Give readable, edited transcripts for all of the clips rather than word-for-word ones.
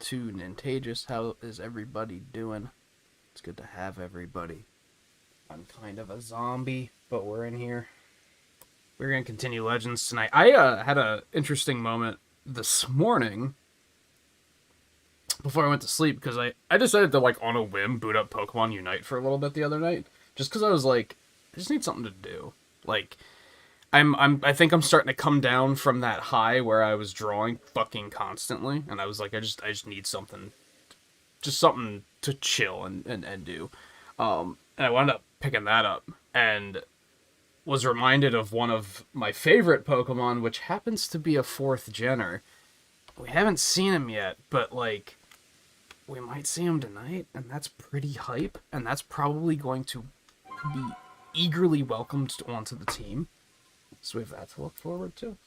to Nintagious. How is everybody doing? It's good to have everybody. I'm kind of a zombie, but we're in here. We're going to continue Legends tonight. I had an interesting moment this morning before I went to sleep because I decided to, like, on a whim, boot up Pokemon Unite for a little bit the other night. Just because I was like, I just need something to do. Like, I think I'm starting to come down from that high where I was drawing fucking constantly, and I was like, I just need something, just something to chill and do. And I wound up picking that up, and was reminded of one of my favorite Pokemon, which happens to be a 4th-gener. We haven't seen him yet, but, like, we might see him tonight, and that's pretty hype, and that's probably going to be eagerly welcomed onto the team. So we have that to look forward to.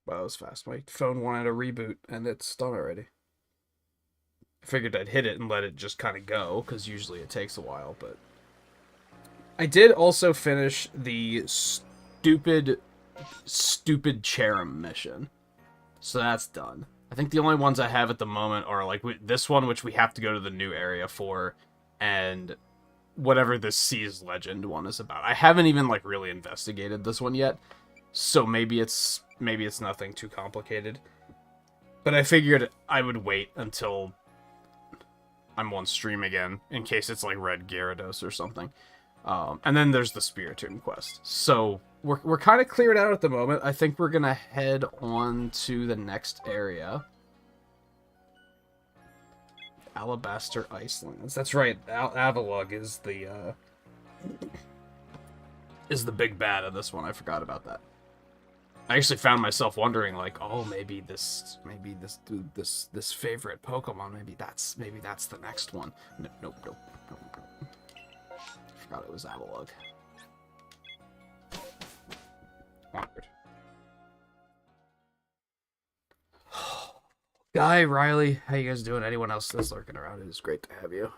Wow, that was fast. My phone wanted a reboot, and it's done already. I figured I'd hit it and let it just kind of go, because usually it takes a while, but... I did also finish the stupid Cherrim mission. So that's done. I think the only ones I have at the moment are, like, this one, which we have to go to the new area for, and whatever this Seas Legend one is about. I haven't even, like, really investigated this one yet, so maybe it's nothing too complicated. But I figured I would wait until I'm on stream again, in case it's, like, Red Gyarados or something. And then there's the Spiritomb quest. So we're kind of cleared out at the moment. I think we're gonna head on to the next area. Alabaster Icelands. That's right. Avalugg is the big bad of this one. I forgot about that. I actually found myself wondering, like, oh, maybe this favorite Pokemon, maybe that's the next one. Nope. I forgot it was Avalugg. Awkward. Guy, Riley, how you guys doing? Anyone else that's lurking around? It is great to have you.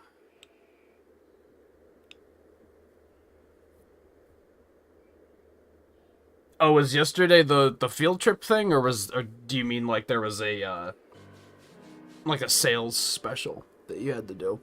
Oh, was yesterday the field trip thing, or do you mean like there was a like a sales special that you had to do?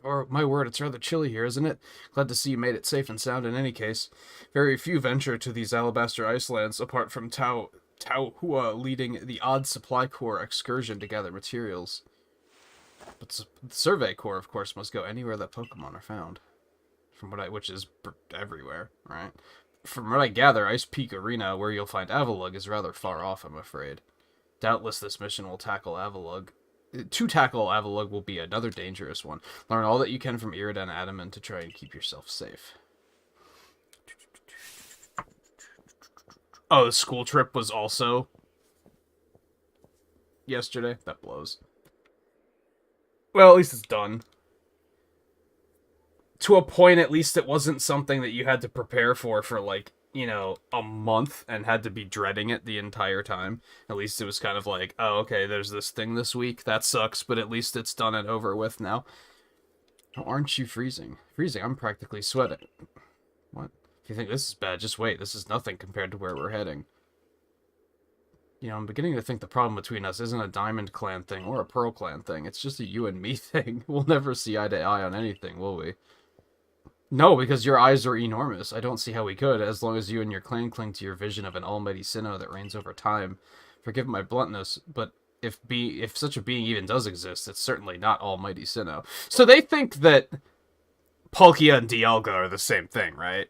Or, my word, it's rather chilly here, isn't it? Glad to see you made it safe and sound in any case. Very few venture to these Alabaster Icelands, apart from Tao Hua leading the Odd Supply Corps excursion to gather materials. But the Survey Corps, of course, must go anywhere that Pokemon are found. Which is everywhere, right? From what I gather, Ice Peak Arena, where you'll find Avalugg, is rather far off, I'm afraid. Doubtless this mission will tackle Avalugg. To tackle Avalugg will be another dangerous one. Learn all that you can from Iridan Adaman to try and keep yourself safe. Oh, the school trip was also yesterday? That blows. Well, at least it's done. To a point, at least it wasn't something that you had to prepare for like, you know, a month and had to be dreading it the entire time. At least it was kind of like, oh, okay, there's this thing this week. That sucks, but at least it's done and over with now. Oh, aren't you freezing? Freezing? I'm practically sweating. What? If you think this is bad, just wait. This is nothing compared to where we're heading. You know, I'm beginning to think the problem between us isn't a Diamond Clan thing or a Pearl Clan thing. It's just a you and me thing. We'll never see eye to eye on anything, will we? No, because your eyes are enormous. I don't see how we could, as long as you and your clan cling to your vision of an almighty Sinnoh that reigns over time. Forgive my bluntness, but if such a being even does exist, it's certainly not almighty Sinnoh. So they think that Palkia and Dialga are the same thing, right?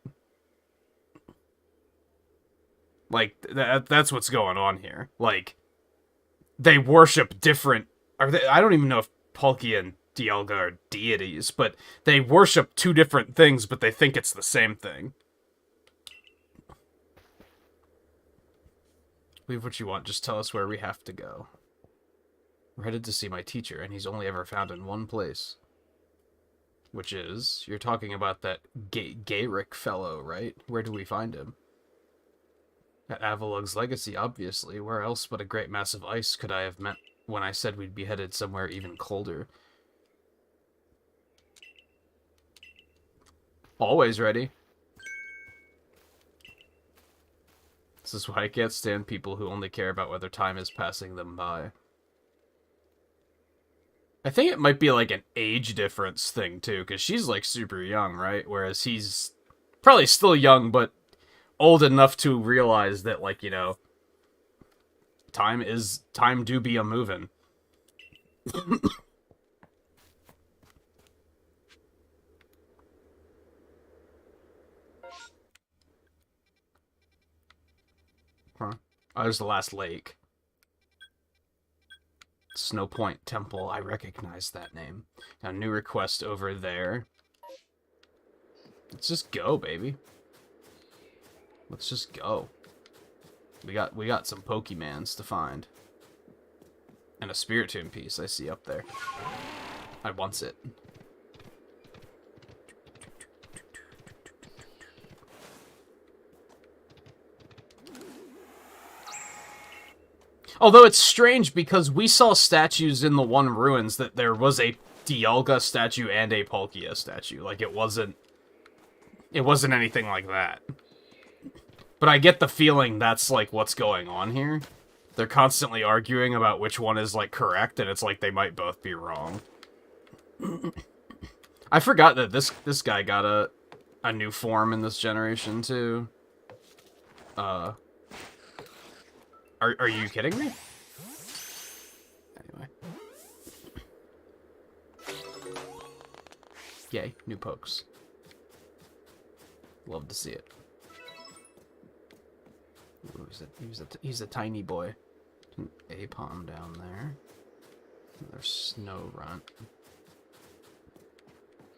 Like, that's what's going on here. Like, they worship different... I don't even know if Palkia and Dialga are deities, but they worship two different things, but they think it's the same thing. Leave what you want, just tell us where we have to go. We're headed to see my teacher, and he's only ever found in one place. Which is, you're talking about that Gayrick fellow, right? Where do we find him? At Avalugg's legacy, obviously. Where else but a great mass of ice could I have meant when I said we'd be headed somewhere even colder? Always ready. This is why I can't stand people who only care about whether time is passing them by. I think it might be like an age difference thing too, because she's like super young, right? Whereas he's probably still young, but old enough to realize that, like, you know, time do be a moving. Huh. Oh, there's the last lake. Snow Point Temple. I recognize that name. Now, new request over there. Let's just go, baby. Let's just go. We got some Pokemans to find. And a Spiritomb piece I see up there. I wants it. Although it's strange because we saw statues in the one ruins that there was a Dialga statue and a Palkia statue. Like, it wasn't anything like that. But I get the feeling that's, like, what's going on here. They're constantly arguing about which one is, like, correct, and it's like they might both be wrong. I forgot that this guy got a new form in this generation, too. Are you kidding me? Anyway. Yay, new pokes. Love to see it. Ooh, he's a tiny boy. An Apom down there. There's Snorunt.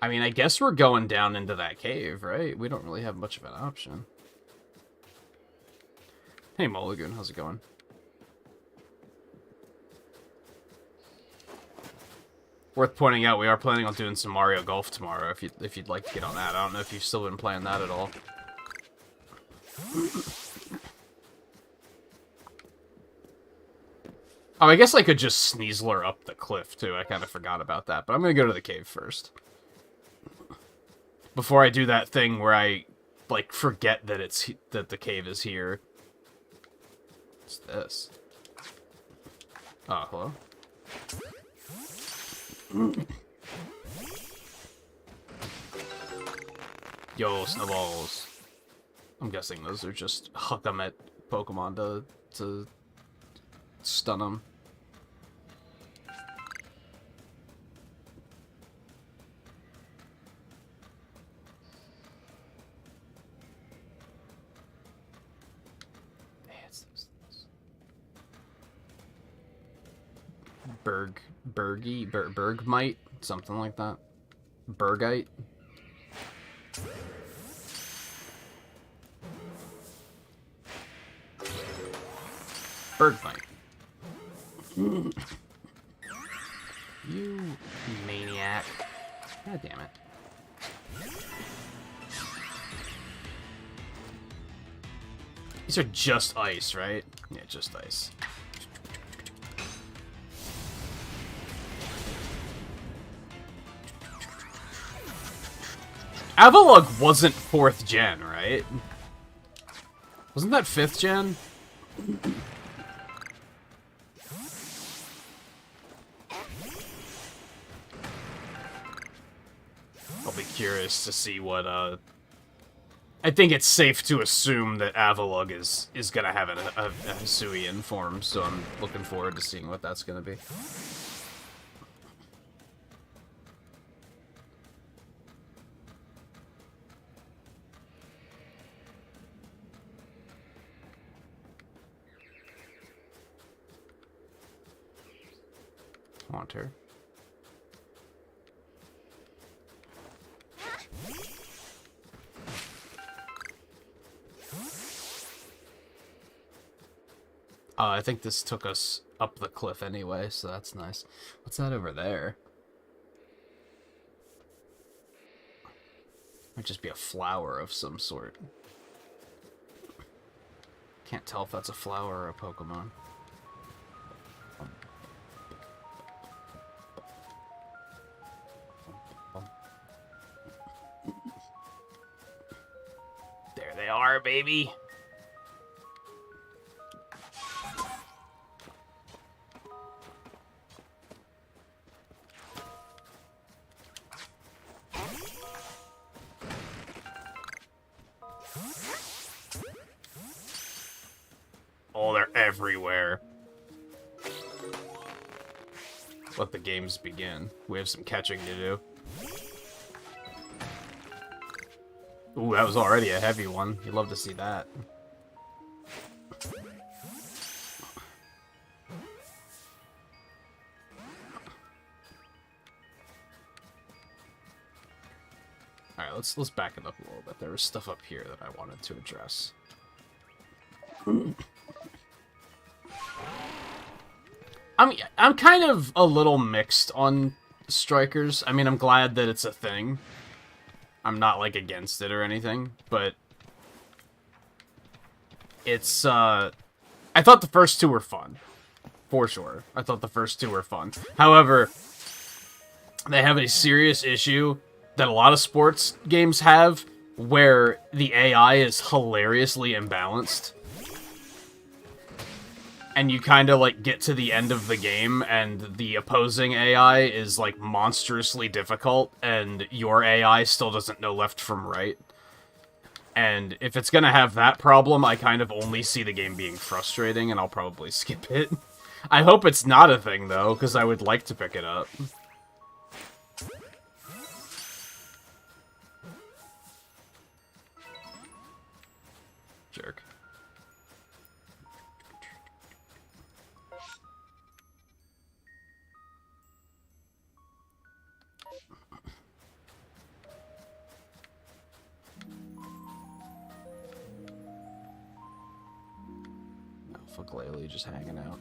I mean, I guess we're going down into that cave, right? We don't really have much of an option. Hey, Mulligan, how's it going? Worth pointing out, we are planning on doing some Mario Golf tomorrow, if you'd like to get on that. I don't know if you've still been playing that at all. Oh, I guess I could just Sneasler up the cliff, too. I kind of forgot about that, but I'm gonna go to the cave first. Before I do that thing where I, like, forget that that the cave is here. What's this? Oh, hello? Yo, snowballs. I'm guessing those are just huck them at Pokemon to stun them. Bergmite, something like that. Bergite. Bergmite. You maniac. God damn it. These are just ice, right? Yeah, just ice. Avalugg wasn't 4th gen, right? Wasn't that 5th gen? I'll be curious to see what, I think it's safe to assume that Avalugg is gonna have a Hisuian form, so I'm looking forward to seeing what that's gonna be. Haunter. I think this took us up the cliff anyway, so that's nice. What's that over there? Might just be a flower of some sort. Can't tell if that's a flower or a Pokemon. are, baby. Oh, they're everywhere. Let the games begin. We have some catching to do. Ooh, that was already a heavy one. You'd love to see that. Alright, let's back it up a little bit. There was stuff up here that I wanted to address. I'm kind of a little mixed on strikers. I mean, I'm glad that it's a thing. I'm not, like, against it or anything, but it's, I thought the first two were fun. For sure. I thought the first two were fun. However, they have a serious issue that a lot of sports games have, where the AI is hilariously imbalanced. And you kind of, like, get to the end of the game, and the opposing AI is, like, monstrously difficult, and your AI still doesn't know left from right. And if it's gonna have that problem, I kind of only see the game being frustrating, and I'll probably skip it. I hope it's not a thing, though, because I would like to pick it up. Jerk. Lately, just hanging out.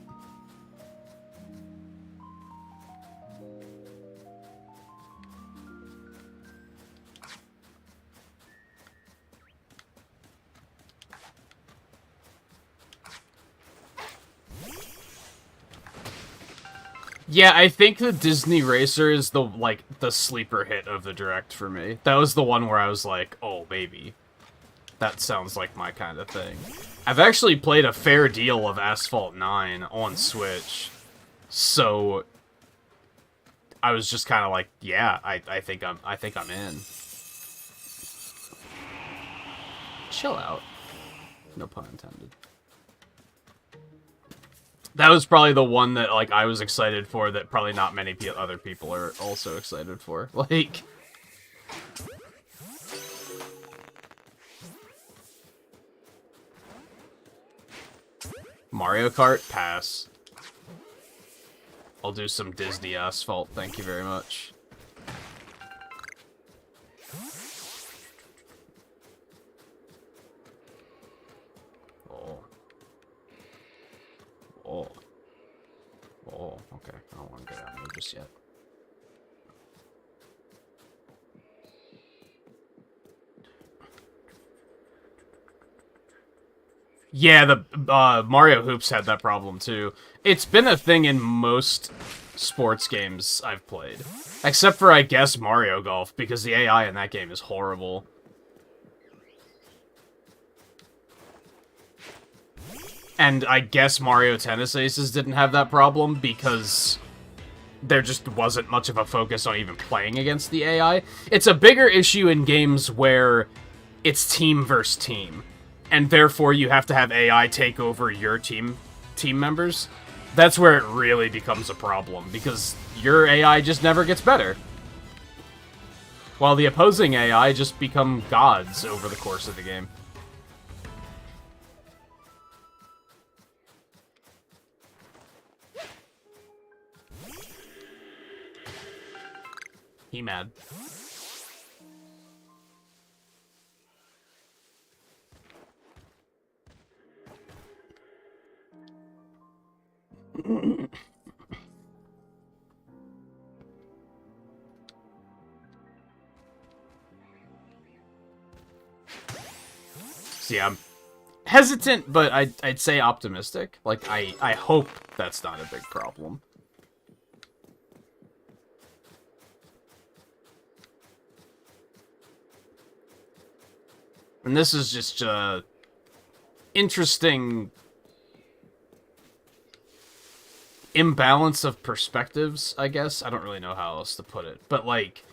Yeah, I think the Disney Racer is the, like, the sleeper hit of the Direct for me. That was the one where I was like, oh, baby. That sounds like my kind of thing. I've actually played a fair deal of Asphalt 9 on Switch, so I was just kind of like, yeah, I think I'm in. Chill out. No pun intended. That was probably the one that, like, I was excited for that probably not many other people are also excited for. Like, Mario Kart? Pass. I'll do some Disney Asphalt, thank you very much. Oh. Oh. Oh, okay. I don't want to get out of here just yet. Yeah, the Mario Hoops had that problem too. It's been a thing in most sports games I've played. Except for, I guess, Mario Golf, because the AI in that game is horrible. And I guess Mario Tennis Aces didn't have that problem, because there just wasn't much of a focus on even playing against the AI. It's a bigger issue in games where it's team versus team. And therefore you have to have AI take over your team members. That's where it really becomes a problem, because your AI just never gets better. While the opposing AI just become gods over the course of the game. He mad. See, I'm hesitant, but I'd say optimistic. Like, I hope that's not a big problem. And this is just interesting imbalance of perspectives, I guess. I don't really know how else to put it. But, like,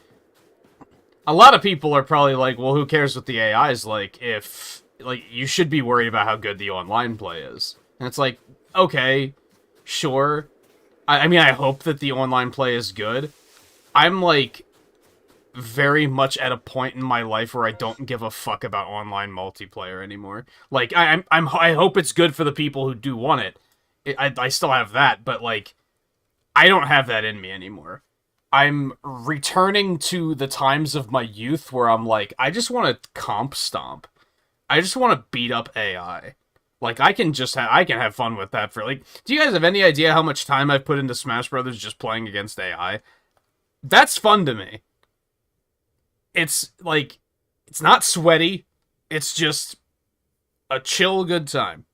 a lot of people are probably like, well, who cares what the AI is like if, like, you should be worried about how good the online play is. And it's like, okay, sure. I mean, I hope that the online play is good. I'm, like, very much at a point in my life where I don't give a fuck about online multiplayer anymore. Like, I hope it's good for the people who do want it. I still have that, but, like, I don't have that in me anymore. I'm returning to the times of my youth where I'm like, I just want to comp stomp. I just want to beat up AI. Like, I can have fun with that for, like, do you guys have any idea how much time I've put into Smash Brothers just playing against AI? That's fun to me. It's, like, it's not sweaty. It's just a chill good time.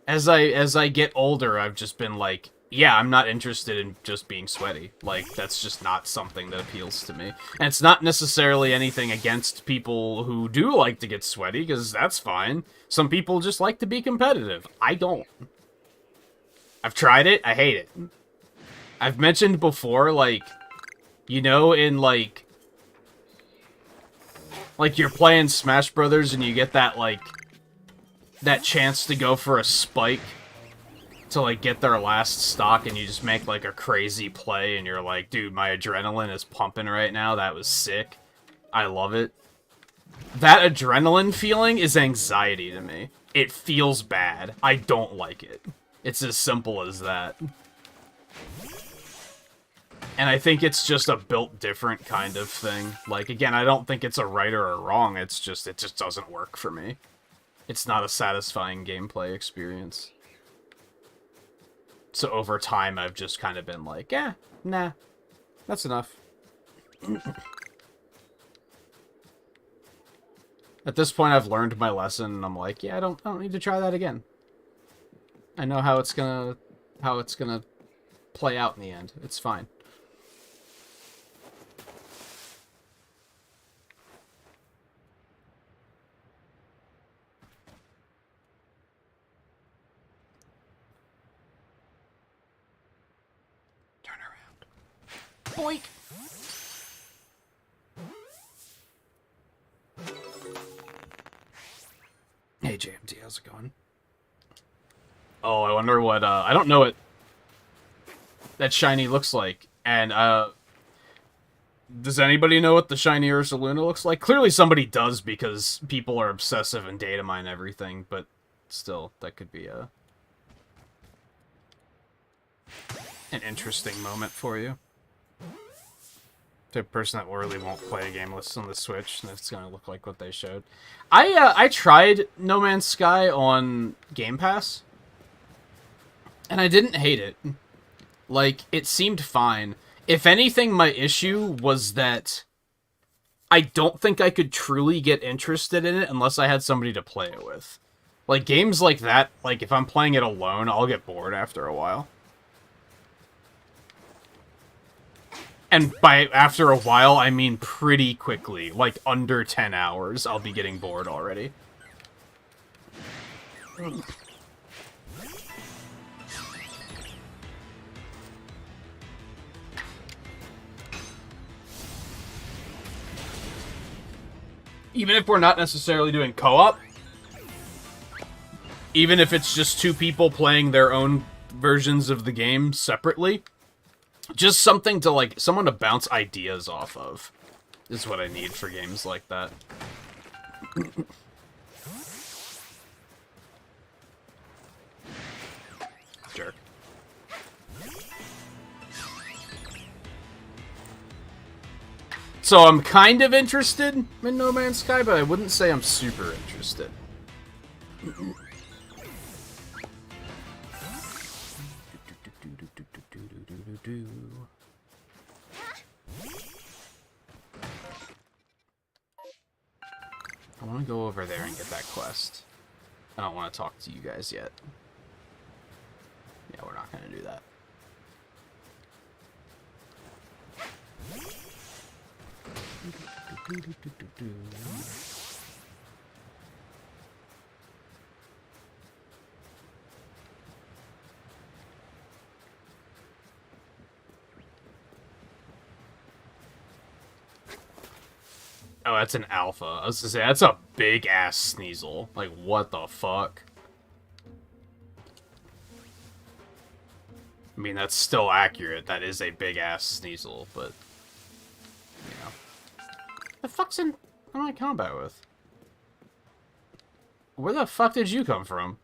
As I get older, I've just been like, yeah, I'm not interested in just being sweaty. Like, that's just not something that appeals to me. And it's not necessarily anything against people who do like to get sweaty, because that's fine. Some people just like to be competitive. I don't. I've tried it. I hate it. I've mentioned before, like, you know, in, like, you're playing Smash Brothers and you get that, like, that chance to go for a spike to, like, get their last stock, and you just make, like, a crazy play, and you're like, dude, my adrenaline is pumping right now. That was sick. I love it. That adrenaline feeling is anxiety to me. It feels bad. I don't like it. It's as simple as that. And I think it's just a built different kind of thing. Like, again, I don't think it's a right or a wrong. It's just, it just doesn't work for me. It's not a satisfying gameplay experience. So over time, I've just kind of been like, eh, nah, that's enough. At this point, I've learned my lesson, and I'm like, yeah, I don't need to try that again. I know how it's gonna play out in the end. It's fine. Boink! Hey, JMT, how's it going? Oh, I wonder what, I don't know what that shiny looks like. And, does anybody know what the shiny Ursaluna looks like? Clearly somebody does, because people are obsessive and data mine everything, but still, that could be an interesting moment for you. The person that really won't play a game list on the Switch, and it's gonna look like what they showed. I tried No Man's Sky on Game Pass, and I didn't hate it. Like, it seemed fine. If anything, my issue was that I don't think I could truly get interested in it unless I had somebody to play it with. Like, games like that, like, if I'm playing it alone, I'll get bored after a while. And by after a while, I mean pretty quickly. Like, under 10 hours, I'll be getting bored already. Even if we're not necessarily doing co-op, even if it's just two people playing their own versions of the game separately, just something to, like, someone to bounce ideas off of is what I need for games like that. Jerk. So I'm kind of interested in No Man's Sky, but I wouldn't say I'm super interested. I want to go over there and get that quest. I don't want to talk to you guys yet. Yeah, we're not going to do that. Oh, that's an alpha. I was gonna say, that's a big-ass Sneasel. Like, what the fuck? I mean, that's still accurate. That is a big-ass Sneasel, but... You know. The fuck's in my combat with? Where the fuck did you come from?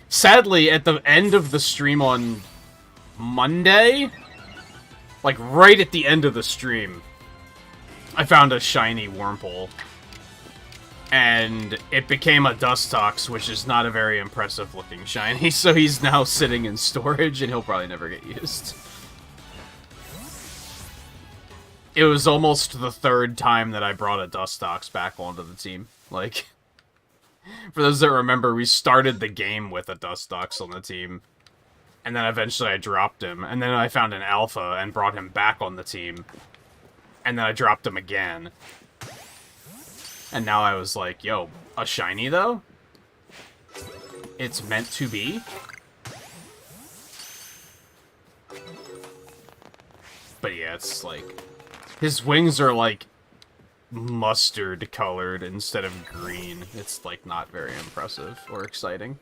Sadly, at the end of the stream on Monday, like right at the end of the stream, I found a shiny Wurmple. And it became a Dustox, which is not a very impressive looking shiny, so he's now sitting in storage and he'll probably never get used. It was almost the third time that I brought a Dustox back onto the team. Like, for those that remember, we started the game with a Dustox on the team, and then eventually I dropped him, and then I found an Alpha and brought him back on the team, and then I dropped him again. And now I was like, yo, a shiny though? It's meant to be? But yeah, it's like... His wings are like mustard colored instead of green. It's like not very impressive or exciting.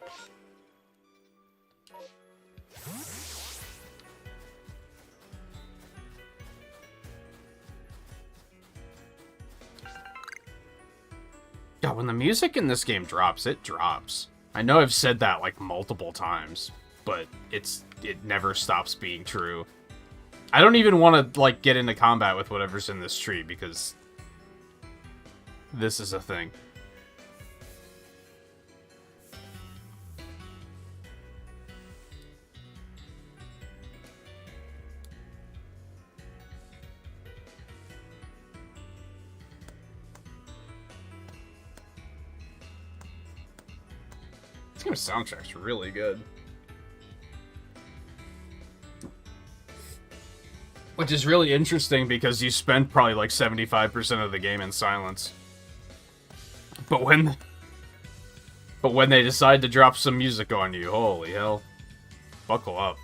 God, when the music in this game drops, it drops. I know I've said that like multiple times, but it never stops being true. I don't even want to like get into combat with whatever's in this tree because this is a thing. This game's soundtrack's really good. Which is really interesting because you spend probably like 75% of the game in silence. But when they decide to drop some music on you, holy hell. Buckle up.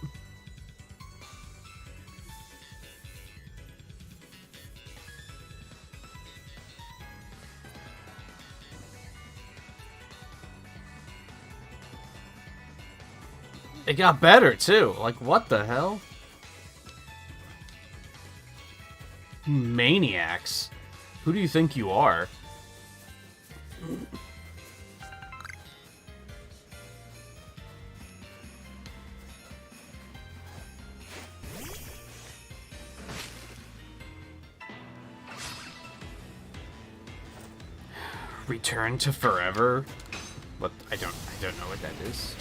It got better too. Like, what the hell? Maniacs. Who do you think you are? Return to Forever? What? I don't know what that is.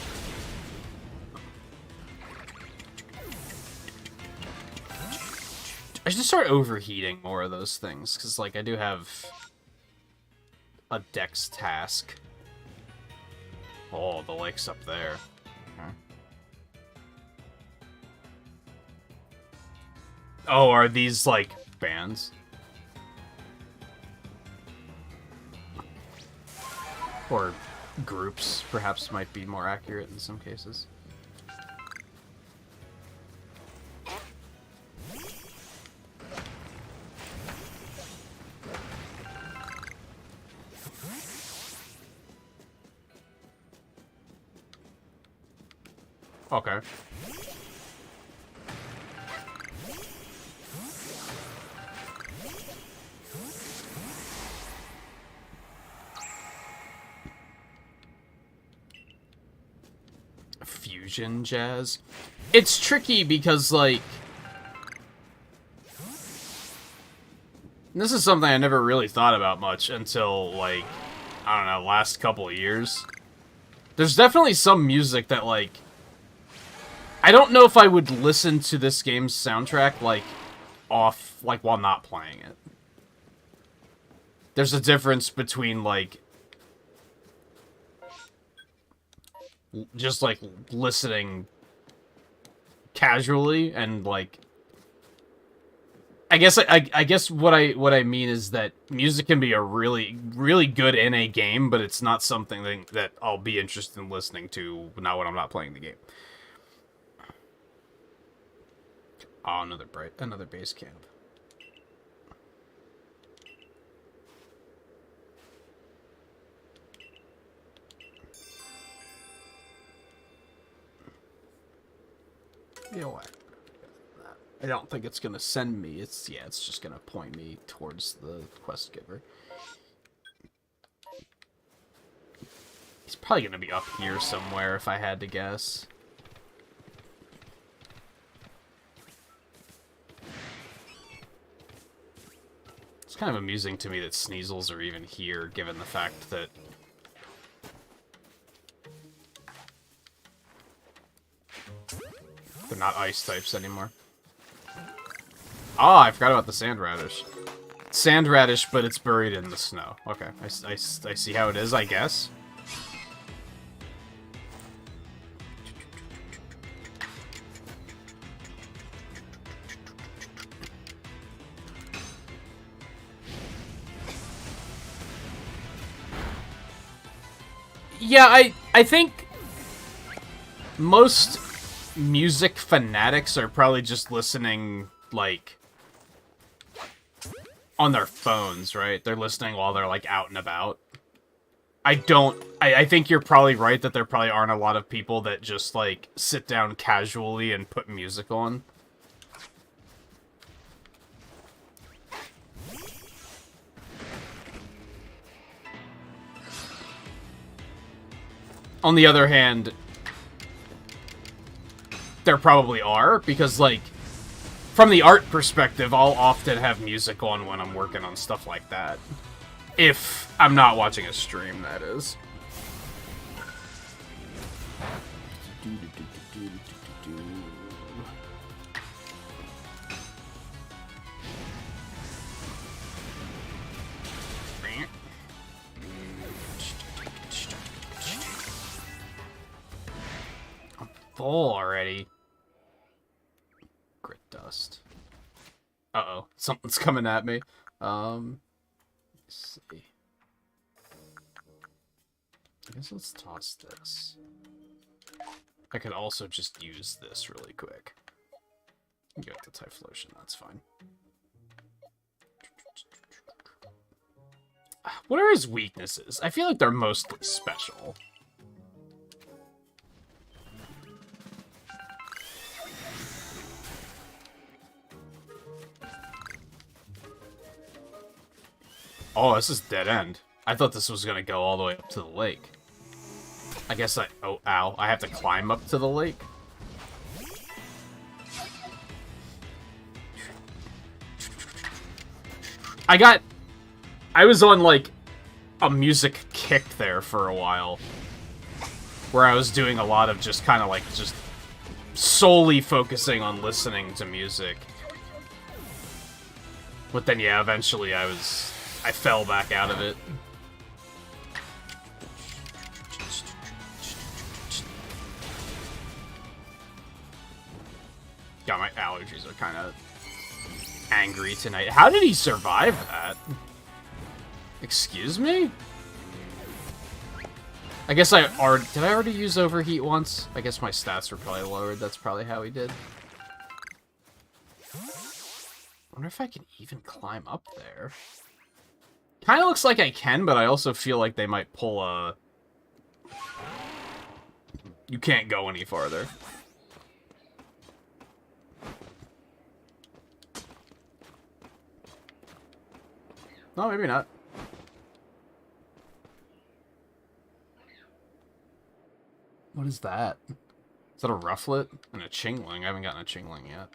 I should start overheating more of those things, because, like, I do have a dex task. Oh, the lake's up there. Okay. Oh, are these, like, bands? Or groups, perhaps, might be more accurate in some cases. Okay. Fusion jazz. It's tricky because, like... This is something I never really thought about much until, like, I don't know, last couple of years. There's definitely some music that, like... I don't know if I would listen to this game's soundtrack, like, off, like, while not playing it. There's a difference between, like... just like listening casually and like I guess what I mean is that music can be a really good in a game, but it's not something that I'll be interested in listening to now when I'm not playing the game. Oh, another base camp. You know what? I don't think it's gonna send me. It's just gonna point me towards the quest giver. He's probably gonna be up here somewhere if I had to guess. It's kind of amusing to me that Sneasels are even here, given the fact that they're not ice types anymore. Ah, I forgot about the sand radish. Sand radish, but it's buried in the snow. Okay, I see how it is, I guess. Yeah, I think most music fanatics are probably just listening, like, on their phones, right? They're listening while they're, like, out and about. I think you're probably right that there probably aren't a lot of people that just, like, sit down casually and put music on. On the other hand, there probably are, because, like, from the art perspective, I'll often have music on when I'm working on stuff like that. If I'm not watching a stream, that is. I'm full already. Grit dust. Uh-oh. Something's coming at me. Let's see. I guess let's toss this. I could also just use this really quick. Get the Typhlosion, that's fine. What are his weaknesses? I feel like they're mostly special. Oh, this is dead end. I thought this was gonna go all the way up to the lake. I guess oh, ow. I have to climb up to the lake? I was on, like, a music kick there for a while. Where I was doing a lot of just kind of, like, just solely focusing on listening to music. But then, yeah, eventually I fell back out of it. Yeah, my allergies are kind of angry tonight. How did he survive that? Excuse me? I guess did I already use overheat once? I guess my stats were probably lowered. That's probably how he did. I wonder if I can even climb up there. Kind of looks like I can, but I also feel like they might pull a... You can't go any farther. No, maybe not. What is that? Is that a rufflet? And a chingling? I haven't gotten a chingling yet.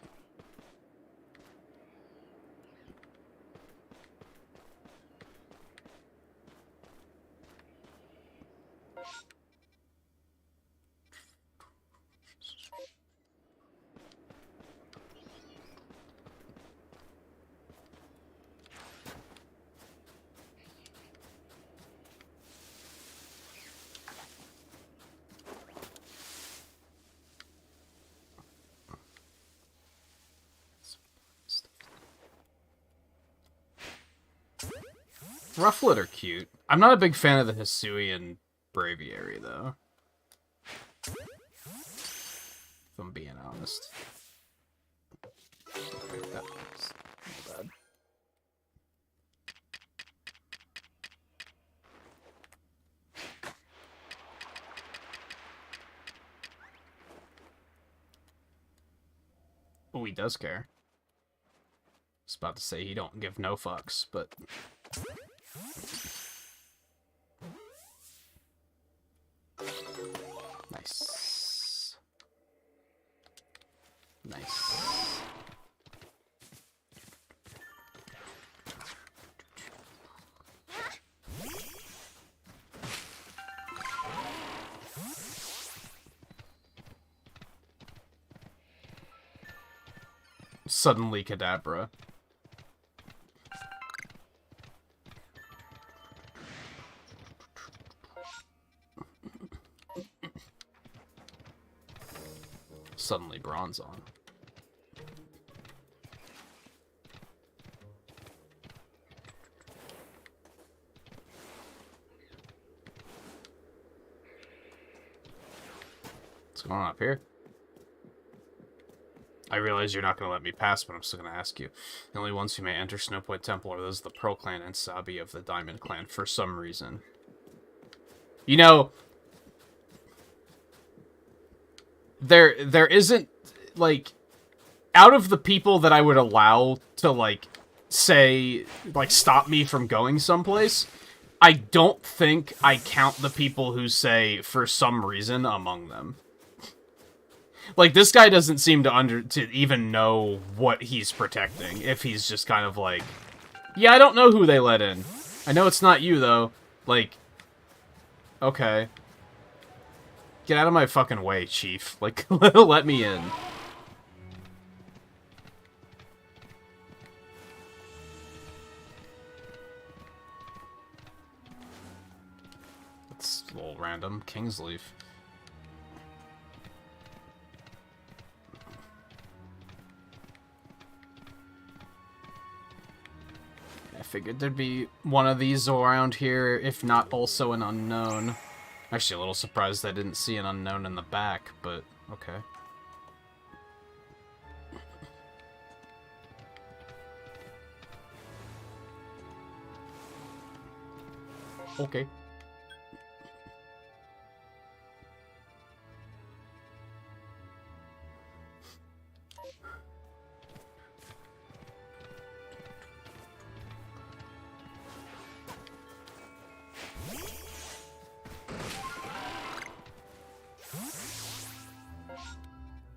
Rufflet are cute. I'm not a big fan of the Hisuian Braviary, though. If I'm being honest. That looks bad. Oh, he does care. I was about to say he don't give no fucks, but... Nice. Nice. Suddenly Kadabra. Suddenly Bronzong. What's going on up here? I realize you're not going to let me pass, but I'm still going to ask you. The only ones who may enter Snowpoint Temple are those of the Pearl Clan and Sabi of the Diamond Clan, for some reason. You know, there isn't, like, out of the people that I would allow to, like, say, like, stop me from going someplace, I don't think I count the people who say, for some reason, among them. Like, this guy doesn't seem to even know what he's protecting, if he's just kind of like, yeah, I don't know who they let in. I know it's not you, though. Like, okay. Get out of my fucking way, Chief. Like, let me in. That's a little random. Kingsleaf. I figured there'd be one of these around here, if not also an unknown. Actually, a little surprised I didn't see an unknown in the back, but okay. Okay.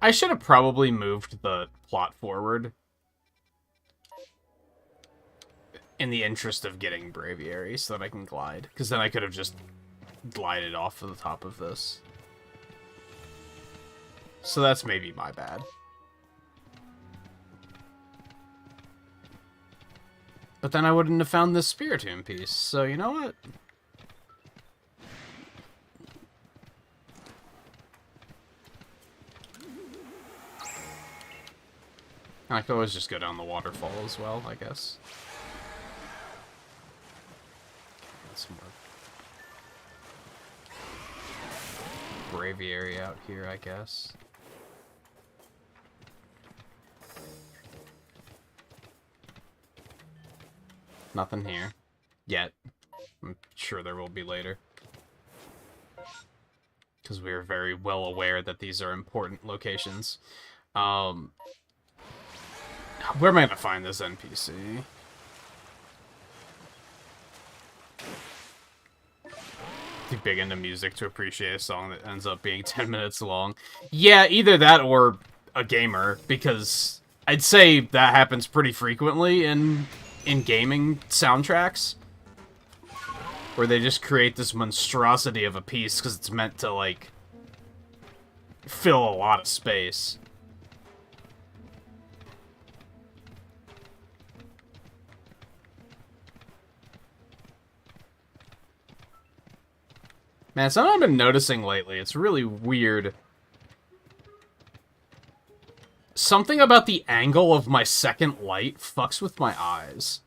I should have probably moved the plot forward in the interest of getting Braviary so that I can glide, because then I could have just glided off of the top of this. So that's maybe my bad. But then I wouldn't have found this Spiritomb piece, so you know what? I could always just go down the waterfall as well, I guess. Some more Braviary out here, I guess. Nothing here. Yet. I'm sure there will be later. Because we are very well aware that these are important locations. Where am I gonna find this NPC? Too big into music to appreciate a song that ends up being 10 minutes long. Yeah, either that or a gamer, because I'd say that happens pretty frequently in gaming soundtracks. Where they just create this monstrosity of a piece because it's meant to, like, fill a lot of space. Man, something I've been noticing lately, it's really weird. Something about the angle of my second light fucks with my eyes.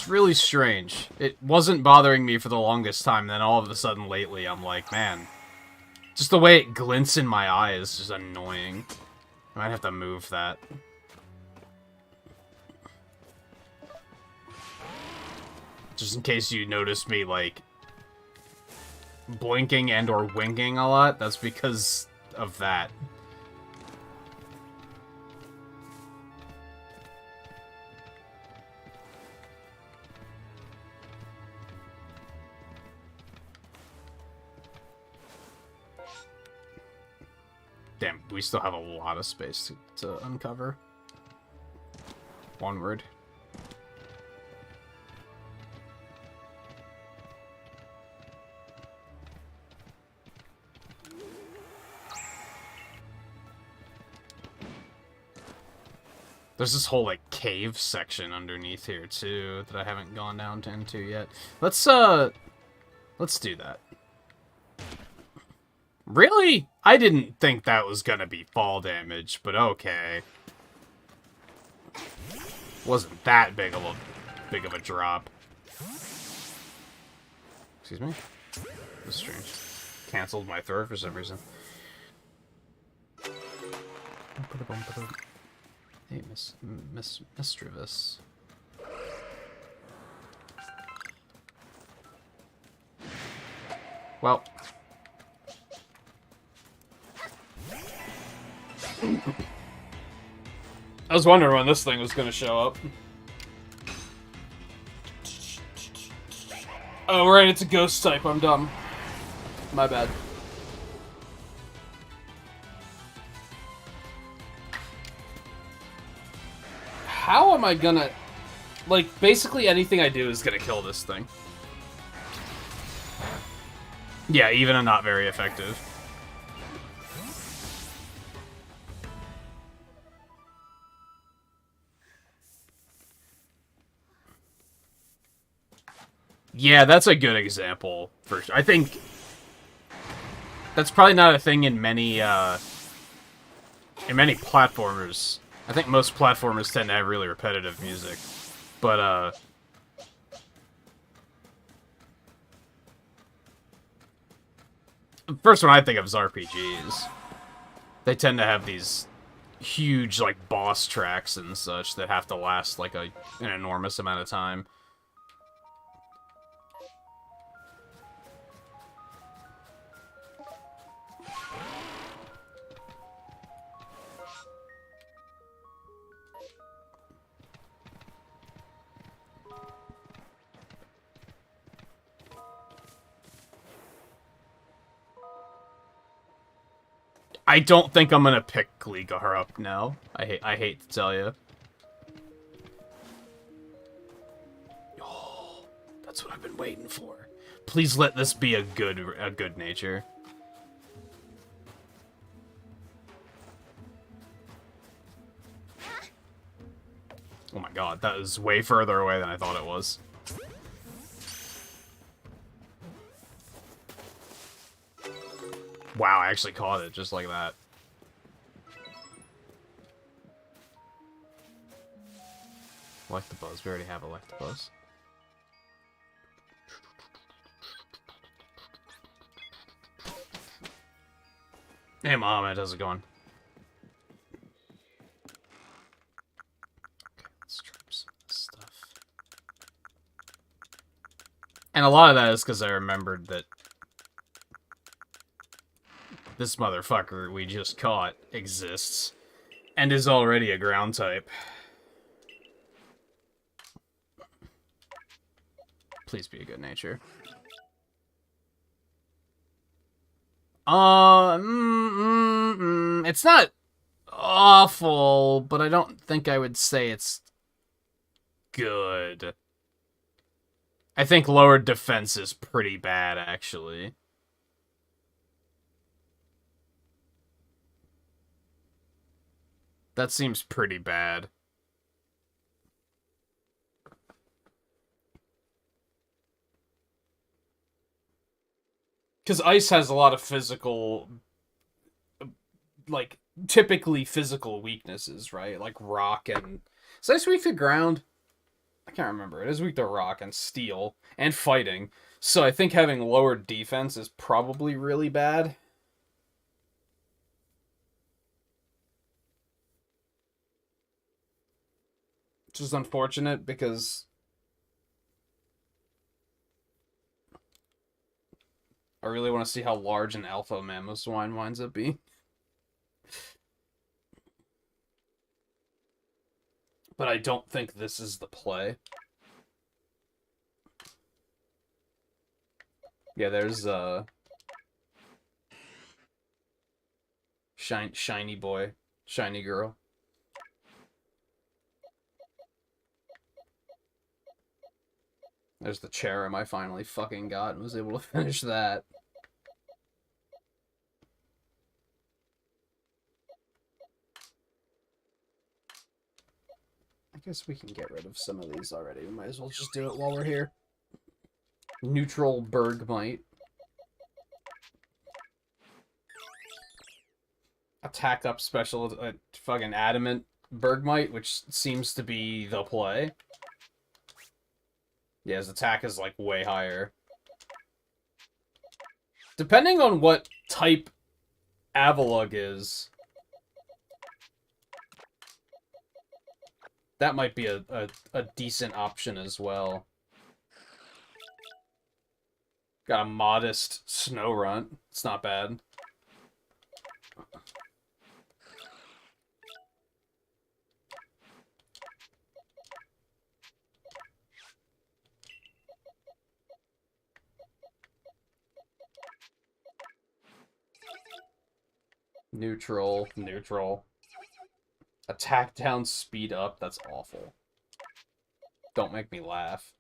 It's really strange. It wasn't bothering me for the longest time, then all of a sudden lately I'm like, man, just the way it glints in my eye is just annoying. I might have to move that. Just in case you noticed me, like, blinking and or winking a lot, that's because of that. Damn, we still have a lot of space to uncover. Onward. There's this whole, like, cave section underneath here, too, that I haven't gone down into yet. Let's do that. Really? I didn't think that was gonna be fall damage, but okay. Wasn't that big of a drop. Excuse me? That's strange. Cancelled my throw for some reason. Hey, Mischievous. Well. I was wondering when this thing was going to show up. Oh, right, it's a ghost type. I'm dumb. My bad. How am I gonna... Like, basically anything I do is gonna kill this thing. Yeah, even a not very effective. Yeah, that's a good example. For sure. I think that's probably not a thing in many platformers. I think most platformers tend to have really repetitive music, but the first one I think of is RPGs. They tend to have these huge, like, boss tracks and such that have to last, like, an enormous amount of time. I don't think I'm gonna pick Gligar up now. I hate to tell you. Oh, that's what I've been waiting for. Please let this be a good nature. Oh my god, that is way further away than I thought it was. Wow, I actually caught it just like that. Electabuzz. We already have Electabuzz. Hey, Mom, how's it going? Okay, let's try some of this stuff. And a lot of that is because I remembered that this motherfucker we just caught exists and is already a ground type. Please be a good nature. It's not awful, but I don't think I would say it's good. I think lowered defense is pretty bad, actually. That seems pretty bad. Because Ice has a lot of physical, like, typically physical weaknesses, right? Like Rock and... Is Ice weak to ground? I can't remember. It is weak to rock and steel and fighting. So I think having lower defense is probably really bad. Which is unfortunate because I really want to see how large an alpha Mamoswine winds up being. But I don't think this is the play. Yeah, there's shiny boy, shiny girl. There's the Cherrim I finally fucking got and was able to finish that. I guess we can get rid of some of these already. We might as well just do it while we're here. Neutral Bergmite. Attack up special fucking Adamant Bergmite, which seems to be the play. Yeah, his attack is like way higher. Depending on what type Avalugg is, that might be a decent option as well. Got a modest Snorunt. It's not bad. Neutral, neutral. Attack down, speed up. That's awful. Don't make me laugh.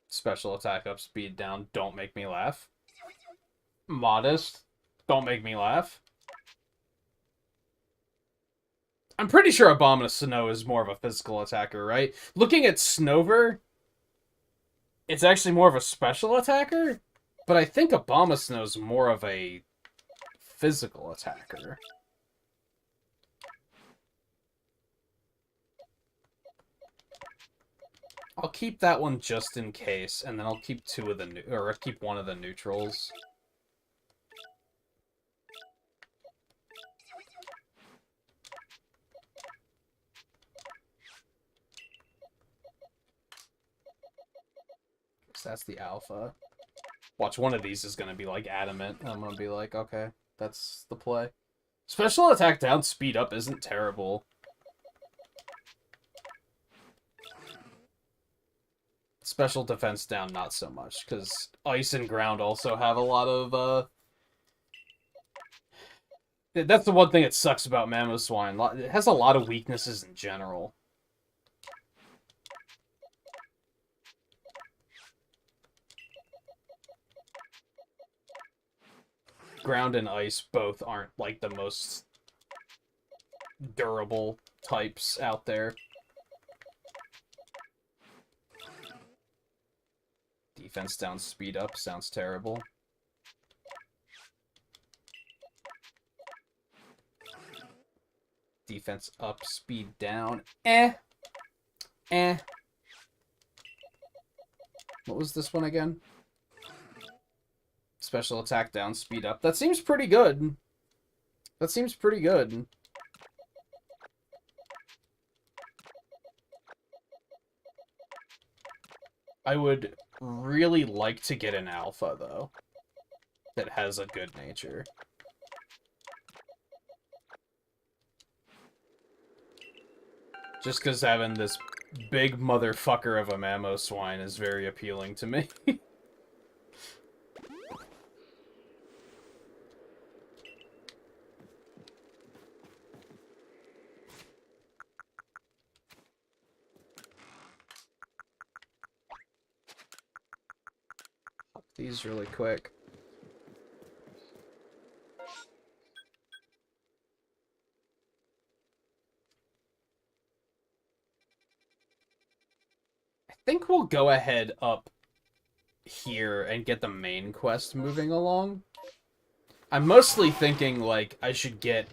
Special attack up, speed down. Don't make me laugh. Modest. Don't make me laugh. I'm pretty sure Abominus Snow is more of a physical attacker, right? Looking at Snover, it's actually more of a special attacker, but I think Abominus Snow is more of a physical attacker. I'll keep that one just in case, and then I'll keep keep one of the neutrals. So that's the alpha. Watch, one of these is gonna be like adamant. I'm gonna be like, okay, that's the play. Special attack down, speed up isn't terrible. Special defense down, not so much, because ice and ground also have a lot of, That's the one thing that sucks about Mamoswine. It has a lot of weaknesses in general. Ground and ice both aren't, like, the most durable types out there. Defense down, speed up sounds terrible. Defense up, speed down. What was this one again? Special attack down, speed up. That seems pretty good. That seems pretty good. I would really like to get an alpha, though, that has a good nature. Just because having this big motherfucker of a Mamoswine is very appealing to me. These really quick. I think we'll go ahead up here and get the main quest moving along. I'm mostly thinking, like, I should get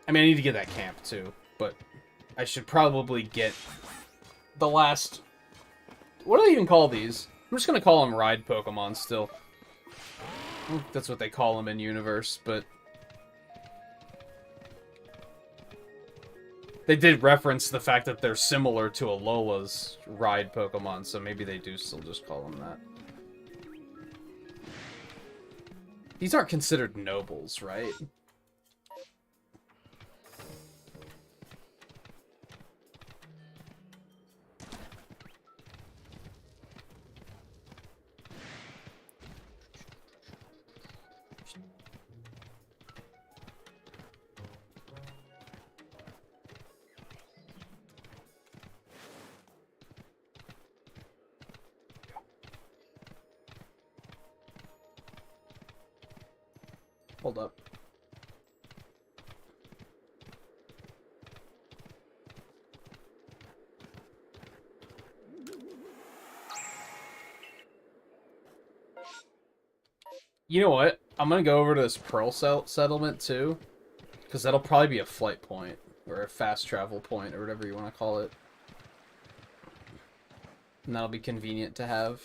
I mean, I need to get that camp, too. But I should probably get the last... What do they even call these? I'm just gonna call them ride Pokemon still. I think that's what they call them in Universe, but... They did reference the fact that they're similar to Alola's ride Pokemon, so maybe they do still just call them that. These aren't considered nobles, right? Hold up. You know what? I'm gonna go over to this Pearl settlement too, because that'll probably be a flight point or a fast travel point or whatever you want to call it, and that'll be convenient to have.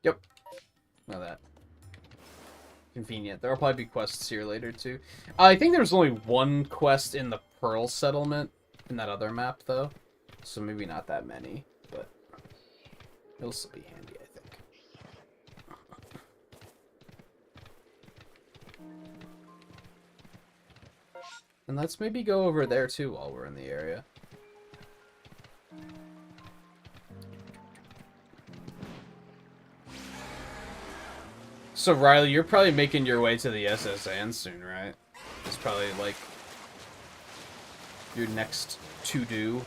Yep. Know that. Convenient. There'll probably be quests here later, too. I think there's only one quest in the Pearl settlement in that other map, though. So maybe not that many, but it'll still be handy, I think. And let's maybe go over there, too, while we're in the area. So, Riley, you're probably making your way to the SSN soon, right? It's probably, like, your next to-do.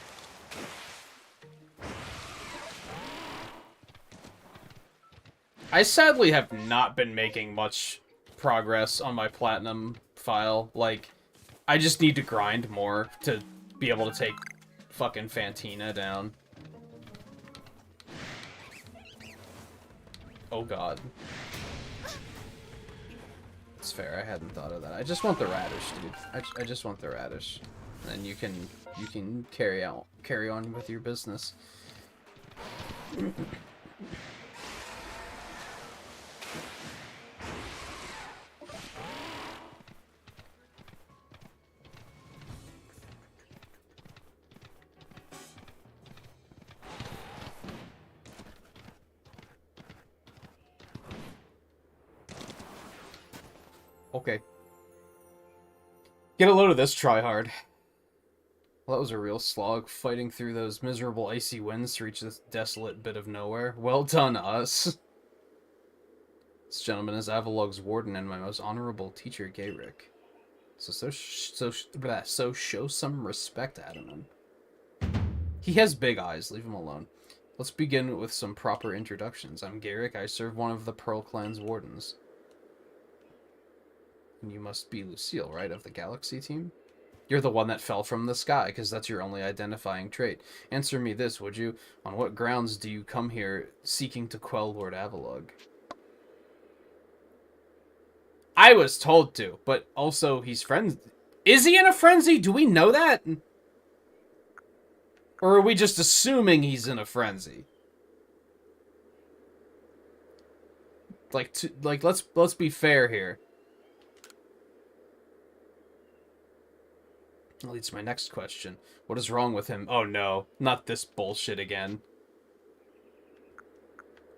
I sadly have not been making much progress on my Platinum file. Like, I just need to grind more to be able to take fucking Fantina down. Oh, God. It's fair. I hadn't thought of that. I just want the radish, dude. I just want the radish, and then you can carry on with your business. Okay. Get a load of this, tryhard. Well, that was a real slog, fighting through those miserable icy winds to reach this desolate bit of nowhere. Well done, us. This gentleman is Avalog's warden and my most honorable teacher, Gayrick. So show some respect, Adaman. He has big eyes, leave him alone. Let's begin with some proper introductions. I'm Gayrick, I serve one of the Pearl Clan's wardens. And you must be Lucille, right, of the Galaxy team? You're the one that fell from the sky, because that's your only identifying trait. Answer me this, would you? On what grounds do you come here seeking to quell Lord Avalog? I was told to, but also he's friends. Is he in a frenzy? Do we know that? Or are we just assuming he's in a frenzy? Like, let's be fair here. That leads to my next question. What is wrong with him? Oh no, not this bullshit again.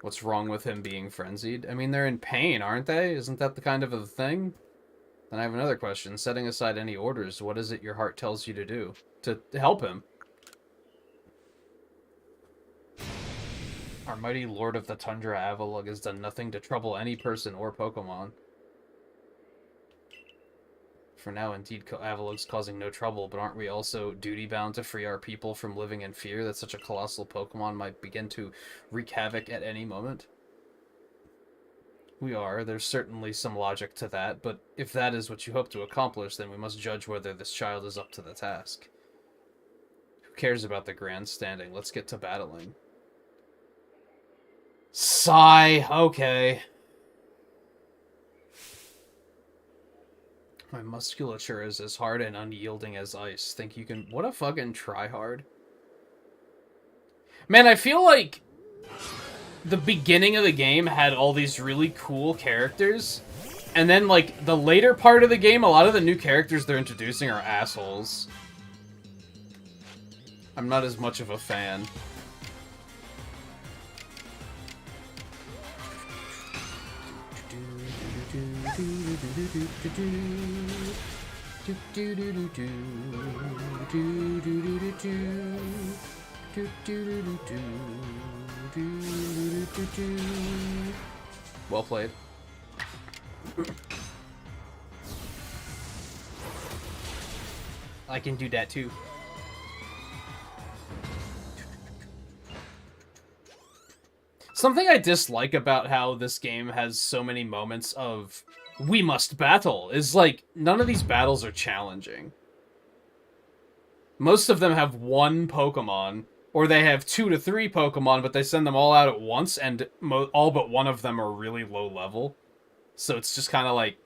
What's wrong with him being frenzied? I mean, they're in pain, aren't they? Isn't that the kind of a thing? Then I have another question. Setting aside any orders, what is it your heart tells you to do? To help him? Our mighty Lord of the Tundra, Avalog, has done nothing to trouble any person or Pokemon. For now, indeed, Avalog's causing no trouble, but aren't we also duty-bound to free our people from living in fear that such a colossal Pokemon might begin to wreak havoc at any moment? We are. There's certainly some logic to that, but if that is what you hope to accomplish, then we must judge whether this child is up to the task. Who cares about the grandstanding? Let's get to battling. Sigh. Okay. My musculature is as hard and unyielding as ice. Think you can... What a fucking tryhard. Man, I feel like the beginning of the game had all these really cool characters. And then, like, the later part of the game, a lot of the new characters they're introducing are assholes. I'm not as much of a fan. Well played. I can do that too. Something I dislike about how this game has so many moments of we must battle is like none of these battles are challenging. Most of them have one Pokemon, or they have 2 to 3 Pokemon, but they send them all out at once, and all but one of them are really low level. So it's just kind of like,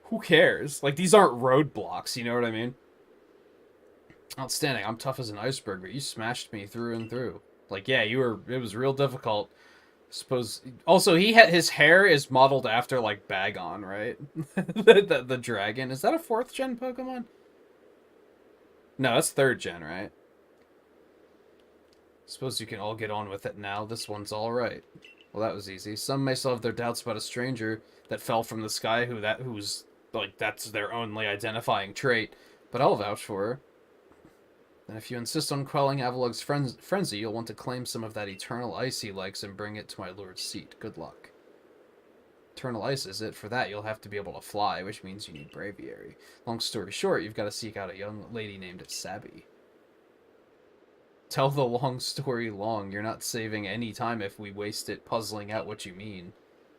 who cares? Like, these aren't roadblocks, you know what I mean? Outstanding. I'm tough as an iceberg, but you smashed me through and through. Like, yeah, it was real difficult. Suppose... Also, his hair is modeled after, like, Bagon, right? the dragon. Is that a 4th gen Pokemon? No, that's 3rd gen, right? Suppose you can all get on with it now. This one's alright. Well, that was easy. Some may still have their doubts about a stranger that fell from the sky who's, like, that's their only identifying trait. But I'll vouch for her. And if you insist on quelling Avalug's frenzy, you'll want to claim some of that eternal ice he likes and bring it to my lord's seat. Good luck. Eternal ice, is it? For that, you'll have to be able to fly, which means you need braviary. Long story short, you've got to seek out a young lady named Sabby. Tell the long story long. You're not saving any time if we waste it puzzling out what you mean.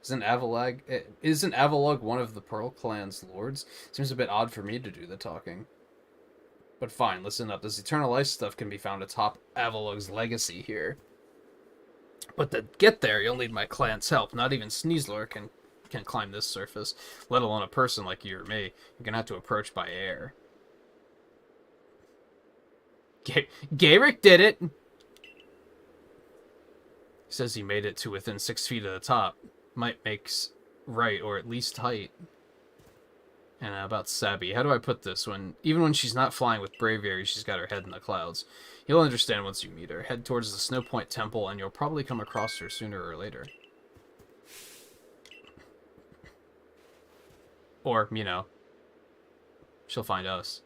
Isn't Avalug one of the Pearl Clan's lords? Seems a bit odd for me to do the talking. But fine, listen up. This Eternal Ice stuff can be found atop Avalug's legacy here. But to get there, you'll need my clan's help. Not even Sneasler can climb this surface, let alone a person like you or me. You're gonna have to approach by air. Garrick did it! He says he made it to within 6 feet of the top. Might makes right, or at least height. And about Sabby, how do I put this? Even when she's not flying with braviary, she's got her head in the clouds. You'll understand once you meet her. Head towards the Snow Point Temple, and you'll probably come across her sooner or later. Or, you know, she'll find us.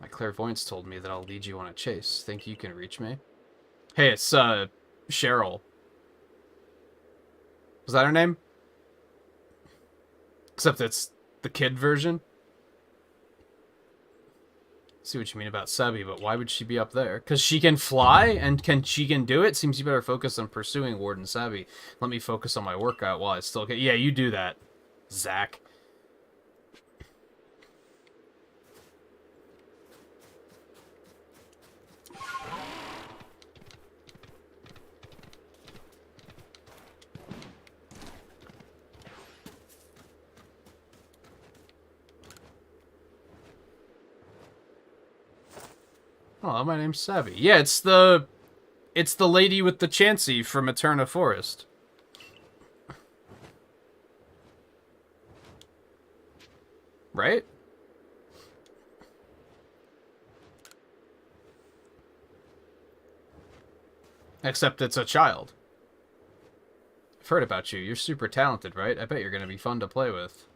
My clairvoyance told me that I'll lead you on a chase. Think you can reach me? Hey, it's, Cheryl. Was that her name? Except it's the kid version. See what you mean about Sabby, but why would she be up there? Because she can fly, and she can do it? Seems you better focus on pursuing Warden Sabby. Let me focus on my workout while I still can. Yeah, you do that, Zach. Oh, my name's Savvy. Yeah, it's the lady with the Chansey from Eterna Forest. Right? Except it's a child. I've heard about you. You're super talented, right? I bet you're gonna be fun to play with.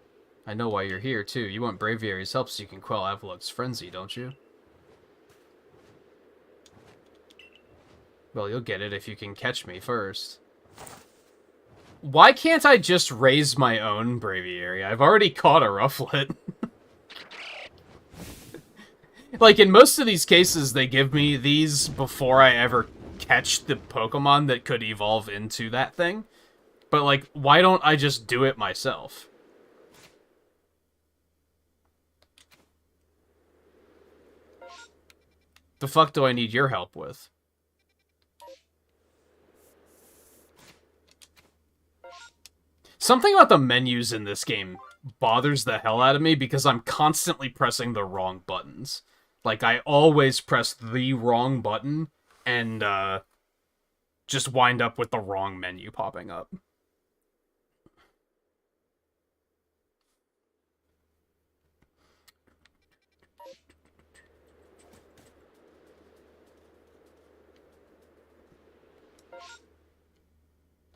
I know why you're here, too. You want Braviary's help so you can quell Avalug's frenzy, don't you? Well, you'll get it if you can catch me first. Why can't I just raise my own Braviary? I've already caught a Rufflet. Like, in most of these cases, they give me these before I ever catch the Pokemon that could evolve into that thing. But, like, why don't I just do it myself? The fuck do I need your help with? Something about the menus in this game bothers the hell out of me because I'm constantly pressing the wrong buttons. Like, I always press the wrong button and, just wind up with the wrong menu popping up.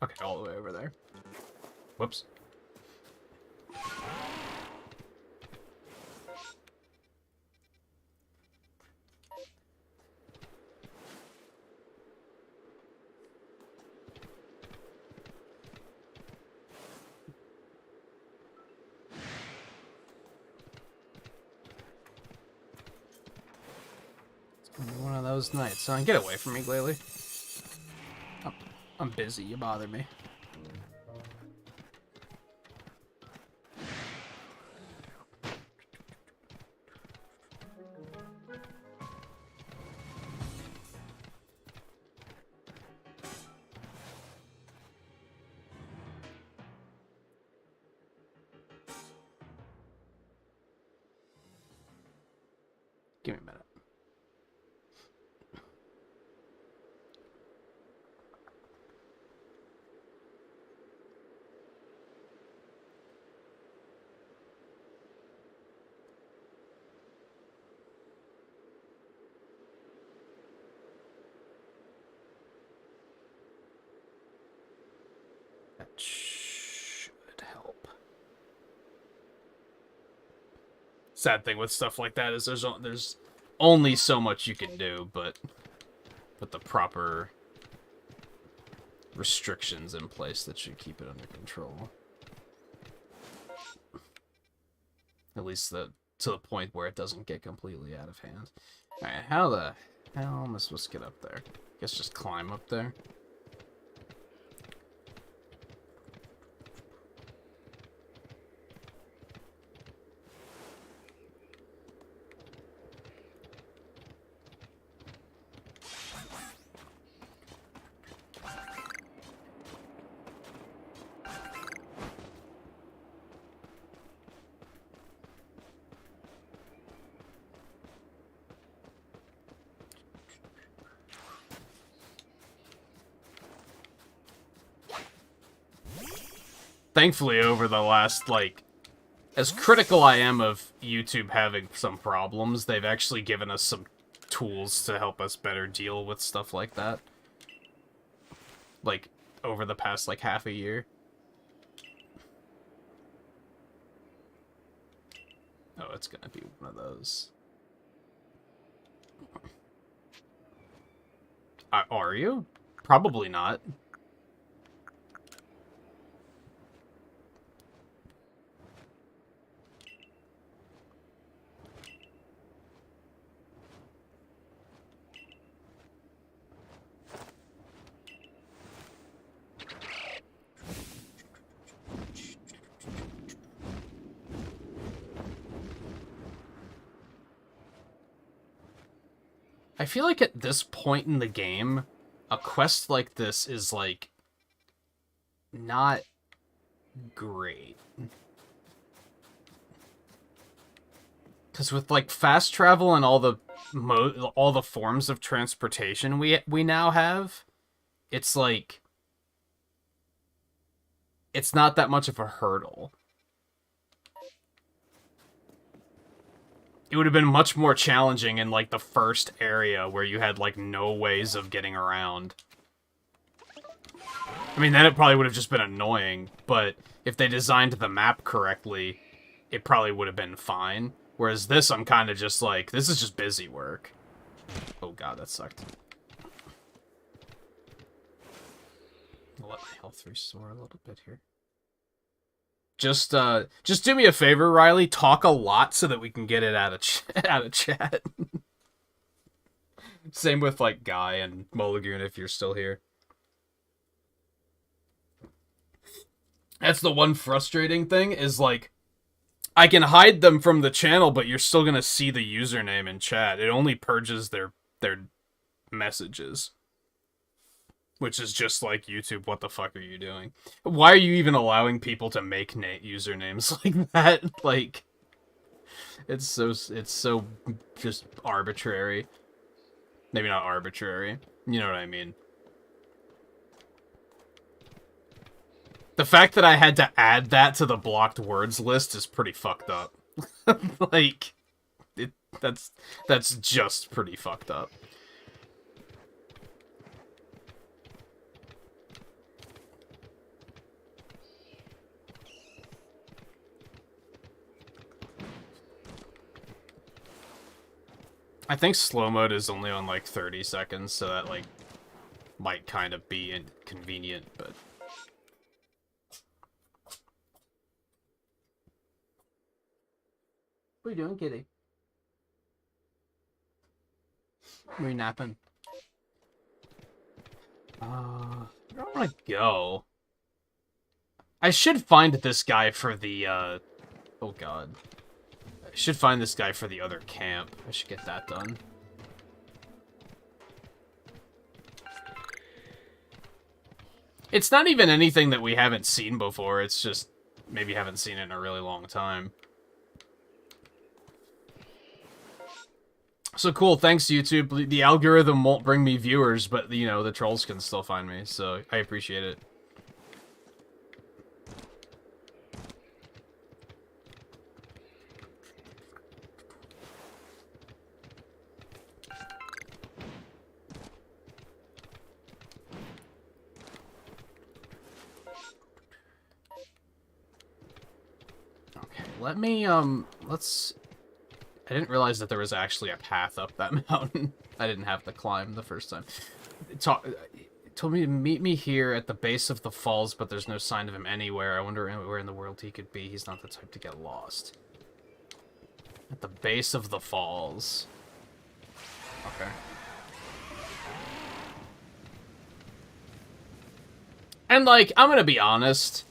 Okay, all the way over there. Whoops. One of those nights, son. Get away from me, Glalie. Oh, I'm busy. You bother me. Give me a minute. That should help. Sad thing with stuff like that is there's only so much you can do, but with the proper restrictions in place that should keep it under control. At least to the point where it doesn't get completely out of hand. Alright, how the hell am I supposed to get up there? Guess just climb up there. Thankfully, over the last, like, as critical I am of YouTube having some problems, they've actually given us some tools to help us better deal with stuff like that. Like, over the past, like, half a year. Oh, it's gonna be one of those. Are you? Probably not. I feel like at this point in the game, a quest like this is, like, not great. Because with, like, fast travel and all the forms of transportation we now have, it's, like, it's not that much of a hurdle. It would have been much more challenging in, like, the first area where you had, like, no ways of getting around. I mean, then it probably would have just been annoying, but if they designed the map correctly, it probably would have been fine. Whereas this, I'm kind of just like, this is just busy work. Oh god, that sucked. I'll let my health restore a little bit here. Just do me a favor, Riley. Talk a lot so that we can get it out of chat. Same with, like, Guy and Mulligan if you're still here. That's the one frustrating thing, is, like, I can hide them from the channel, but you're still gonna see the username in chat. It only purges their their messages. Which is just like, YouTube, what the fuck are you doing? Why are you even allowing people to make usernames like that? Like, it's so just arbitrary. Maybe not arbitrary. You know what I mean. The fact that I had to add that to the blocked words list is pretty fucked up. Like, that's just pretty fucked up. I think slow mode is only on like 30 seconds, so that like might kind of be inconvenient, but what are you doing, kitty? Where are you napping? Where do I want to go? I should find this guy for the, oh god. I should find this guy for the other camp. I should get that done. It's not even anything that we haven't seen before, it's just maybe haven't seen it in a really long time. So cool, thanks YouTube. The algorithm won't bring me viewers, but, you know, the trolls can still find me, so I appreciate it. Okay, let me, let's... I didn't realize that there was actually a path up that mountain. I didn't have to climb the first time. It told me to meet me here at the base of the falls, but there's no sign of him anywhere. I wonder where in the world he could be. He's not the type to get lost. At the base of the falls. Okay. And, like, I'm gonna be honest.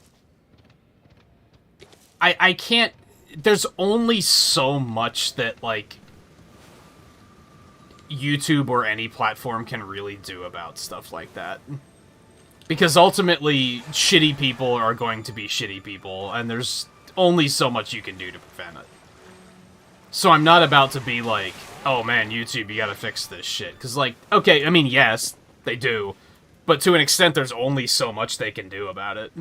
I can't... There's only so much that, like, YouTube or any platform can really do about stuff like that. Because ultimately, shitty people are going to be shitty people, and there's only so much you can do to prevent it. So I'm not about to be like, oh man, YouTube, you gotta fix this shit. Because, like, okay, I mean, yes, they do. But to an extent, there's only so much they can do about it.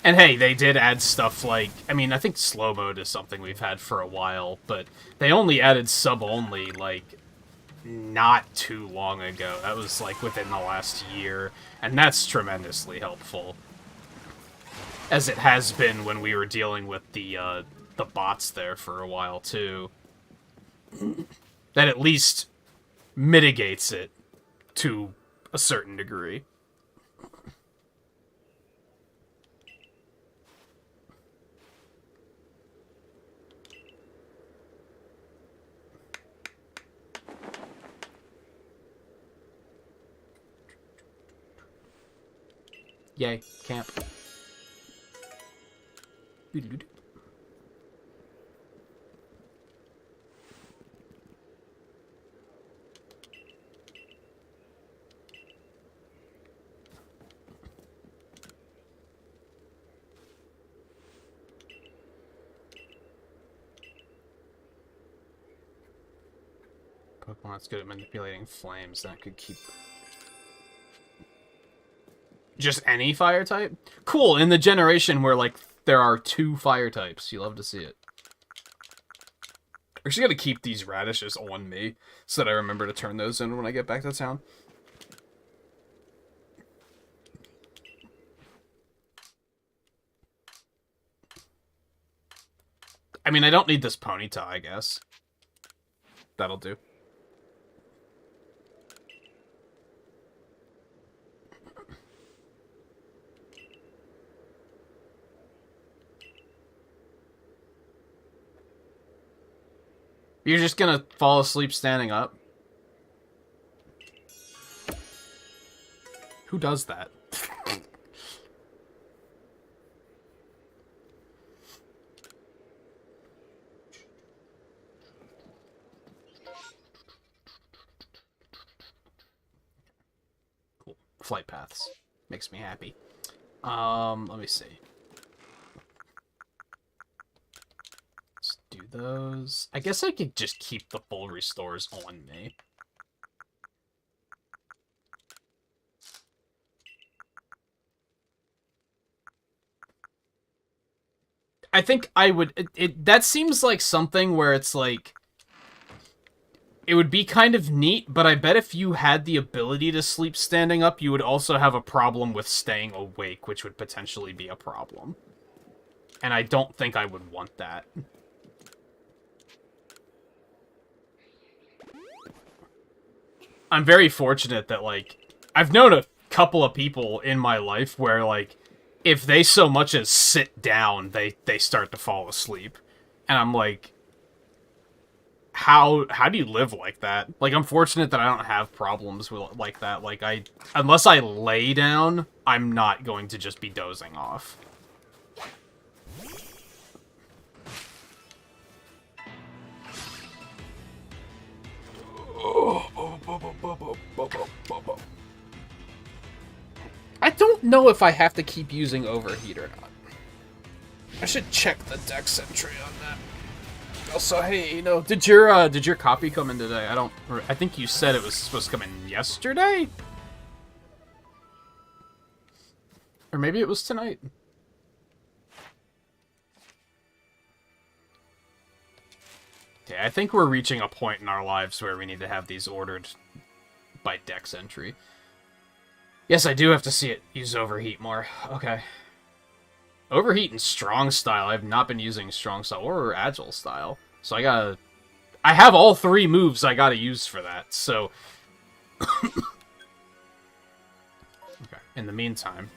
And hey, they did add stuff like... I mean, I think slow mode is something we've had for a while, but they only added sub-only, like, not too long ago. That was, like, within the last year, and that's tremendously helpful. As it has been when we were dealing with the bots there for a while, too. That at least mitigates it to a certain degree. Yay, camp. Pokemon that's good at manipulating flames, that could keep... Just any fire type? Cool, in the generation where, like, there are 2 fire types. You love to see it. I'm actually gonna keep these radishes on me, so that I remember to turn those in when I get back to town. I mean, I don't need this ponyta, I guess. That'll do. You're just gonna fall asleep standing up? Who does that? Cool. Flight paths. Makes me happy. Let me see. Let's do those. I guess I could just keep the full restores on me. I think I would... that seems like something where it's like... It would be kind of neat, but I bet if you had the ability to sleep standing up, you would also have a problem with staying awake, which would potentially be a problem. And I don't think I would want that. I'm very fortunate that, like... I've known a couple of people in my life where, like... If they so much as sit down, they start to fall asleep. And I'm like, how do you live like that? Like, I'm fortunate that I don't have problems with like that. Like, unless I lay down, I'm not going to just be dozing off. I don't know if I have to keep using overheat or not. I should check the dex entry on that. Also, hey, you know, did your copy come in today? I think you said it was supposed to come in yesterday? Or maybe it was tonight. Okay, I think we're reaching a point in our lives where we need to have these ordered by dex entry. Yes, I do have to see it use overheat more. Okay. Overheat and strong style. I have not been using strong style or agile style. So I have all three moves I gotta use for that, so... Okay. In the meantime...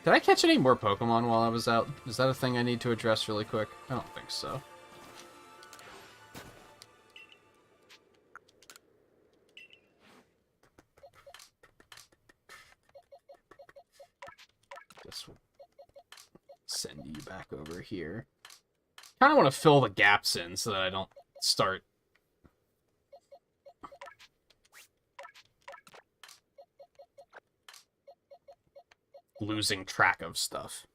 Did I catch any more Pokemon while I was out? Is that a thing I need to address really quick? I don't think so. Guess we'll send you back over here. Kind of want to fill the gaps in so that I don't start losing track of stuff.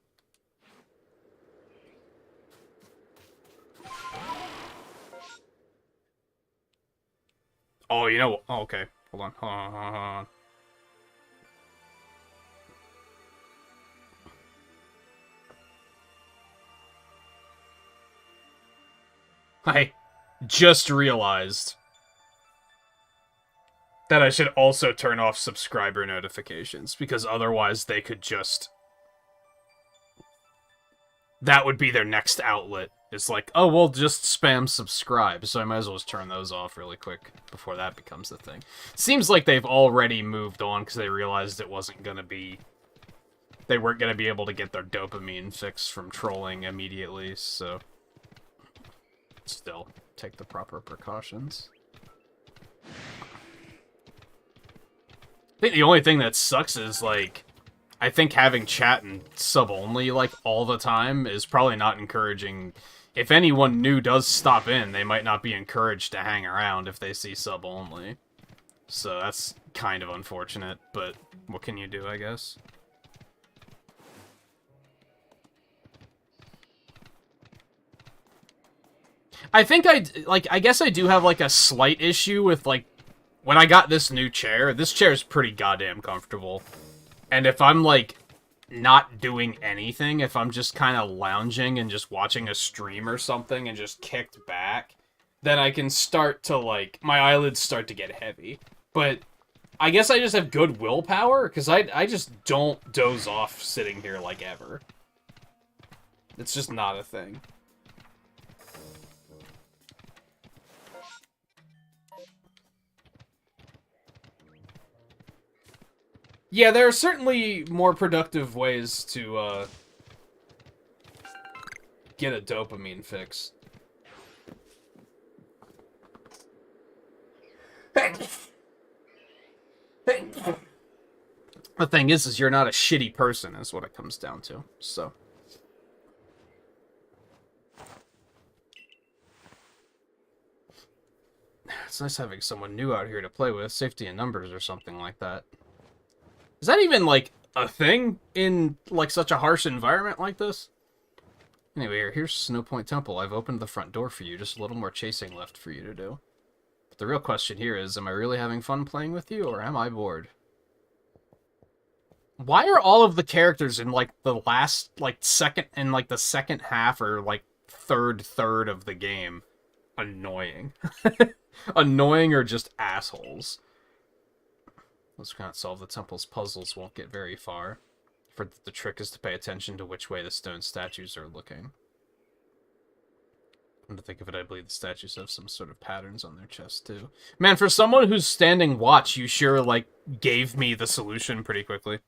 Oh, you know what? Oh, okay. Hold on. Hold on. Hold on. I just realized that I should also turn off subscriber notifications, because otherwise they could just... That would be their next outlet. It's like, oh, well, just spam subscribe, so I might as well just turn those off really quick before that becomes the thing. Seems like they've already moved on because they realized it wasn't going to be... They weren't going to be able to get their dopamine fix from trolling immediately, so... Still, take the proper precautions. I think the only thing that sucks is, like, I think having chat and sub-only, like, all the time is probably not encouraging. If anyone new does stop in, they might not be encouraged to hang around if they see sub-only. So that's kind of unfortunate, but what can you do, I guess? I think I guess I do have, like, a slight issue with, like, when I got this new chair. This chair is pretty goddamn comfortable. And if I'm, like, not doing anything, if I'm just kind of lounging and just watching a stream or something and just kicked back, then I can start to, like, my eyelids start to get heavy. But I guess I just have good willpower, because I just don't doze off sitting here, like, ever. It's just not a thing. Yeah, there are certainly more productive ways to, get a dopamine fix. The thing is you're not a shitty person, is what it comes down to. So. It's nice having someone new out here to play with. Safety in numbers or something like that. Is that even, like, a thing in, like, such a harsh environment like this? Anyway, here's Snow Point Temple. I've opened the front door for you. Just a little more chasing left for you to do. But the real question here is, am I really having fun playing with you, or am I bored? Why are all of the characters in, like, the last, like, second, and, like, the second half or, like, third of the game annoying? Annoying or just assholes? Those who can't solve the temple's puzzles won't get very far. For the trick is to pay attention to which way the stone statues are looking. Come to think of it, I believe the statues have some sort of patterns on their chest, too. Man, for someone who's standing watch, you sure, like, gave me the solution pretty quickly.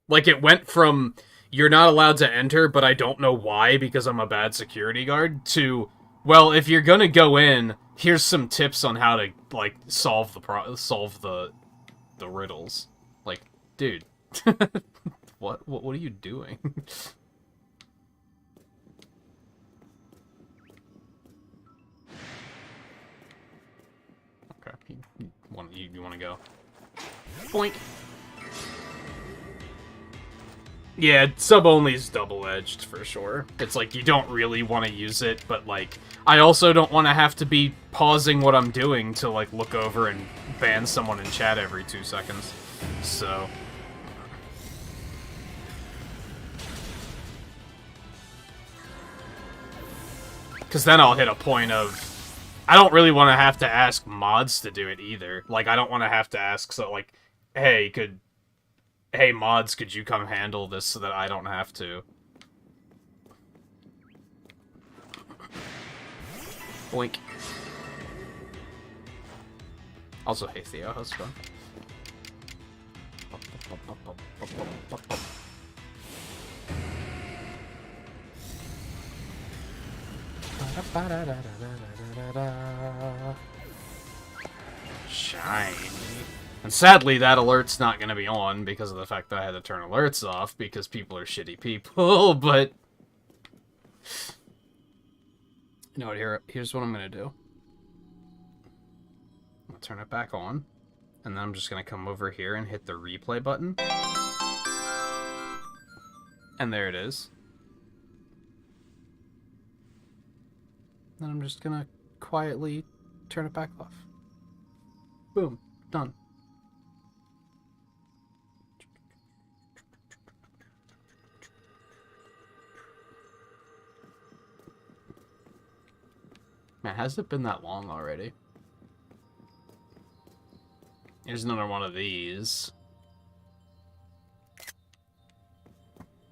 Like, it went from, you're not allowed to enter, but I don't know why because I'm a bad security guard, to, well, if you're gonna go in, here's some tips on how to, like, solve the riddles. Like, dude. What are you doing? Okay, you want to go? Boink. Yeah, sub-only is double-edged, for sure. It's like, you don't really want to use it, but, like, I also don't want to have to be pausing what I'm doing to, like, look over and ban someone in chat every 2 seconds. So... because then I'll hit a point of... I don't really want to have to ask mods to do it, either. Like, I don't want to have to ask, so, like, hey, hey, mods, could you come handle this so that I don't have to? Boink. Also, hey, Theo, how's it going? Shiny. And sadly, that alert's not going to be on because of the fact that I had to turn alerts off because people are shitty people, but... you know what, here's what I'm going to do. I'll turn it back on, and then I'm just going to come over here and hit the replay button. And there it is. Then I'm just going to quietly turn it back off. Boom. Done. Man, has it been that long already? Here's another one of these.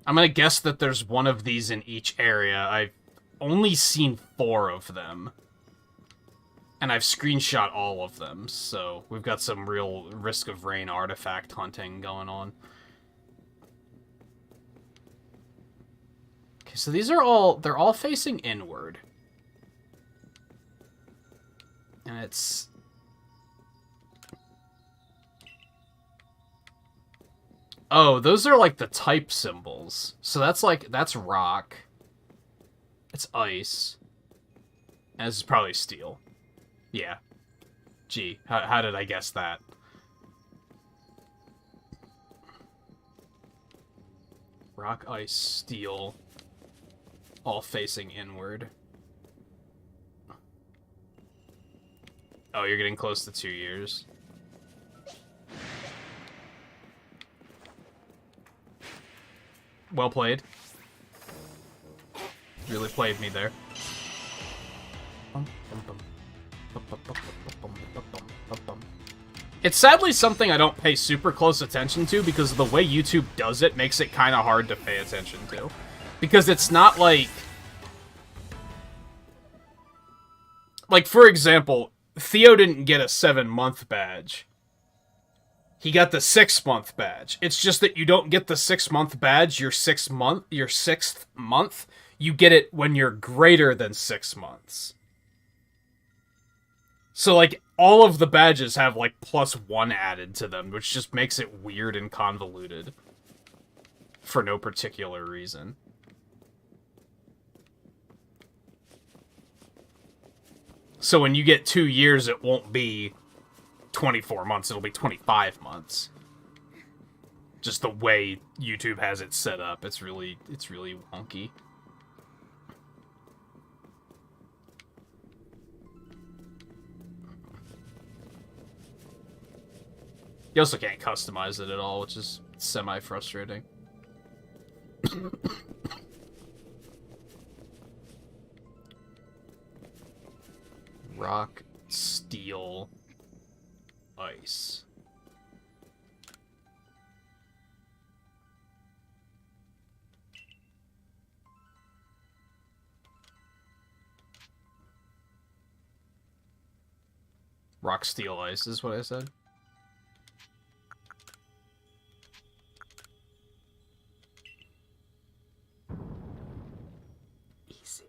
I'm gonna guess that there's one of these in each area. I've only seen 4 of them. And I've screenshot all of them, so we've got some real Risk of Rain artifact hunting going on. Okay, so these are they're all facing inward. And it's... oh, those are like the type symbols. So that's rock. It's ice. And this is probably steel. Yeah. Gee, how did I guess that? Rock, ice, steel. All facing inward. Oh, you're getting close to 2 years. Well played. Really played me there. It's sadly something I don't pay super close attention to because the way YouTube does it makes it kind of hard to pay attention to. Because it's not like... like, for example, Theo didn't get a 7-month badge. He got the 6-month badge. It's just that you don't get the 6-month badge your 6th month. You get it when you're greater than 6 months. So, like, all of the badges have, like, +1 added to them, which just makes it weird and convoluted. For no particular reason. So when you get 2 years, it won't be 24 months, it'll be 25 months. Just the way YouTube has it set up, it's really wonky. You also can't customize it at all, which is semi-frustrating. Rock, steel, ice. Rock, steel, ice is what I said. Easy.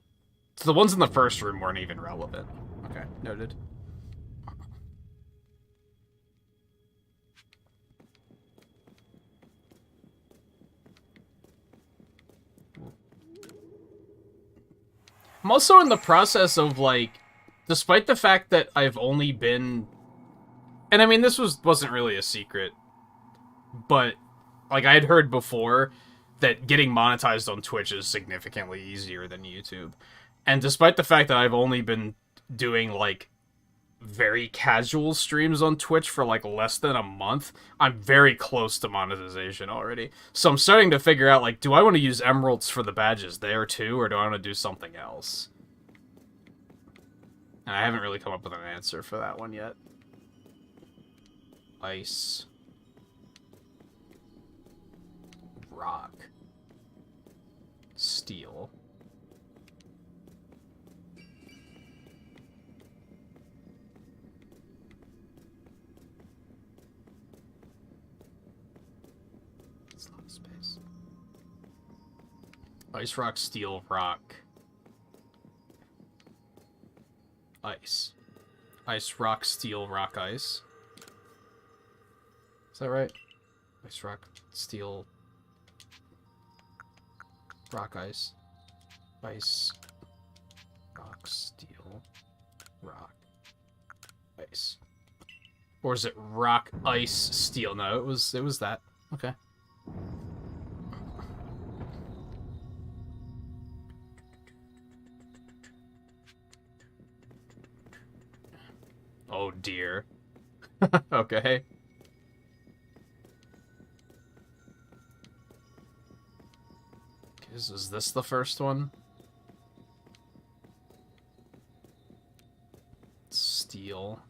So the ones in the first room weren't even relevant. Okay, noted. I'm also in the process of, like, despite the fact that I've only been... And I mean, this wasn't really a secret, but, like, I had heard before that getting monetized on Twitch is significantly easier than YouTube. And despite the fact that I've only been doing, like, very casual streams on Twitch for, like, less than a month, I'm very close to monetization already. So I'm starting to figure out, like, do I want to use emeralds for the badges there too, or do I want to do something else? And I haven't really come up with an answer for that one yet. Ice. Rock. Steel. That's a lot of space. Ice, rock, steel, rock. Ice. Ice, rock, steel, rock, ice. Is that right? Ice, rock, steel, rock, ice. Ice, rock, steel, rock, ice. Or is it rock, ice, steel? No, it was that. Okay. Oh dear. Okay. Is this the first one? Steel.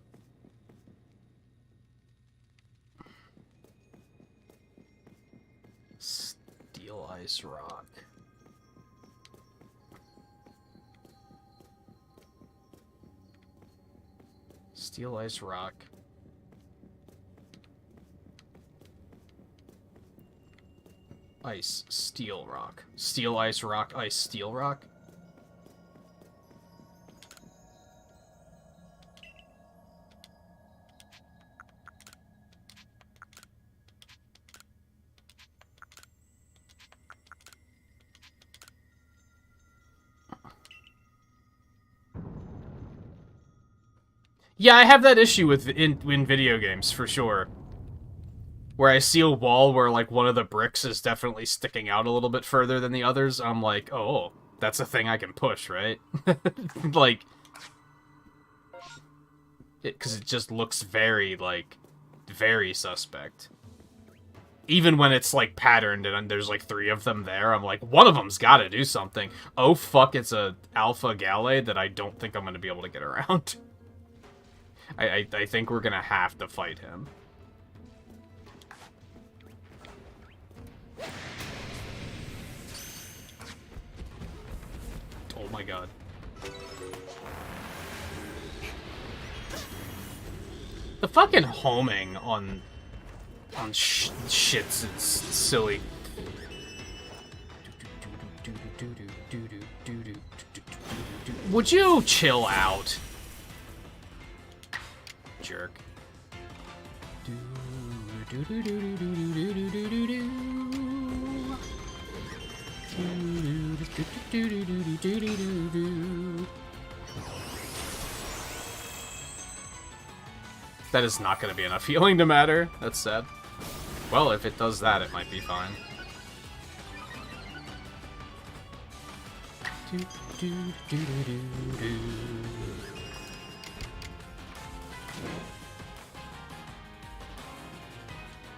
Steel, ice, rock. Steel, ice, rock. Ice, steel, rock. Steel, ice, rock, ice, steel, rock. Yeah, I have that issue with in video games, for sure. Where I see a wall where, like, one of the bricks is definitely sticking out a little bit further than the others, I'm like, oh, that's a thing I can push, right? Like... Because it just looks very, like, very suspect. Even when it's, like, patterned and there's, like, 3 of them there, I'm like, one of them's gotta do something. Oh, fuck, it's a Alpha Galley that I don't think I'm gonna be able to get around. I think we're gonna have to fight him. Oh my god. The fucking homing on shits is silly. Would you chill out? That is not going to be enough healing to matter. That's sad. Well, if it does that, it might be fine.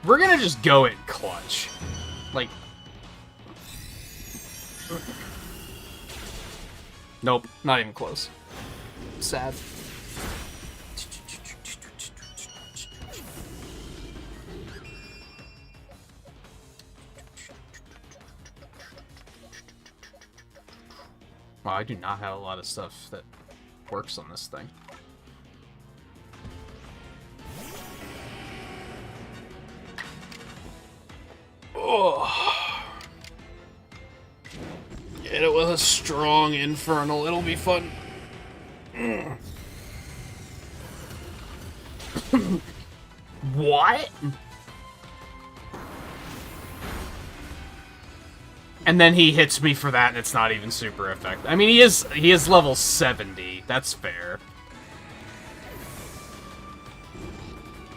We're gonna just go in clutch. Like... Nope, not even close. Sad. Wow, I do not have a lot of stuff that works on this thing. Oh. Get it with a strong infernal, it'll be fun. What? And then he hits me for that, and it's not even super effective. I mean, he is level 70. That's fair.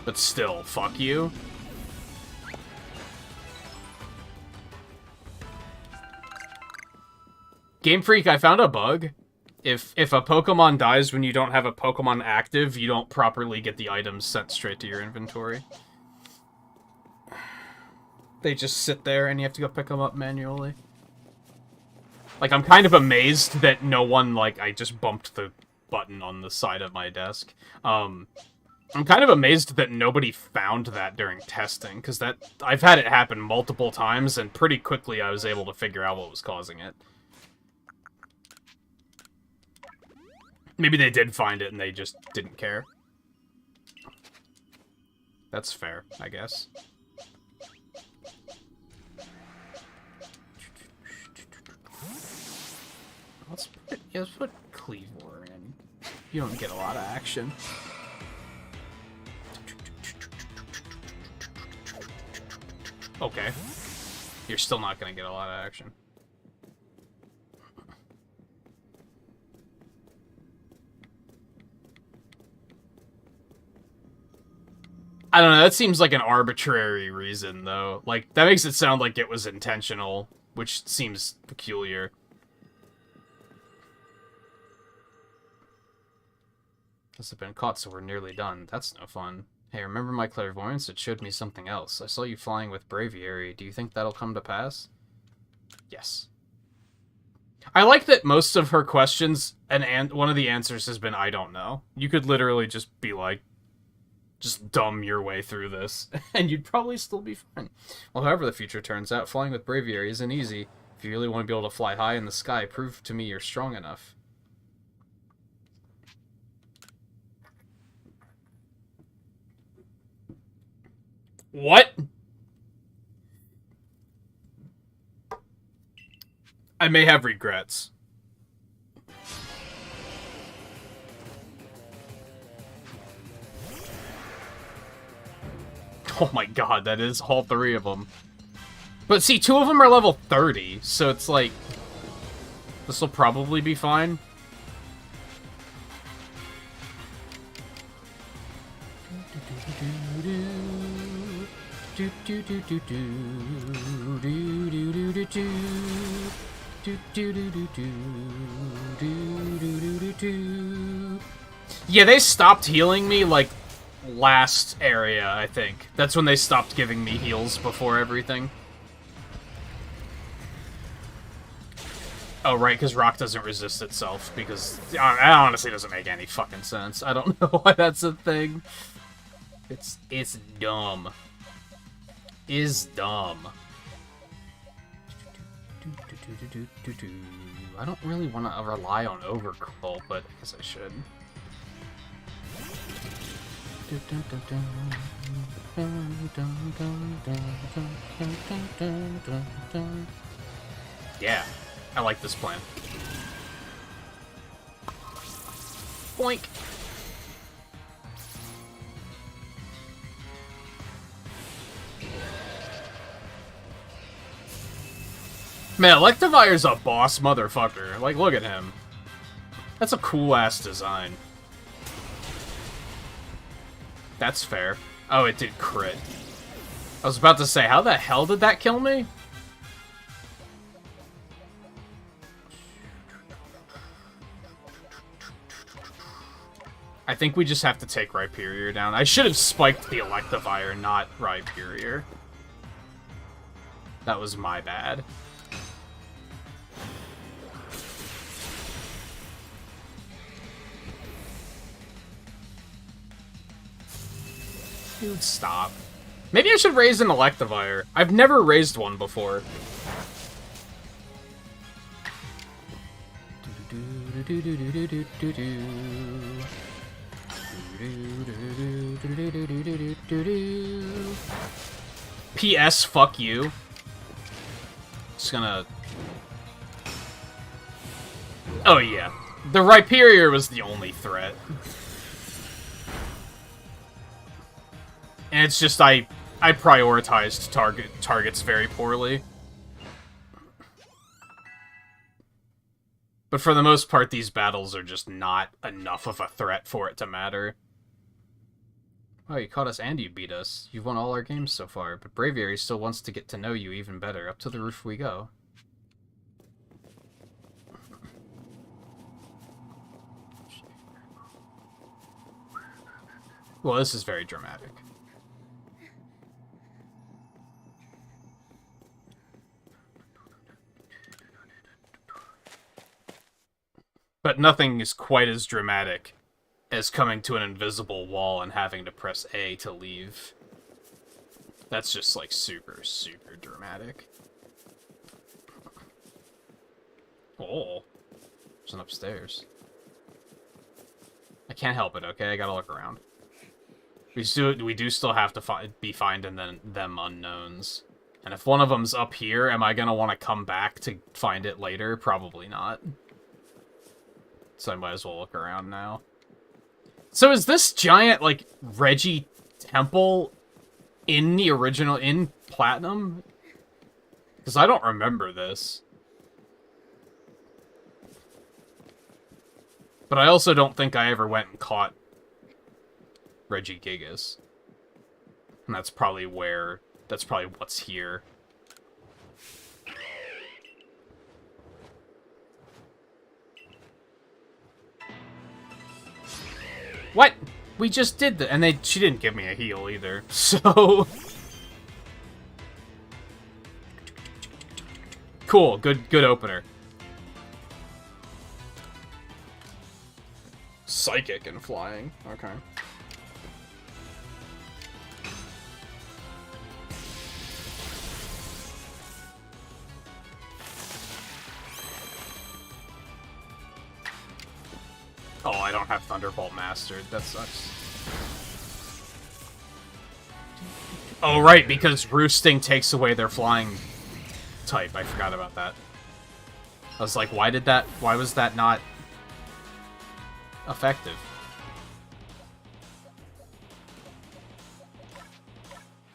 But still, fuck you. Game Freak, I found a bug. If a Pokemon dies when you don't have a Pokemon active, you don't properly get the items sent straight to your inventory. They just sit there and you have to go pick them up manually. Like, I'm kind of amazed that no one, like, I just bumped the button on the side of my desk. I'm kind of amazed that nobody found that during testing, because I've had it happen multiple times, and pretty quickly I was able to figure out what was causing it. Maybe they did find it and they just didn't care. That's fair, I guess. Let's put Cleavor in. You don't get a lot of action. Okay. You're still not gonna get a lot of action. I don't know, that seems like an arbitrary reason, though. Like, that makes it sound like it was intentional, which seems peculiar. Must have been caught, so we're nearly done. That's no fun. Hey, remember my clairvoyance? It showed me something else. I saw you flying with Braviary. Do you think that'll come to pass? Yes. I like that most of her questions, and one of the answers has been, I don't know. You could literally just be like, just dumb your way through this, and you'd probably still be fine. Well, however the future turns out, flying with Braviary isn't easy. If you really want to be able to fly high in the sky, prove to me you're strong enough. What? I may have regrets. Oh my god, that is all three of them. But see, two of them are level 30, so it's like... This will probably be fine. Yeah, they stopped healing me, like, last area, I think. That's when they stopped giving me heals before everything. Oh, right, because rock doesn't resist itself, because that honestly doesn't make any fucking sense. I don't know why that's a thing. It's dumb. Is dumb. I don't really want to rely on Overcall, but I guess I should. Yeah, I like this plan. Boink. Man, Electivire's a boss motherfucker. Like, look at him. That's a cool-ass design. That's fair. Oh, it did crit. I was about to say, how the hell did that kill me? I think we just have to take Rhyperior down. I should have spiked the Electivire, not Rhyperior. That was my bad. Dude, stop. Maybe I should raise an Electivire. I've never raised one before. P.S. Fuck you. Just gonna... Oh yeah. The Rhyperior was the only threat. And it's just I prioritized targets very poorly. But for the most part, these battles are just not enough of a threat for it to matter. Oh, you caught us and you beat us. You've won all our games so far, but Braviary still wants to get to know you even better. Up to the roof we go. Well, this is very dramatic. But nothing is quite as dramatic as coming to an invisible wall and having to press A to leave. That's just, like, super, super dramatic. Oh. There's an upstairs. I can't help it, okay? I gotta look around. We do still have to be finding them unknowns. And if one of them's up here, am I gonna want to come back to find it later? Probably not. So I might as well look around now. So is this giant, like, Reggie temple in the original, in Platinum? Because I don't remember this. But I also don't think I ever went and caught Regigigas. And that's probably what's here. What? We just did that, and she didn't give me a heal either, so... Cool, good opener. Psychic and flying, okay. Oh, I don't have Thunderbolt mastered. That sucks. Oh, right, because roosting takes away their flying type. I forgot about that. I was like, why was that not effective?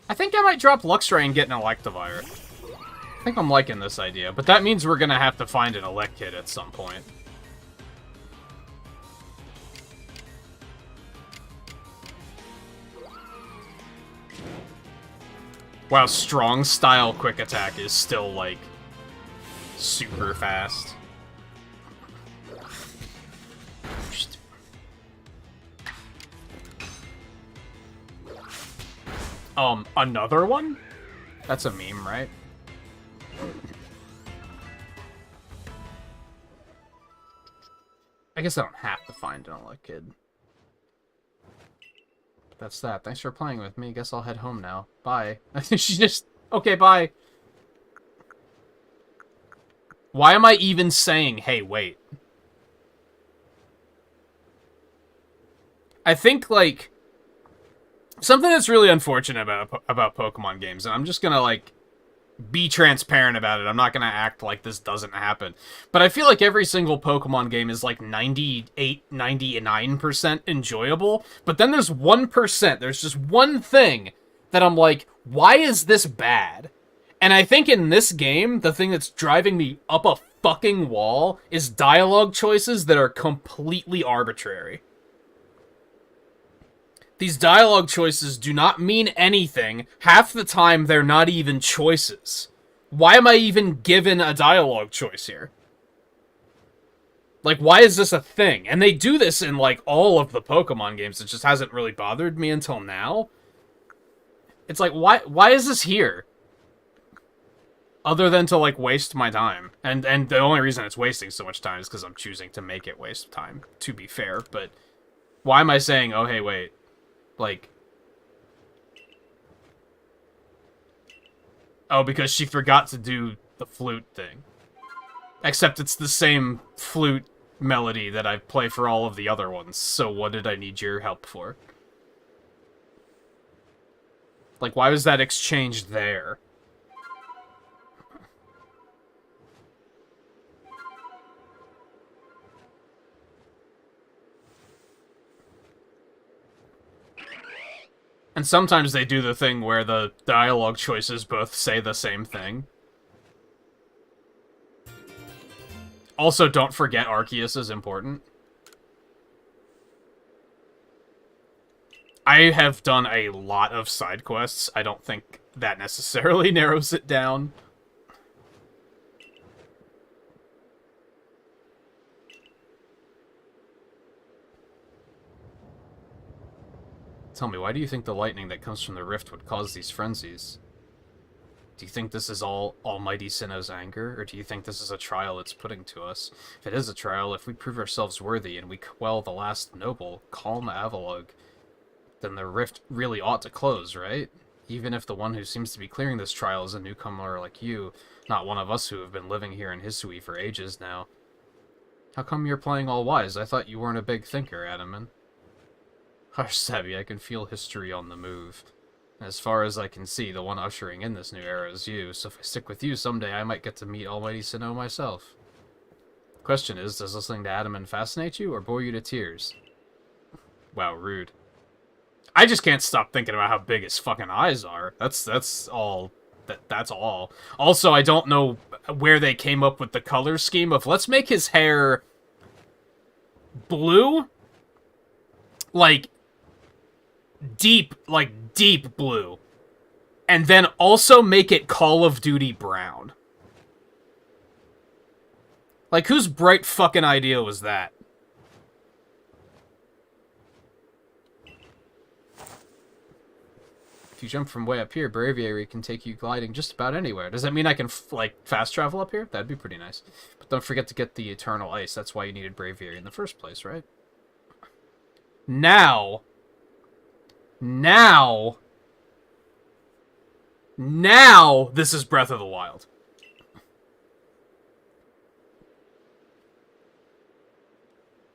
I think I might drop Luxray and get an Electivire. I think I'm liking this idea, but that means we're gonna have to find an Elekid at some point. Wow, strong style quick attack is still, like, super fast. Another one? That's a meme, right? I guess I don't have to find an Elekid. That's that. Thanks for playing with me. Guess I'll head home now. Bye. She just... Okay, bye. Why am I even saying, hey, wait? I think, like... Something that's really unfortunate about Pokemon games, and I'm just gonna, like, be transparent about it. I'm not gonna act like this doesn't happen. But I feel like every single Pokemon game is like 98, 99% enjoyable. But then there's 1%. There's just one thing that I'm like, why is this bad? And I think in this game, the thing that's driving me up a fucking wall is dialogue choices that are completely arbitrary. These dialogue choices do not mean anything. Half the time, they're not even choices. Why am I even given a dialogue choice here? Like, why is this a thing? And they do this in, like, all of the Pokemon games. It just hasn't really bothered me until now. It's like, why is this here? Other than to, like, waste my time. And the only reason it's wasting so much time is because I'm choosing to make it waste time, to be fair. But why am I saying, oh, hey, wait. Like... Oh, because she forgot to do the flute thing. Except it's the same flute melody that I play for all of the other ones, so what did I need your help for? Like, why was that exchanged there? And sometimes they do the thing where the dialogue choices both say the same thing. Also, don't forget Arceus is important. I have done a lot of side quests. I don't think that necessarily narrows it down. Tell me, why do you think the lightning that comes from the rift would cause these frenzies? Do you think this is all Almighty Sinnoh's anger, or do you think this is a trial it's putting to us? If it is a trial, if we prove ourselves worthy and we quell the last noble, calm Avalugg, then the rift really ought to close, right? Even if the one who seems to be clearing this trial is a newcomer like you, not one of us who have been living here in Hisui for ages now. How come you're playing all wise? I thought you weren't a big thinker, Adaman. Hush, Sabby, I can feel history on the move. As far as I can see, the one ushering in this new era is you, so if I stick with you someday, I might get to meet Almighty Sinnoh myself. Question is, does listening to Adaman fascinate you, or bore you to tears? Wow, rude. I just can't stop thinking about how big his fucking eyes are. That's all. That's all. Also, I don't know where they came up with the color scheme of, let's make his hair blue? Like, deep blue. And then also make it Call of Duty brown. Like, whose bright fucking idea was that? If you jump from way up here, Braviary can take you gliding just about anywhere. Does that mean I can, like, fast travel up here? That'd be pretty nice. But don't forget to get the Eternal Ice. That's why you needed Braviary in the first place, right? Now, this is Breath of the Wild.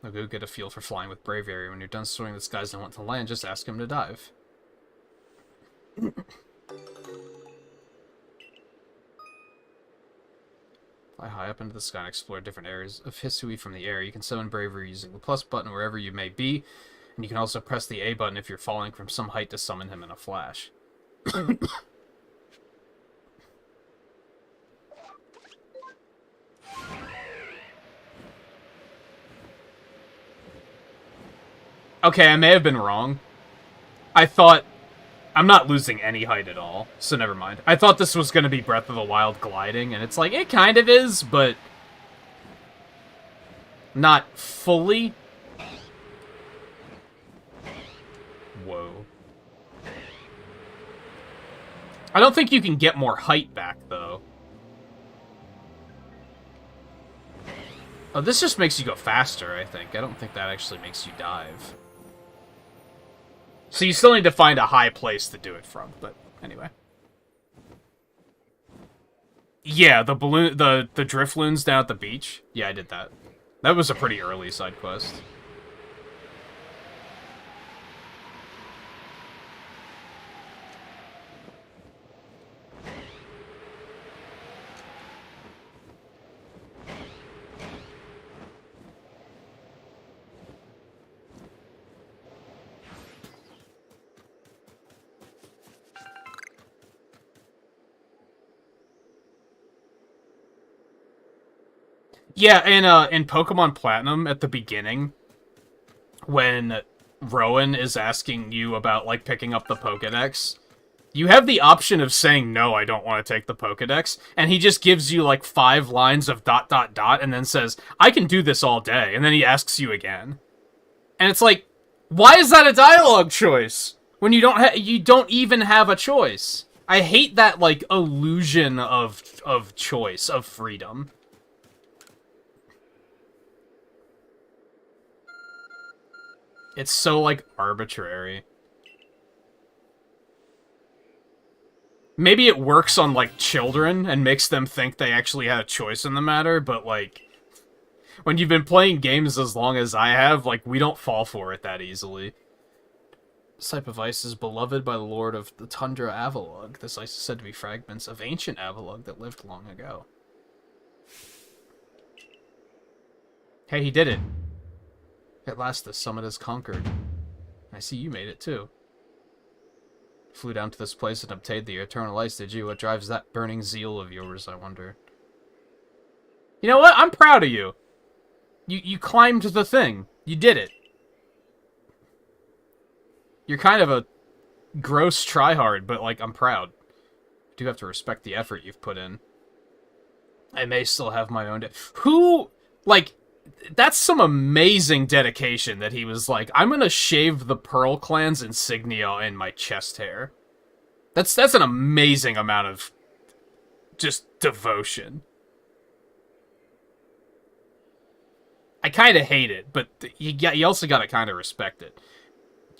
I'll go get a feel for flying with Braviary. When you're done soaring the skies and want to land, just ask him to dive. Fly high up into the sky and explore different areas of Hisui from the air. You can summon Bravery using the plus button wherever you may be, and you can also press the A button if you're falling from some height to summon him in a flash. Okay, I may have been wrong. I thought... I'm not losing any height at all, so never mind. I thought this was going to be Breath of the Wild gliding, and it's like, it kind of is, but... not fully. Whoa. I don't think you can get more height back, though. Oh, this just makes you go faster, I think. I don't think that actually makes you dive. So you still need to find a high place to do it from, but anyway. Yeah, the balloon, the Drifloons down at the beach. Yeah, I did that. That was a pretty early side quest. Yeah, in Pokemon Platinum at the beginning, when Rowan is asking you about, like, picking up the Pokedex, you have the option of saying, no, I don't want to take the Pokedex, and he just gives you, like, 5 lines of ... and then says, I can do this all day, and then he asks you again. And it's like, why is that a dialogue choice? When you don't even have a choice. I hate that, like, illusion of choice, of freedom. It's so, like, arbitrary. Maybe it works on, like, children and makes them think they actually had a choice in the matter, but, like, when you've been playing games as long as I have, like, we don't fall for it that easily. This type of ice is beloved by the lord of the Tundra Avalugg. This ice is said to be fragments of ancient Avalugg that lived long ago. Hey, he did it. At last the summit is conquered. I see you made it, too. Flew down to this place and obtained the eternal ice, did you? What drives that burning zeal of yours, I wonder? You know what? I'm proud of you. You climbed the thing. You did it. You're kind of a gross tryhard, but, like, I'm proud. I do have to respect the effort you've put in. I may still have my own... Who... Like, that's some amazing dedication that he was like, I'm gonna shave the Pearl Clan's insignia in my chest hair. That's an amazing amount of just devotion. I kind of hate it, but you also gotta kind of respect it.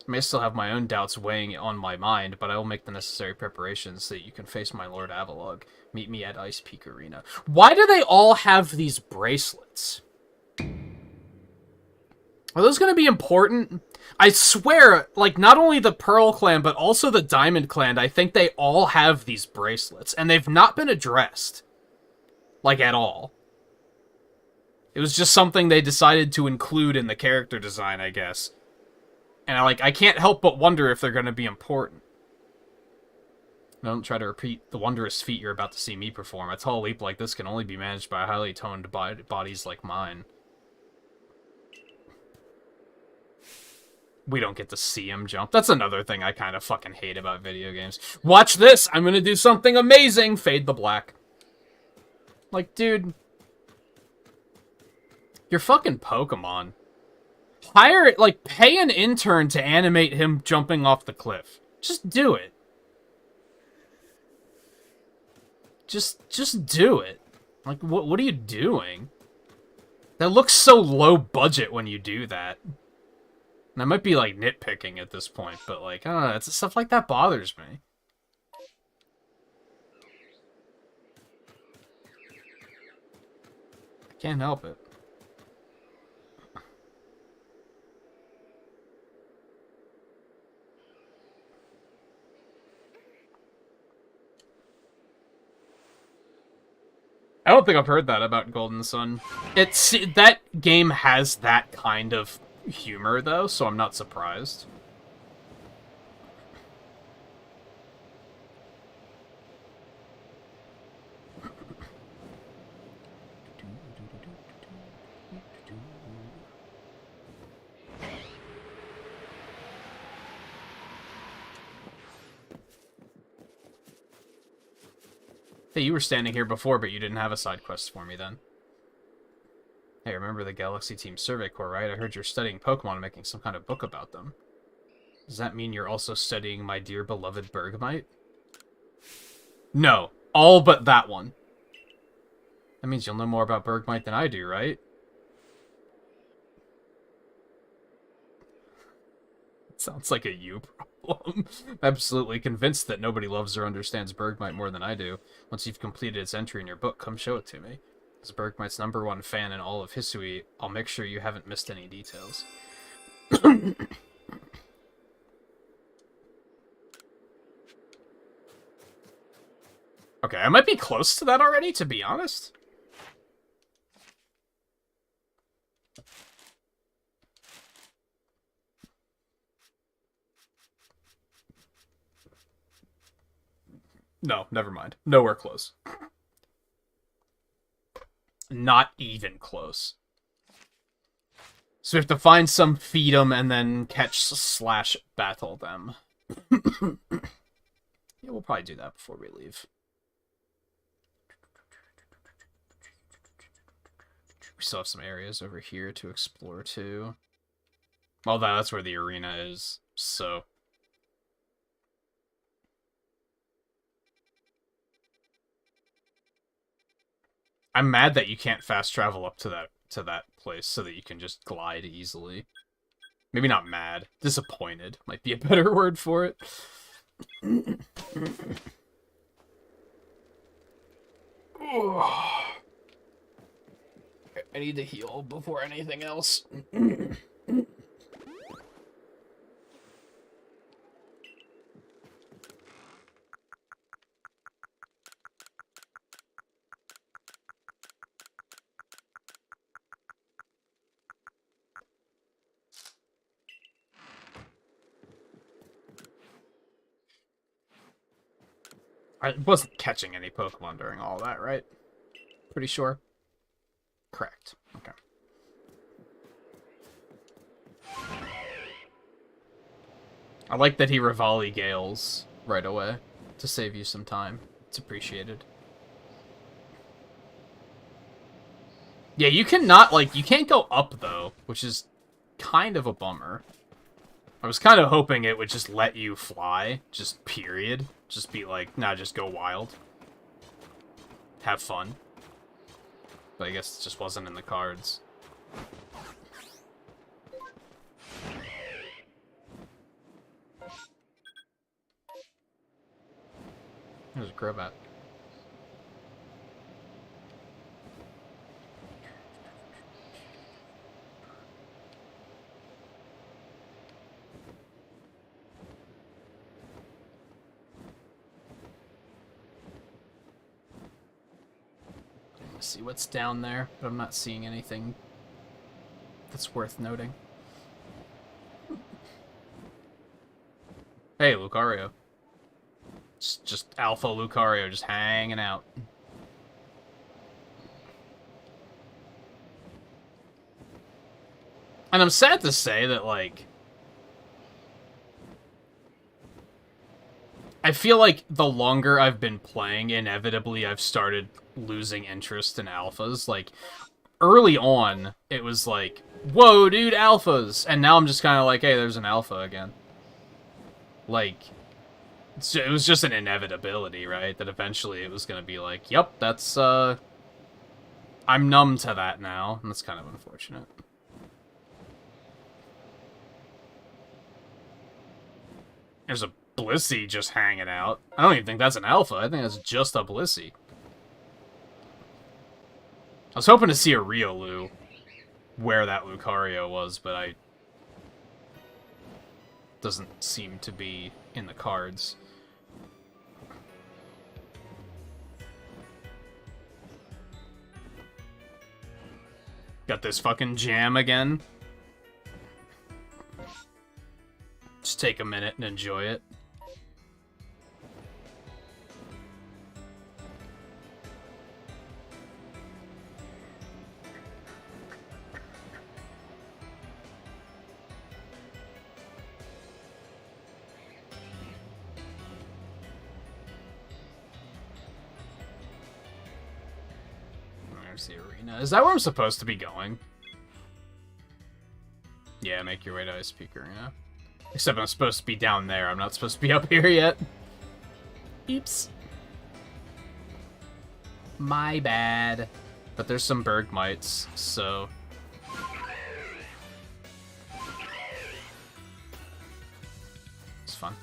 I may still have my own doubts weighing on my mind, but I will make the necessary preparations so that you can face my Lord Avalugg. Meet me at Ice Peak Arena. Why do they all have these bracelets? Are those going to be important? I swear, like, not only the Pearl Clan, but also the Diamond Clan, I think they all have these bracelets, and they've not been addressed. Like, at all. It was just something they decided to include in the character design, I guess. And, I can't help but wonder if they're going to be important. Don't try to repeat the wondrous feat you're about to see me perform. A tall leap like this can only be managed by highly toned bodies like mine. We don't get to see him jump. That's another thing I kind of fucking hate about video games. Watch this! I'm gonna do something amazing! Fade the black. Like, dude... You're fucking Pokemon. Hire, like, pay an intern to animate him jumping off the cliff. Just do it. Just do it. Like, what are you doing? That looks so low budget when you do that. And I might be, like, nitpicking at this point, but, like, I don't know, it's stuff like that bothers me. I can't help it. I don't think I've heard that about Golden Sun. That game has that kind of humor, though, so I'm not surprised. Hey, you were standing here before, but you didn't have a side quest for me then. Hey, remember the Galaxy Team Survey Corps, right? I heard you're studying Pokemon and making some kind of book about them. Does that mean you're also studying my dear beloved Bergmite? No, all but that one. That means you'll know more about Bergmite than I do, right? Sounds like a you problem. I'm absolutely convinced that nobody loves or understands Bergmite more than I do. Once you've completed its entry in your book, come show it to me. As Bergmite's #1 fan in all of Hisui, I'll make sure you haven't missed any details. Okay, I might be close to that already, to be honest. No, never mind. Nowhere close. not even close. So we have to find some, feed them, and then catch / battle them. Yeah, we'll probably do that before we leave. We still have some areas over here to explore, too. Well, that's where the arena is, so... I'm mad that you can't fast travel up to that place so that you can just glide easily. Maybe not mad. Disappointed might be a better word for it. I need to heal before anything else. I wasn't catching any Pokemon during all that, right? Pretty sure. Correct. Okay. I like that he Rivali Gales right away to save you some time. It's appreciated. Yeah, you cannot, like, you can't go up, though, which is kind of a bummer. I was kind of hoping it would just let you fly, just period. Just be like, nah, just go wild. Have fun. But I guess it just wasn't in the cards. There's a Crobat. See what's down there, but I'm not seeing anything that's worth noting. Hey, Lucario. It's just Alpha Lucario just hanging out. And I'm sad to say that, like... I feel like the longer I've been playing, inevitably I've started losing interest in alphas. Like, early on, it was like, whoa, dude, alphas! And now I'm just kind of like, hey, there's an alpha again. Like, so it was just an inevitability, right? That eventually it was going to be like, yep, that's, I'm numb to that now, and that's kind of unfortunate. There's a Blissey just hanging out. I don't even think that's an alpha. I think that's just a Blissey. I was hoping to see a Riolu where that Lucario was, but I... doesn't seem to be in the cards. Got this fucking jam again. Just take a minute and enjoy it. There's the arena. Is that where I'm supposed to be going? Yeah, make your way to Ice Peak Arena. Except I'm supposed to be down there. I'm not supposed to be up here yet. Oops. My bad. But there's some Bergmites, so... it's fun.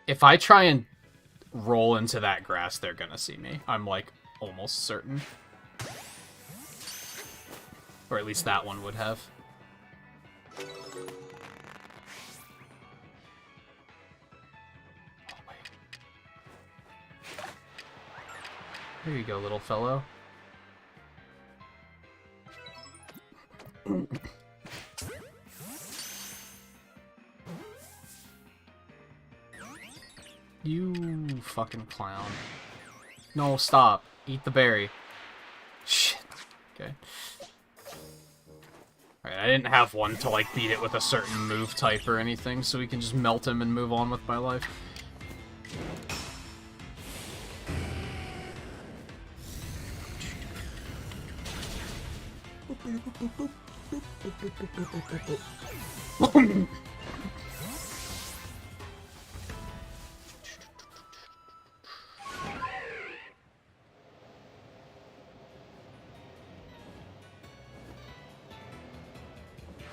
If I try and roll into that grass, they're gonna see me. I'm, like, almost certain. Or at least that one would have. Oh, wait. Here you go, little fellow. You fucking clown. No, stop. Eat the berry. Shit. Okay. Alright, I didn't have one to, like, beat it with a certain move type or anything, so we can just melt him and move on with my life.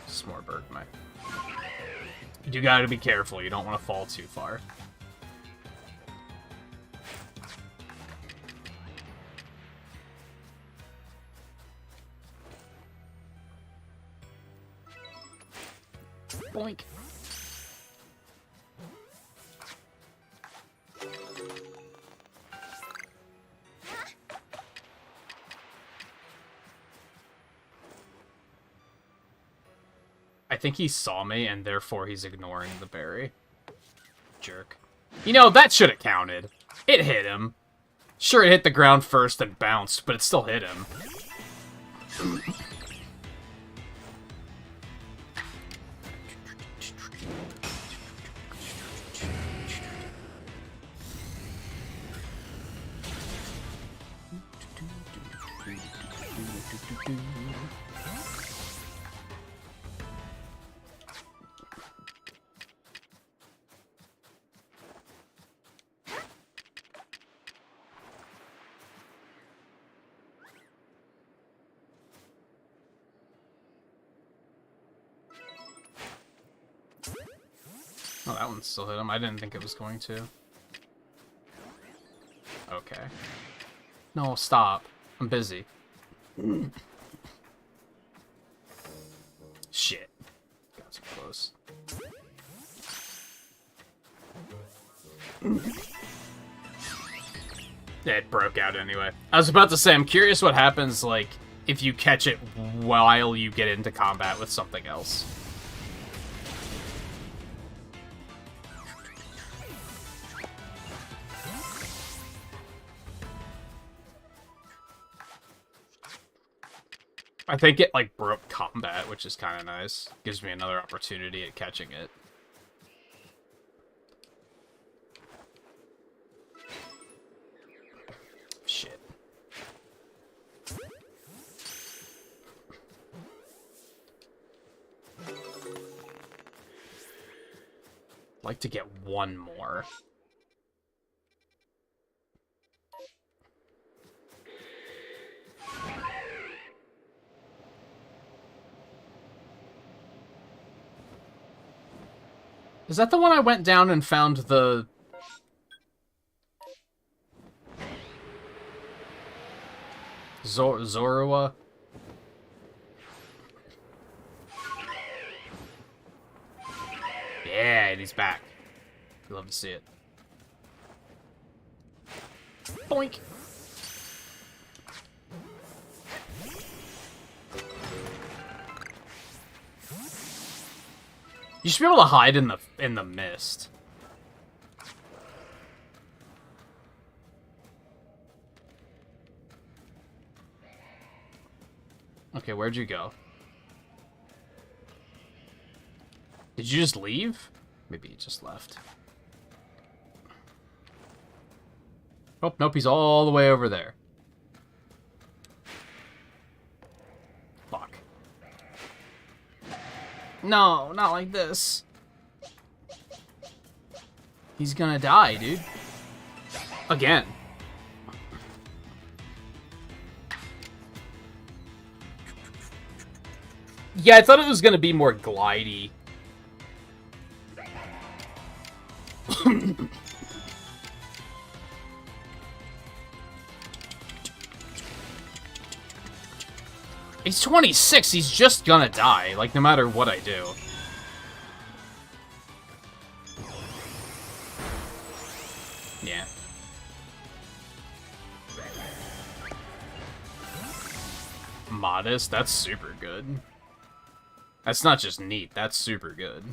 Smorberg, my. You gotta be careful, you don't want to fall too far. Boink. I think he saw me, and therefore he's ignoring the berry. Jerk. You know, that should have counted. It hit him. Sure, it hit the ground first and bounced, but it still hit him. Oh, that one still hit him. I didn't think it was going to. Okay. No, stop. I'm busy. Shit. Got too close. Yeah, it broke out anyway. I was about to say, I'm curious what happens, like, if you catch it while you get into combat with something else. I think it, like, broke combat, which is kind of nice. Gives me another opportunity at catching it. Shit. I'd like to get one more. Is that the one I went down and found the... Zorua? Yeah, and he's back. I'd love to see it. Boink! You should be able to hide in the mist. Okay, where'd you go? Did you just leave? Maybe he just left. Oh, nope, he's all the way over there. Fuck. No, not like this. He's gonna die, dude. Again. Yeah, I thought it was gonna be more glidey. He's 26, he's just gonna die, like, no matter what I do. Yeah. Modest, that's super good. That's not just neat, that's super good.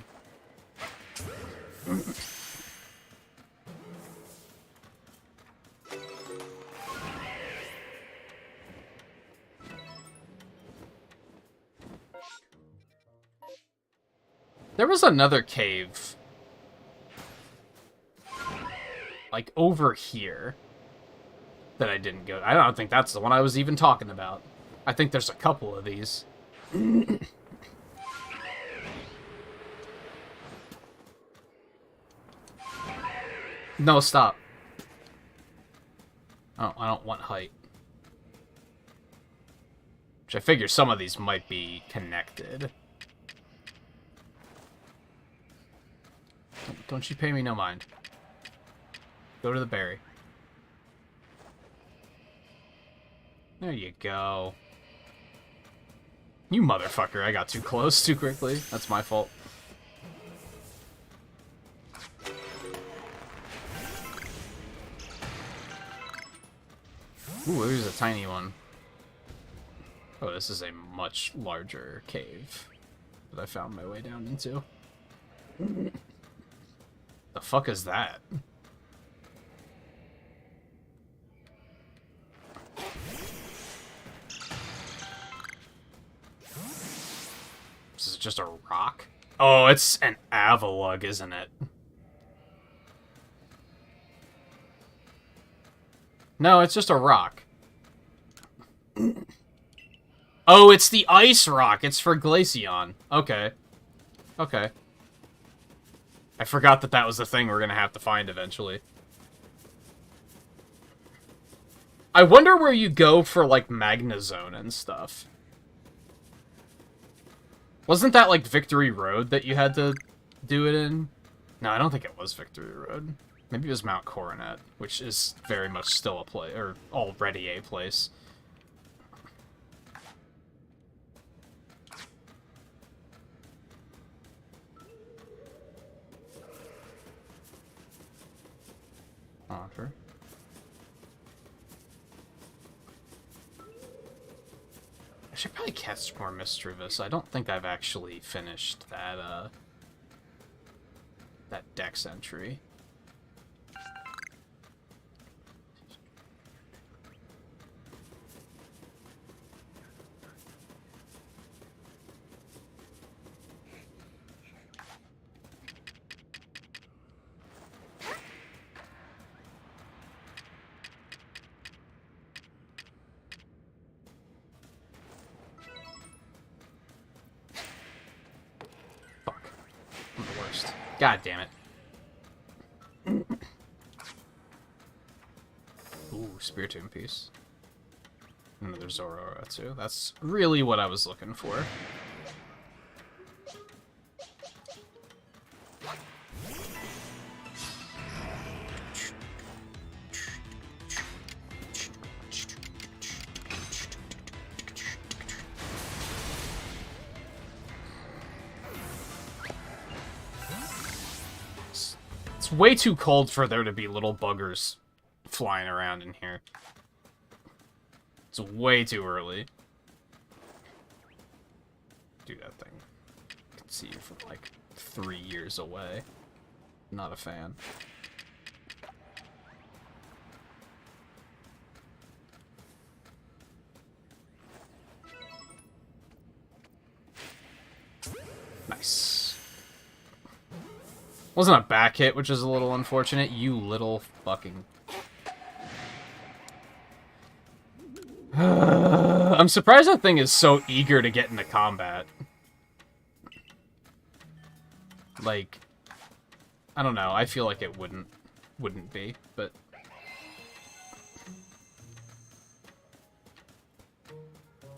There was another cave. Like, over here. That I didn't go. I don't think that's the one I was even talking about. I think there's a couple of these. No, stop. Oh, I don't want height. Which I figure some of these might be connected. Don't you pay me no mind. Go to the berry. There you go. You motherfucker, I got too close too quickly. That's my fault. Ooh, there's a tiny one. Oh, this is a much larger cave that I found my way down into. The fuck is that? This is just a rock? Oh, it's an Avalug, isn't it? No, it's just a rock. Oh, it's the ice rock. It's for Glaceon. Okay. Okay. I forgot that that was the thing we're gonna have to find eventually. I wonder where you go for, like, Magnezone and stuff. Wasn't that, like, Victory Road that you had to do it in? No, I don't think it was Victory Road. Maybe it was Mount Coronet, which is very much still a place, or already a place. Offer. I should probably catch more Mischievous. I don't think I've actually finished that, that Dex entry. God damn it. Ooh, Spiritomb piece. Another Zorora too. That's really what I was looking for. It's way too cold for there to be little buggers flying around in here. It's way too early. Do that thing. I can see you from like 3 years away. Not a fan. Nice. Wasn't a back hit, which is a little unfortunate. You little fucking... I'm surprised that thing is so eager to get into combat. Like, I don't know. I feel like it wouldn't be, but...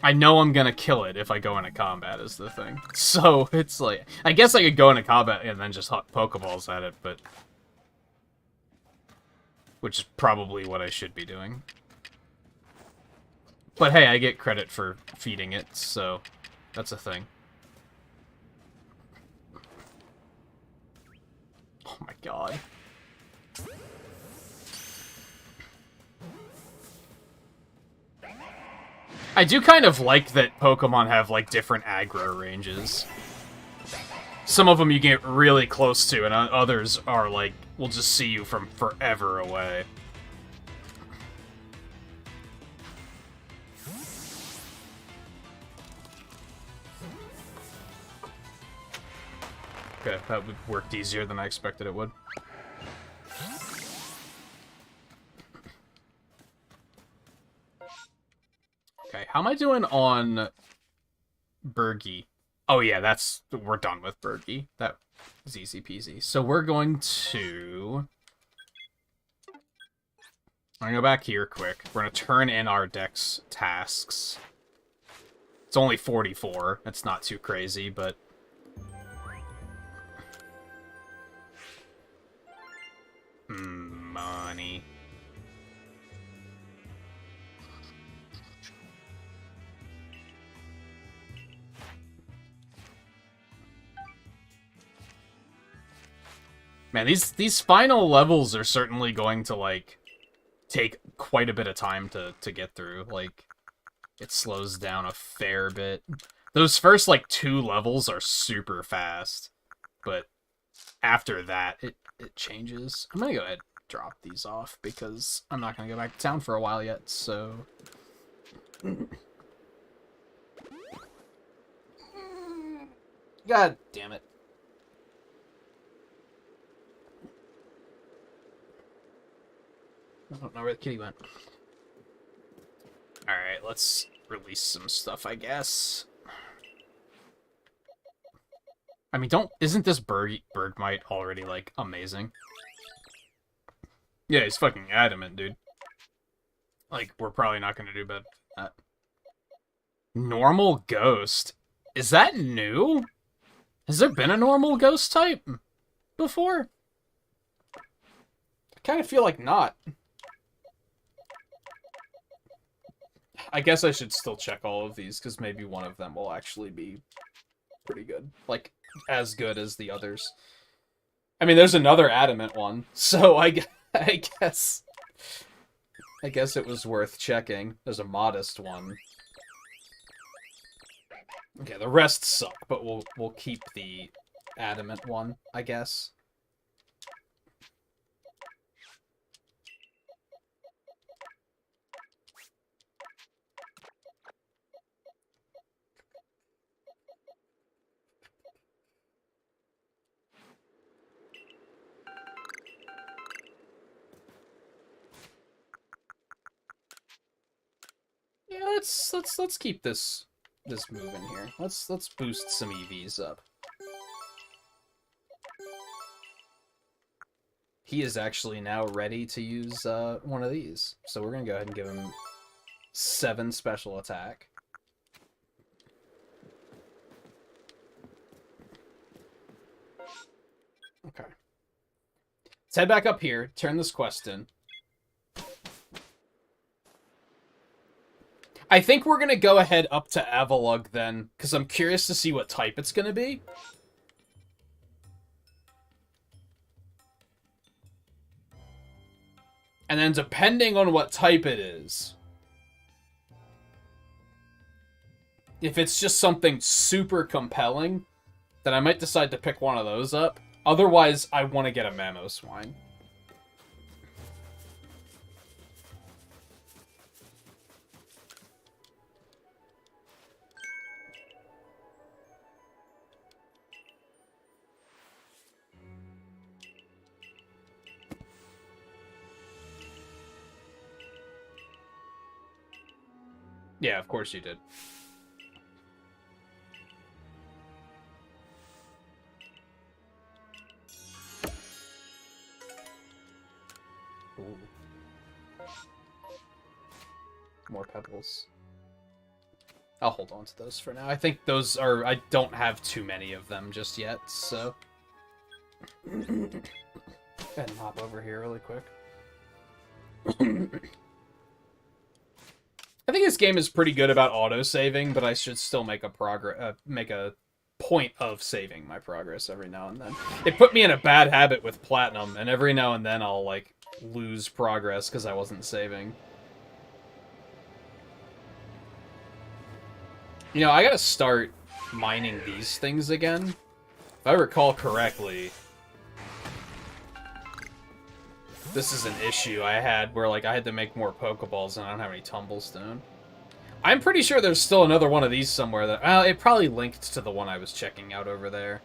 I know I'm gonna kill it if I go into combat, is the thing. So, it's like... I guess I could go into combat and then just huck Pokeballs at it, but... Which is probably what I should be doing. But hey, I get credit for feeding it, so... That's a thing. Oh my god. I do kind of like that Pokemon have, like, different aggro ranges. Some of them you get really close to, and others are, like, will just see you from forever away. Okay, that worked easier than I expected it would. Okay, how am I doing on Bergie? Oh yeah, we're done with Bergie. That was easy peasy. So we're going to... I'm gonna go back here quick. We're gonna turn in our dex tasks. It's only 44. It's not too crazy, but... money. Man, these final levels are certainly going to, like, take quite a bit of time to get through. Like, it slows down a fair bit. Those first, like, 2 levels are super fast. But after that, it changes. I'm gonna go ahead and drop these off because I'm not gonna go back to town for a while yet, so... God damn it. I don't know where the kitty went. Alright, let's release some stuff, I guess. I mean, isn't this Bergmite already, like, amazing? Yeah, he's fucking adamant, dude. Like, we're probably not gonna do better than that. Normal ghost? Is that new? Has there been a normal ghost type before? I kind of feel like not. I guess I should still check all of these, because maybe one of them will actually be pretty good. Like, as good as the others. I mean, there's another adamant one, so I guess it was worth checking. There's a modest one. Okay, the rest suck, but we'll keep the adamant one, I guess. Yeah, let's keep this moving here. Let's boost some EVs up. He is actually now ready to use one of these, so we're gonna go ahead and give him 7 special attack. Okay. Let's head back up here, turn this quest in. I think we're going to go ahead up to Avalugg then, because I'm curious to see what type it's going to be. And then depending on what type it is, if it's just something super compelling, then I might decide to pick one of those up. Otherwise, I want to get a Mamoswine. Yeah, of course you did. Ooh. More pebbles. I'll hold on to those for now. I think those are... I don't have too many of them just yet, so... Go ahead and hop over here really quick. I think this game is pretty good about auto-saving, but I should still make a point of saving my progress every now and then. It put me in a bad habit with Platinum, and every now and then I'll, like, lose progress because I wasn't saving. You know, I gotta start mining these things again. If I recall correctly, this is an issue I had where, like, I had to make more Pokeballs and I don't have any Tumblestone. I'm pretty sure there's still another one of these somewhere that... Well, it probably linked to the one I was checking out over there.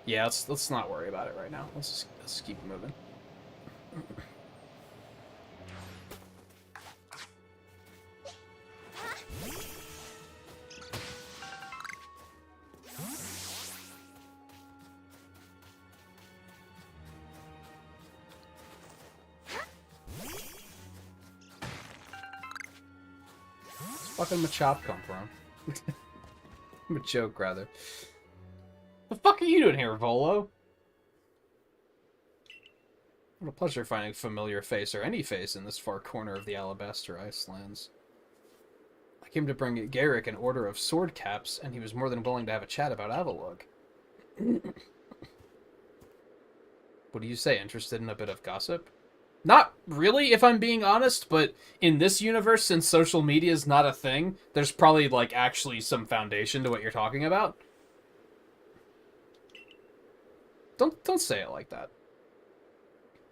Yeah, let's not worry about it right now. Let's keep moving. Where's fucking Machop come from? Machoke, rather. The fuck are you doing here, Volo? What a pleasure finding a familiar face, or any face, in this far corner of the Alabaster Icelands. I came to bring Garrick an order of sword caps, and he was more than willing to have a chat about Avalugg. What do you say, interested in a bit of gossip? Not really, if I'm being honest, but in this universe, since social media is not a thing, there's probably, like, actually some foundation to what you're talking about. Don't say it like that.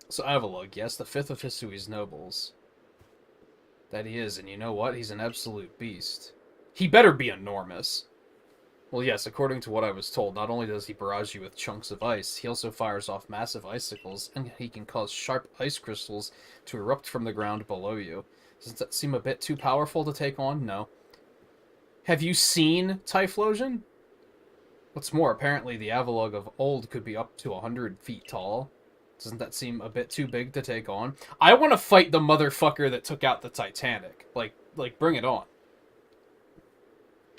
So Avalugg, yes, the fifth of Hisui's nobles. That he is, and you know what? He's an absolute beast. He better be enormous. Well, yes, according to what I was told, not only does he barrage you with chunks of ice, he also fires off massive icicles, and he can cause sharp ice crystals to erupt from the ground below you. Doesn't that seem a bit too powerful to take on? No. Have you seen Typhlosion? What's more, apparently the Avalugg of old could be up to 100 feet tall. Doesn't that seem a bit too big to take on? I want to fight the motherfucker that took out the Titanic. Like, bring it on.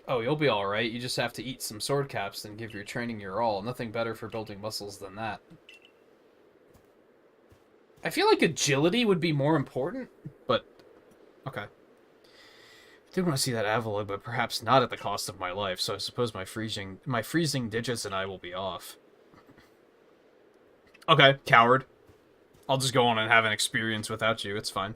Oh, you'll be alright. You just have to eat some sword caps and give your training your all. Nothing better for building muscles than that. I feel like agility would be more important, but... okay. I do want to see that Avalugg, but perhaps not at the cost of my life, so I suppose my freezing digits and I will be off. Okay, coward. I'll just go on and have an experience without you. It's fine.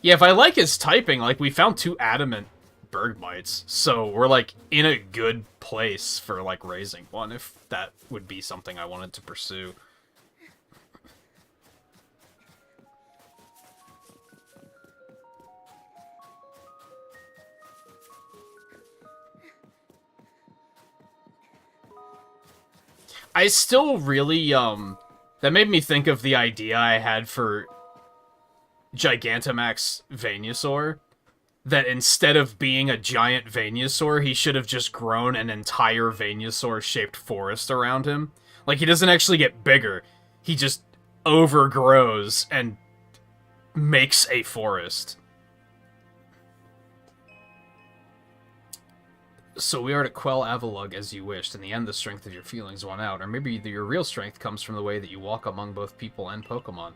Yeah, if I like his typing, like, we found 2 adamant Bergmites, so we're, like, in a good place for, like, raising one, if that would be something I wanted to pursue. I still really, that made me think of the idea I had for Gigantamax Venusaur. That instead of being a giant Venusaur, he should have just grown an entire Venusaur-shaped forest around him. Like, he doesn't actually get bigger. He just overgrows and makes a forest. So we are to quell Avalugg as you wished. In the end, the strength of your feelings won out. Or maybe your real strength comes from the way that you walk among both people and Pokemon.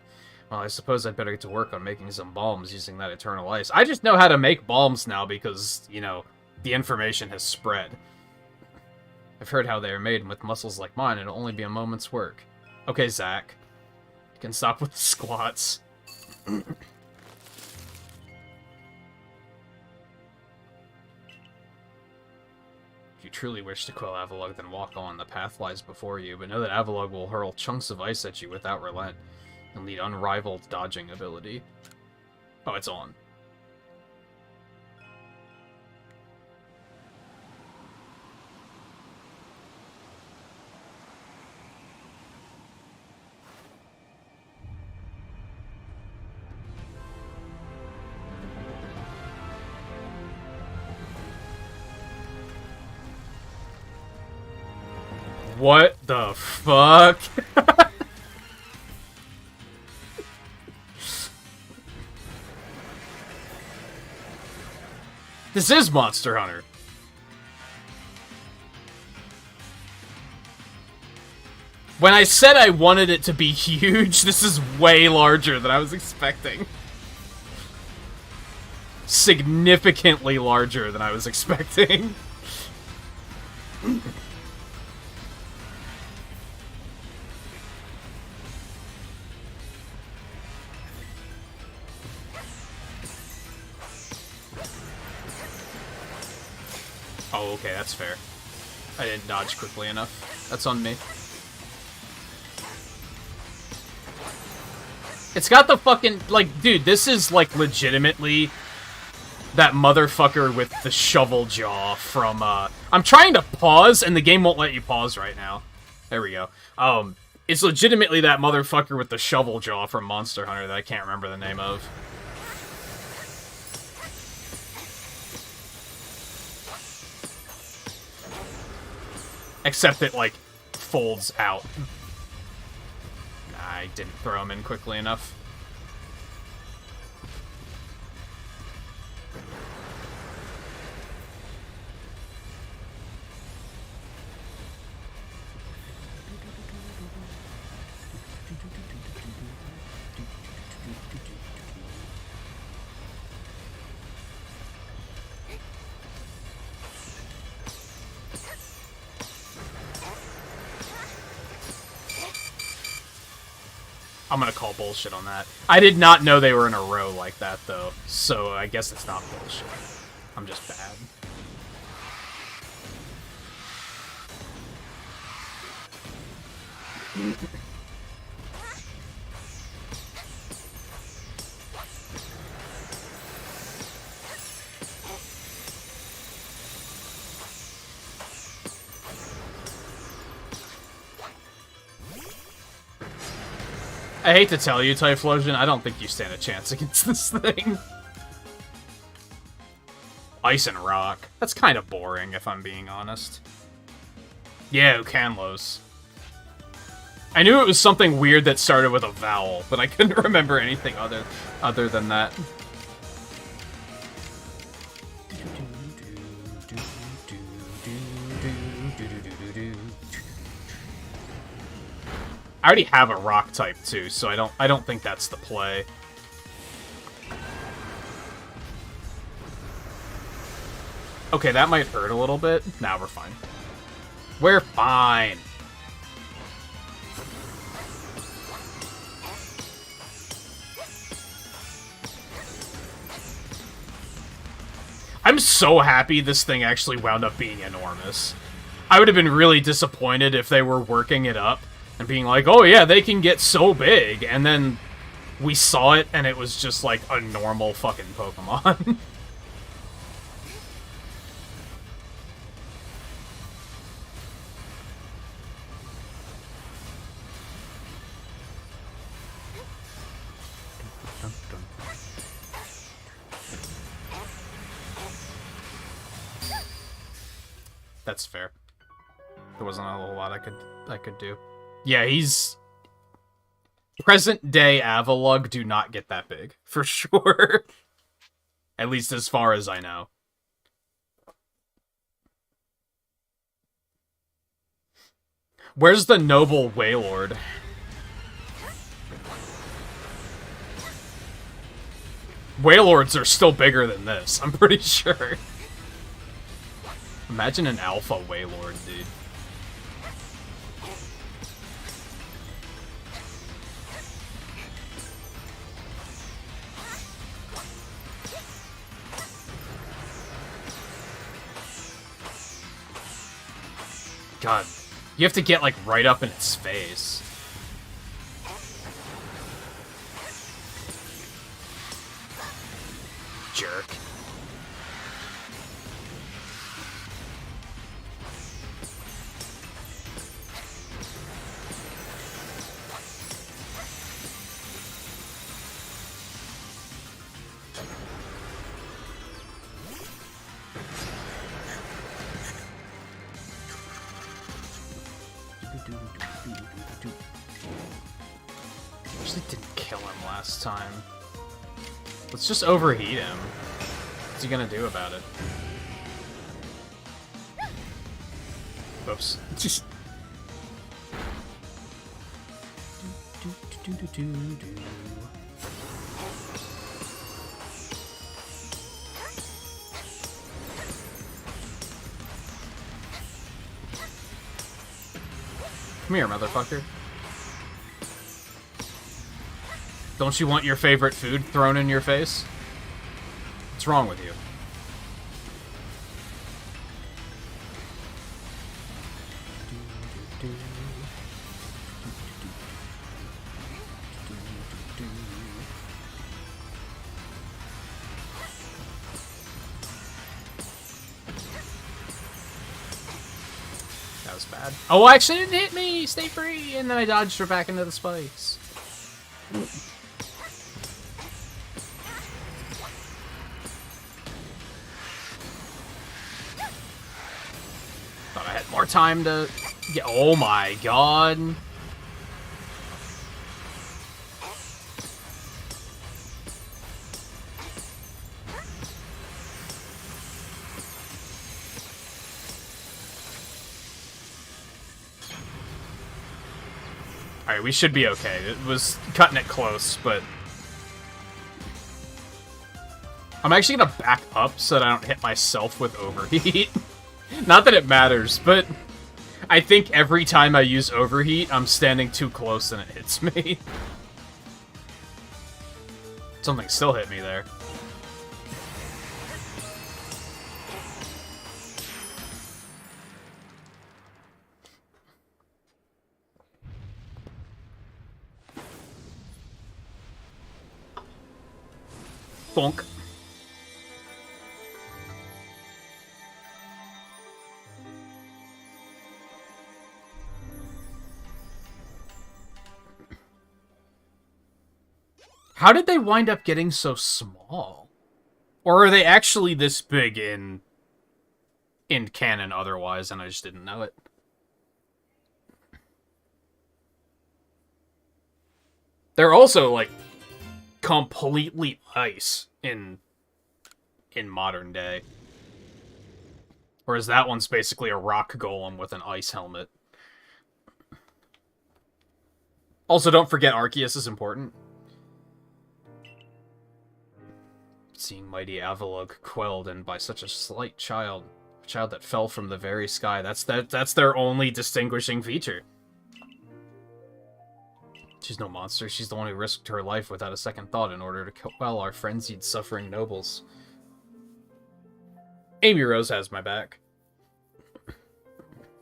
Well, I suppose I'd better get to work on making some balms using that Eternal Ice. I just know how to make balms now because, you know, the information has spread. I've heard how they are made, and with muscles like mine, it'll only be a moment's work. Okay, Zach. You can stop with the squats. If you truly wish to quell Avalugg, then walk on. The path lies before you, but know that Avalugg will hurl chunks of ice at you without relent, and lead unrivaled dodging ability. Oh, it's on. What the fuck? This is Monster Hunter. When I said I wanted it to be huge, this is way larger than I was expecting. Significantly larger than I was expecting. Oh, okay, that's fair. I didn't dodge quickly enough. That's on me. It's got the fucking, like, dude, this is, like, legitimately that motherfucker with the shovel jaw from, I'm trying to pause, and the game won't let you pause right now. There we go. It's legitimately that motherfucker with the shovel jaw from Monster Hunter that I can't remember the name of. Except it, like, folds out. I didn't throw him in quickly enough. I'm gonna call bullshit on that. I did not know they were in a row like that, though, so I guess it's not bullshit. I'm just bad. I hate to tell you, Typhlosion, I don't think you stand a chance against this thing. Ice and Rock. That's kind of boring, if I'm being honest. Yeah, Ucanlos. I knew it was something weird that started with a vowel, but I couldn't remember anything other than that. I already have a rock type too, so I don't think that's the play. Okay, that might hurt a little bit. Nah, we're fine. We're fine. I'm so happy this thing actually wound up being enormous. I would have been really disappointed if they were working it up and being like, oh yeah, they can get so big, and then we saw it and it was just like a normal fucking Pokemon. That's fair. There wasn't a whole lot I could do. Yeah, he's... Present-day Avalugg do not get that big, for sure. At least as far as I know. Where's the noble Wailord? Wailords are still bigger than this, I'm pretty sure. Imagine an alpha Wailord, dude. God, you have to get, like, right up in its face. Jerk. Actually didn't kill him last time. Let's just overheat him. What's he gonna do about it? Oops. Come here, motherfucker. Don't you want your favorite food thrown in your face? What's wrong with you? that was bad. Oh, actually, it didn't hit me! Stay free! And then I dodged her back into the spikes. Thought I had more time to get... Oh my god. Alright, we should be okay. It was cutting it close, but... I'm actually gonna back up so that I don't hit myself with overheat. Not that it matters, but... I think every time I use overheat, I'm standing too close and it hits me. Something still hit me there. Bonk. How did they wind up getting so small? Or are they actually this big in canon otherwise, and I just didn't know it? They're also, like, completely ice in modern day. Whereas that one's basically a rock golem with an ice helmet. Also, don't forget Arceus is important. Seeing mighty Avalugh quelled and by such a slight child, a child that fell from the very sky. That's their only distinguishing feature. She's no monster. She's the one who risked her life without a second thought in order to quell our frenzied, suffering nobles. Amy Rose has my back.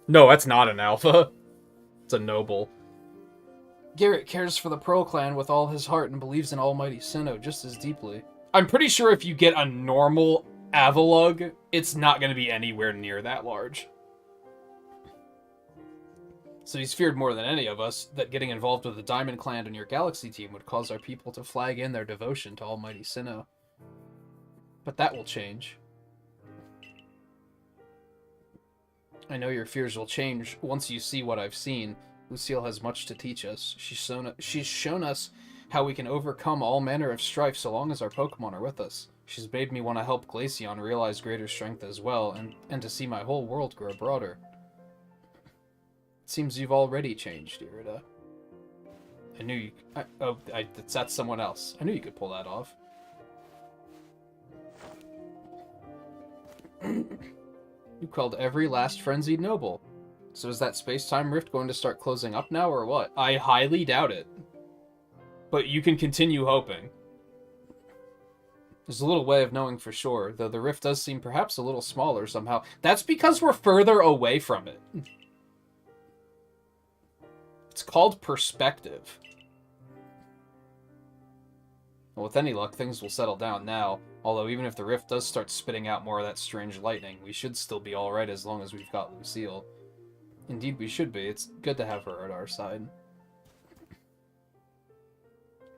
No, that's not an alpha. It's a noble. Garrett cares for the Pearl Clan with all his heart and believes in Almighty Sinnoh just as deeply. I'm pretty sure if you get a normal Avalugh, it's not going to be anywhere near that large. So he's feared more than any of us that getting involved with the Diamond Clan and your Galaxy team would cause our people to flag in their devotion to Almighty Sinnoh. But that will change. I know your fears will change once you see what I've seen. Lucille has much to teach us. She's shown us how we can overcome all manner of strife so long as our Pokemon are with us. She's made me want to help Glaceon realize greater strength as well, and to see my whole world grow broader. It seems you've already changed, Irida. I knew you... that's someone else. I knew you could pull that off. You quelled every last frenzied noble. So is that space-time rift going to start closing up now, or what? I highly doubt it. But you can continue hoping. There's a little way of knowing for sure, though the rift does seem perhaps a little smaller somehow. That's because we're further away from it. It's called perspective. Well, with any luck, things will settle down now. Although even if the rift does start spitting out more of that strange lightning, we should still be alright as long as we've got Lucille. Indeed we should be. It's good to have her at our side.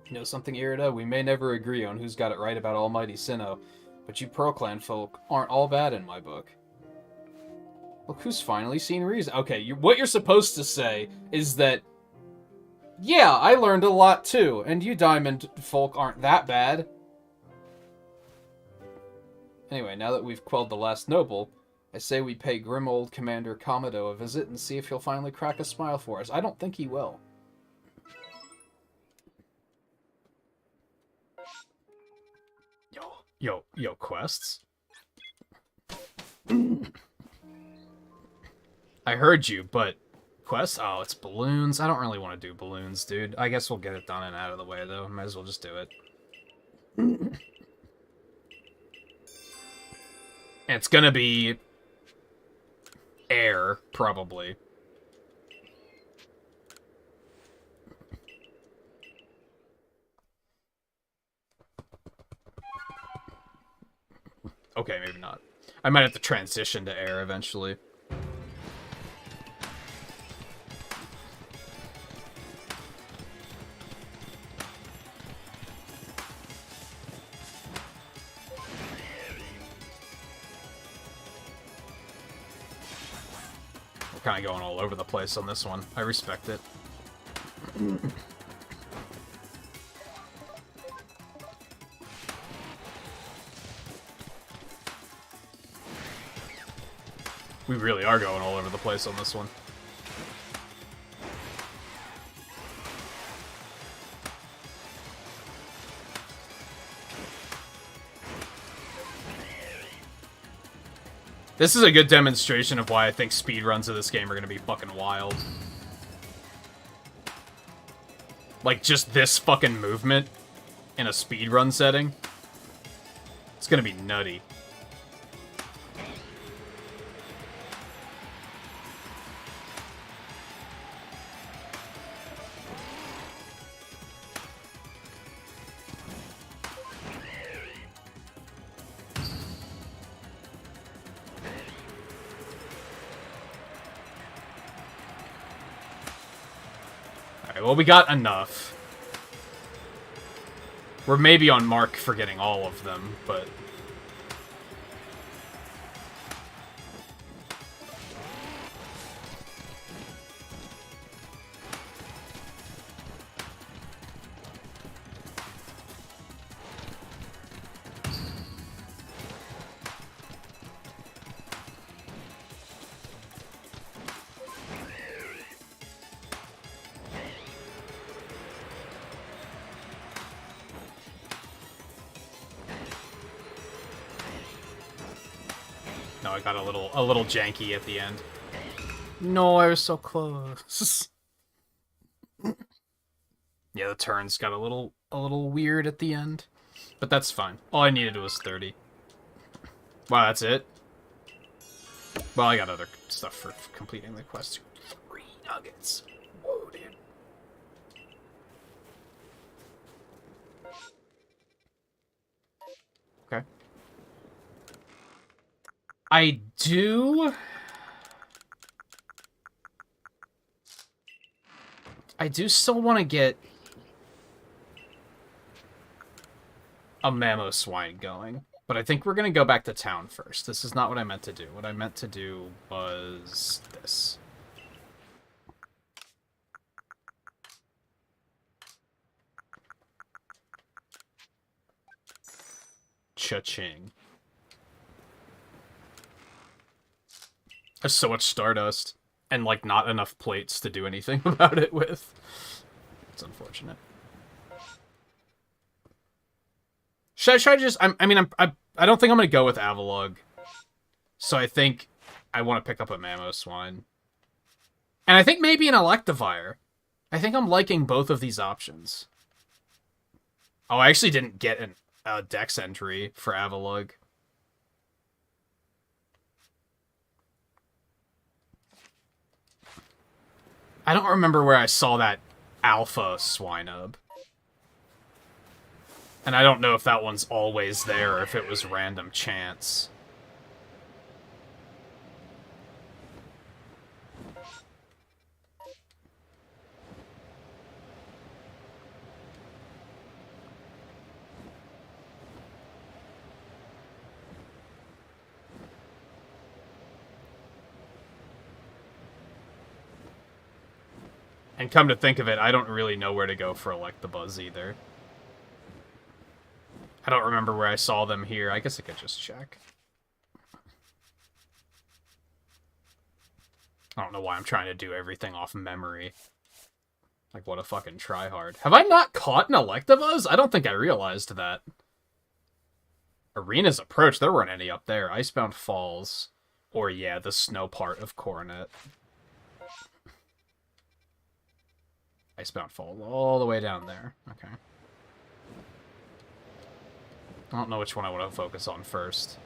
You know something, Irida? We may never agree on who's got it right about Almighty Sinnoh, but you Pearl Clan folk aren't all bad in my book. Look who's finally seen reason. Okay, what you're supposed to say is that, yeah, I learned a lot too, and you Diamond folk aren't that bad. Anyway, now that we've quelled the last noble, I say we pay grim old Commander Kamado a visit and see if he'll finally crack a smile for us. I don't think he will. Yo, quests? I heard you, but quests? Oh, it's balloons. I don't really want to do balloons, dude. I guess we'll get it done and out of the way, though. Might as well just do it. And it's gonna be air, probably. Okay, maybe not. I might have to transition to air eventually. kind of going all over the place on this one. I respect it. We really are going all over the place on this one. This is a good demonstration of why I think speedruns of this game are going to be fucking wild. Like, just this fucking movement in a speedrun setting. It's going to be nutty. Well, we got enough. We're maybe on mark for getting all of them, but... No, I got a little janky at the end. No, I was so close. Yeah, the turns got a little weird at the end. But that's fine. All I needed was 30. Wow, that's it? Well, I got other stuff for completing the quest. 3 nuggets. Whoa, dude. Okay. I do still want to get a Mamoswine going, but I think we're going to go back to town first. This is not what I meant to do. What I meant to do was this. Cha-ching. There's so much Stardust, and, like, not enough plates to do anything about it with. It's unfortunate. Should I just... I don't think I'm going to go with Avalugg. So I think I want to pick up a Mamoswine. And I think maybe an Electivire. I think I'm liking both of these options. Oh, I actually didn't get a Dex entry for Avalugg. I don't remember where I saw that Alpha Swinub. And I don't know if that one's always there or if it was random chance. And come to think of it, I don't really know where to go for Electabuzz either. I don't remember where I saw them here. I guess I could just check. I don't know why I'm trying to do everything off memory. Like, what a fucking tryhard. Have I not caught an Electabuzz? I don't think I realized that. Arena's Approach. There weren't any up there. Icebound Falls. Or, yeah, the snow part of Coronet. Icebound Falls all the way down there. Okay. I don't know which one I want to focus on first.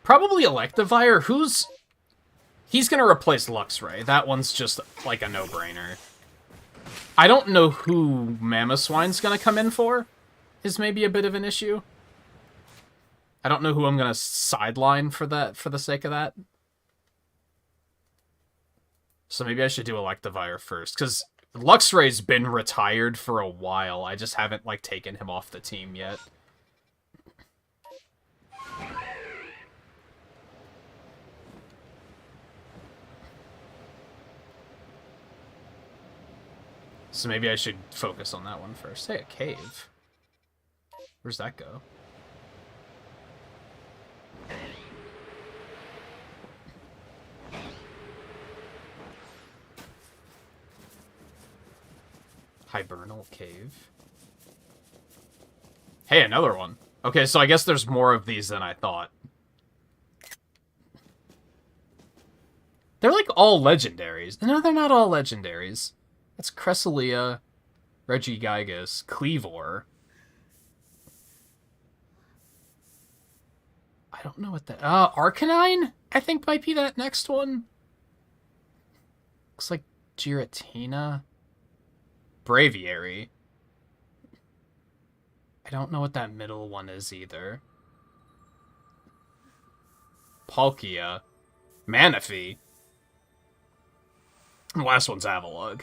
Probably Electivire. He's going to replace Luxray. That one's just like a no-brainer. I don't know who Mamoswine's going to come in for, is maybe a bit of an issue. I don't know who I'm going to sideline for that, for the sake of that. So maybe I should do Electivire first, because Luxray's been retired for a while. I just haven't, like, taken him off the team yet. So maybe I should focus on that one first. Hey, a cave. Where's that go? Hibernal cave. Hey, another one. Okay, so I guess there's more of these than I thought. They're like all legendaries. No, they're not all legendaries. That's Cresselia, Regigigas, Cleavor. I don't know what that... Arcanine? I think might be that next one. Looks like Giratina. Braviary. I don't know what that middle one is either. Palkia. Manaphy. The last one's Avalugg.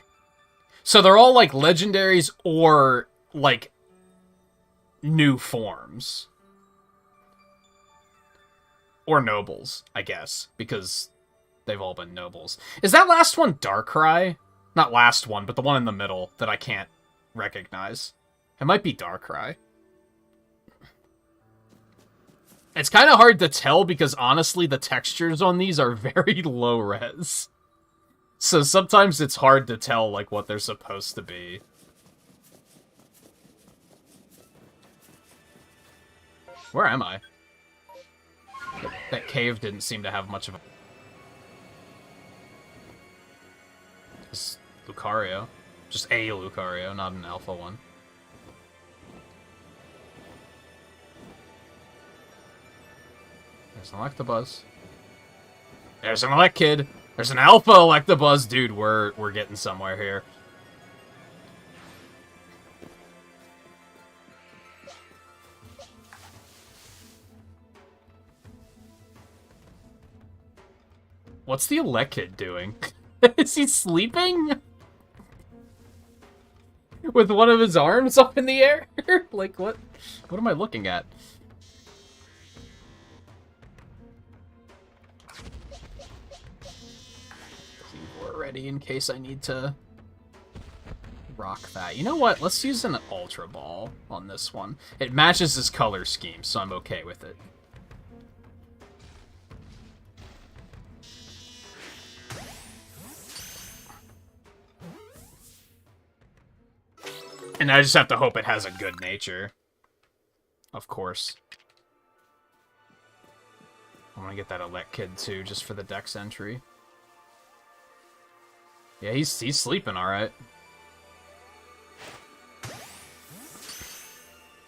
So they're all, like, legendaries or, like, new forms. Or nobles, I guess, because they've all been nobles. Is that last one Darkrai? Not last one, but the one in the middle that I can't recognize. It might be Darkrai. It's kind of hard to tell because, honestly, the textures on these are very low res. So sometimes it's hard to tell, like, what they're supposed to be. Where am I? That cave didn't seem to have much of a... It's Lucario. Just a Lucario, not an alpha one. There's an Electabuzz. There's an Elekid. There's an Alpha Electabuzz. Dude, we're getting somewhere here. What's the Elekid doing? Is he sleeping? With one of his arms up in the air? Like, what? What am I looking at? Ready in case I need to rock that. You know what? Let's use an Ultra Ball on this one. It matches his color scheme, so I'm okay with it. And I just have to hope it has a good nature. Of course. I want to get that Elekid too, just for the Dex entry. Yeah, he's sleeping all right.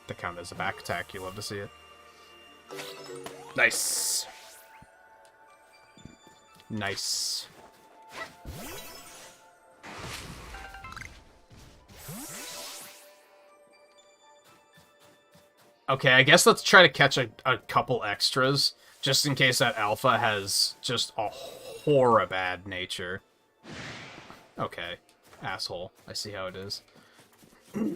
To count as a back attack, you love to see it. Nice. Nice. Okay, I guess let's try to catch a couple extras, just in case that alpha has just a horribad nature. Okay, asshole. I see how it is. There's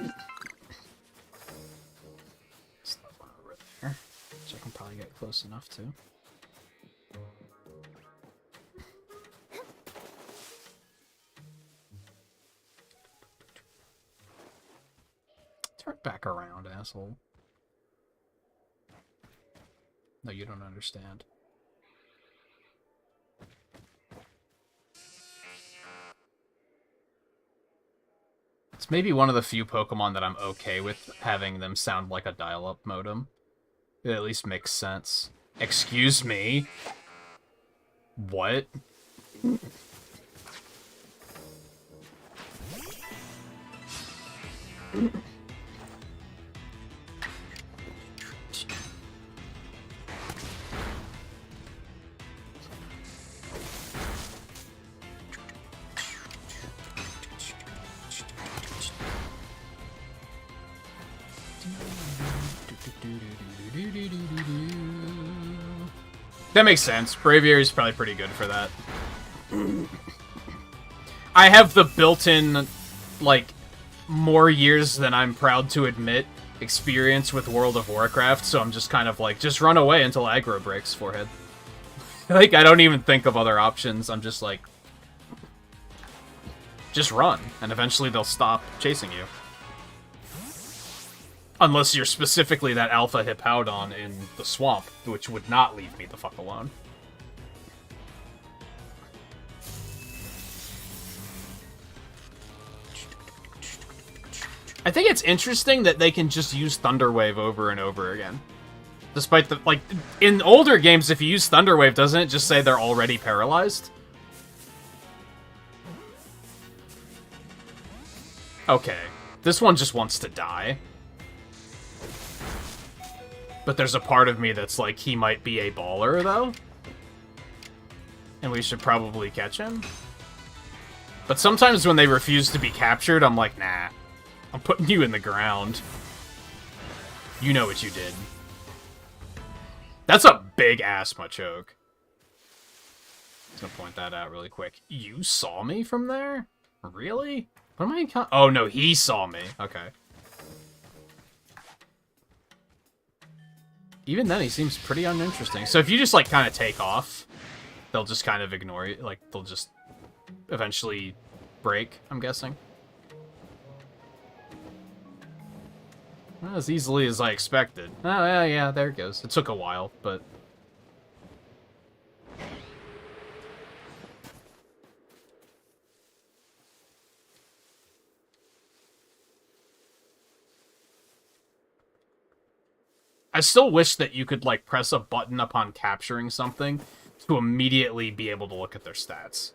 one over there, which I can probably get close enough to. Turn back around, asshole. No, you don't understand. It's maybe one of the few Pokemon that I'm okay with having them sound like a dial-up modem. It at least makes sense. Excuse me? What? That makes sense. Braviary is probably pretty good for that. I have the built-in, like, more years than I'm proud to admit experience with World of Warcraft, so I'm just kind of like, just run away until aggro breaks, forehead. Like, I don't even think of other options. I'm just like, Just run, and eventually they'll stop chasing you. Unless you're specifically that Alpha Hippowdon in the swamp, which would not leave me the fuck alone. I think it's interesting that they can just use Thunder Wave over and over again. Despite the, like, in older games, if you use Thunder Wave, doesn't it just say they're already paralyzed? Okay. This one just wants to die. But there's a part of me that's like, he might be a baller, though. And we should probably catch him. But sometimes when they refuse to be captured, I'm like, nah. I'm putting you in the ground. You know what you did. That's a big-ass Machoke. I'm gonna point that out really quick. You saw me from there? Really? What am I in oh, no, he saw me. Okay. Even then, he seems pretty uninteresting. So if you just, like, kind of take off, they'll just kind of ignore you. Like, they'll just eventually break, I'm guessing. Not as easily as I expected. Oh, yeah, there it goes. It took a while, but... I still wish that you could, like, press a button upon capturing something to immediately be able to look at their stats.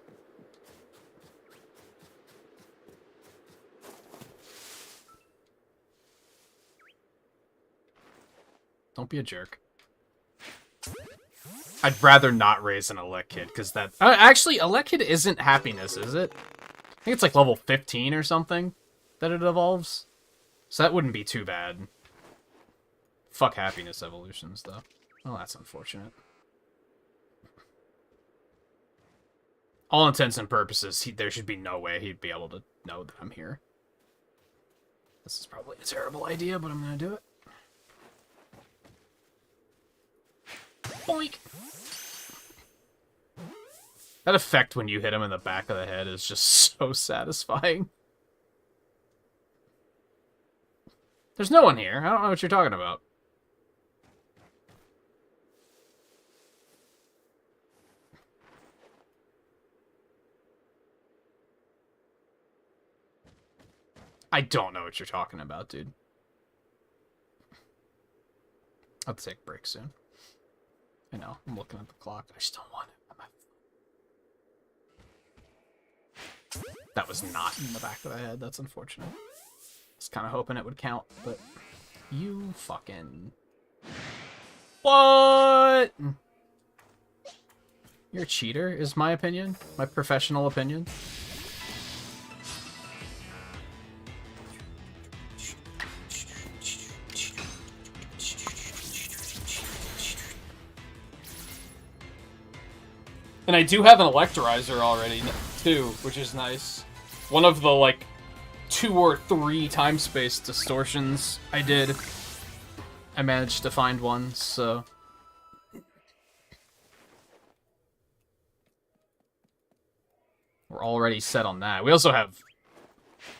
Don't be a jerk. I'd rather not raise an Elekid, because that... actually, Elekid isn't happiness, is it? I think it's like level 15 or something that it evolves. So that wouldn't be too bad. Fuck happiness evolutions, though. Well, that's unfortunate. All intents and purposes, there should be no way he'd be able to know that I'm here. This is probably a terrible idea, but I'm gonna do it. Boink! That effect when you hit him in the back of the head is just so satisfying. There's no one here. I don't know what you're talking about. I don't know what you're talking about, dude. I'll take a break soon. I know, I'm looking at the clock. I just don't want it. That was not in the back of the head. That's unfortunate. I was kind of hoping it would count, but... You fucking... What? You're a cheater, is my opinion. My professional opinion. And I do have an Electrizer already, too, which is nice. One of the, like, 2 or 3 time space distortions I did, I managed to find one, so... We're already set on that. We also have...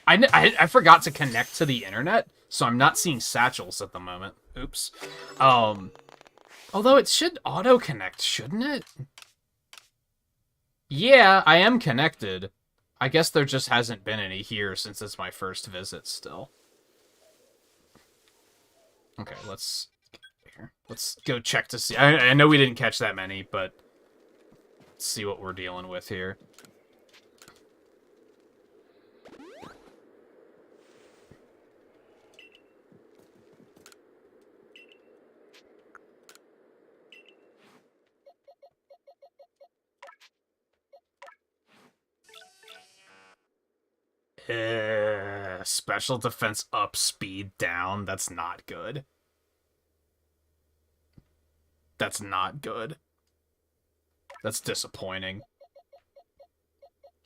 I forgot to connect to the internet, so I'm not seeing satchels at the moment. Oops. Although it should auto-connect, shouldn't it? Yeah, I am connected. I guess there just hasn't been any here since it's my first visit still. Okay, let's go check to see. I know we didn't catch that many, but let's see what we're dealing with here. Special defense up, speed down. That's not good. That's not good. That's disappointing.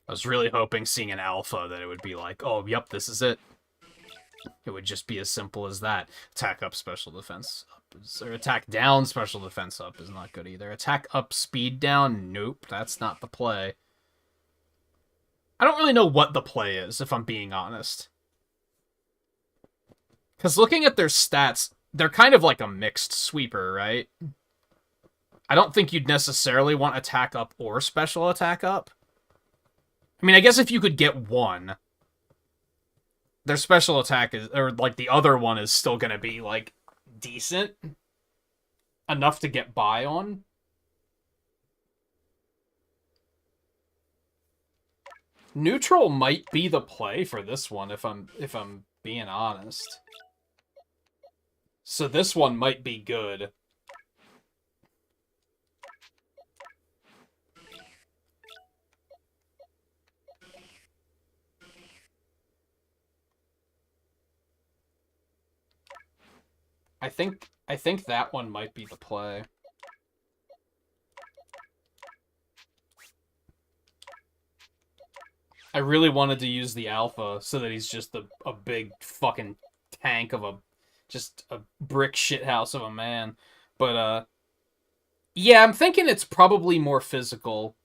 I was really hoping seeing an alpha that it would be like, oh, yep, this is it. It would just be as simple as that. Attack up, special defense up. Or attack down, special defense up is not good either. Attack up, speed down? Nope, that's not the play. I don't really know what the play is, if I'm being honest. Because looking at their stats, they're kind of like a mixed sweeper, right? I don't think you'd necessarily want attack up or special attack up. I mean, I guess if you could get one, their special attack is, or like the other one is still gonna be like decent enough to get by on. Neutral might be the play for this one if I'm being honest. So this one might be good. I think that one might be the play. I really wanted to use the alpha so that he's just a big fucking tank of just a brick shithouse of a man. But yeah, I'm thinking it's probably more physical.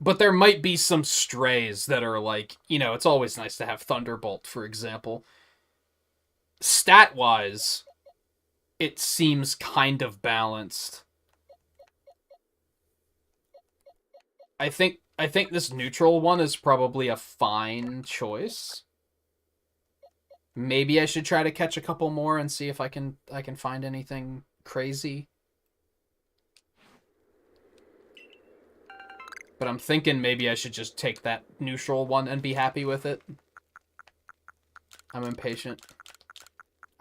But there might be some strays that are like, it's always nice to have Thunderbolt, for example. Stat-wise, it seems kind of balanced. I think this neutral one is probably a fine choice. Maybe I should try to catch a couple more and see if I can find anything crazy. But I'm thinking maybe I should just take that neutral one and be happy with it. I'm impatient.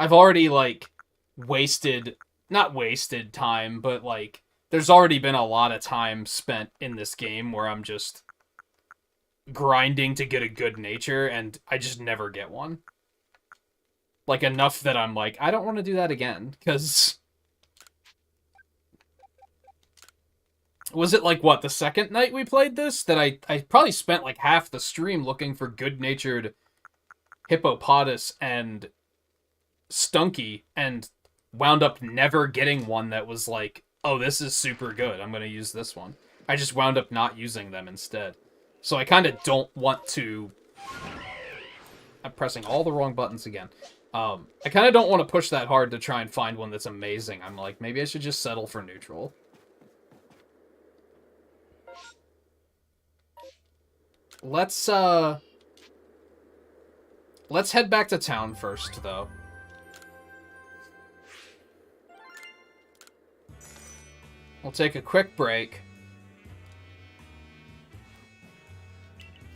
I've already, like, not wasted time, but, like, there's already been a lot of time spent in this game where I'm just grinding to get a good nature, and I just never get one. Like, enough that I'm like, I don't want to do that again, because... Was it, like, what, the second night we played this? That I probably spent, like, half the stream looking for good-natured Hippopotas and Stunky, and wound up never getting one that was like, oh, this is super good, I'm going to use this one. I just wound up not using them instead. So I kind of don't want to... I'm pressing all the wrong buttons again. I kind of don't want to push that hard to try and find one that's amazing. I'm like, maybe I should just settle for neutral. Let's head back to town first, though. We'll take a quick break.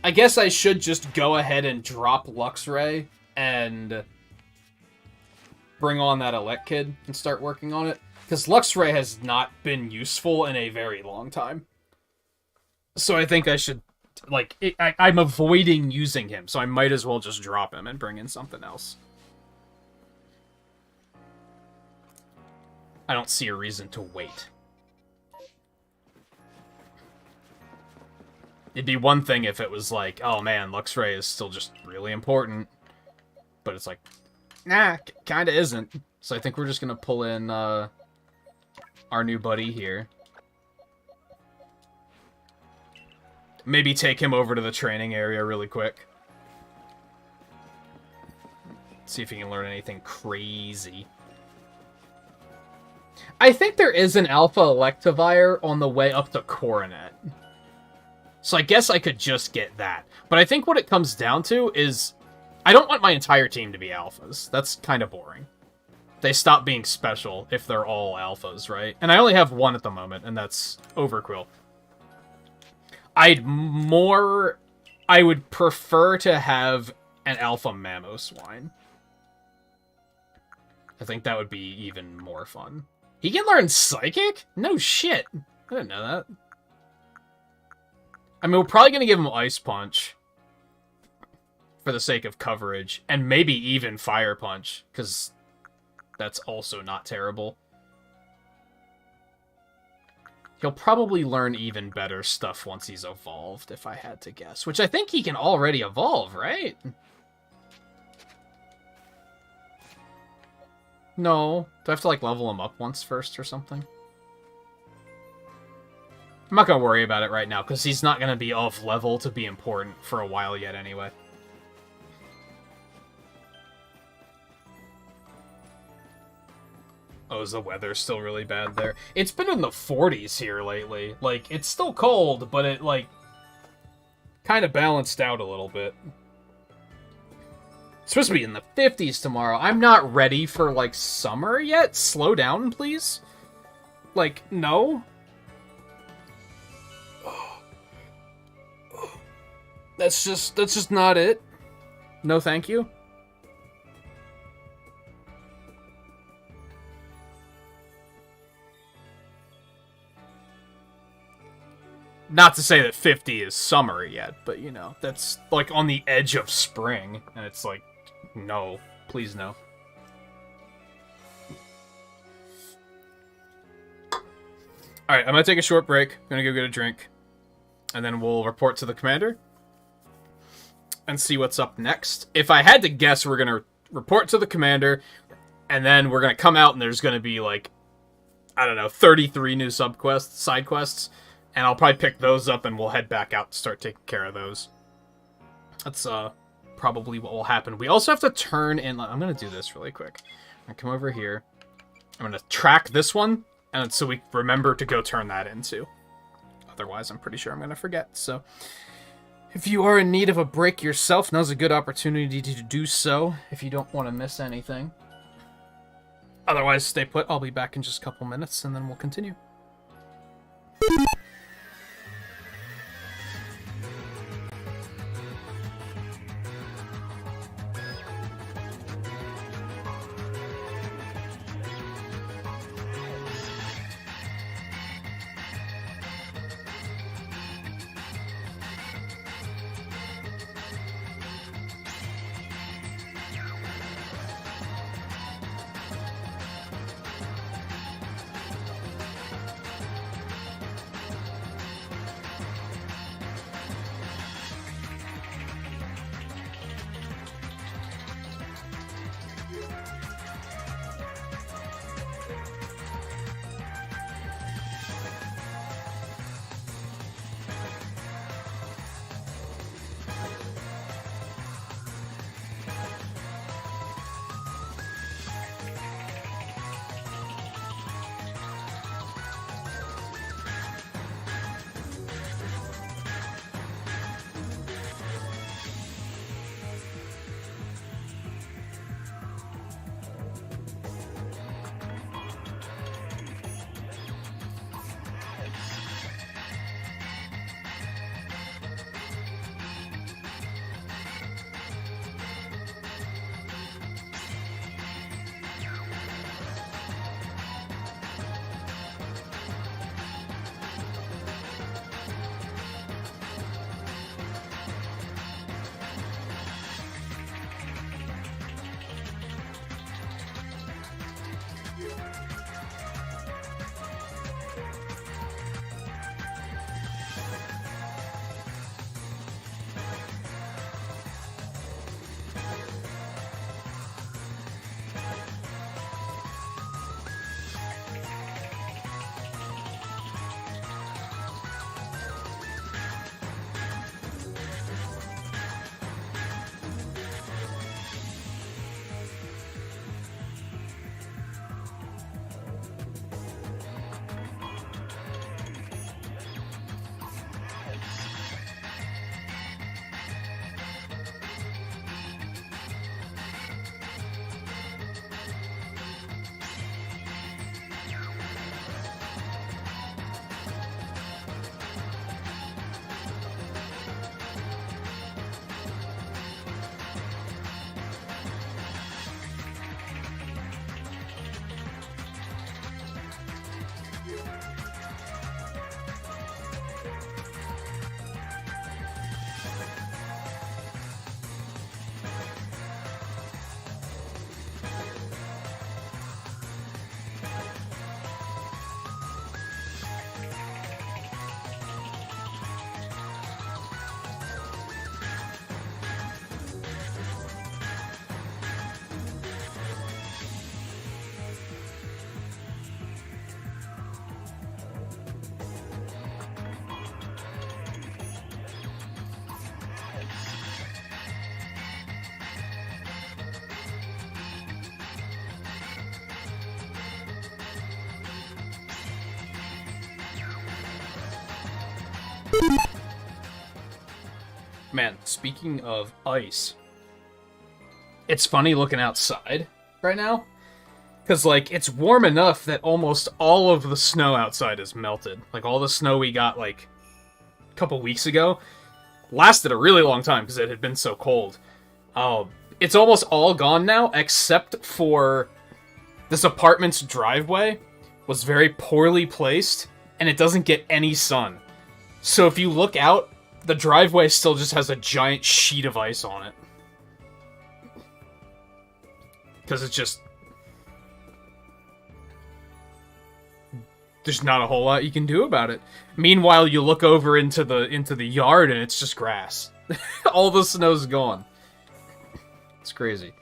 I guess I should just go ahead and drop Luxray and bring on that Elect Kid and start working on it. Because Luxray has not been useful in a very long time. So I think I should... Like, I'm avoiding using him, so I might as well just drop him and bring in something else. I don't see a reason to wait. It'd be one thing if it was like, oh man, Luxray is still just really important. But it's like, nah, kinda isn't. So I think we're just gonna pull in our new buddy here. Maybe take him over to the training area really quick. See if he can learn anything crazy. I think there is an Alpha Electivire on the way up to Coronet. So I guess I could just get that. But I think what it comes down to is... I don't want my entire team to be alphas. That's kind of boring. They stop being special if they're all alphas, right? And I only have one at the moment, and that's Overquill. I would prefer to have an alpha Mamoswine. I think that would be even more fun. He can learn Psychic? No shit. I didn't know that. I mean, we're probably going to give him Ice Punch. For the sake of coverage. And maybe even Fire Punch. Because that's also not terrible. He'll probably learn even better stuff once he's evolved, if I had to guess. Which I think he can already evolve, right? No. Do I have to, like, level him up once first or something? I'm not going to worry about it right now, because he's not going to be off level to be important for a while yet anyway. Oh, is the weather still really bad there? It's been in the 40s here lately. Like, it's still cold, but it, like, kind of balanced out a little bit. It's supposed to be in the 50s tomorrow. I'm not ready for, like, summer yet. Slow down, please. Like, no. That's just not it. No, thank you. Not to say that 50 is summer yet, but, you know, that's, like, on the edge of spring. And it's like, no. Please, no. Alright, I'm gonna take a short break. I'm gonna go get a drink. And then we'll report to the commander. And see what's up next. If I had to guess, we're gonna report to the commander. And then we're gonna come out and there's gonna be, like, I don't know, 33 new side quests. And I'll probably pick those up and we'll head back out to start taking care of those. That's probably what will happen. We also have to turn in... I'm going to do this really quick. I'm going to come over here. I'm going to track this one. And so we remember to go turn that in too. Otherwise, I'm pretty sure I'm going to forget. So if you are in need of a break yourself, now's a good opportunity to do so. If you don't want to miss anything. Otherwise, stay put. I'll be back in just a couple minutes and then we'll continue. Man, speaking of ice, it's funny looking outside right now. Because, like, it's warm enough that almost all of the snow outside is melted. Like, all the snow we got, like, a couple weeks ago lasted a really long time because it had been so cold. It's almost all gone now, except for this apartment's driveway was very poorly placed, and it doesn't get any sun. So if you look out, the driveway still just has a giant sheet of ice on it. Because it's just... there's not a whole lot you can do about it. Meanwhile, you look over into the yard and it's just grass. All the snow's gone. It's crazy.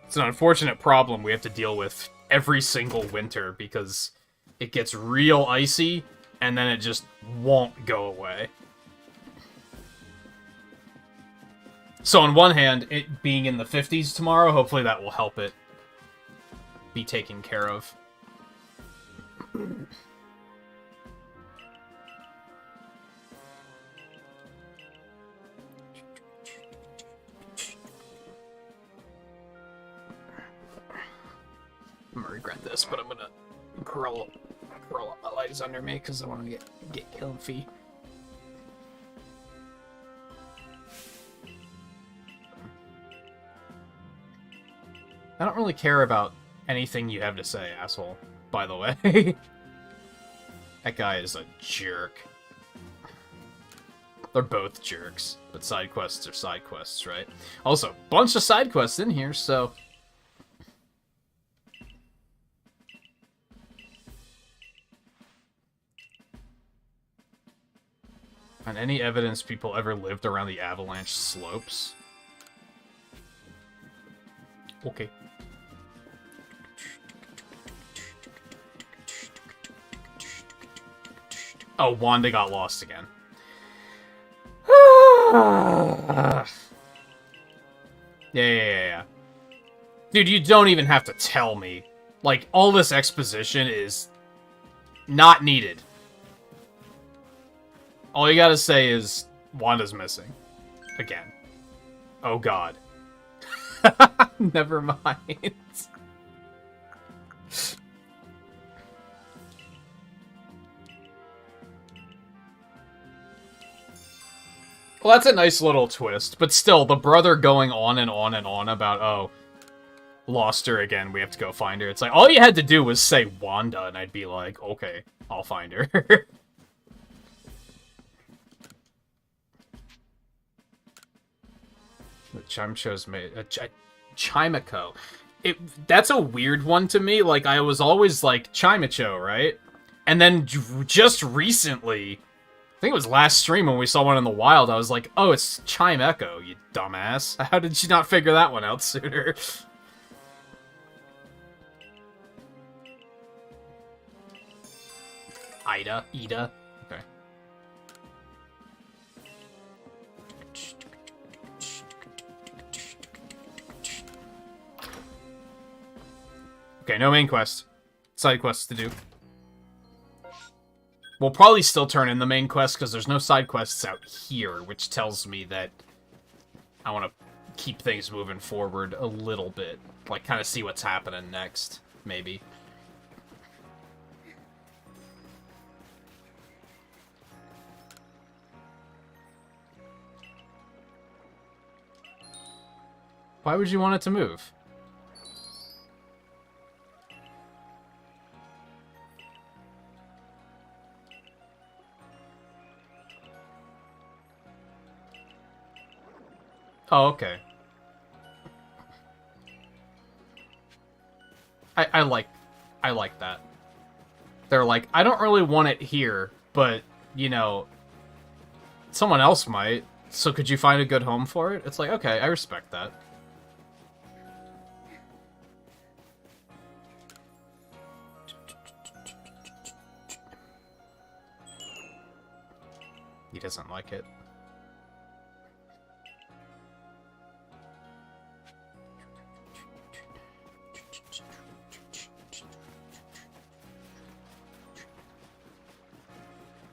It's an unfortunate problem we have to deal with every single winter because it gets real icy and then it just won't go away. So on one hand, it being in the 50s tomorrow, hopefully that will help it be taken care of. I'm gonna regret this, but I'm gonna curl up my legs under me because I want to get comfy. I don't really care about anything you have to say, asshole. By the way. That guy is a jerk. They're both jerks, but side quests are side quests, right? Also, bunch of side quests in here, so... And any evidence people ever lived around the avalanche slopes? Okay. Oh, Wanda got lost again. Yeah. Dude, you don't even have to tell me. Like, all this exposition is not needed. All you gotta say is, Wanda's missing. Again. Oh god. Never mind. Well, that's a nice little twist, but still, the brother going on and on and on about, oh, lost her again, we have to go find her. It's like, all you had to do was say Wanda, and I'd be like, okay, I'll find her. The Chimcho's made... Chimico. That's a weird one to me. Like, I was always like, Chimicho, right? And then just recently... I think it was last stream when we saw one in the wild, I was like, oh, it's Chime Echo, you dumbass. How did you not figure that one out sooner? Ida? Okay. Okay, no main quest. Side quests to do. We'll probably still turn in the main quest because there's no side quests out here, which tells me that I want to keep things moving forward a little bit. Like, kind of see what's happening next, maybe. Why would you want it to move? Oh, okay. I like that. They're like, I don't really want it here, but, you know, someone else might. So could you find a good home for it? It's like, okay, I respect that. He doesn't like it.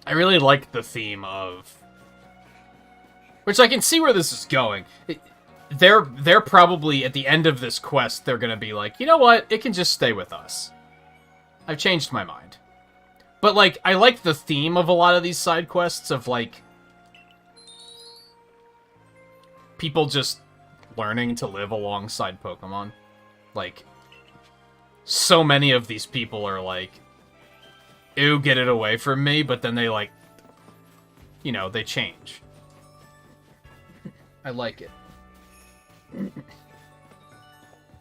I really like the theme of Which I can see where this is going. They're probably, at the end of this quest, they're gonna be like, you know what? It can just stay with us. I've changed my mind. But, like, I like the theme of a lot of these side quests of, like, people just learning to live alongside Pokemon. Like, so many of these people are like, ew, get it away from me, but then they, like, you know, they change. I like it.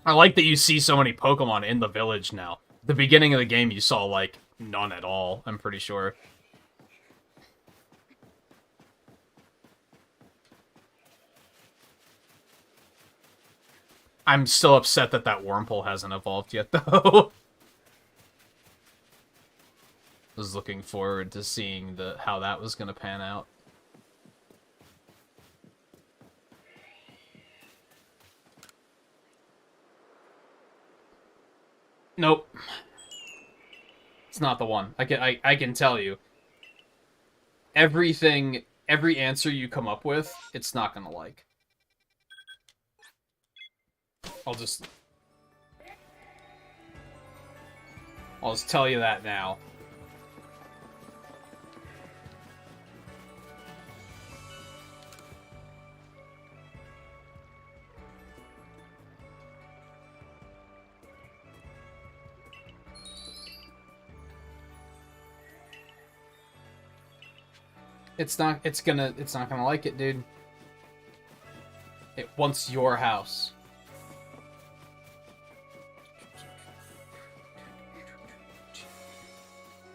I like that you see so many Pokemon in the village now. The beginning of the game, you saw, like, none at all, I'm pretty sure. I'm still upset that that Wurmple hasn't evolved yet, though. Was looking forward to seeing how that was going to pan out. Nope. It's not the one. I can tell you. Every answer you come up with, it's not gonna like. I'll just tell you that now. It's not gonna like it, dude. It wants your house.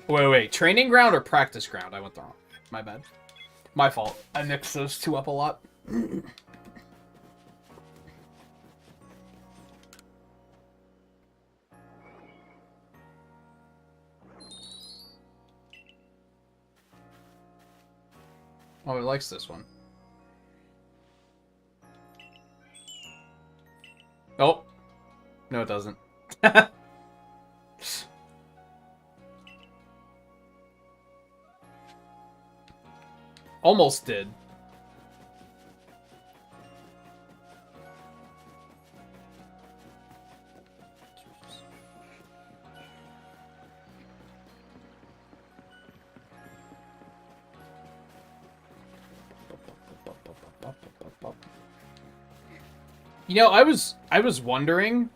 Wait. Training ground or practice ground? I went wrong. My bad. My fault. I mixed those two up a lot. Oh, he likes this one. Oh. No, it doesn't. Almost did. You know, I was wondering.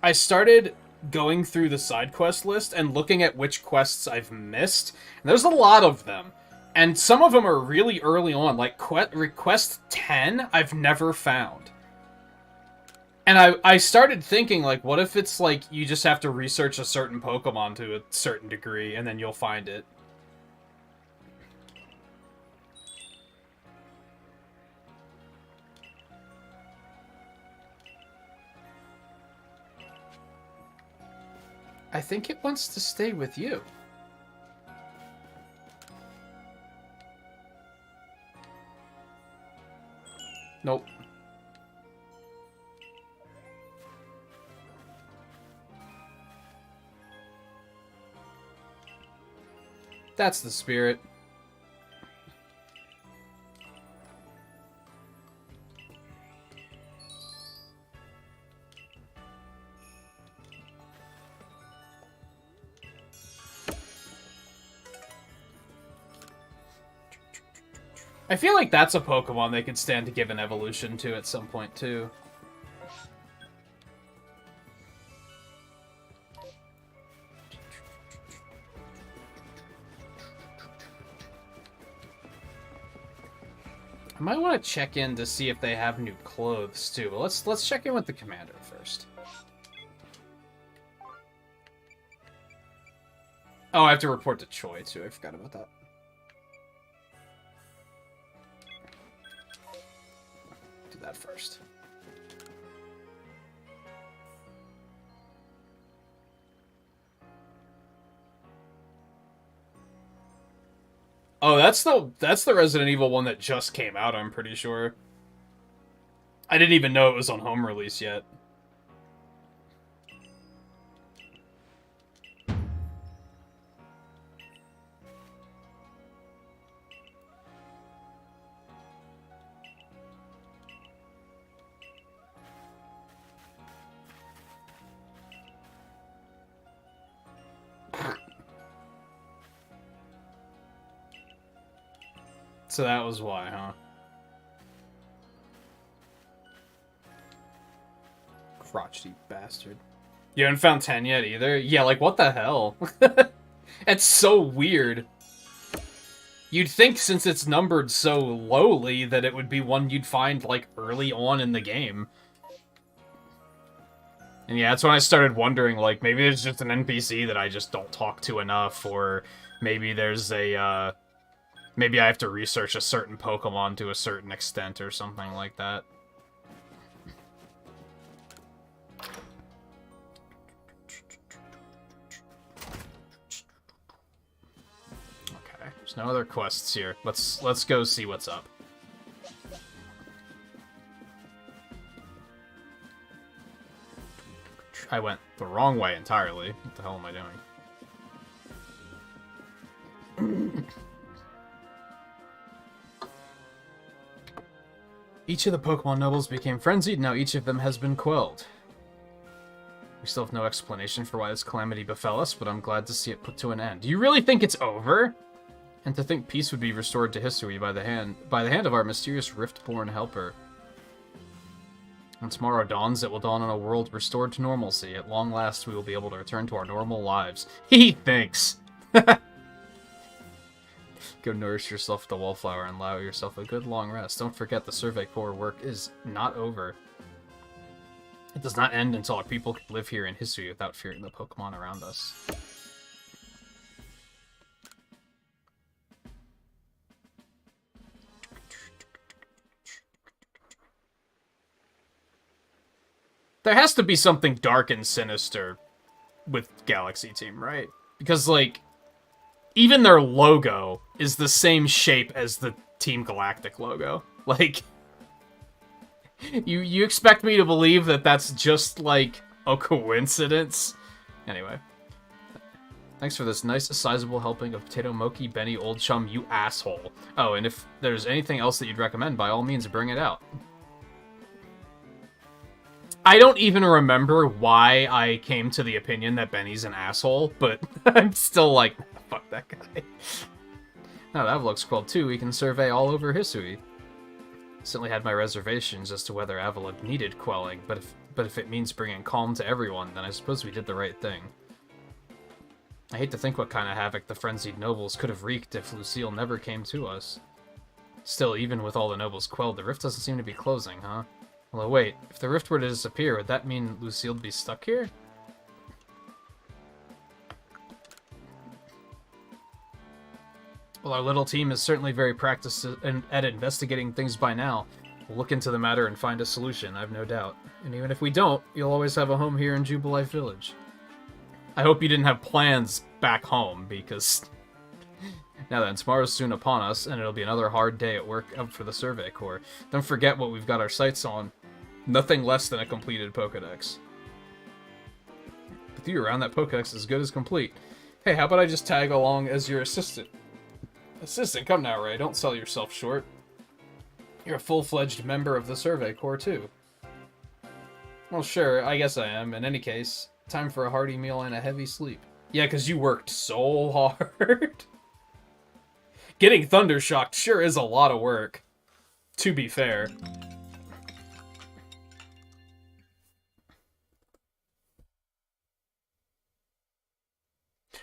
I started going through the side quest list and looking at which quests I've missed. And there's a lot of them. And some of them are really early on, like Request 10, I've never found. And I started thinking, like, what if it's, like, you just have to research a certain Pokemon to a certain degree, and then you'll find it. I think it wants to stay with you. Nope. That's the spirit. I feel like that's a Pokemon they could stand to give an evolution to at some point, too. I might want to check in to see if they have new clothes, too. But let's check in with the commander first. Oh, I have to report to Choi, too. I forgot about that. Do that first. Oh, that's the Resident Evil one that just came out, I'm pretty sure. I didn't even know it was on home release yet. So that was why, huh? Crotchety bastard. You haven't found 10 yet either? Yeah, like, what the hell? It's so weird. You'd think since it's numbered so lowly that it would be one you'd find, like, early on in the game. And yeah, that's when I started wondering, like, maybe there's just an NPC that I just don't talk to enough, or maybe there's a, maybe I have to research a certain Pokemon to a certain extent or something like that. Okay, there's no other quests here. Let's go see what's up. I went the wrong way entirely. What the hell am I doing? Each of the Pokemon nobles became frenzied, now each of them has been quelled. We still have no explanation for why this calamity befell us, but I'm glad to see it put to an end. Do you really think it's over? And to think peace would be restored to history by the hand of our mysterious Rift-born helper. When tomorrow dawns, it will dawn on a world restored to normalcy. At long last, we will be able to return to our normal lives. He thinks! Go nourish yourself with the wallflower and allow yourself a good long rest. Don't forget the Survey Corps work is not over. It does not end until our people can live here in history without fearing the Pokemon around us. There has to be something dark and sinister with Galaxy Team, right? Because, like, even their logo is the same shape as the Team Galactic logo. Like, you expect me to believe that that's just, like, a coincidence? Anyway. Thanks for this nice, sizable helping of Potato Mochi, Benny, Old Chum, you asshole. Oh, and if there's anything else that you'd recommend, by all means, bring it out. I don't even remember why I came to the opinion that Benny's an asshole, but I'm still like, fuck that guy. Now that Avalok's quelled too, we can survey all over history. Certainly had my reservations as to whether Avalok needed quelling, but if it means bringing calm to everyone, then I suppose we did the right thing. I hate to think what kind of havoc the frenzied nobles could have wreaked if Lucille never came to us. Still, even with all the nobles quelled, the rift doesn't seem to be closing, huh? Well, wait, if the rift were to disappear, would that mean Lucille'd be stuck here? Well, our little team is certainly very practiced at investigating things by now. We'll look into the matter and find a solution, I've no doubt. And even if we don't, you'll always have a home here in Jubilife Village. I hope you didn't have plans back home, because... Now then, tomorrow's soon upon us, and it'll be another hard day at work up for the Survey Corps. Don't forget what we've got our sights on. Nothing less than a completed Pokedex. With you around, that Pokedex is as good as complete. Hey, how about I just tag along as your assistant? Assistant, come now, Ray. Don't sell yourself short. You're a full-fledged member of the Survey Corps, too. Well, sure, I guess I am. In any case, time for a hearty meal and a heavy sleep. Yeah, because you worked so hard. Getting Thundershocked sure is a lot of work, to be fair.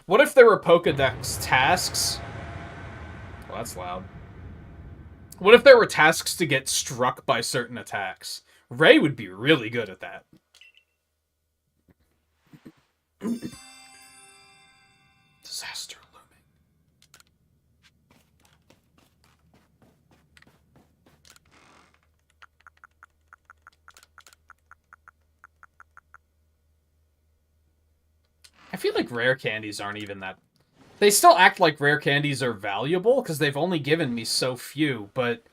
What if there were Pokedex tasks? Well, that's loud. What if there were tasks to get struck by certain attacks? Ray would be really good at that. Disaster looming. I feel like rare candies aren't even that... They still act like rare candies are valuable, because they've only given me so few, but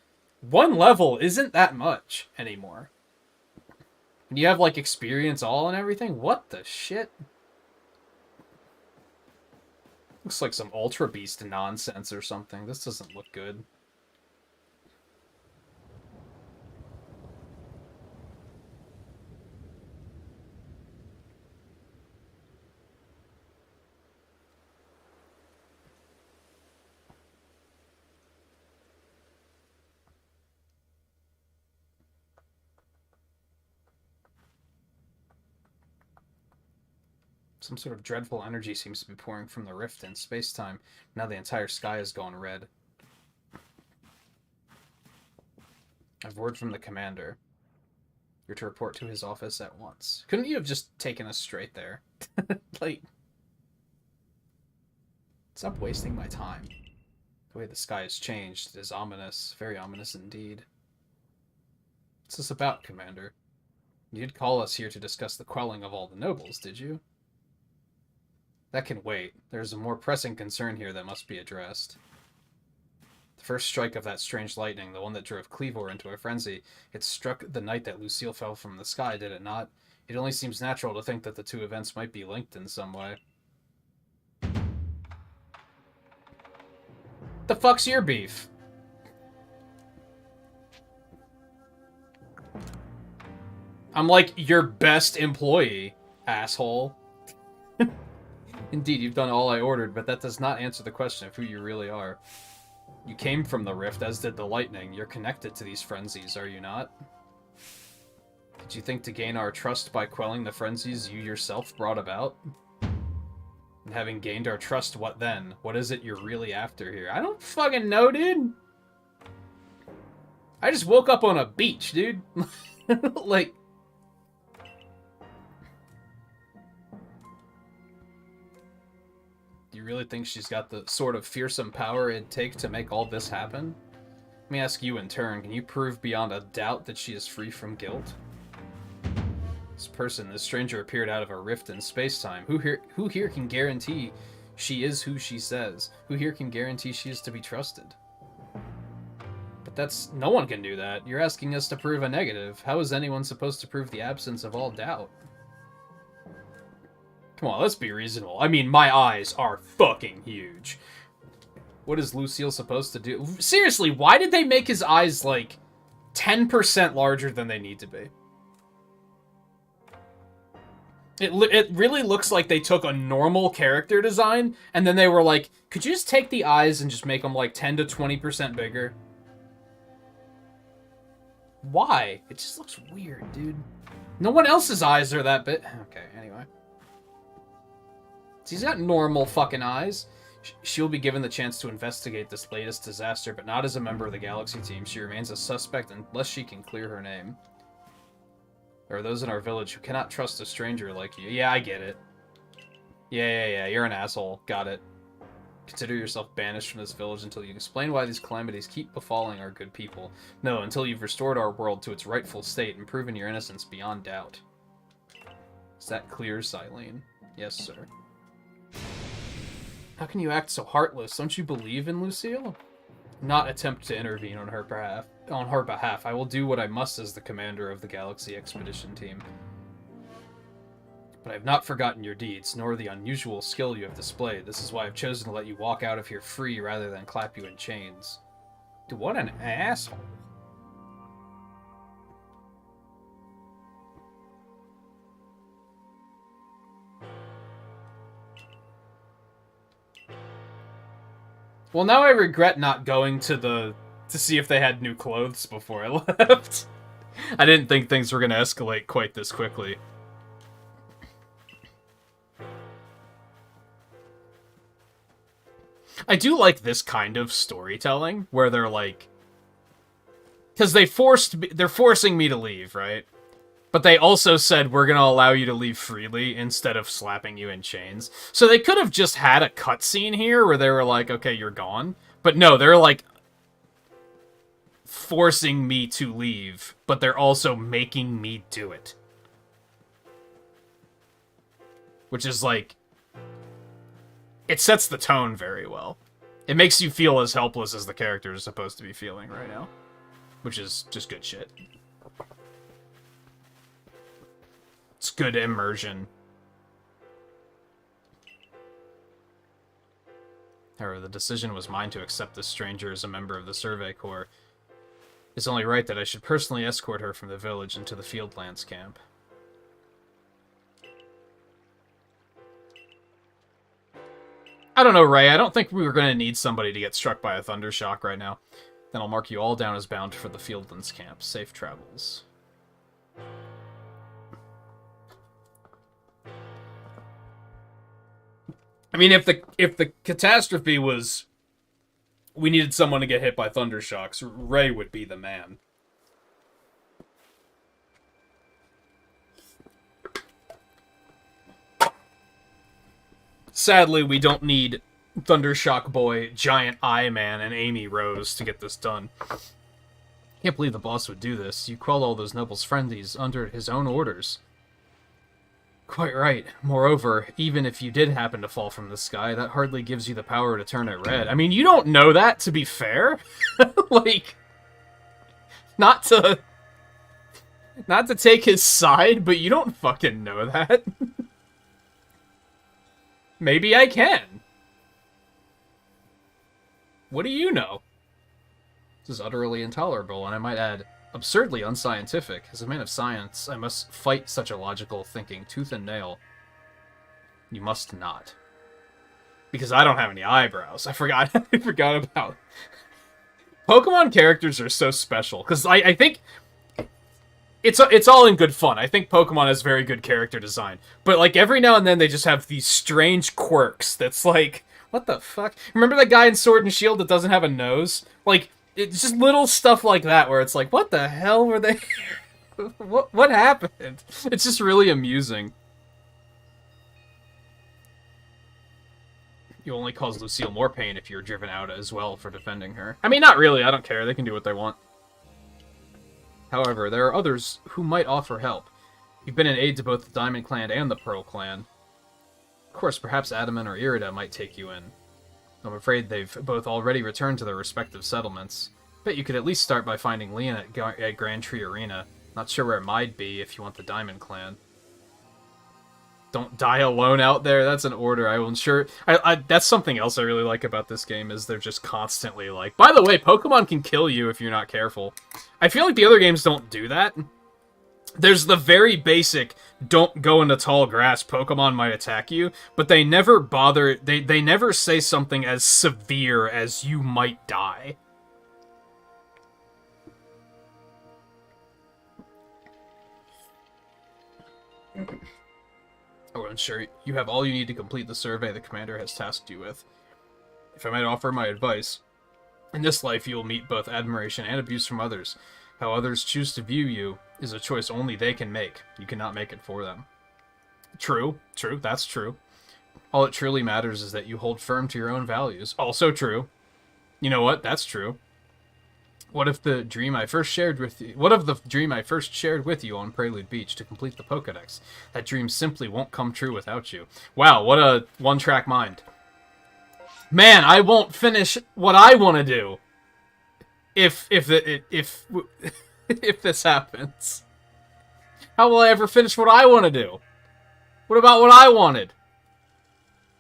one level isn't that much anymore. And you have, like, experience all and everything? What the shit? Looks like some Ultra Beast nonsense or something. This doesn't look good. Some sort of dreadful energy seems to be pouring from the rift in space-time. Now the entire sky has gone red. I've word from the commander. You're to report to his office at once. Couldn't you have just taken us straight there? Like, stop wasting my time. The way the sky has changed is ominous. Very ominous indeed. What's this about, Commander? You did call us here to discuss the quelling of all the nobles, did you? That can wait. There's a more pressing concern here that must be addressed. The first strike of that strange lightning, the one that drove Cleavor into a frenzy, it struck the night that Lucille fell from the sky, did it not? It only seems natural to think that the two events might be linked in some way. The fuck's your beef? I'm like your best employee, asshole. Indeed, you've done all I ordered, but that does not answer the question of who you really are. You came from the rift, as did the lightning. You're connected to these frenzies, are you not? Did you think to gain our trust by quelling the frenzies you yourself brought about? And having gained our trust, what then? What is it you're really after here? I don't fucking know, dude. I just woke up on a beach, dude. Like... Do you really think she's got the sort of fearsome power it'd take to make all this happen? Let me ask you in turn, can you prove beyond a doubt that she is free from guilt? This stranger appeared out of a rift in space-time. Who here can guarantee she is who she says? Who here can guarantee she is to be trusted? But no one can do that. You're asking us to prove a negative. How is anyone supposed to prove the absence of all doubt? Come on, let's be reasonable. I mean, my eyes are fucking huge. What is Lucille supposed to do? Seriously, why did they make his eyes, like, 10% larger than they need to be? It really looks like they took a normal character design, and then they were like, could you just take the eyes and just make them, like, 10 to 20% bigger? Why? It just looks weird, dude. No one else's eyes are that big. Okay, anyway. He's got normal fucking eyes. She'll be given the chance to investigate this latest disaster, but not as a member of the Galaxy team. She remains a suspect unless she can clear her name. There are those in our village who cannot trust a stranger like you. Yeah, I get it. Yeah, you're an asshole. Got it. Consider yourself banished from this village until you explain why these calamities keep befalling our good people. No, until you've restored our world to its rightful state and proven your innocence beyond doubt. Is that clear, Silene? Yes, sir. How can you act so heartless? Don't you believe in Lucille? Not attempt to intervene on her behalf. I will do what I must as the commander of the Galaxy Expedition Team. But I have not forgotten your deeds, nor the unusual skill you have displayed. This is why I've chosen to let you walk out of here free rather than clap you in chains. Dude, what an asshole. Well, now I regret not going to see if they had new clothes before I left. I didn't think things were going to escalate quite this quickly. I do like this kind of storytelling, where they're like... Because they're forcing me to leave, right? But they also said, we're going to allow you to leave freely instead of slapping you in chains. So they could have just had a cutscene here where they were like, okay, you're gone. But no, they're like forcing me to leave, but they're also making me do it. Which is like... It sets the tone very well. It makes you feel as helpless as the character is supposed to be feeling right now. Which is just good shit. It's good immersion. However, the decision was mine to accept this stranger as a member of the Survey Corps. It's only right that I should personally escort her from the village into the Fieldlands camp. I don't know, Ray. I don't think we were going to need somebody to get struck by a thundershock right now. Then I'll mark you all down as bound for the Fieldlands camp. Safe travels. I mean, if the catastrophe was we needed someone to get hit by thunder shocks, Ray would be the man. Sadly, we don't need Thundershock Boy, Giant Eye Man, and Amy Rose to get this done. Can't believe the boss would do this. You quelled all those nobles' frenzies under his own orders. Quite right. Moreover, even if you did happen to fall from the sky, that hardly gives you the power to turn it red. I mean, you don't know that, to be fair. Like, not to take his side, but you don't fucking know that. Maybe I can. What do you know? This is utterly intolerable, and I might add, absurdly unscientific. As a man of science, I must fight such illogical thinking tooth and nail. You must not. Because I don't have any eyebrows. I forgot about... Pokemon characters are so special, because I think... It's all in good fun. I think Pokemon has very good character design. But, like, every now and then they just have these strange quirks that's like, what the fuck? Remember that guy in Sword and Shield that doesn't have a nose? Like, it's just little stuff like that where it's like, what the hell were they... what happened? It's just really amusing. You only cause Lucille more pain if you're driven out as well for defending her. I mean, not really. I don't care. They can do what they want. However, there are others who might offer help. You've been an aid to both the Diamond Clan and the Pearl Clan. Of course, perhaps Adamant or Irida might take you in. I'm afraid they've both already returned to their respective settlements. Bet you could at least start by finding Leon at Grand Tree Arena. Not sure where it might be if you want the Diamond Clan. Don't die alone out there. That's an order. I will ensure... that's something else I really like about this game, is they're just constantly like, by the way, Pokemon can kill you if you're not careful. I feel like the other games don't do that. There's the very basic, don't go into tall grass, Pokemon might attack you, but they never bother... They never say something as severe as you might die. I will ensure you have all you need to complete the survey the commander has tasked you with. If I might offer my advice, in this life you will meet both admiration and abuse from others. How others choose to view you is a choice only they can make. You cannot make it for them. True, that's true. All that truly matters is that you hold firm to your own values. Also true. You know what? That's true. What if the dream I first shared with you... What of the dream I first shared with you on Prelude Beach to complete the Pokédex? That dream simply won't come true without you. Wow, what a one-track mind. Man, I won't finish what I want to do if this happens. How will I ever finish what I want to do? What about what I wanted?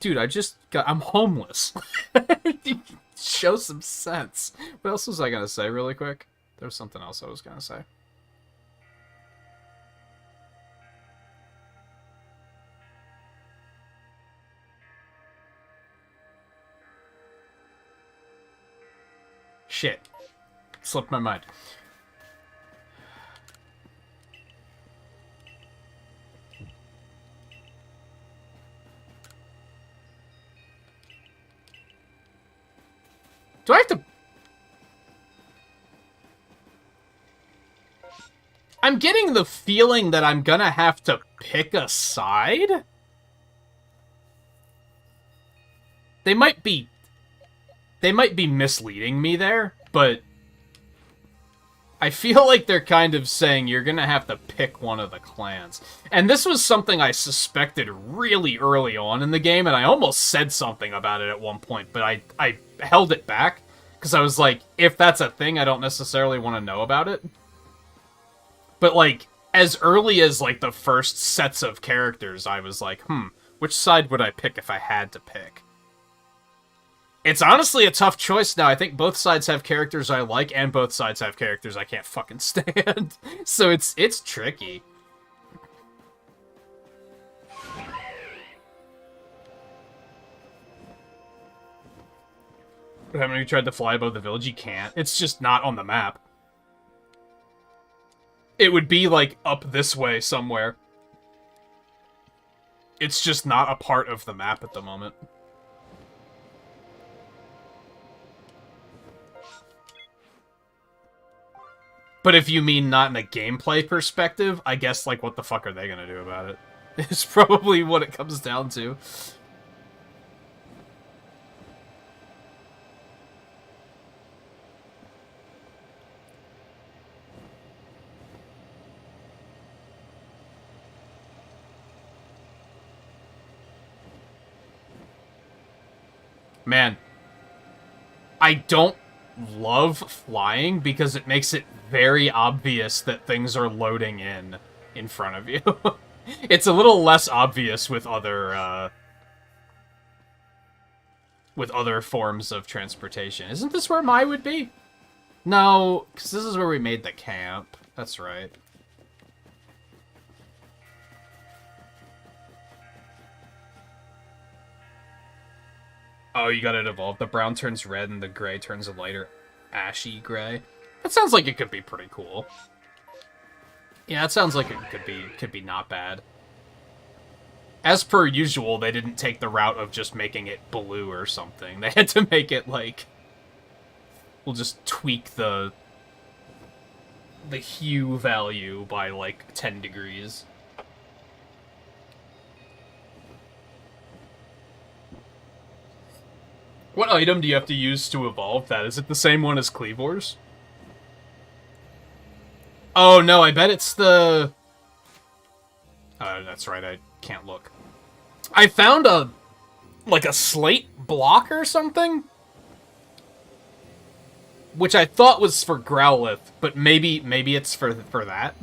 Dude, I'm homeless. Show some sense. What else was I gonna say really quick? There was something else I was gonna say. Shit. Slipped my mind. Do I have to... I'm getting the feeling that I'm gonna have to pick a side? They might be misleading me there, but I feel like they're kind of saying you're gonna have to pick one of the clans. And this was something I suspected really early on in the game, and I almost said something about it at one point, but I held it back, because I was like, if that's a thing, I don't necessarily want to know about it. But, like, as early as, like, the first sets of characters, I was like, which side would I pick if I had to pick? It's honestly a tough choice now. I think both sides have characters I like, and both sides have characters I can't fucking stand. So it's tricky. But haven't you tried to fly above the village? You can't. It's just not on the map. It would be, like, up this way somewhere. It's just not a part of the map at the moment. But if you mean not in a gameplay perspective, I guess, like, what the fuck are they gonna do about it? It's probably what it comes down to. Man, I don't love flying because it makes it very obvious that things are loading in front of you. It's a little less obvious with other forms of transportation. Isn't this where Mai would be? No, because this is where we made the camp. That's right. Oh, you got it evolved. The brown turns red and the gray turns a lighter ashy gray. That sounds like it could be pretty cool. Yeah, it sounds like it could be not bad. As per usual, they didn't take the route of just making it blue or something. They had to make it like, we'll just tweak the hue value by like 10 degrees. What item do you have to use to evolve that? Is it the same one as Cleavors? Oh, no, I bet it's the... that's right, I can't look. I found like a slate block or something? Which I thought was for Growlithe, but maybe it's for that?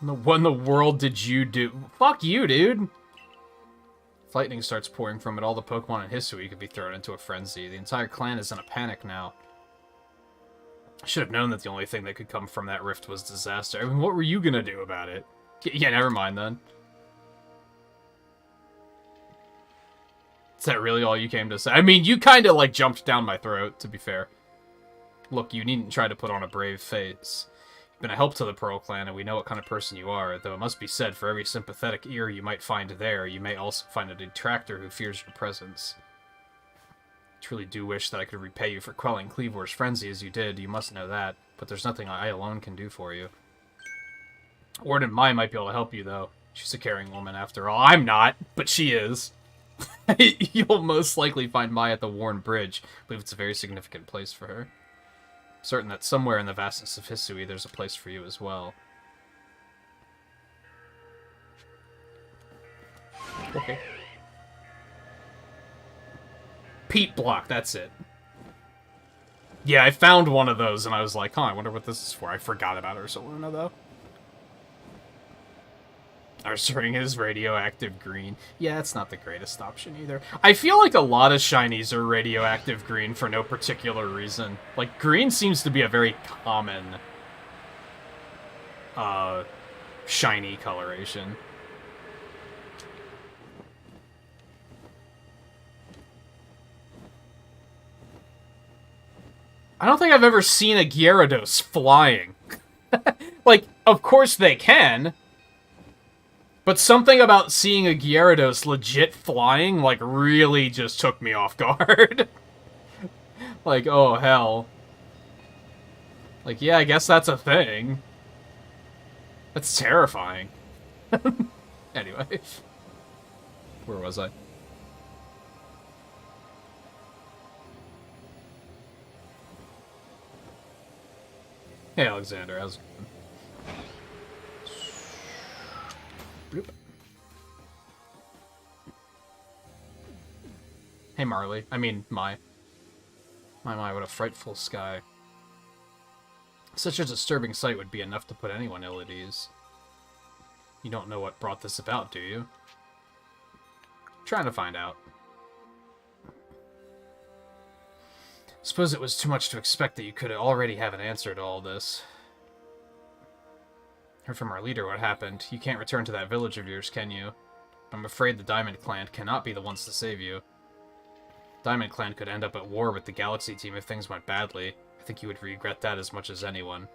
What in the world did you do? Fuck you, dude! If lightning starts pouring from it, all the Pokemon in Hisui could be thrown into a frenzy. The entire clan is in a panic now. I should have known that the only thing that could come from that rift was disaster. I mean, what were you gonna do about it? Yeah, never mind then. Is that really all you came to say? I mean, you kind of, like, jumped down my throat, to be fair. Look, you needn't try to put on a brave face. You've been a help to the Pearl Clan, and we know what kind of person you are, though it must be said, for every sympathetic ear you might find there, you may also find a detractor who fears your presence. I truly do wish that I could repay you for quelling Cleavor's frenzy as you did, you must know that, but there's nothing I alone can do for you. Warden Mai might be able to help you, though. She's a caring woman, after all. I'm not, but she is. You'll most likely find Mai at the Worn Bridge. I believe it's a very significant place for her. Certain that somewhere in the vastness of Hisui there's a place for you as well. Okay. Peat block, that's it. Yeah, I found one of those and I was like, huh, I wonder what this is for. I forgot about Ursaluna, though. Ursaring is radioactive green. Yeah, it's not the greatest option either. I feel like a lot of shinies are radioactive green for no particular reason. Like, green seems to be a very common shiny coloration. I don't think I've ever seen a Gyarados flying. Like, of course they can. But something about seeing a Gyarados legit flying, like, really just took me off guard. Like, oh, hell. Like, yeah, I guess that's a thing. That's terrifying. Anyway. Where was I? Hey, Alexander, how's it going? Bloop. Hey, Marley. I mean, My, what a frightful sky. Such a disturbing sight would be enough to put anyone ill at ease. You don't know what brought this about, do you? Trying to find out. Suppose it was too much to expect that you could already have an answer to all this. Heard from our leader what happened. You can't return to that village of yours, can you? I'm afraid the Diamond Clan cannot be the ones to save you. Diamond Clan could end up at war with the Galaxy team if things went badly. I think you would regret that as much as anyone.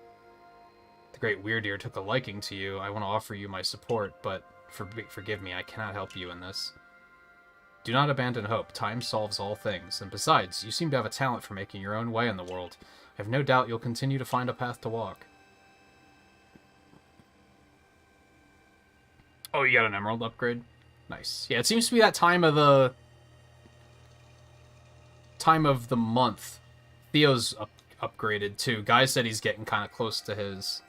The Great Weirdeer took a liking to you. I want to offer you my support, but forgive me, I cannot help you in this. Do not abandon hope. Time solves all things. And besides, you seem to have a talent for making your own way in the world. I have no doubt you'll continue to find a path to walk. Oh, you got an emerald upgrade? Nice. Yeah, it seems to be that time of the month. Theo's upgraded too. Guy said he's getting kind of close to his.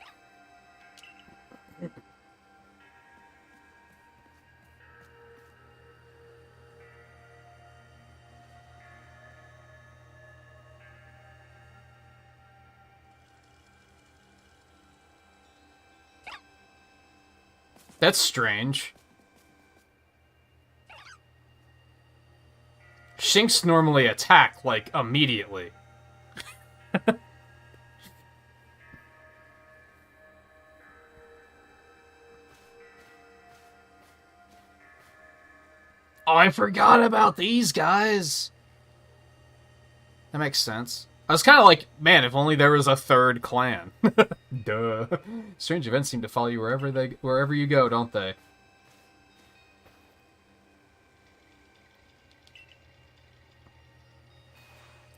That's strange. Shinx normally attack, like, immediately. Oh, I forgot about these guys. That makes sense. I was kind of like, man, if only there was a third clan. Duh. Strange events seem to follow you wherever you go, don't they?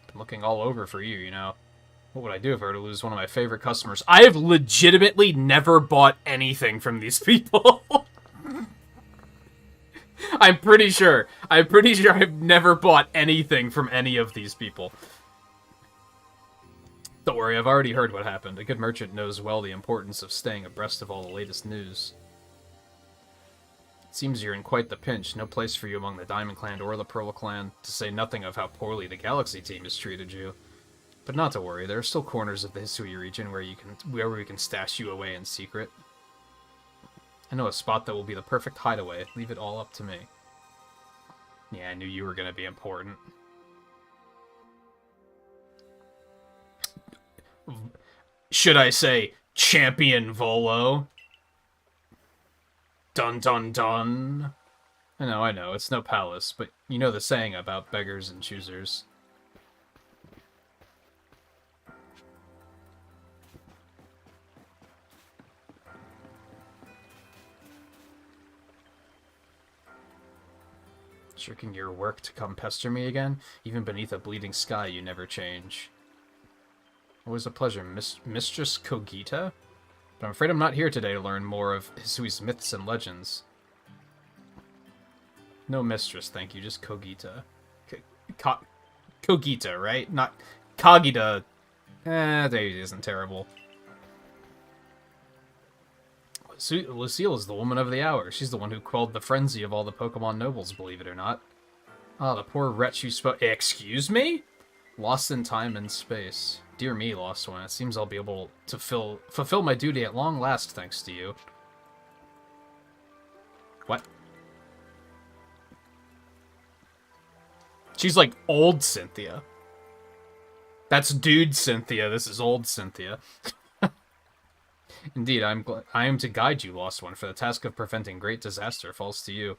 Been looking all over for you, you know. What would I do if I were to lose one of my favorite customers? I have legitimately never bought anything from these people. I'm pretty sure I've never bought anything from any of these people. Don't worry, I've already heard what happened. A good merchant knows well the importance of staying abreast of all the latest news. It seems you're in quite the pinch. No place for you among the Diamond Clan or the Pearl Clan, to say nothing of how poorly the Galaxy team has treated you. But not to worry, there are still corners of the Hisui region where we can stash you away in secret. I know a spot that will be the perfect hideaway. Leave it all up to me. Yeah, I knew you were gonna be important. Should I say Champion Volo? Dun dun dun. I know, it's no palace, but you know the saying about beggars and choosers. Shirking your work to come pester me again? Even beneath a bleeding sky, you never change. Always a pleasure, Mistress Kogita? But I'm afraid I'm not here today to learn more of Hisui's myths and legends. No mistress, thank you, just Kogita. Kogita, right? Not Kagita. That isn't terrible. Lucille is the woman of the hour. She's the one who quelled the frenzy of all the Pokemon nobles, believe it or not. Ah, the poor wretch who spoke. Excuse me? Lost in time and space. Dear me, Lost One, it seems I'll be able to fulfill my duty at long last, thanks to you. What? She's like old Cynthia. That's dude Cynthia, this is old Cynthia. Indeed, I am to guide you, Lost One, for the task of preventing great disaster falls to you.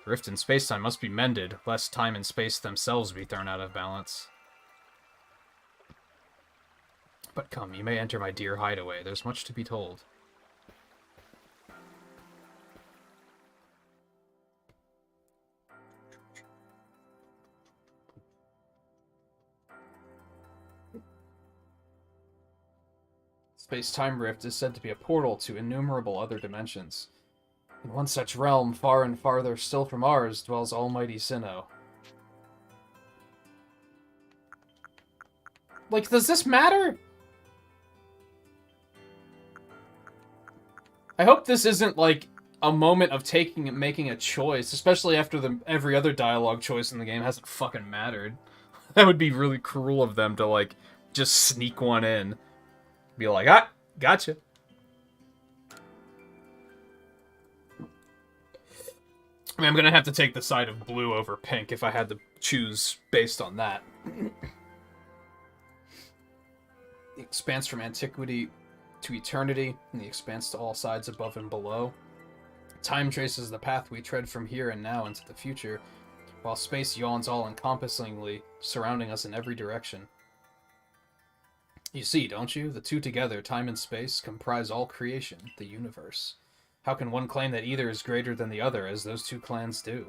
The rift in space-time must be mended, lest time and space themselves be thrown out of balance. But come, you may enter my dear hideaway. There's much to be told. Space-time rift is said to be a portal to innumerable other dimensions. In one such realm, far and farther still from ours, dwells Almighty Sinnoh. Like, does this matter? I hope this isn't, like, a moment of making a choice, especially after every other dialogue choice in the game hasn't fucking mattered. That would be really cruel of them to, like, just sneak one in. Be like, ah, gotcha. I mean, I'm gonna have to take the side of blue over pink if I had to choose based on that. The expanse from antiquity to eternity, and the expanse to all sides above and below. Time traces the path we tread from here and now into the future, while space yawns all-encompassingly, surrounding us in every direction. You see, don't you? The two together, time and space, comprise all creation, the universe. How can one claim that either is greater than the other, as those two clans do?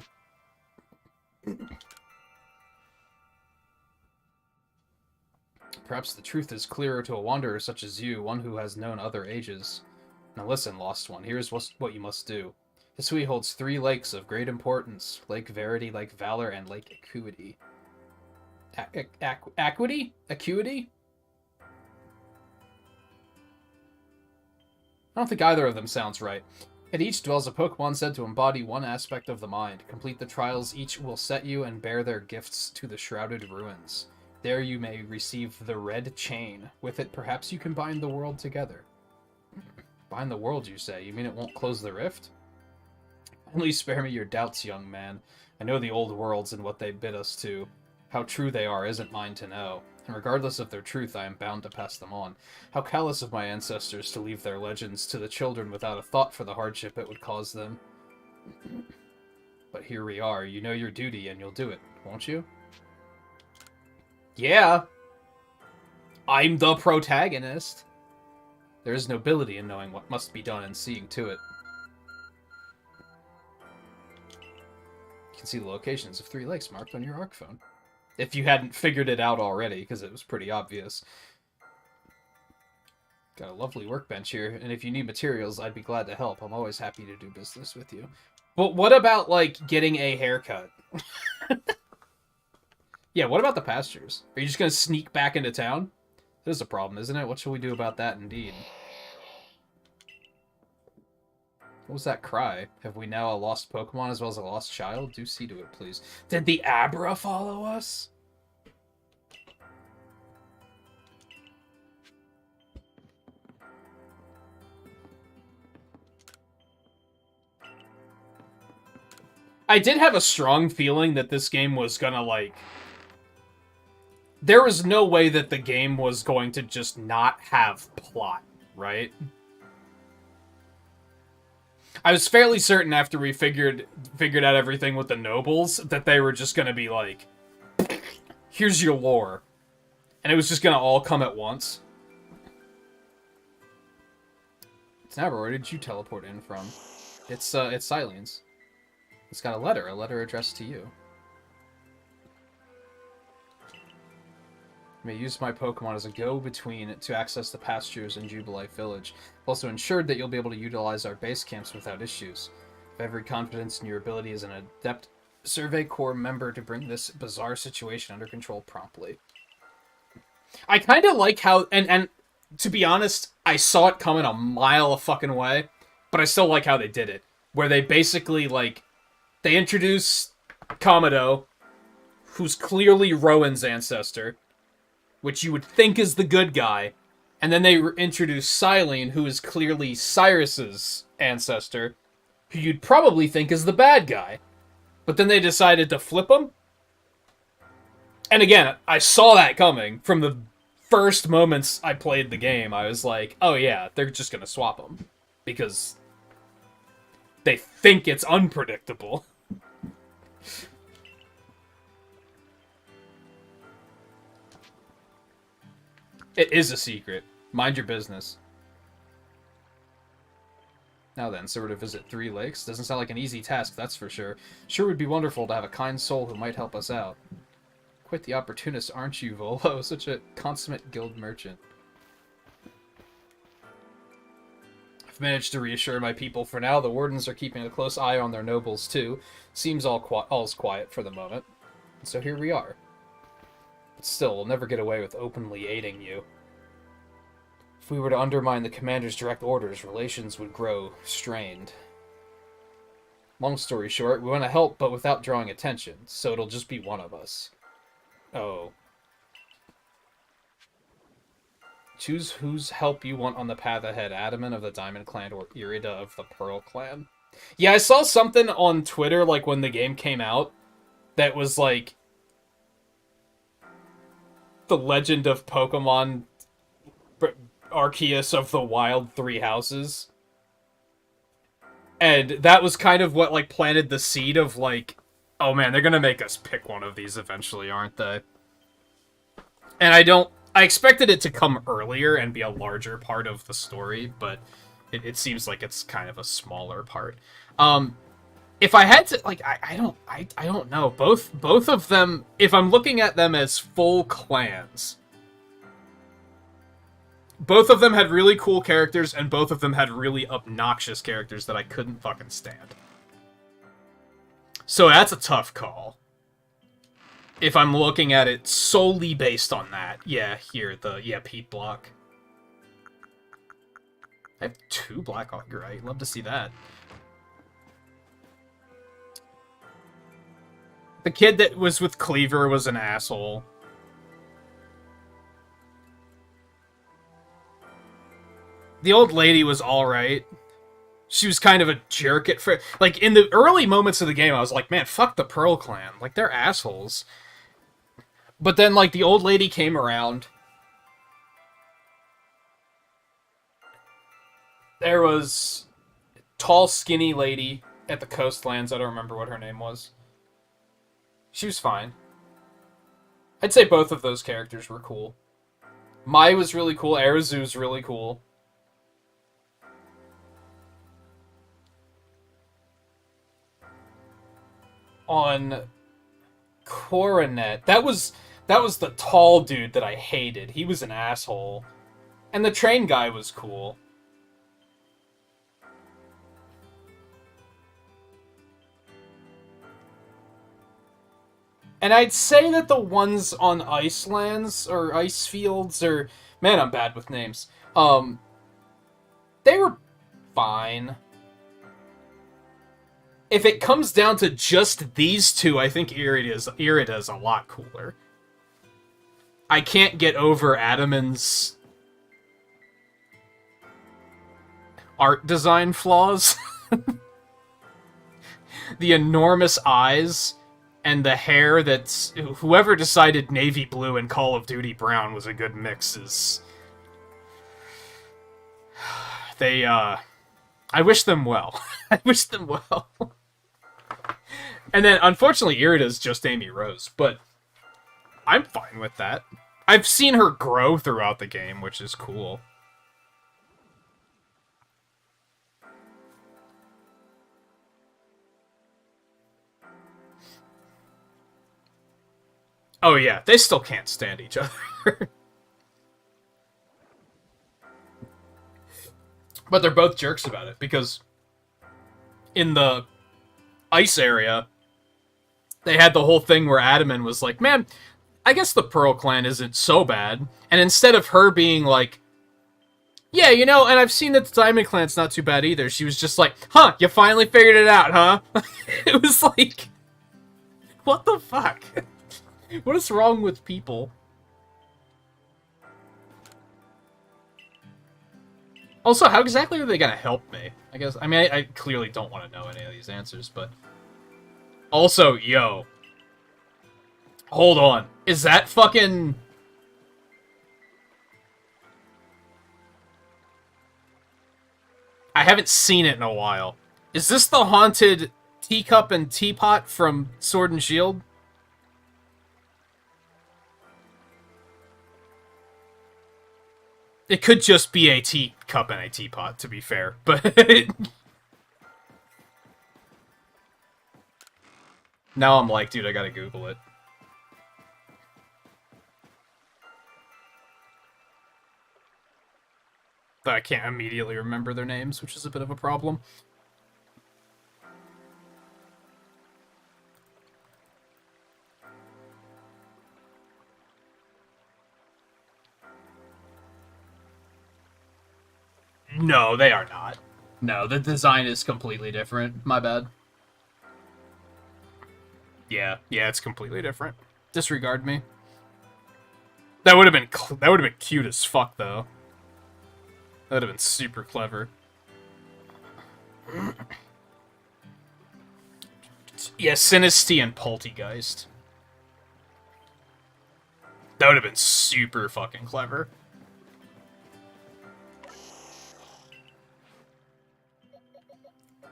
Perhaps the truth is clearer to a wanderer such as you, one who has known other ages. Now listen, Lost One, here's what you must do. Hisui holds 3 lakes of great importance. Lake Verity, Lake Valor, and Lake Acuity. Acuity? Acuity? I don't think either of them sounds right. At each dwells a Pokemon said to embody one aspect of the mind. Complete the trials each will set you and bear their gifts to the Shrouded Ruins. There you may receive the Red Chain. With it, perhaps you can bind the world together. Bind the world, you say? You mean it won't close the rift? Only spare me your doubts, young man. I know the old worlds and what they bid us to. How true they are isn't mine to know. And regardless of their truth, I am bound to pass them on. How callous of my ancestors to leave their legends to the children without a thought for the hardship it would cause them. But here we are. You know your duty, and you'll do it, won't you? Yeah! I'm the protagonist! There is nobility in knowing what must be done and seeing to it. You can see the locations of 3 lakes marked on your ARC phone. If you hadn't figured it out already, because it was pretty obvious. Got a lovely workbench here, and if you need materials, I'd be glad to help. I'm always happy to do business with you. But what about, like, getting a haircut? Yeah, what about the pastures? Are you just going to sneak back into town? That is a problem, isn't it? What should we do about that, indeed? What was that cry? Have we now a lost Pokemon as well as a lost child? Do see to it, please. Did the Abra follow us? I did have a strong feeling that this game was gonna, like... There was no way that the game was going to just not have plot, right? I was fairly certain after we figured out everything with the nobles that they were just gonna be like, here's your lore. And it was just gonna all come at once. It's Nabra, where did you teleport in from? It's Silence. It's got a letter addressed to you. I may use my Pokemon as a go-between to access the pastures in Jubilife Village. I've also ensured that you'll be able to utilize our base camps without issues. I have every confidence in your ability as an adept Survey Corps member to bring this bizarre situation under control promptly. I kind of like how, and to be honest, I saw it coming a mile a fucking way, but I still like how they did it. Where they basically, like, they introduce Komodo, who's clearly Rowan's ancestor, which you would think is the good guy, and then they introduce Silene, who is clearly Cyrus's ancestor, who you'd probably think is the bad guy. But then they decided to flip him. And again, I saw that coming from the first moments I played the game. I was like, oh yeah, they're just gonna swap them. Because they think it's unpredictable. It is a secret. Mind your business. Now then, so we're to visit 3 lakes? Doesn't sound like an easy task, that's for sure. Sure would be wonderful to have a kind soul who might help us out. Quite the opportunist, aren't you, Volo? Such a consummate guild merchant. I've managed to reassure my people for now. The wardens are keeping a close eye on their nobles, too. Seems all's quiet for the moment. And so here we are. But still, we'll never get away with openly aiding you. If we were to undermine the commander's direct orders, relations would grow strained. Long story short, we want to help, but without drawing attention, so it'll just be one of us. Oh. Choose whose help you want on the path ahead, Adamant of the Diamond Clan or Irida of the Pearl Clan. Yeah, I saw something on Twitter, like, when the game came out, that was, like, the legend of Pokemon Arceus of the Wild 3 Houses. And that was kind of what, like, planted the seed of, like, oh man, they're gonna make us pick one of these eventually, aren't they? And I I expected it to come earlier and be a larger part of the story, but it seems like it's kind of a smaller part. If I had to, like, I don't know. Both of them, if I'm looking at them as full clans, both of them had really cool characters, and both of them had really obnoxious characters that I couldn't fucking stand. So that's a tough call. If I'm looking at it solely based on that, yeah, Pete block. I have 2 Black Augur. I'd love to see that. The kid that was with Cleaver was an asshole. The old lady was alright. She was kind of a jerk at first. Like, in the early moments of the game, I was like, man, fuck the Pearl Clan. Like, they're assholes. But then, like, the old lady came around. There was tall, skinny lady at the Coastlands. I don't remember what her name was. She was fine. I'd say both of those characters were cool. Mai was really cool. Arazu's really cool. On Coronet, that was the tall dude that I hated. He was an asshole. And the train guy was cool. And I'd say that the ones on Icelands, or Ice Fields, or... Man, I'm bad with names. They were fine. If it comes down to just these two, I think Irida's a lot cooler. I can't get over Adaman's art design flaws. The enormous eyes and the hair that's... Whoever decided navy blue and Call of Duty brown was a good mix is... They, I wish them well. I wish them well. And then, unfortunately, Irida's just Amy Rose, but I'm fine with that. I've seen her grow throughout the game, which is cool. Oh yeah, they still can't stand each other. But they're both jerks about it, because in the ice area, they had the whole thing where Adaman was like, man, I guess the Pearl Clan isn't so bad. And instead of her being like, yeah, you know, and I've seen that the Diamond Clan's not too bad either, she was just like, huh, you finally figured it out, huh? It was like, what the fuck? What is wrong with people? Also, how exactly are they gonna help me? I guess, I mean, I clearly don't want to know any of these answers, but... Also, yo. Hold on. Is that fucking... I haven't seen it in a while. Is this the haunted teacup and teapot from Sword and Shield? It could just be a teacup and a teapot, to be fair, but... Now I'm like, dude, I gotta Google it. But I can't immediately remember their names, which is a bit of a problem. No, they are not. No, the design is completely different. My bad. Yeah, it's completely different. Disregard me. That would have been cute as fuck, though. That would have been super clever. Yeah, Sinisty and Poltergeist. That would have been super fucking clever.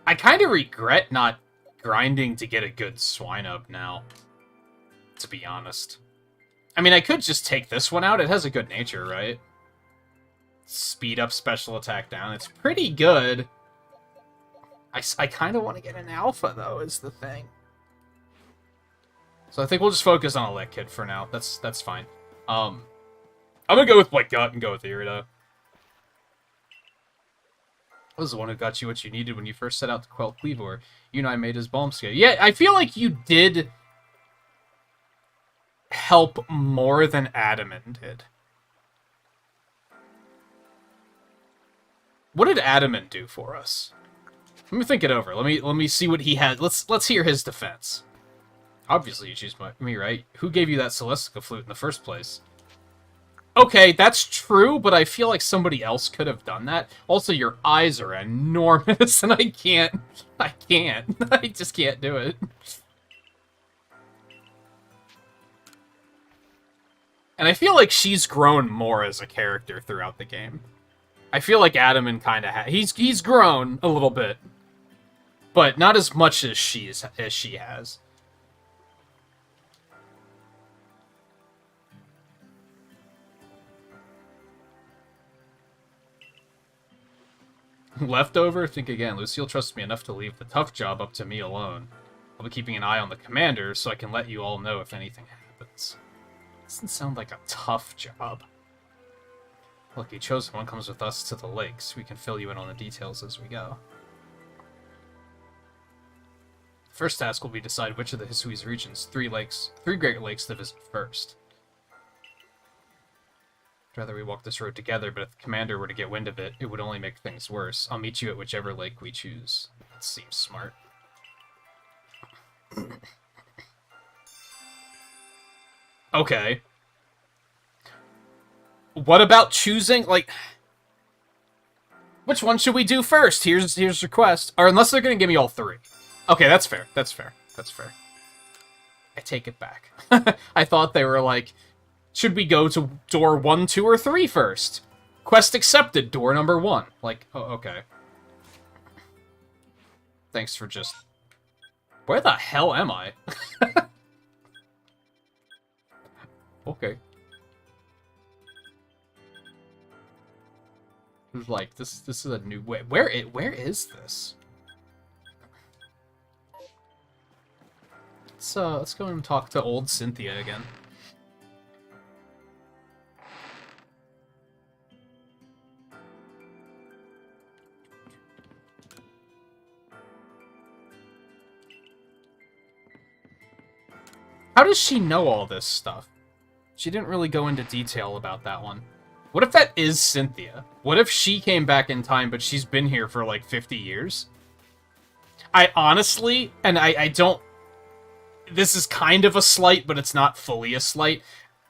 I kind of regret not grinding to get a good swine up now, to be honest. I mean, I could just take this one out. It has a good nature, right? Speed up special attack down. It's pretty good. I kind of want to get an alpha, though, is the thing. So I think we'll just focus on a Lick Kid for now. That's fine. I'm gonna go with like Gut and go with Irida. I was the one who got you what you needed when you first set out to quell Cleavor. You and I made his bomb scale. Yeah, I feel like you did help more than Adamant did. What did Adamant do for us? Let me think it over. Let me see what he had. Let's hear his defense. Obviously you choose me, right? Who gave you that Celestica flute in the first place? Okay, that's true, but I feel like somebody else could have done that. Also, your eyes are enormous, and I can't. I just can't do it. And I feel like she's grown more as a character throughout the game. I feel like Adaman kind of he's grown a little bit, but not as much as she has. Leftover? Think again. Lucille trusts me enough to leave the tough job up to me alone. I'll be keeping an eye on the commander so I can let you all know if anything happens. Doesn't sound like a tough job. Lucky chosen one comes with us to the lakes. We can fill you in on the details as we go. The first task will be decide which of the Hisui's regions, three Great Lakes, to visit first. I'd rather we walk this road together, but if the commander were to get wind of it, it would only make things worse. I'll meet you at whichever lake we choose. That seems smart. Okay. What about choosing, like... Which one should we do first? Here's your quest. Or unless they're gonna give me all three. Okay, that's fair. That's fair. That's fair. I take it back. I thought they were like... Should we go to door 1, 2, or 3 first? Quest accepted, door number 1. Like, oh, okay. Thanks for just... Where the hell am I? Okay. Like, this is a new way. Where is this? Let's go and talk to old Cynthia again. How does she know all this stuff? She didn't really go into detail about that one. What if that is Cynthia? What if she came back in time, but she's been here for like 50 years? I honestly, and I don't... This is kind of a slight, but it's not fully a slight.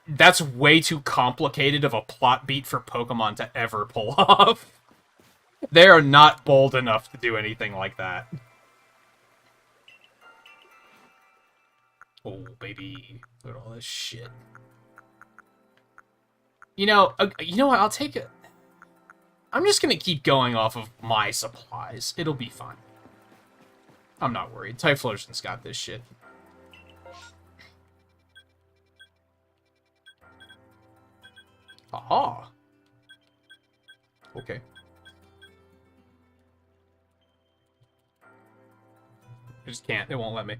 That's way too complicated of a plot beat for Pokemon to ever pull off. They are not bold enough to do anything like that. Oh, baby. Look at all this shit. You know what? I'll take it. I'm just gonna keep going off of my supplies. It'll be fine. I'm not worried. Typhlosion's got this shit. Aha. Okay. I just can't. It won't let me.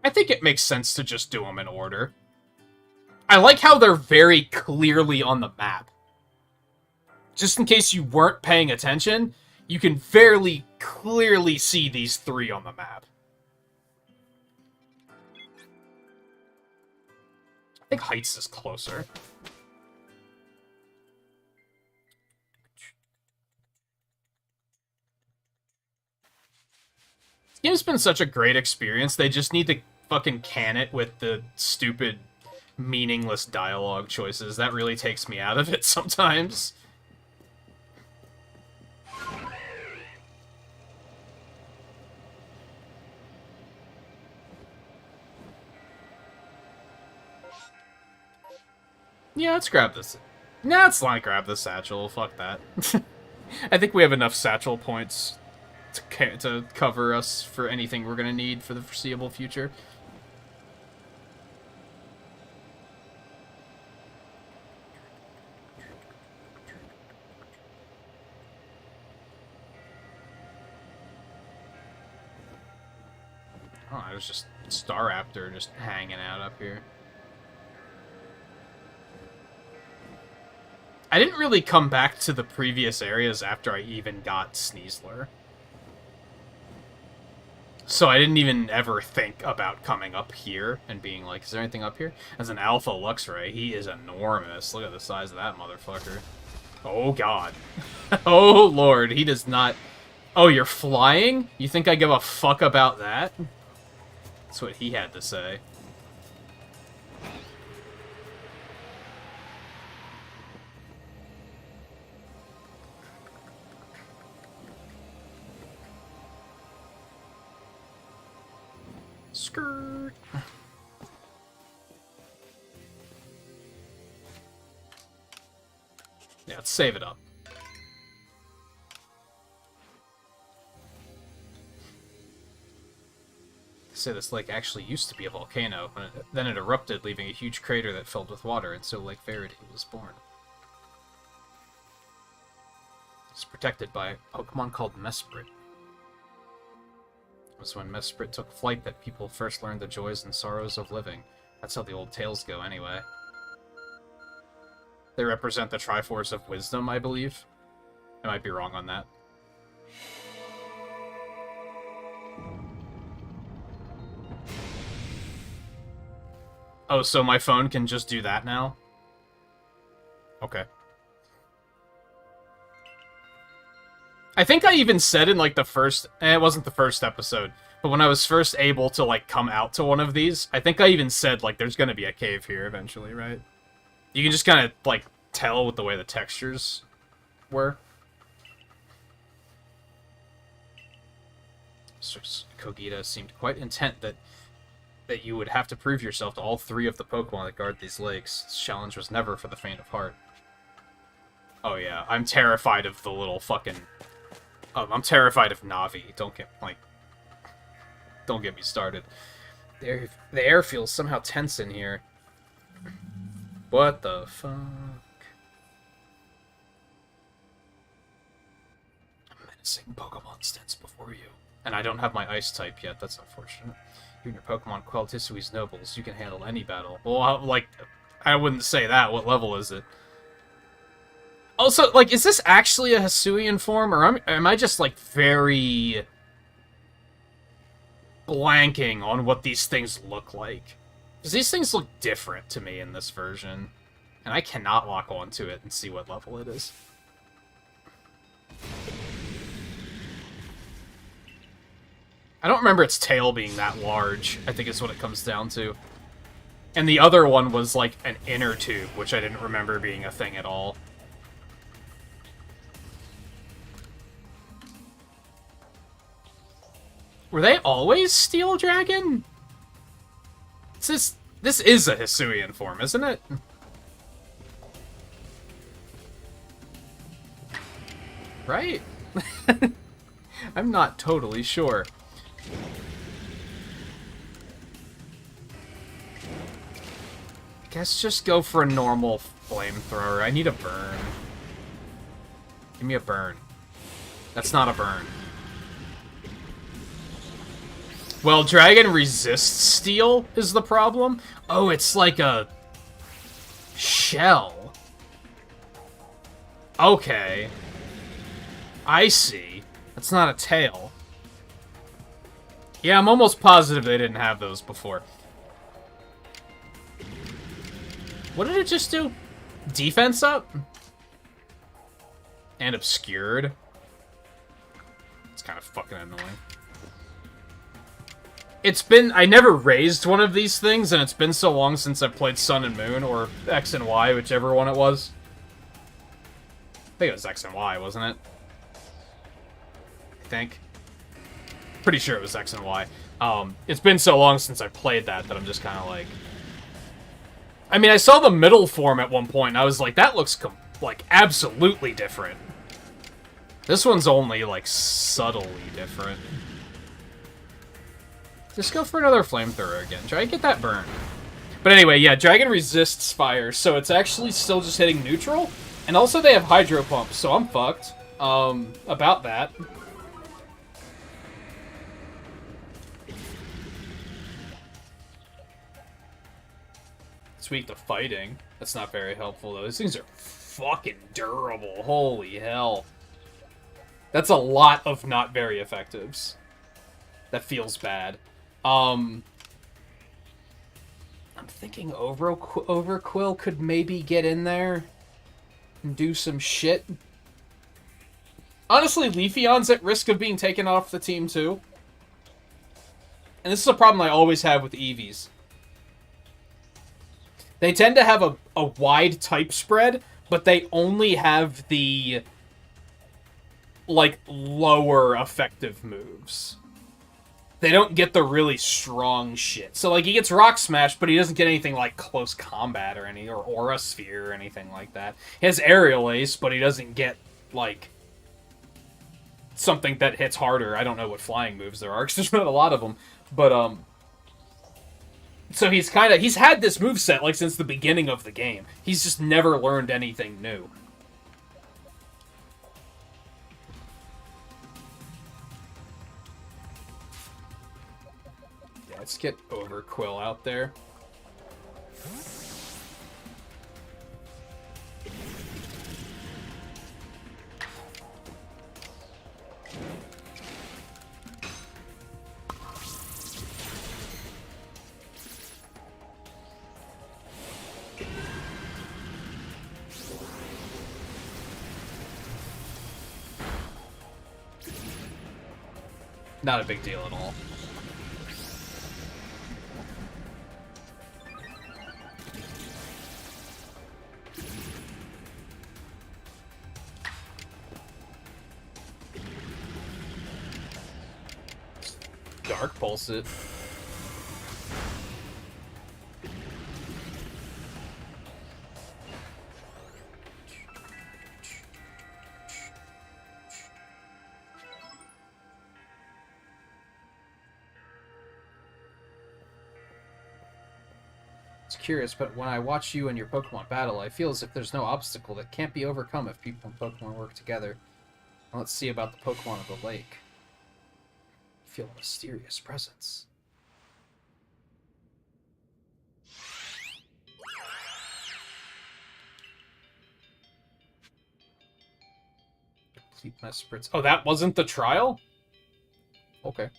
I think it makes sense to just do them in order. I like how they're very clearly on the map. Just in case you weren't paying attention, you can fairly clearly see these three on the map. I think Heights is closer. This game's been such a great experience, they just need to fucking can it with the stupid, meaningless dialogue choices. That really takes me out of it sometimes. Yeah, let's grab this. Nah, let's not grab the satchel. Fuck that. I think we have enough satchel points to cover us for anything we're gonna need for the foreseeable future. Oh, I was just Staraptor just hanging out up here. I didn't really come back to the previous areas after I even got Sneasler. So I didn't even ever think about coming up here and being like, is there anything up here? As an Alpha Luxray, he is enormous. Look at the size of that motherfucker. Oh, God. Oh, Lord. He does not... Oh, you're flying? You think I give a fuck about that? That's what he had to say. Skirt. Yeah, let's save it up. Say this lake actually used to be a volcano, then it erupted, leaving a huge crater that filled with water, and so Lake Verity was born. It's protected by a Pokemon called Mesprit. It was when Mesprit took flight that people first learned the joys and sorrows of living. That's how the old tales go, anyway. They represent the Triforce of Wisdom, I believe. I might be wrong on that. Oh, so my phone can just do that now? Okay. I think I even said in, like, the first... it wasn't the first episode, but when I was first able to, like, come out to one of these, I think I even said, like, there's gonna be a cave here eventually, right? You can just kind of, like, tell with the way the textures were. Kogita seemed quite intent that you would have to prove yourself to all three of the Pokemon that guard these lakes. This challenge was never for the faint of heart. Oh yeah, I'm terrified of the little fucking... I'm terrified of Navi. Don't get me started. The air feels somehow tense in here. What the fuck? A menacing Pokemon stands before you. And I don't have my Ice type yet, that's unfortunate. You and your Pokemon Quell Tisui's nobles, you can handle any battle. Well, like, I wouldn't say that. What level is it? Also, like, is this actually a Hisuian form, or am I just, like, very blanking on what these things look like? Because these things look different to me in this version, and I cannot lock onto it and see what level it is. I don't remember its tail being that large, I think is what it comes down to. And the other one was like an inner tube, which I didn't remember being a thing at all. Were they always Steel Dragon? This is a Hisuian form, isn't it? Right? I'm not totally sure. I guess just go for a normal flamethrower. I need a burn. Give me a burn. That's not a burn. Well, Dragon resists steel is the problem. Oh, it's like a shell. Okay. I see. That's not a tail. Yeah, I'm almost positive they didn't have those before. What did it just do? Defense up? And obscured? It's kind of fucking annoying. It's been... I never raised one of these things, and it's been so long since I've played Sun and Moon, or X and Y, whichever one it was. I think it was X and Y, wasn't it? I think. Pretty sure it was X and Y. It's been so long since I played that I'm just kind of like... I mean, I saw the middle form at one point, and I was like, that looks, like, absolutely different. This one's only, like, subtly different. Just go for another flamethrower again. Try to get that burn. But anyway, yeah, Dragon resists fire, so it's actually still just hitting neutral. And also they have Hydro Pump, so I'm fucked. About that. It's weak to fighting. That's not very helpful, though. These things are fucking durable. Holy hell. That's a lot of not very effectives. That feels bad. I'm thinking Overquill could maybe get in there and do some shit. Honestly, Leafeon's at risk of being taken off the team, too. And this is a problem I always have with Eevees. They tend to have a wide type spread, but they only have the, like, lower effective moves. They don't get the really strong shit. So, like, he gets Rock Smash, but he doesn't get anything like Close Combat or Aura Sphere or anything like that. He has Aerial Ace, but he doesn't get, like, something that hits harder. I don't know what flying moves there are, because there's not a lot of them. But, so he's had this moveset, like, since the beginning of the game. He's just never learned anything new. Yeah, let's get Overquill out there. Not a big deal at all. Dark Pulse it. Curious, but when I watch you and your Pokemon battle, I feel as if there's no obstacle that can't be overcome if people and Pokemon work together. Now let's see about the Pokemon of the lake. I feel a mysterious presence. Complete Mespritz. Oh, that wasn't the trial? Okay.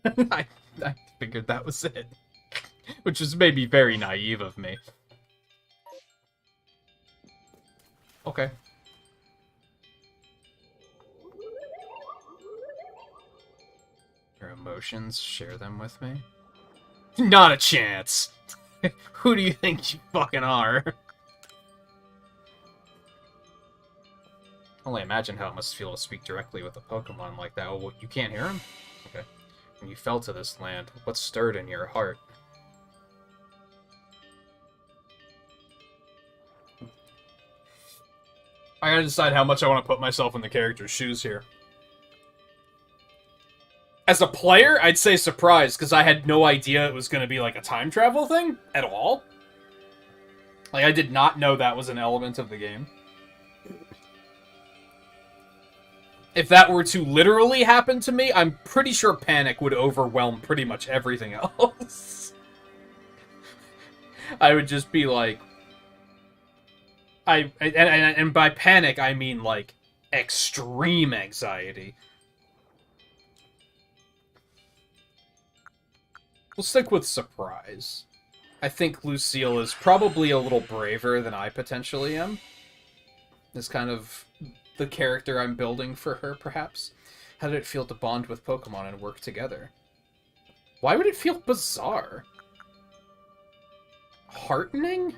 I figured that was it. Which is maybe very naive of me. Okay. Your emotions, share them with me? Not a chance! Who do you think you fucking are? Only imagine how it must feel to speak directly with a Pokemon like that. Oh, you can't hear him? Okay. When you fell to this land, what stirred in your heart? I gotta decide how much I want to put myself in the character's shoes here. As a player, I'd say surprised, because I had no idea it was going to be like a time travel thing at all. Like, I did not know that was an element of the game. If that were to literally happen to me, I'm pretty sure panic would overwhelm pretty much everything else. I would just be like... And by panic, I mean, like, extreme anxiety. We'll stick with surprise. I think Lucille is probably a little braver than I potentially am. Is kind of the character I'm building for her, perhaps. How did it feel to bond with Pokemon and work together? Why would it feel bizarre? Heartening?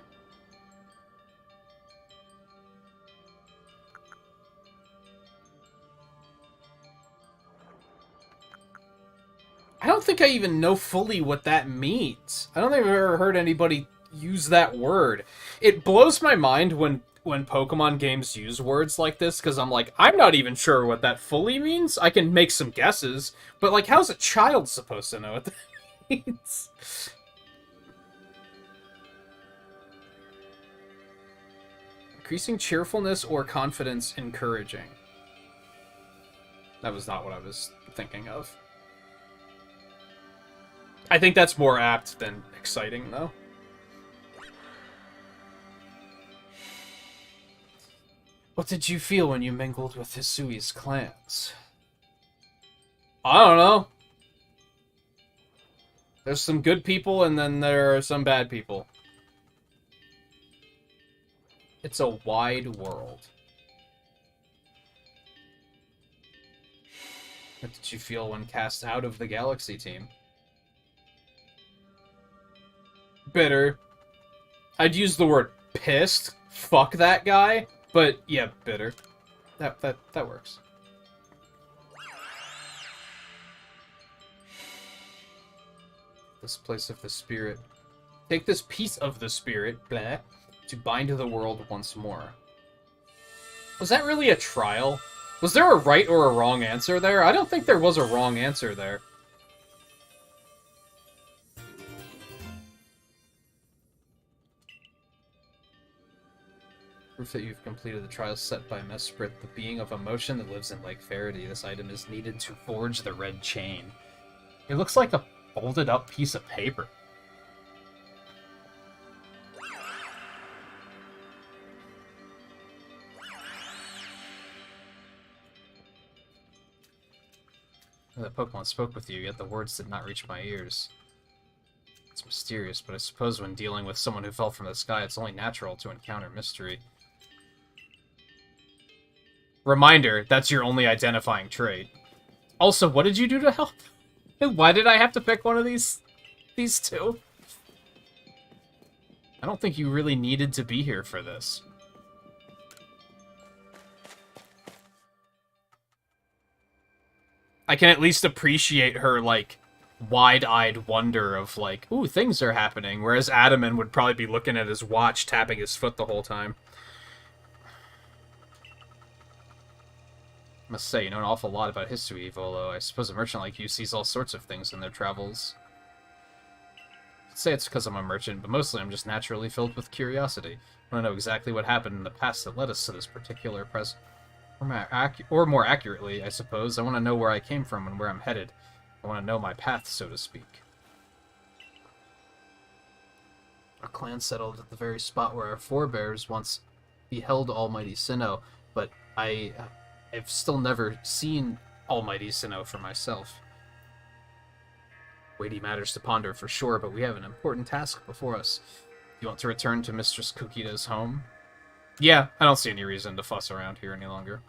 I don't think I even know fully what that means. I don't think I've ever heard anybody use that word. It blows my mind when when Pokemon games use words like this, because I'm like, I'm not even sure what that fully means. I can make some guesses, but like, how's a child supposed to know what that means? Increasing cheerfulness or confidence encouraging. That was not what I was thinking of. I think that's more apt than exciting, though. What did you feel when you mingled with Hisui's clans? I don't know. There's some good people, and then there are some bad people. It's a wide world. What did you feel when cast out of the Galaxy team? Bitter. I'd use the word pissed. Fuck that guy. But yeah, bitter. That works. This place of the spirit. Take this piece of the spirit, blah, to bind to the world once more. Was that really a trial? Was there a right or a wrong answer there? I don't think there was a wrong answer there. Proof that you've completed the trial set by Mesprit, the being of emotion that lives in Lake Faraday. This item is needed to forge the red chain. It looks like a folded up piece of paper. The Pokemon spoke with you, yet the words did not reach my ears. It's mysterious, but I suppose when dealing with someone who fell from the sky, it's only natural to encounter mystery. Reminder, that's your only identifying trait. Also, what did you do to help? Why did I have to pick one of these two? I don't think you really needed to be here for this. I can at least appreciate her, like, wide-eyed wonder of, like, ooh, things are happening, whereas Adaman would probably be looking at his watch, tapping his foot the whole time. I must say, you know an awful lot about history, Volo. I suppose a merchant like you sees all sorts of things in their travels. I'd say it's because I'm a merchant, but mostly I'm just naturally filled with curiosity. I want to know exactly what happened in the past that led us to this particular present. Or more accurately, I suppose, I want to know where I came from and where I'm headed. I want to know my path, so to speak. Our clan settled at the very spot where our forebears once beheld Almighty Sinnoh, but I've still never seen Almighty Sinnoh for myself. Weighty matters to ponder for sure, but we have an important task before us. You want to return to Mistress Kukida's home? Yeah, I don't see any reason to fuss around here any longer.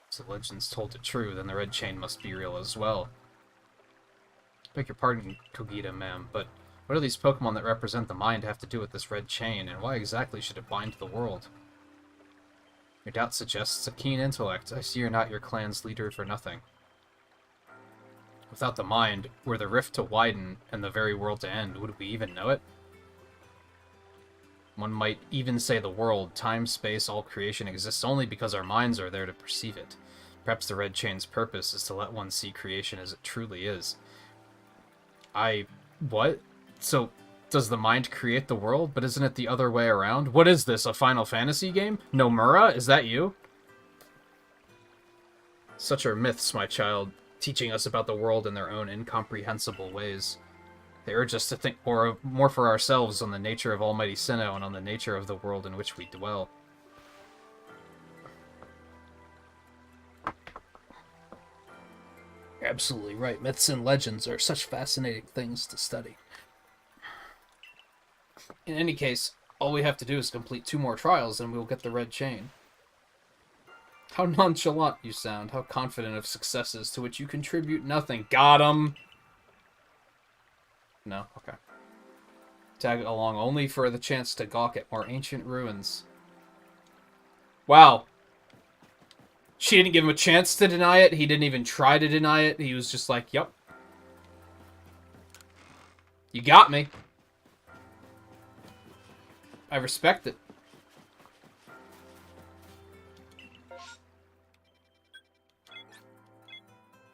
So the legends told it true, then the red chain must be real as well. Beg your pardon, Kogita, ma'am, but what do these Pokemon that represent the mind have to do with this red chain, and why exactly should it bind to the world? Your doubt suggests a keen intellect. I see you're not your clan's leader for nothing. Without the mind, were the rift to widen and the very world to end, would we even know it? One might even say the world, time, space, all creation exists only because our minds are there to perceive it. Perhaps the red chain's purpose is to let one see creation as it truly is. What? So, does the mind create the world, but isn't it the other way around? What is this, a Final Fantasy game? Nomura, is that you? Such are myths, my child, teaching us about the world in their own incomprehensible ways. They urge us to think more for ourselves on the nature of Almighty Sinnoh and on the nature of the world in which we dwell. You're absolutely right. Myths and legends are such fascinating things to study. In any case, all we have to do is complete 2 more trials and we'll get the red chain. How nonchalant you sound. How confident of successes to which you contribute nothing. Got him! No? Okay. Tag along only for the chance to gawk at more ancient ruins. Wow. She didn't give him a chance to deny it. He didn't even try to deny it. He was just like, yep. You got me. I respect it.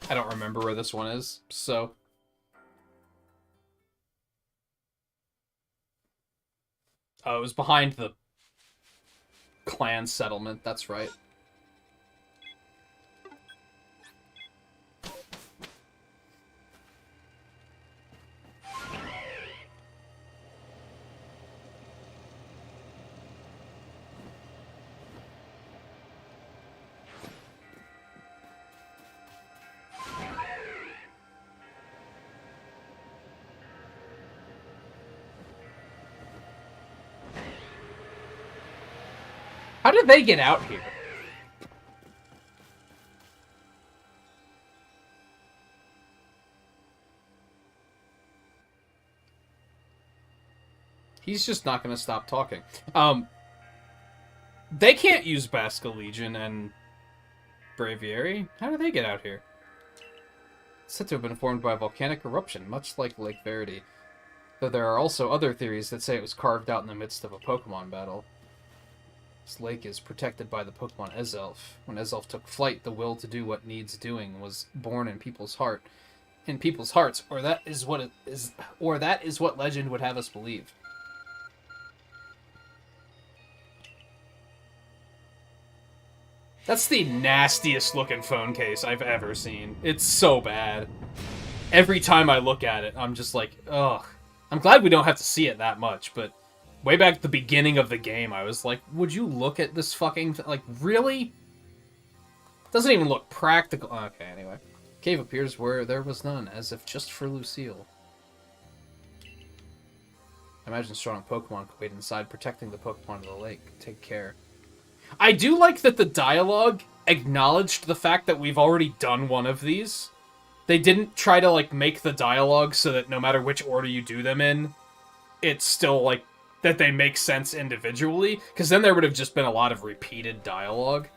I don't remember where this one is, so... Oh, it was behind the clan settlement, that's right. How did they get out here? He's just not going to stop talking. They can't use Basca Legion and Braviary. How did they get out here? It's said to have been formed by a volcanic eruption, much like Lake Verity. Though there are also other theories that say it was carved out in the midst of a Pokémon battle. This lake is protected by the Pokemon Ezelf. When Ezelf took flight, the will to do what needs doing was born in people's hearts, or that is what legend would have us believe. That's the nastiest looking phone case I've ever seen. It's so bad. Every time I look at it, I'm just like, ugh. I'm glad we don't have to see it that much, but way back at the beginning of the game, I was like, would you look at this fucking... Like, really? Doesn't even look practical. Okay, anyway. Cave appears where there was none, as if just for Lucille. I imagine strong Pokemon could wait inside, protecting the Pokemon of the lake. Take care. I do like that the dialogue acknowledged the fact that we've already done one of these. They didn't try to, like, make the dialogue so that no matter which order you do them in, it's still, like, that they make sense individually, because then there would have just been a lot of repeated dialogue.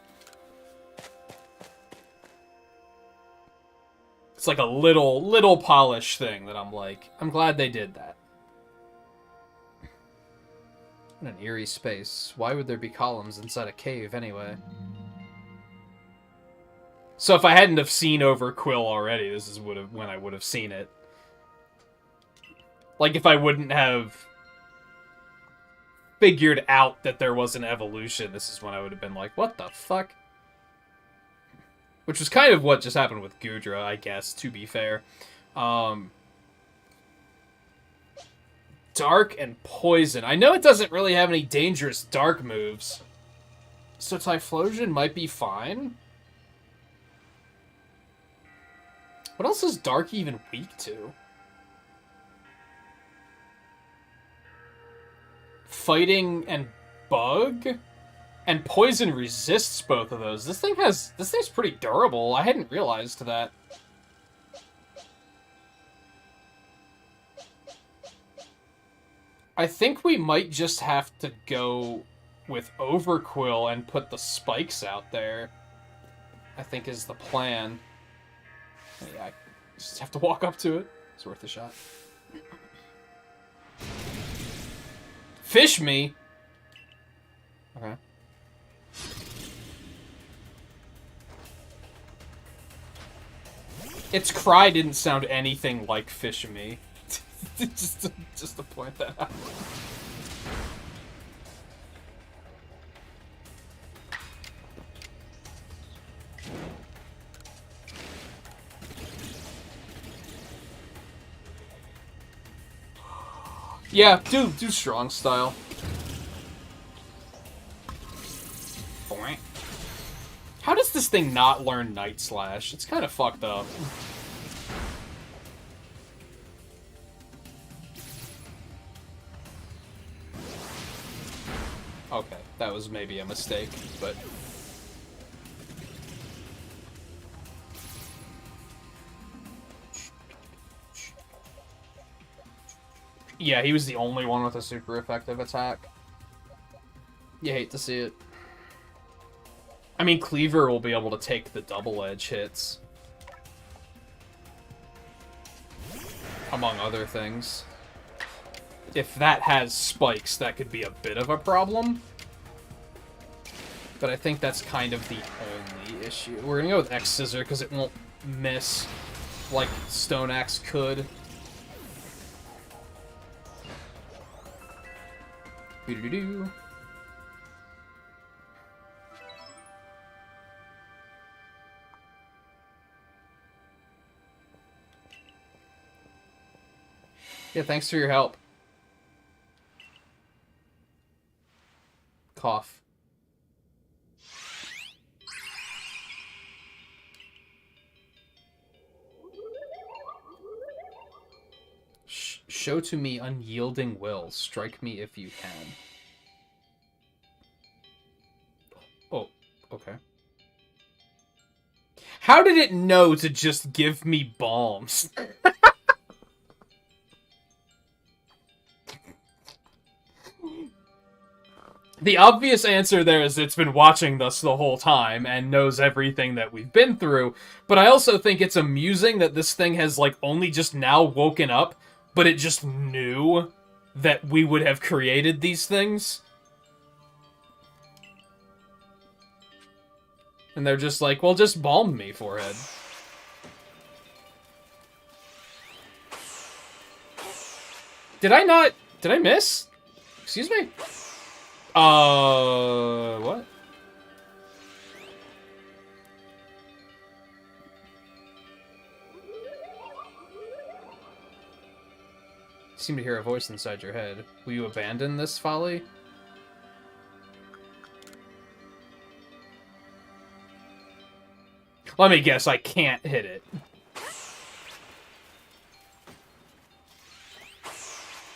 It's like a little polish thing that I'm like, I'm glad they did that. What an eerie space. Why would there be columns inside a cave anyway? So if I hadn't have seen over Quill already, this is when I would have seen it. Like if I wouldn't have figured out that there was an evolution, this is when I would have been like, what the fuck? Which was kind of what just happened with Gudra, I guess, to be fair. Dark and Poison. I know it doesn't really have any dangerous dark moves, so Typhlosion might be fine. What else is Dark even weak to? Fighting and Bug? And Poison resists both of those. This thing's pretty durable. I hadn't realized that. I think we might just have to go with Overquill and put the spikes out there, I think is the plan. Yeah, I just have to walk up to it. It's worth a shot. Fish me? Okay. Its cry didn't sound anything like Fish me. just to point that out. Yeah, do strong style. How does this thing not learn Night Slash? It's kind of fucked up. Okay, that was maybe a mistake, but... Yeah, he was the only one with a super effective attack. You hate to see it. I mean, Cleaver will be able to take the double edge hits. Among other things. If that has spikes, that could be a bit of a problem. But I think that's kind of the only issue. We're gonna go with X-Scissor because it won't miss like Stone Axe could. Doo-doo-doo. Yeah, thanks for your help. Cough. Show to me unyielding will. Strike me if you can. Oh, okay. How did it know to just give me bombs? The obvious answer there is it's been watching us the whole time and knows everything that we've been through, but I also think it's amusing that this thing has, like, only just now woken up, but it just knew that we would have created these things. And they're just like, well, just balm me, forehead. Did I miss? Excuse me? What? You seem to hear a voice inside your head. Will you abandon this folly? Let me guess, I can't hit it.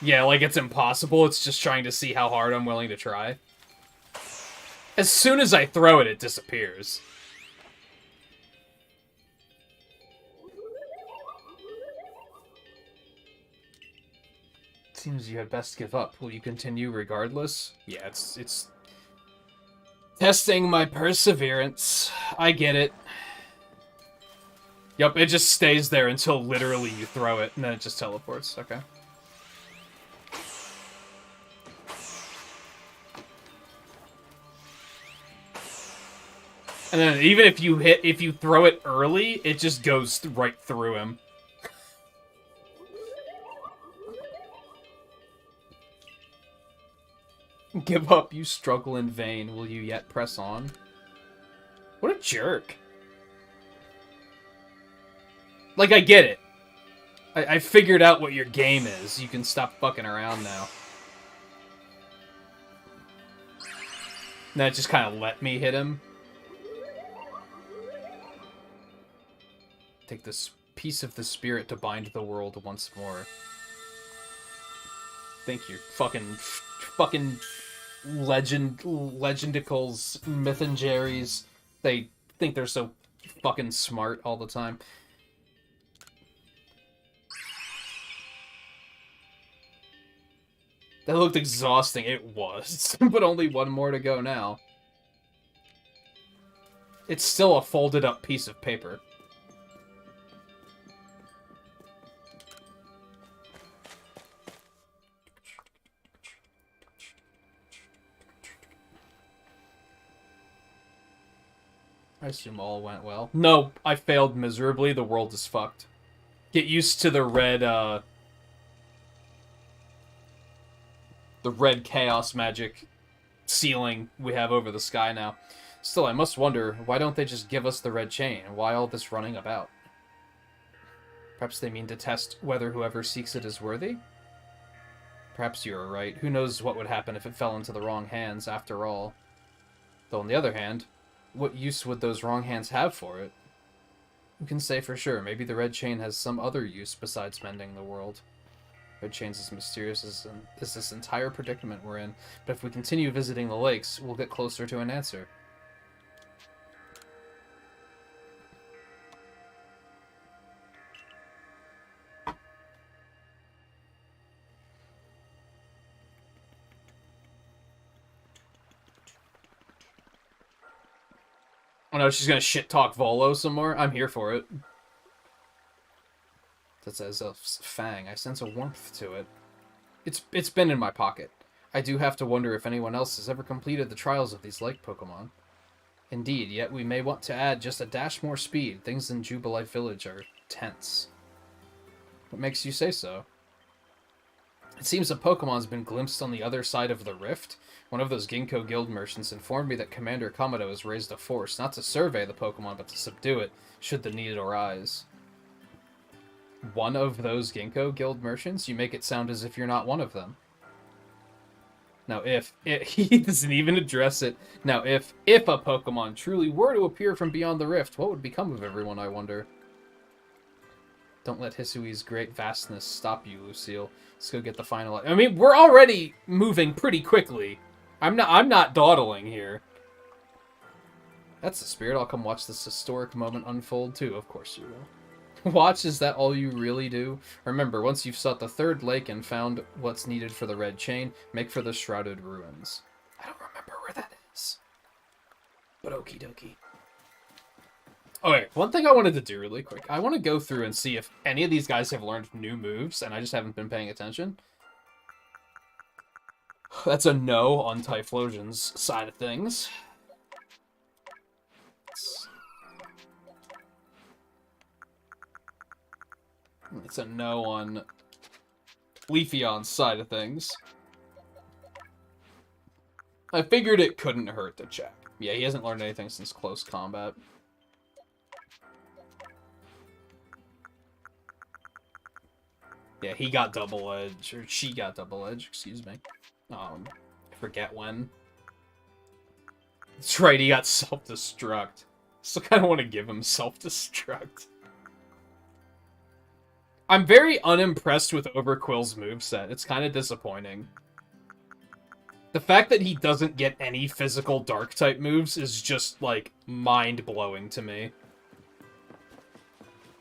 Yeah, like it's impossible. It's just trying to see how hard I'm willing to try. As soon as I throw it, it disappears. Seems you had best give up. Will you continue regardless? Yeah, it's testing my perseverance. I get it. Yup, it just stays there until literally you throw it, and then it just teleports. Okay. And then even if you throw it early, it just goes right through him. Give up, you struggle in vain. Will you yet press on? What a jerk. Like, I get it. I figured out what your game is. You can stop fucking around now. And that just kind of let me hit him. Take this piece of the spirit to bind the world once more. Thank you. Fucking legendicals, mythengeries. They think they're so fucking smart all the time. That looked exhausting. It was. But only one more to go now. It's still a folded up piece of paper. I assume all went well. No, I failed miserably. The world is fucked. Get used to the red chaos magic ceiling we have over the sky now. Still, I must wonder, why don't they just give us the red chain? Why all this running about? Perhaps they mean to test whether whoever seeks it is worthy? Perhaps you are right. Who knows what would happen if it fell into the wrong hands, after all. Though on the other hand, what use would those wrong hands have for it? Who can say for sure? Maybe the red chain has some other use besides mending the world. Red chain's as mysterious as this entire predicament we're in, but if we continue visiting the lakes, we'll get closer to an answer. Oh no, she's gonna shit-talk Volo some more? I'm here for it. That says a fang. I sense a warmth to it. It's been in my pocket. I do have to wonder if anyone else has ever completed the trials of these lake Pokemon. Indeed, yet we may want to add just a dash more speed. Things in Jubilite Village are tense. What makes you say so? It seems a Pokemon's been glimpsed on the other side of the rift. One of those Ginkgo Guild merchants informed me that Commander Komodo has raised a force, not to survey the Pokemon, but to subdue it, should the need arise. One of those Ginkgo Guild merchants? You make it sound as if you're not one of them. Now, he doesn't even address it. Now, if a Pokemon truly were to appear from beyond the rift, what would become of everyone, I wonder? Don't let Hisui's great vastness stop you, Lucille. Let's go get the final... I mean, we're already moving pretty quickly. I'm not dawdling here. That's the spirit. I'll come watch this historic moment unfold, too. Of course you will. Watch, is that all you really do? Remember, once you've sought the third lake and found what's needed for the red chain, make for the Shrouded Ruins. I don't remember where that is. But okie dokie. Okay, one thing I wanted to do really quick. I want to go through and see if any of these guys have learned new moves, and I just haven't been paying attention. That's a no on Typhlosion's side of things. It's a no on Leafeon's side of things. I figured it couldn't hurt to check. Yeah, he hasn't learned anything since close combat. Yeah, he got double edge, or she got double edge, excuse me. I forget when. That's right, he got self-destruct. Still kind of want to give him self-destruct. I'm very unimpressed with Overquill's moveset. It's kind of disappointing. The fact that he doesn't get any physical Dark-type moves is just, like, mind-blowing to me.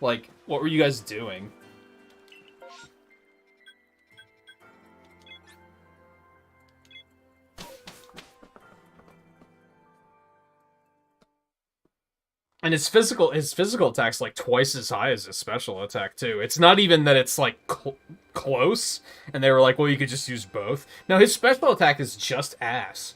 Like, what were you guys doing? And his physical attack's like twice as high as his special attack, too. It's not even that it's, like, close, and they were like, well, you could just use both. No, his special attack is just ass.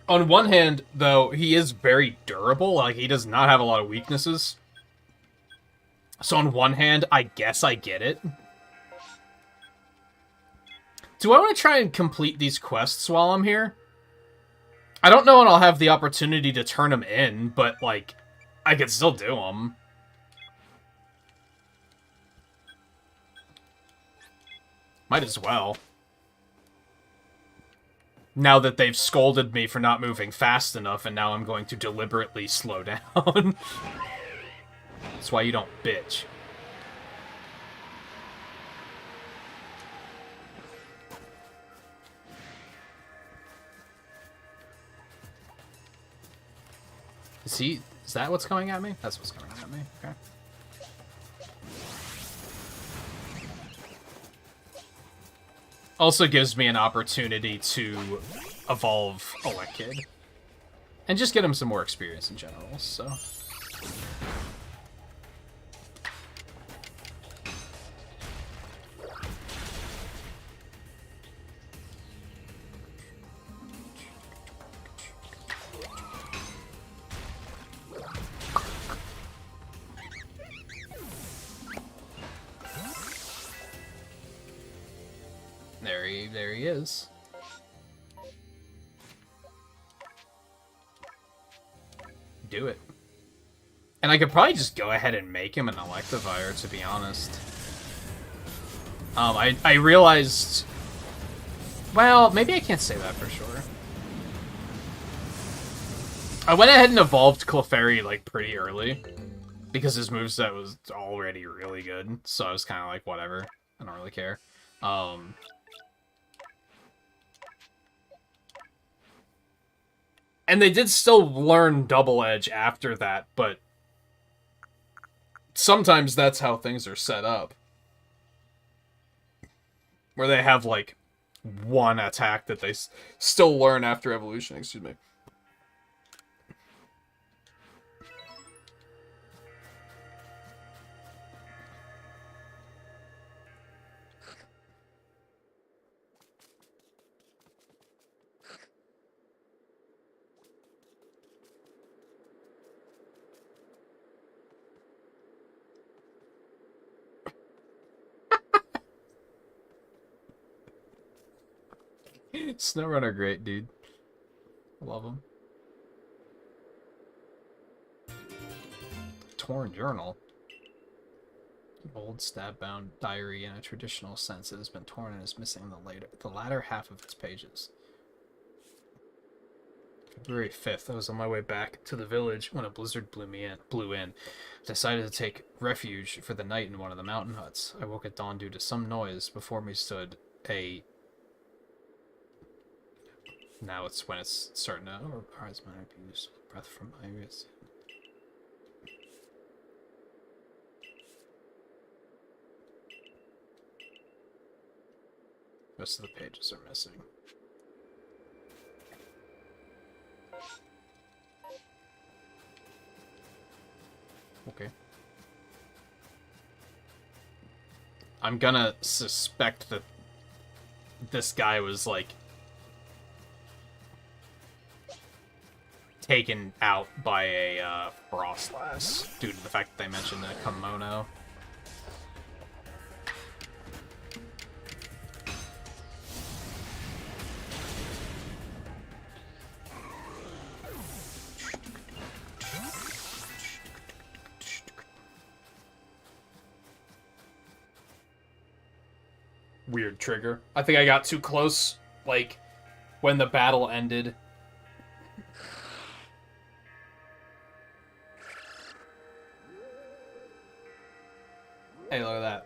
On one hand, though, he is very durable. Like, he does not have a lot of weaknesses. So on one hand, I guess I get it. Do I want to try and complete these quests while I'm here? I don't know when I'll have the opportunity to turn them in, but, like, I could still do them. Might as well. Now that they've scolded me for not moving fast enough, and now I'm going to deliberately slow down. That's why you don't bitch. Is that what's coming at me? That's what's coming at me. Okay. Also gives me an opportunity to evolve Elekid. And just get him some more experience in general, so... There he is. Do it. And I could probably just go ahead and make him an Electivire, to be honest. I realized... Well, maybe I can't say that for sure. I went ahead and evolved Clefairy, like, pretty early. Because his moveset was already really good. So I was kind of like, whatever. I don't really care. And they did still learn Double Edge after that, but sometimes that's how things are set up. Where they have, like, one attack that they still learn after evolution, excuse me. SnowRunner, great, dude. Love him. Torn journal. Old stab-bound diary in a traditional sense. It has been torn and is missing the latter half of its pages. February 5th. I was on my way back to the village when a blizzard blew in. I decided to take refuge for the night in one of the mountain huts. I woke at dawn due to some noise. Before me stood a... Now it's when it's starting to reprise my abuse. Breath from my ears. Rest of the pages are missing. Okay. I'm gonna suspect that this guy was, like, taken out by a Frostlass due to the fact that they mentioned a kimono. Weird trigger. I think I got too close, like, when the battle ended. Hey, look at that.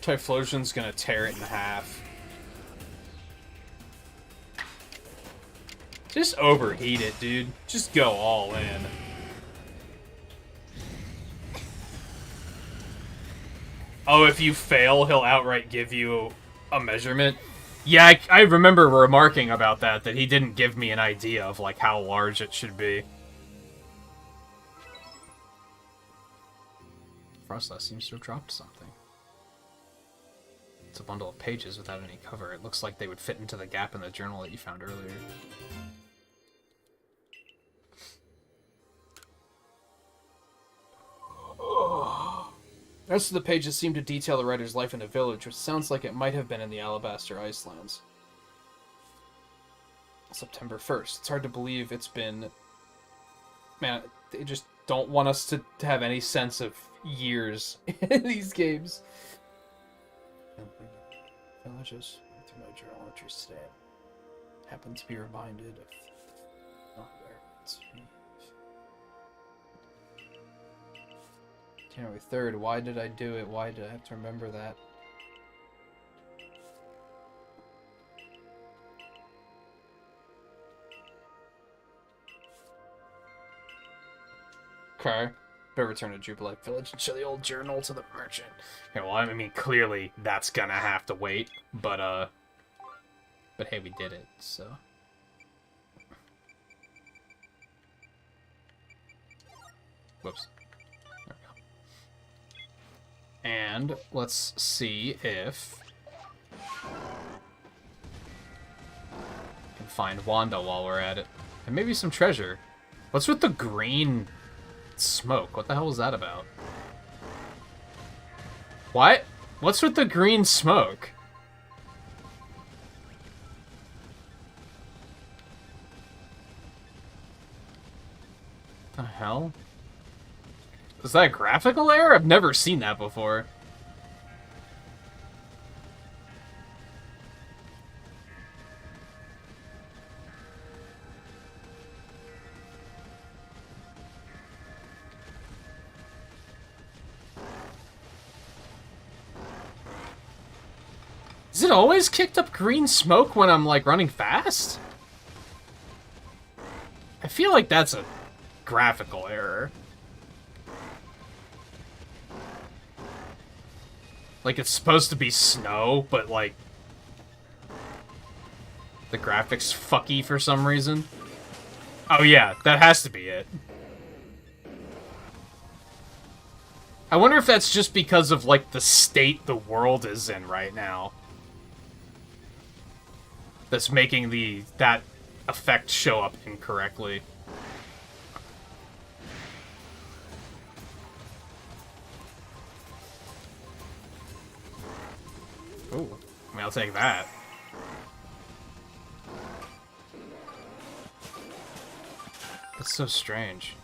Typhlosion's gonna tear it in half. Just overheat it, dude. Just go all in. Oh, if you fail, he'll outright give you a measurement. Yeah, I remember remarking about that he didn't give me an idea of, like, how large it should be. Frostlass seems to have dropped something. It's a bundle of pages without any cover. It looks like they would fit into the gap in the journal that you found earlier. The rest of the pages seem to detail the writer's life in a village, which sounds like it might have been in the Alabaster Icelands. September 1st. It's hard to believe it's been... Man, they just don't want us to have any sense of years in these games. Villages through my journal entries today. Happened to be reminded of... not where it's... January 3rd. Why did I do it? Why did I have to remember that? Okay. Better return to Jubilee Village and show the old journal to the merchant. Yeah, well, I mean, clearly that's gonna have to wait, but hey, we did it, so... Whoops. There we go. And let's see if... we can find Wanda while we're at it. And maybe some treasure. What's with the green... smoke? What the hell was that about? What? What's with the green smoke? The hell? Is that a graphical error? I've never seen that before. Is it always kicked up green smoke when I'm, like, running fast? I feel like that's a graphical error. Like, it's supposed to be snow, but, like, the graphics fucky for some reason. Oh yeah, that has to be it. I wonder if that's just because of, like, the state the world is in right now. That's making that effect show up incorrectly. Ooh, I mean, I'll take that. That's so strange.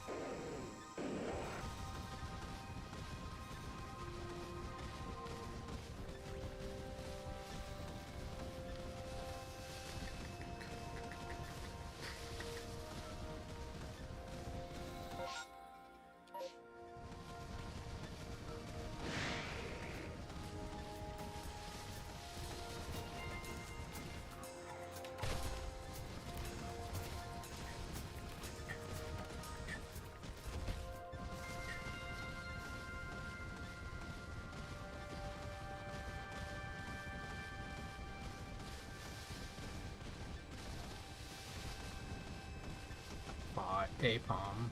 A palm.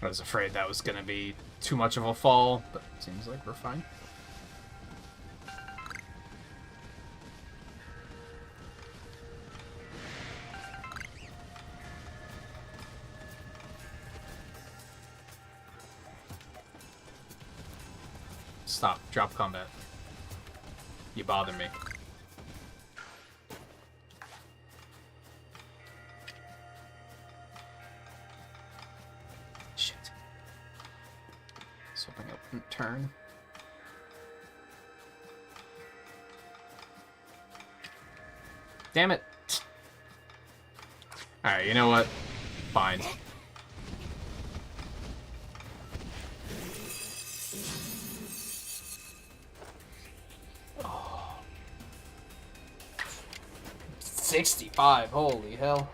I was afraid that was gonna be too much of a fall, but it seems like we're fine. Stop. Drop combat. You bother me. Shit. So bring up and turn. Damn it. Alright, you know what? Fine. Oh. 65, holy hell.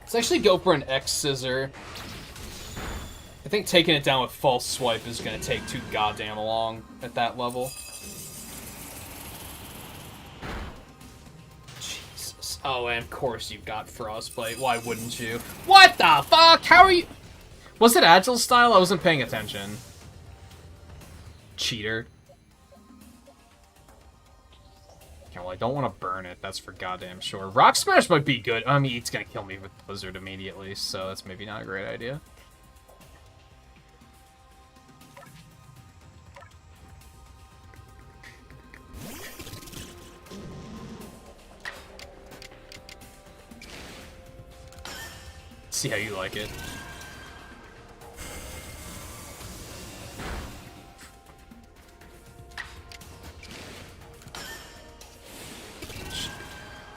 Let's actually go for an X scissor. I think taking it down with false swipe is going to take too goddamn long at that level. Jesus. Oh, and of course you've got Frostbite. Why wouldn't you? What the fuck? How are you... Was it Agile style? I wasn't paying attention. Cheater. Okay, well, I don't want to burn it. That's for goddamn sure. Rock Smash might be good. I mean, it's going to kill me with Blizzard immediately, so that's maybe not a great idea. See how you like it.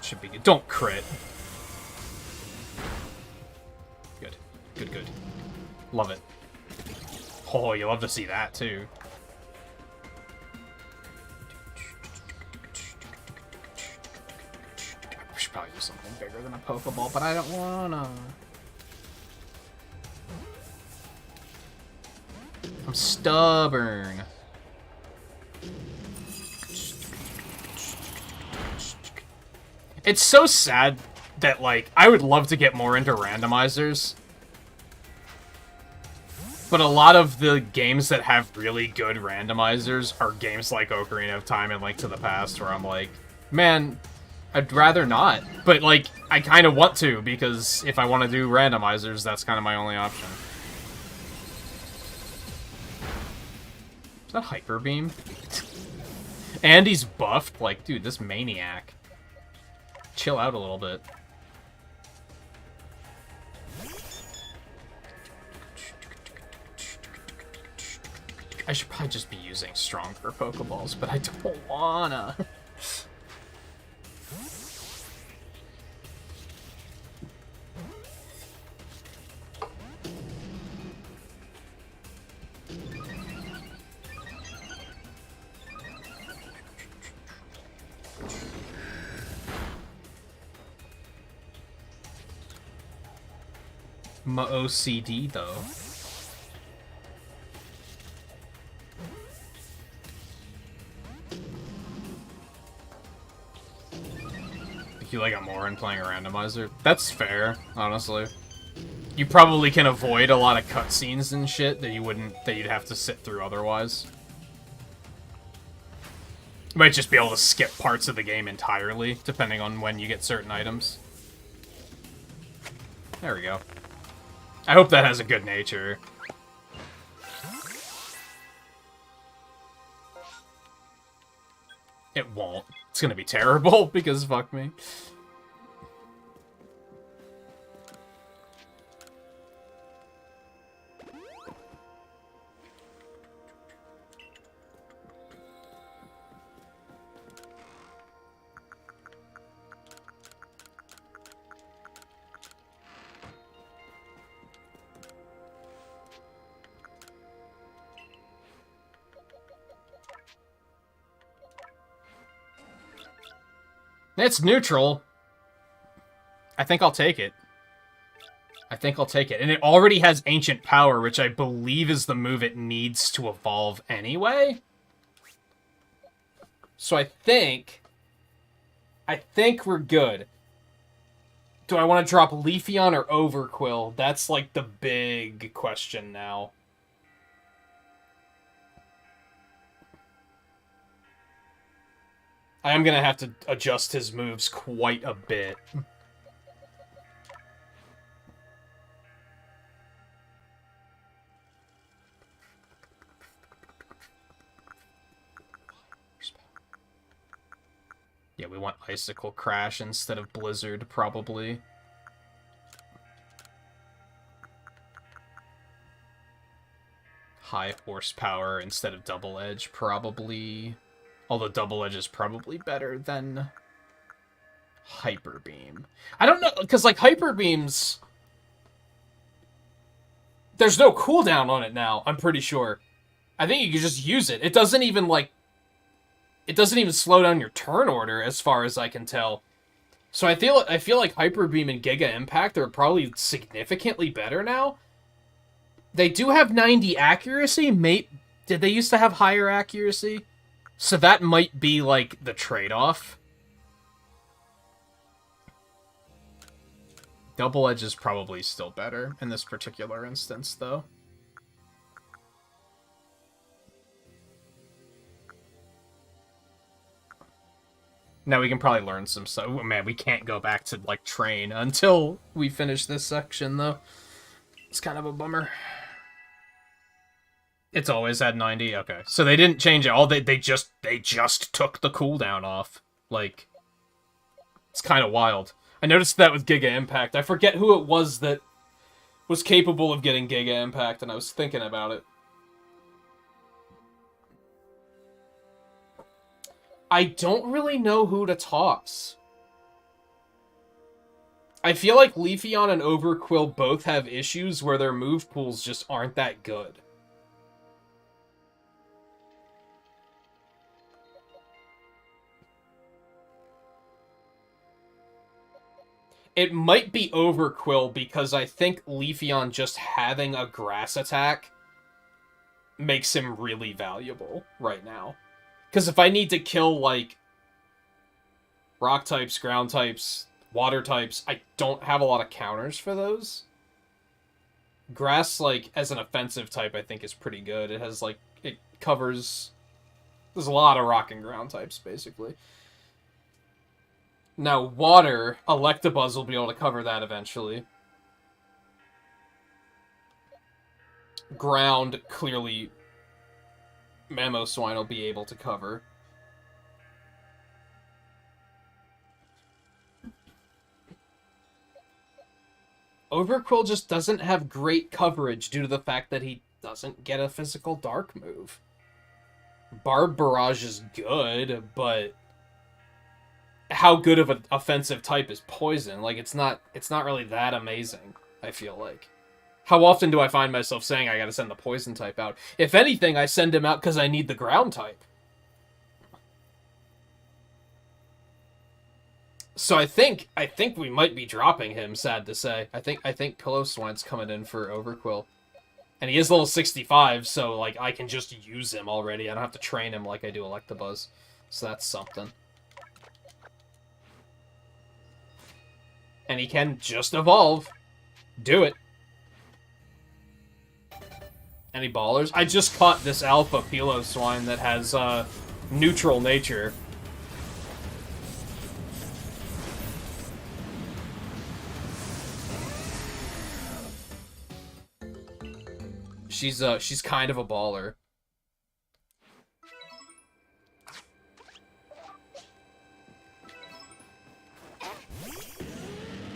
Should be good. Don't crit. Good. Good, good. Love it. Oh, you love to see that, too. I should probably do something bigger than a Pokeball, but I don't wanna. I'm stubborn. It's so sad that, like, I would love to get more into randomizers. But a lot of the games that have really good randomizers are games like Ocarina of Time and Link to the Past, where I'm like, man, I'd rather not. But, like, I kind of want to, because if I want to do randomizers, that's kind of my only option. Is that Hyper Beam? And he's buffed? Like, dude, this maniac. Chill out a little bit. I should probably just be using stronger Pokeballs, but I don't wanna. My OCD, though. I feel like I'm more in playing a randomizer. That's fair, honestly. You probably can avoid a lot of cutscenes and shit that you'd have to sit through otherwise. You might just be able to skip parts of the game entirely, depending on when you get certain items. There we go. I hope that has a good nature. It won't. It's gonna be terrible, because fuck me. It's neutral. I think I'll take it. I think I'll take it. And it already has Ancient Power, which I believe is the move it needs to evolve anyway. So I think we're good. Do I want to drop Leafeon or Overquill? That's like the big question now. I am going to have to adjust his moves quite a bit. Yeah, we want Icicle Crash instead of Blizzard, probably. High Horsepower instead of Double Edge, probably. Although Double Edge is probably better than Hyper Beam. I don't know, because, like, Hyper Beams... There's no cooldown on it now, I'm pretty sure. I think you can just use it. It doesn't even, like... It doesn't even slow down your turn order, as far as I can tell. So I feel like Hyper Beam and Giga Impact are probably significantly better now. They do have 90 accuracy. Did they used to have higher accuracy? So that might be, like, the trade-off. Double Edge is probably still better in this particular instance, though. Now we can probably learn some stuff. Oh, man, we can't go back to, like, train until we finish this section, though. It's kind of a bummer. It's always had 90? Okay. So they didn't change it. They just took the cooldown off. Like, it's kind of wild. I noticed that with Giga Impact. I forget who it was that was capable of getting Giga Impact, and I was thinking about it. I don't really know who to toss. I feel like Leafeon and Overquill both have issues where their move pools just aren't that good. It might be Overquill because I think Leafeon just having a grass attack makes him really valuable right now. Because if I need to kill, like, rock types, ground types, water types, I don't have a lot of counters for those. Grass, like, as an offensive type, I think is pretty good. It has, like, it covers... There's a lot of rock and ground types, basically. Now, water, Electabuzz will be able to cover that eventually. Ground, clearly, Mamoswine will be able to cover. Overquill just doesn't have great coverage due to the fact that he doesn't get a physical dark move. Barb Barrage is good, but how good of an offensive type is Poison? Like, it's not really that amazing, I feel like. How often do I find myself saying I gotta send the Poison type out? If anything, I send him out because I need the ground type. So I think we might be dropping him, sad to say. I think Pillowswine's coming in for Overquill. And he is level 65, so like I can just use him already. I don't have to train him like I do Electabuzz. So that's something. And he can just evolve. Do it. Any ballers? I just caught this alpha Pillowswine that has neutral nature. She's kind of a baller.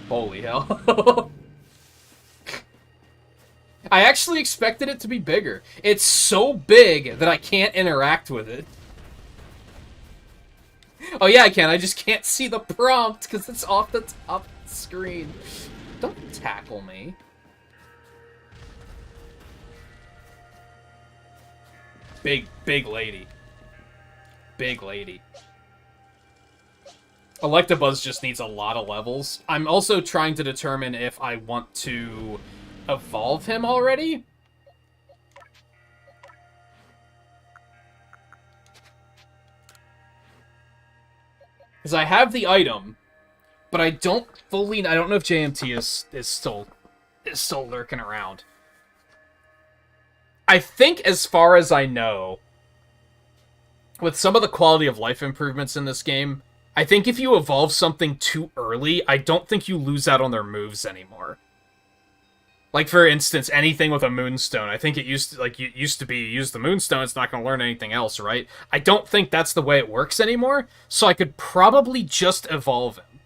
Holy hell. I actually expected it to be bigger. It's so big that I can't interact with it. Oh yeah, I can. I just can't see the prompt because it's off the top screen. Don't tackle me. Big lady. Big lady. Electabuzz just needs a lot of levels. I'm also trying to determine if I want to evolve him already. Because I have the item, but I don't know if JMT is still lurking around. I think, as far as I know, with some of the quality of life improvements in this game, I think if you evolve something too early, I don't think you lose out on their moves anymore. Like, for instance, anything with a Moonstone. I think it used to be, you use the Moonstone, it's not going to learn anything else, right? I don't think that's the way it works anymore, so I could probably just evolve him.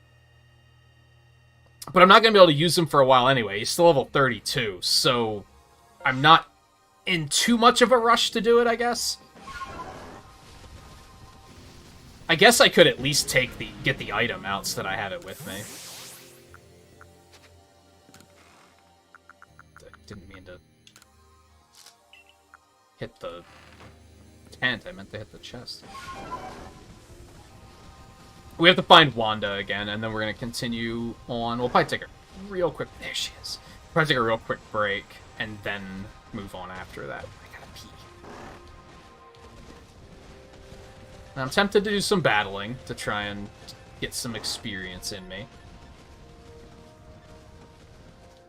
But I'm not going to be able to use him for a while anyway. He's still level 32, so I'm not in too much of a rush to do it, I guess. I guess I could at least get the item out so that I have it with me. I didn't mean to hit the tent, I meant to hit the chest. We have to find Wanda again, and then we're going to continue on. We'll probably take a real quick... There she is. We'll probably take a real quick break, and then move on after that. I gotta pee. And I'm tempted to do some battling to try and get some experience in me.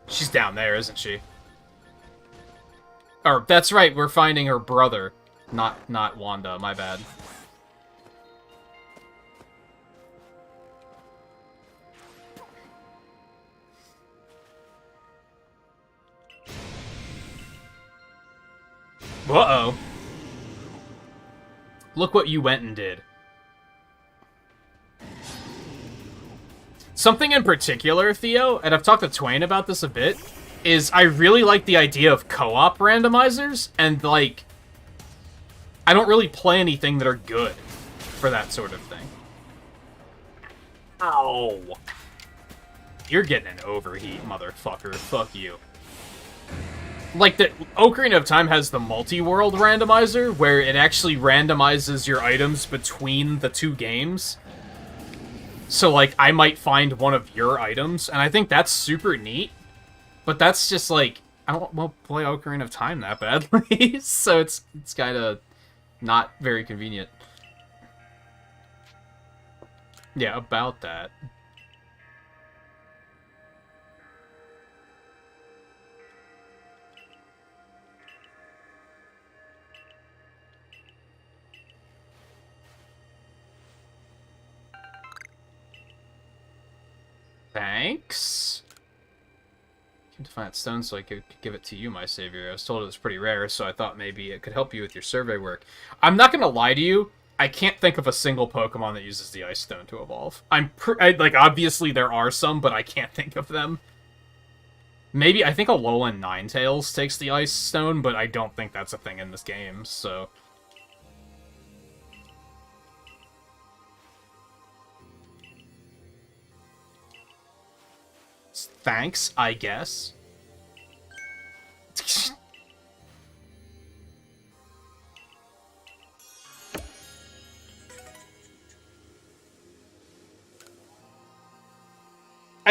She's down there, isn't she? Or, that's right, we're finding her brother. Not Wanda, my bad. Uh-oh. Look what you went and did. Something in particular, Theo, and I've talked to Twain about this a bit, is I really like the idea of co-op randomizers, and, like, I don't really play anything that are good for that sort of thing. Ow. You're getting an overheat, motherfucker. Fuck you. Like, the Ocarina of Time has the multi-world randomizer, where it actually randomizes your items between the two games. So, like, I might find one of your items, and I think that's super neat. But that's just, like, I don't want to play Ocarina of Time that badly, so it's kind of not very convenient. Yeah, about that. Thanks. Came to find that stone so I could give it to you, my savior. I was told it was pretty rare, so I thought maybe it could help you with your survey work. I'm not gonna lie to you. I can't think of a single Pokemon that uses the Ice Stone to evolve. Like, obviously there are some, but I can't think of them. Maybe, I think Alolan Ninetales takes the Ice Stone, but I don't think that's a thing in this game, so... Thanks, I guess.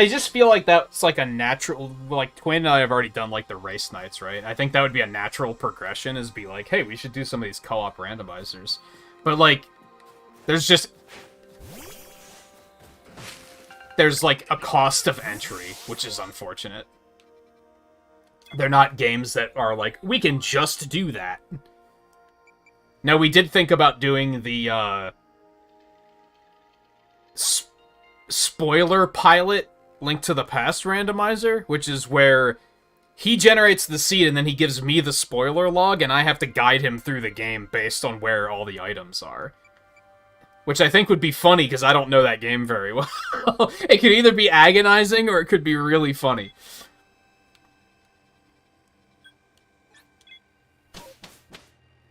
I just feel like that's like a natural, like Twin and I have already done like the race nights, right? I think that would be a natural progression, is be like, hey, we should do some of these co-op randomizers. But like, there's like a cost of entry, which is unfortunate. They're not games that are like, we can just do that. Now, we did think about doing the spoiler pilot Link to the Past randomizer, which is where he generates the seed and then he gives me the spoiler log, and I have to guide him through the game based on where all the items are. Which I think would be funny, because I don't know that game very well. It could either be agonizing, or it could be really funny.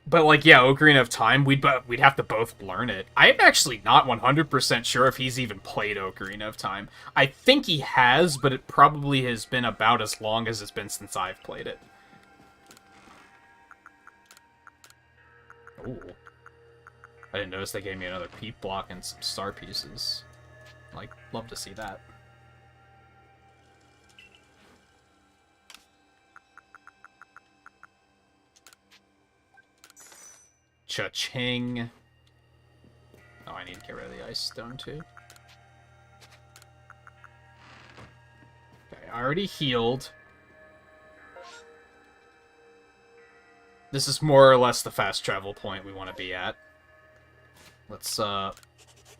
But, like, yeah, Ocarina of Time, we'd have to both learn it. I'm actually not 100% sure if he's even played Ocarina of Time. I think he has, but it probably has been about as long as it's been since I've played it. Ooh. I didn't notice they gave me another peep block and some star pieces. Like, love to see that. Cha-ching. Oh, I need to get rid of the ice stone, too. Okay, I already healed. This is more or less the fast travel point we want to be at. Let's,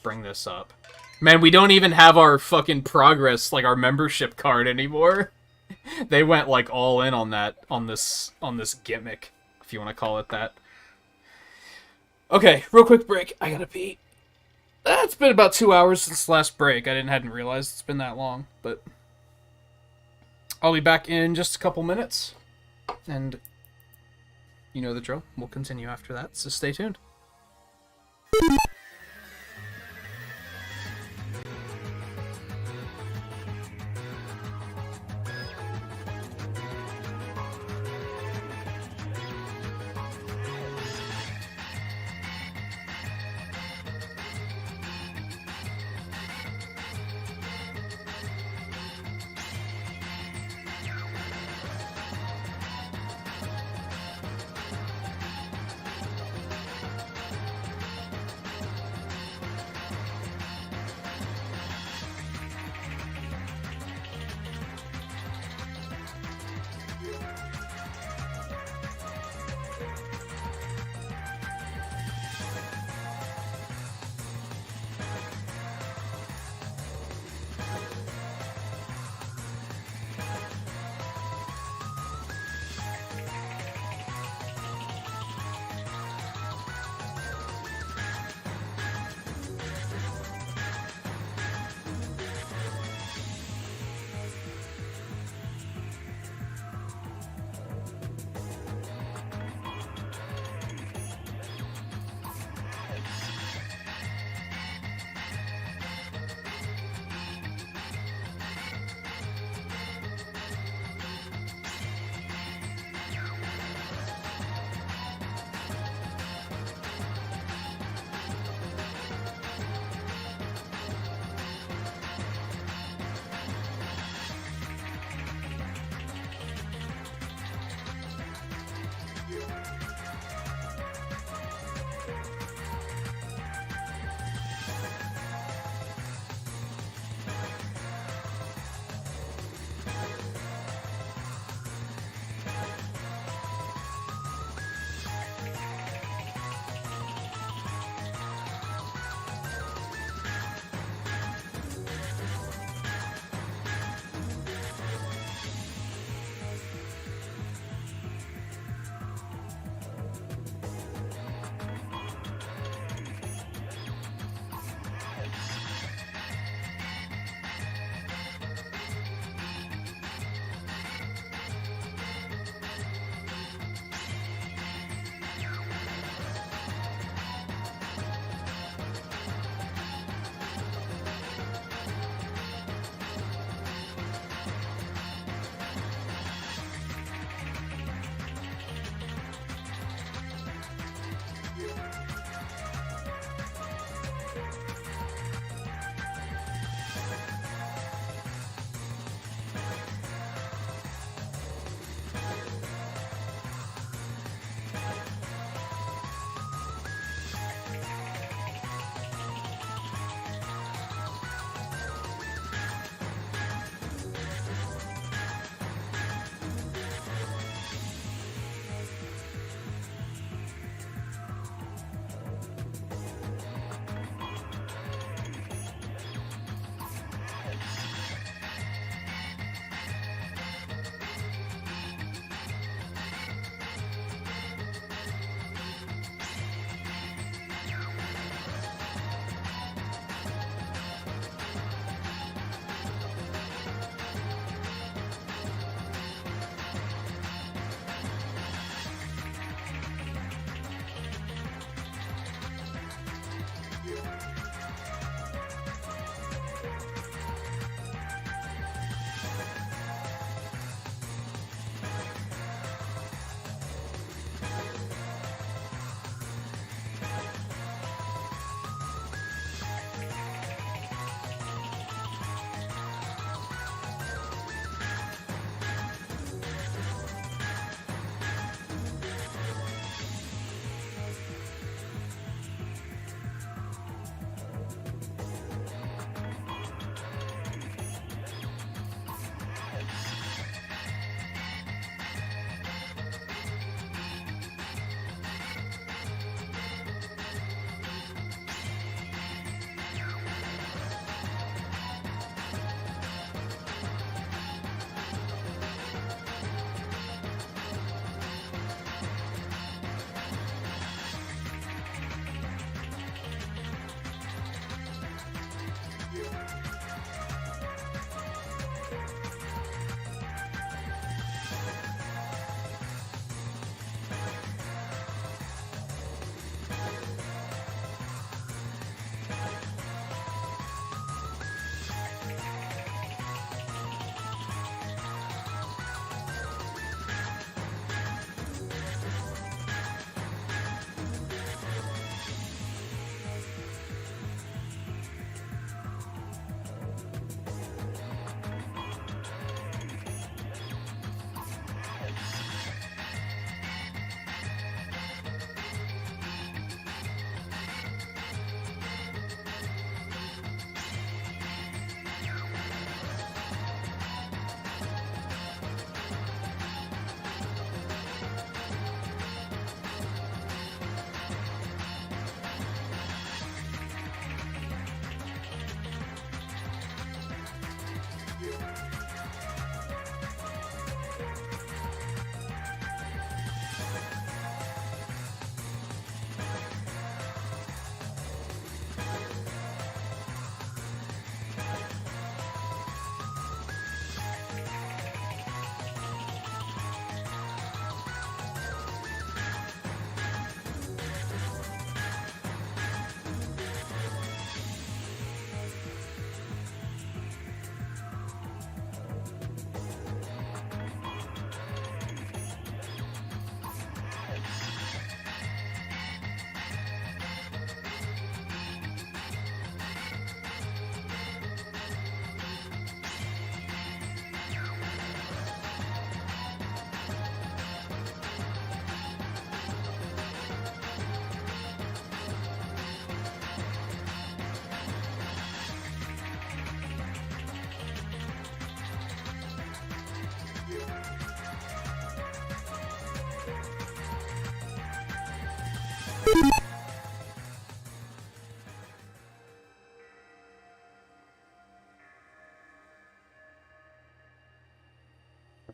bring this up. Man, we don't even have our fucking progress, like, our membership card anymore. They went, like, all in on that, on this gimmick, if you want to call it that. Okay, real quick break. I gotta pee. It's been about 2 hours since the last break. I hadn't realized it's been that long, but I'll be back in just a couple minutes, and you know the drill. We'll continue after that, so stay tuned.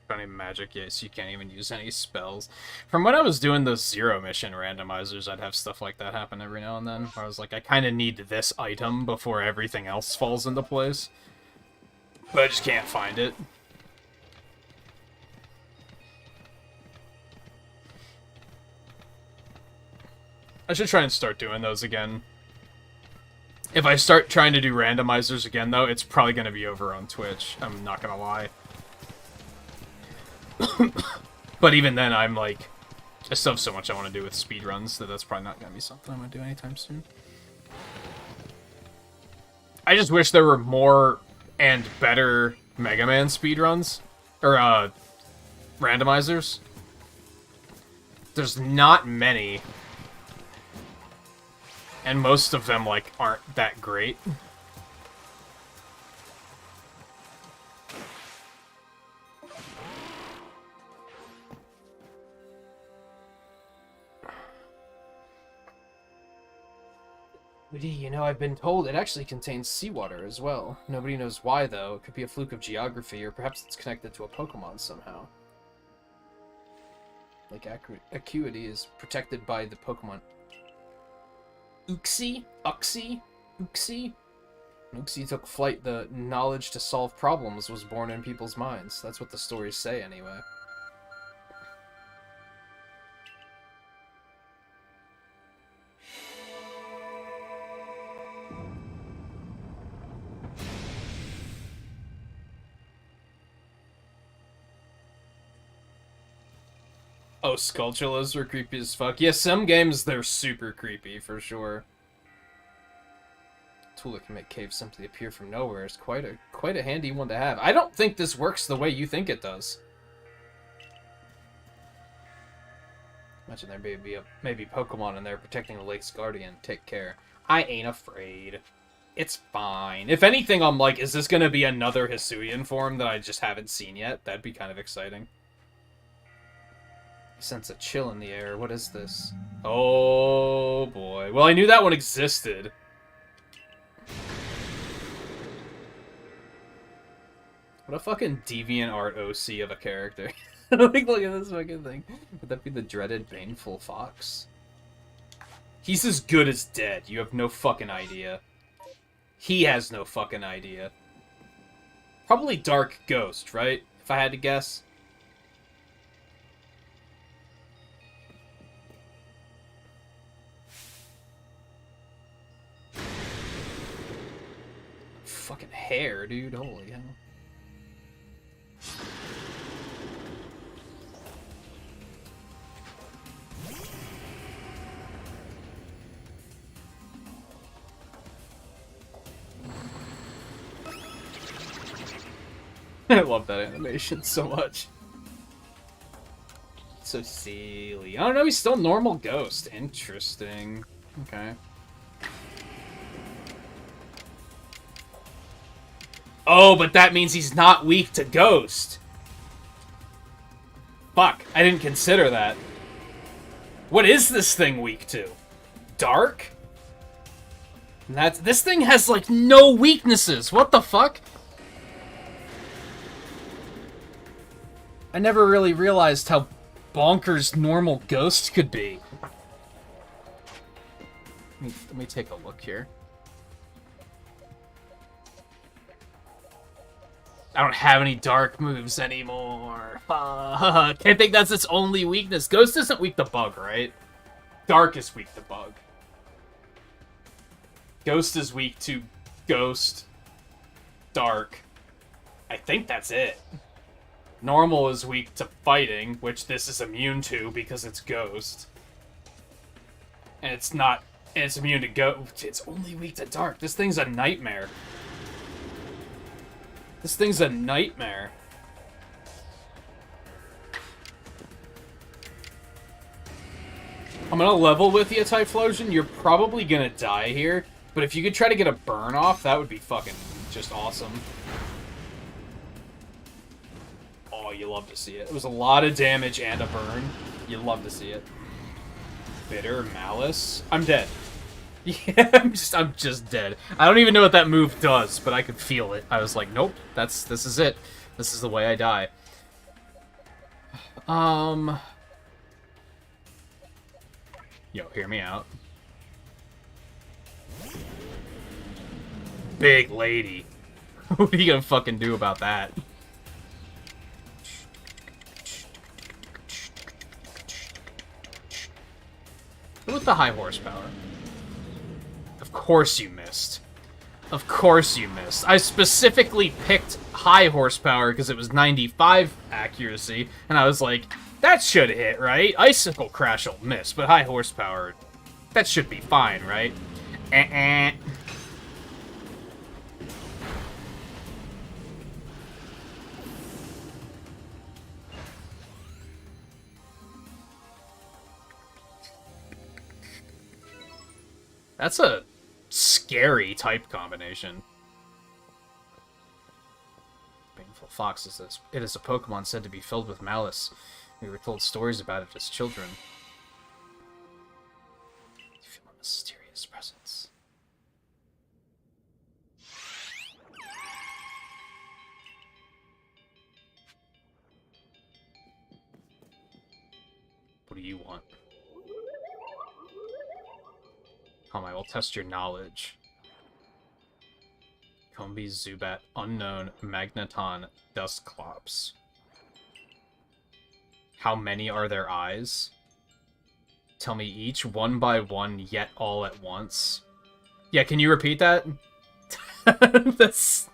Any magic, yes, you can't even use any spells. From when I was doing those zero mission randomizers, I'd have stuff like that happen every now and then, where I was like, I kind of need this item before everything else falls into place. But I just can't find it. I should try and start doing those again. If I start trying to do randomizers again, though, it's probably going to be over on Twitch. I'm not going to lie. But even then, I'm like, I still have so much I want to do with speedruns that that's probably not going to be something I'm going to do anytime soon. I just wish there were more and better Mega Man speedruns. Or, randomizers. There's not many. And most of them, like, aren't that great. You know, I've been told it actually contains seawater as well. Nobody knows why, though. It could be a fluke of geography, or perhaps it's connected to a Pokémon somehow. Like, Acuity is protected by the Pokémon Uxie? Uxie? Uxie? When Uxie took flight, the knowledge to solve problems was born in people's minds. That's what the stories say, anyway. Oh, Skulltulas are creepy as fuck. Yeah, some games, they're super creepy, for sure. A tool that can make caves simply appear from nowhere is quite a handy one to have. I don't think this works the way you think it does. Imagine there may be Pokemon in there protecting the lake's guardian. Take care. I ain't afraid. It's fine. If anything, I'm like, is this gonna be another Hisuian form that I just haven't seen yet? That'd be kind of exciting. I sense a chill in the air. What is this? Oh, boy. Well, I knew that one existed. What a fucking DeviantArt OC of a character. Like, look at this fucking thing. Would that be the dreaded Baneful Fox? He's as good as dead. You have no fucking idea. He has no fucking idea. Probably Dark Ghost, right? If I had to guess. Fucking hair, dude. Holy hell. I love that animation so much. So silly. Oh no, he's still normal ghost. Interesting. Okay. Oh, but that means he's not weak to Ghost. Fuck, I didn't consider that. What is this thing weak to? Dark? This thing has, like, no weaknesses. What the fuck? I never really realized how bonkers normal Ghost could be. Let me take a look here. I don't have any dark moves anymore. Fuck. I think that's its only weakness. Ghost isn't weak to bug, right? Dark is weak to bug. Ghost is weak to Ghost. Dark. I think that's it. Normal is weak to fighting, which this is immune to because it's Ghost. And it's not... And it's immune to Ghost. It's only weak to Dark. This thing's a nightmare. This thing's a nightmare. I'm gonna level with you, Typhlosion. You're probably gonna die here, but if you could try to get a burn off, that would be fucking just awesome. Oh, you love to see it. It was a lot of damage and a burn. You love to see it. Bitter Malice. I'm dead. Yeah, I'm just dead. I don't even know what that move does, but I could feel it. I was like, nope, this is it. This is the way I die. Yo, hear me out. Big lady. What are you gonna fucking do about that? With the high horsepower. Of course you missed. Of course you missed. I specifically picked high horsepower because it was 95 accuracy, and I was like, that should hit, right? Icicle Crash will miss, but high horsepower, that should be fine, right? That's a scary type combination. Painful Fox is this. It is a Pokemon said to be filled with malice. We were told stories about it as children. You feel a mysterious presence. What do you want? I will test your knowledge. Combi, Zubat, Unknown, Magneton, Dusclops. How many are their eyes? Tell me each, one by one, yet all at once. Yeah, can you repeat that? That's...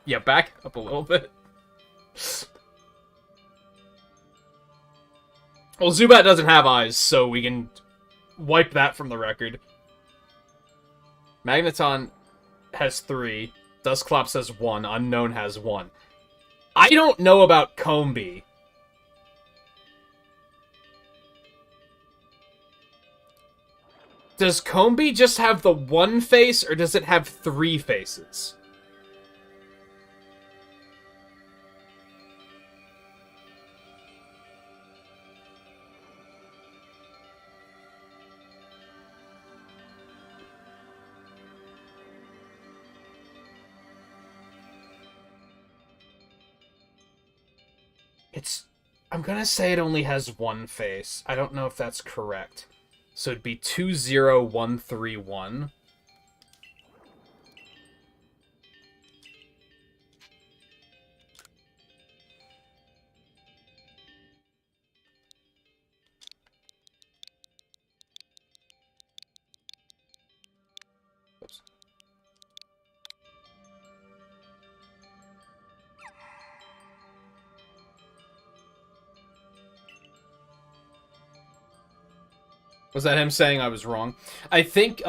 Yeah, back up a little bit. Well, Zubat doesn't have eyes, so we can wipe that from the record. Magneton has 3. Dusclops has 1. Unknown has 1. I don't know about Combi. Does Combi just have the 1 face, or does it have 3 faces? I'm gonna say it only has 1 face. I don't know if that's correct. So it'd be 20131. Oops. Was that him saying I was wrong? I think,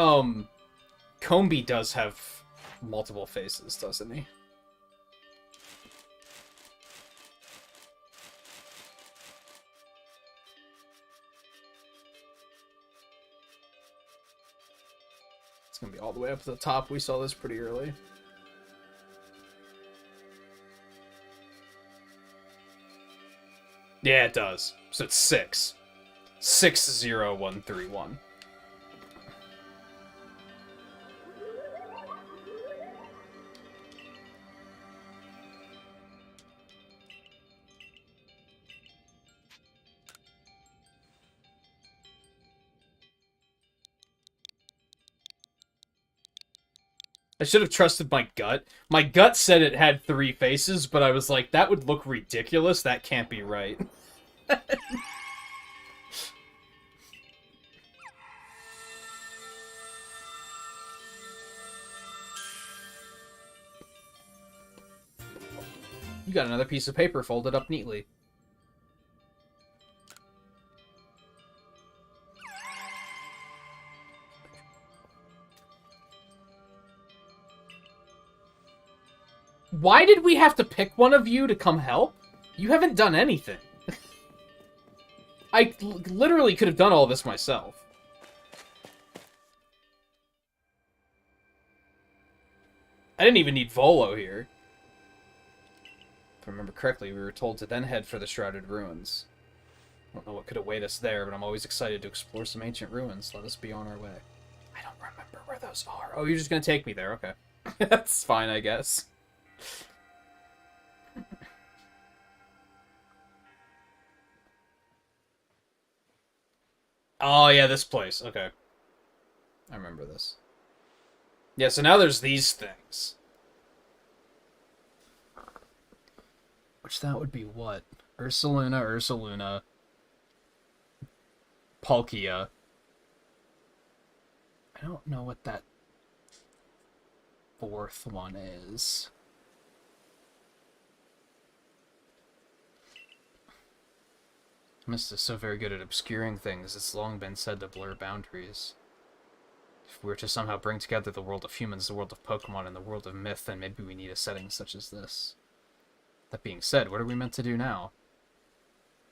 Combi does have multiple faces, doesn't he? It's gonna be all the way up to the top. We saw this pretty early. Yeah, it does. So it's 6. 60131. I should have trusted my gut. My gut said it had 3 faces, but I was like, that would look ridiculous. That can't be right. You got another piece of paper folded up neatly. Why did we have to pick one of you to come help? You haven't done anything. I literally could have done all this myself. I didn't even need Volo here. If I remember correctly, we were told to then head for the Shrouded Ruins. I don't know what could await us there, but I'm always excited to explore some ancient ruins. Let us be on our way. I don't remember where those are. Oh, you're just gonna take me there, okay. That's fine, I guess. Oh, yeah, this place. Okay. I remember this. Yeah, so now there's these things. Which that would be what? Ursaluna, Palkia. I don't know what that fourth one is. Mist is so very good at obscuring things, it's long been said to blur boundaries. If we were to somehow bring together the world of humans, the world of Pokemon, and the world of myth, then maybe we need a setting such as this. That being said, what are we meant to do now?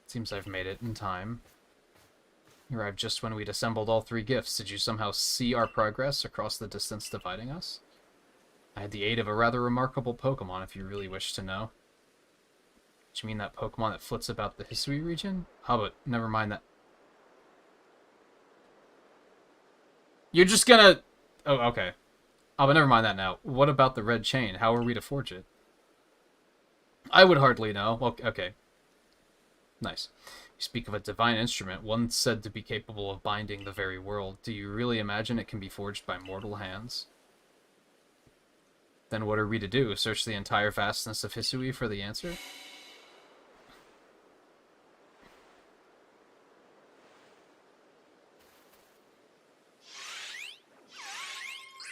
It seems I've made it in time. You arrived just when we'd assembled all three gifts. Did you somehow see our progress across the distance dividing us? I had the aid of a rather remarkable Pokemon, if you really wish to know. Do you mean that Pokemon that flits about the Hisui region? Oh, but never mind that. You're just gonna... Oh, okay. Oh, but never mind that now. What about the red chain? How are we to forge it? I would hardly know. Well, okay. Nice. You speak of a divine instrument, one said to be capable of binding the very world. Do you really imagine it can be forged by mortal hands? Then what are we to do? Search the entire vastness of Hisui for the answer?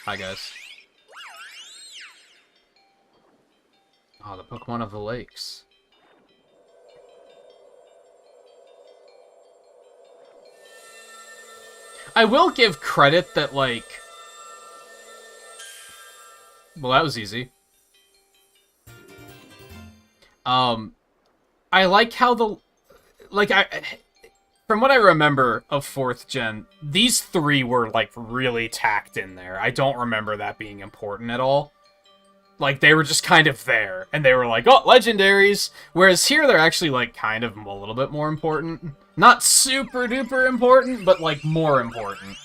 Hi, guys. Oh, the Pokemon of the Lakes. I will give credit that, like... Well, that was easy. I like how the... Like, from what I remember of 4th gen, these three were, like, really tacked in there. I don't remember that being important at all. Like, they were just kind of there, and they were like, oh, legendaries! Whereas here, they're actually, like, kind of a little bit more important. Not super-duper important, but, like, more important.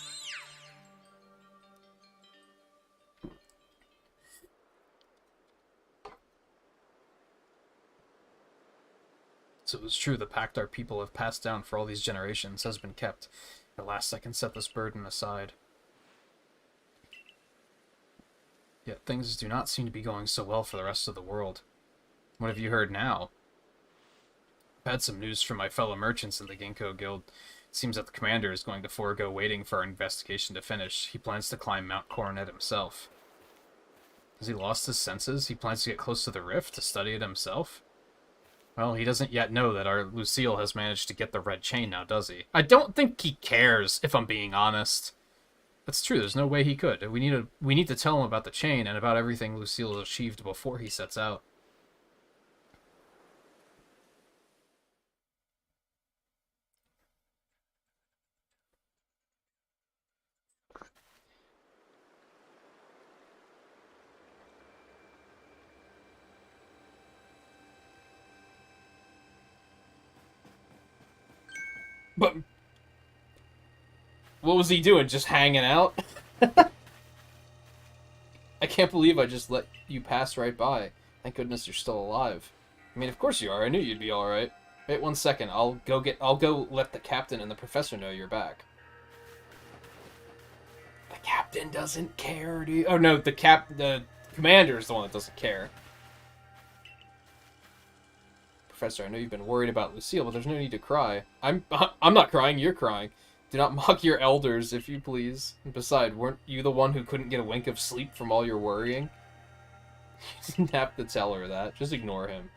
So it was true, the pact our people have passed down for all these generations has been kept. At last I can set this burden aside. Yet things do not seem to be going so well for the rest of the world. What have you heard now? I've had some news from my fellow merchants in the Ginkgo Guild. It seems that the commander is going to forego waiting for our investigation to finish. He plans to climb Mount Coronet himself. Has he lost his senses? He plans to get close to the rift to study it himself? Well, he doesn't yet know that our Lucille has managed to get the red chain now, does he? I don't think he cares, if I'm being honest. That's true, there's no way he could. We need to tell him about the chain and about everything Lucille has achieved before he sets out. But what was he doing? Just hanging out? I can't believe I just let you pass right by. Thank goodness you're still alive. I mean, of course you are. I knew you'd be all right. Wait 1 second. I'll go let the captain and the professor know you're back. The captain doesn't care, dude. Oh no, the commander is the one that doesn't care. Professor, I know you've been worried about Lucille, but there's no need to cry. I'm not crying. You're crying. Do not mock your elders, if you please. And besides, weren't you the one who couldn't get a wink of sleep from all your worrying? You didn't have to tell her that. Just ignore him.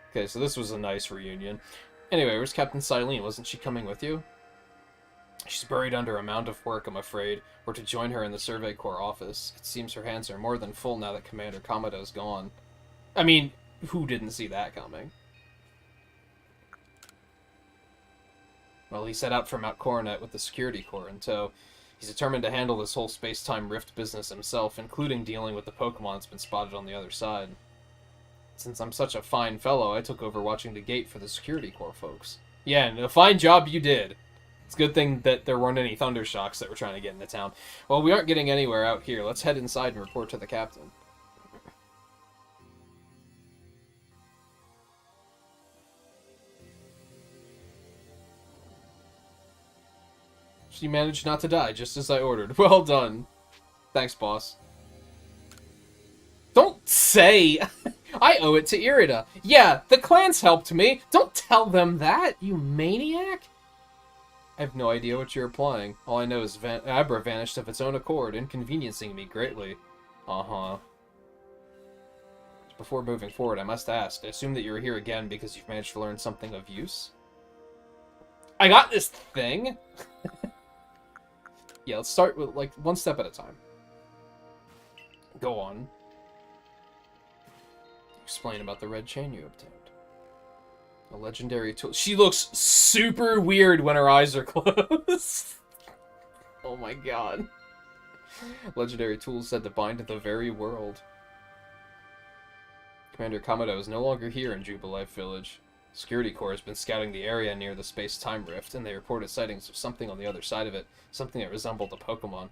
Okay, so this was a nice reunion. Anyway, where's Captain Silene? Wasn't she coming with you? She's buried under a mound of work, I'm afraid. We're to join her in the Survey Corps office. It seems her hands are more than full now that Commander Kamado's gone. I mean, who didn't see that coming? Well, he set out for Mount Coronet with the security corps in tow. He's determined to handle this whole space-time rift business himself, including dealing with the Pokemon that's been spotted on the other side. Since I'm such a fine fellow, I took over watching the gate for the security corps folks. Yeah, and a fine job you did. It's a good thing that there weren't any Thundershocks that were trying to get into town. Well, we aren't getting anywhere out here. Let's head inside and report to the captain. You managed not to die, just as I ordered. Well done. Thanks, boss. Don't say... I owe it to Irida. Yeah, the clans helped me. Don't tell them that, you maniac. I have no idea what you're implying. All I know is Abra vanished of its own accord, inconveniencing me greatly. Uh-huh. Before moving forward, I must ask. I assume that you're here again because you've managed to learn something of use? I got this thing! Yeah, let's start with, like, one step at a time. Go on. Explain about the red chain you obtained. A legendary tool. She looks super weird when her eyes are closed. Oh my god. Legendary tool said to bind to the very world. Commander Kamado is no longer here in Jubilife Village. Security Corps has been scouting the area near the space-time rift, and they reported sightings of something on the other side of it, something that resembled a Pokémon.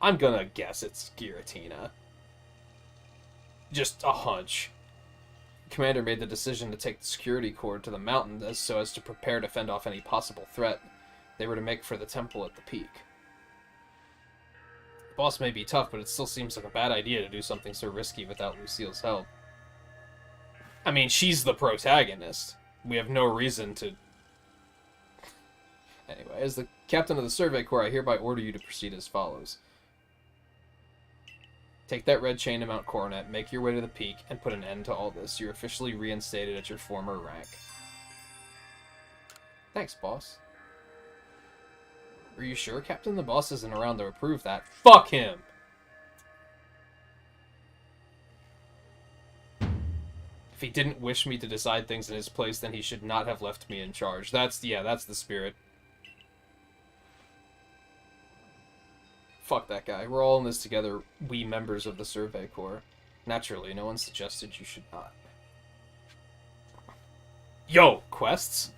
I'm gonna guess it's Giratina. Just a hunch. Commander made the decision to take the Security Corps to the mountain so as to prepare to fend off any possible threat. They were to make for the temple at the peak. The boss may be tough, but it still seems like a bad idea to do something so risky without Lucille's help. I mean, she's the protagonist. We have no reason to... Anyway, as the captain of the Survey Corps, I hereby order you to proceed as follows. Take that red chain to Mount Coronet, make your way to the peak, and put an end to all this. You're officially reinstated at your former rank. Thanks, boss. Are you sure, Captain? The boss isn't around to approve that. Fuck him! If he didn't wish me to decide things in his place, then he should not have left me in charge. That's the spirit. Fuck that guy. We're all in this together, we members of the Survey Corps. Naturally, no one suggested you should not. Yo, quests?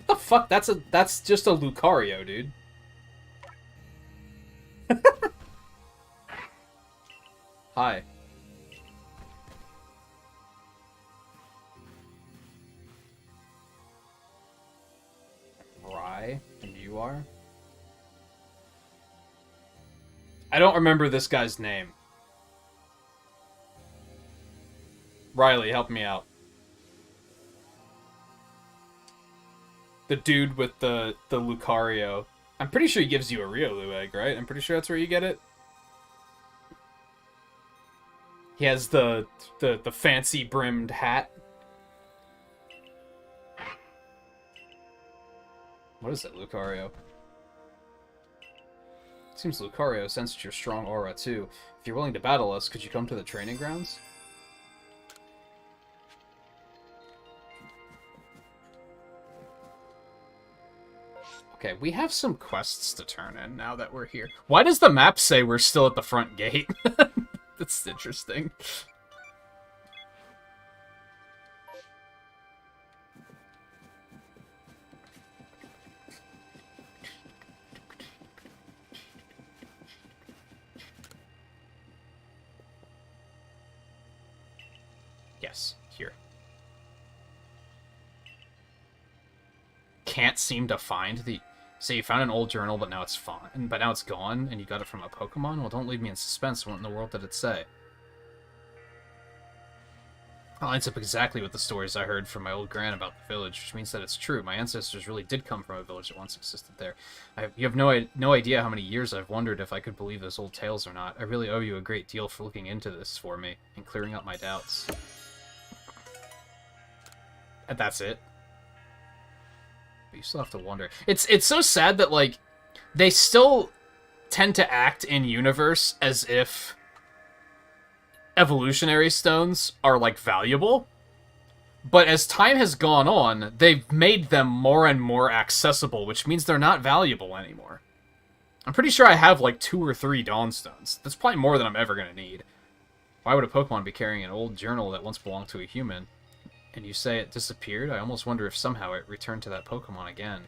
What the fuck? That's just a Lucario, dude. Hi. And you are? I don't remember this guy's name. Riley, help me out. The dude with the Lucario. I'm pretty sure he gives you a Riolu egg, right? I'm pretty sure that's where you get it. He has the fancy brimmed hat. What is it, Lucario? Seems Lucario sensed your strong aura, too. If you're willing to battle us, could you come to the training grounds? Okay, we have some quests to turn in now that we're here. Why does the map say we're still at the front gate? That's interesting. Yes, here. Can't seem to find the... So you found an old journal, but now it's fine. But now it's gone, and you got it from a Pokemon? Well, don't leave me in suspense. What in the world did it say? It lines up exactly with the stories I heard from my old gran about the village, which means that it's true. My ancestors really did come from a village that once existed there. You have no idea how many years I've wondered if I could believe those old tales or not. I really owe you a great deal for looking into this for me and clearing up my doubts. And that's it. But you still have to wonder. It's so sad that, like, they still tend to act in universe as if evolutionary stones are, like, valuable. But as time has gone on, they've made them more and more accessible, which means they're not valuable anymore. I'm pretty sure I have, like, 2 or 3 Dawnstones. That's probably more than I'm ever going to need. Why would a Pokemon be carrying an old journal that once belonged to a human? And you say it disappeared? I almost wonder if somehow it returned to that Pokemon again.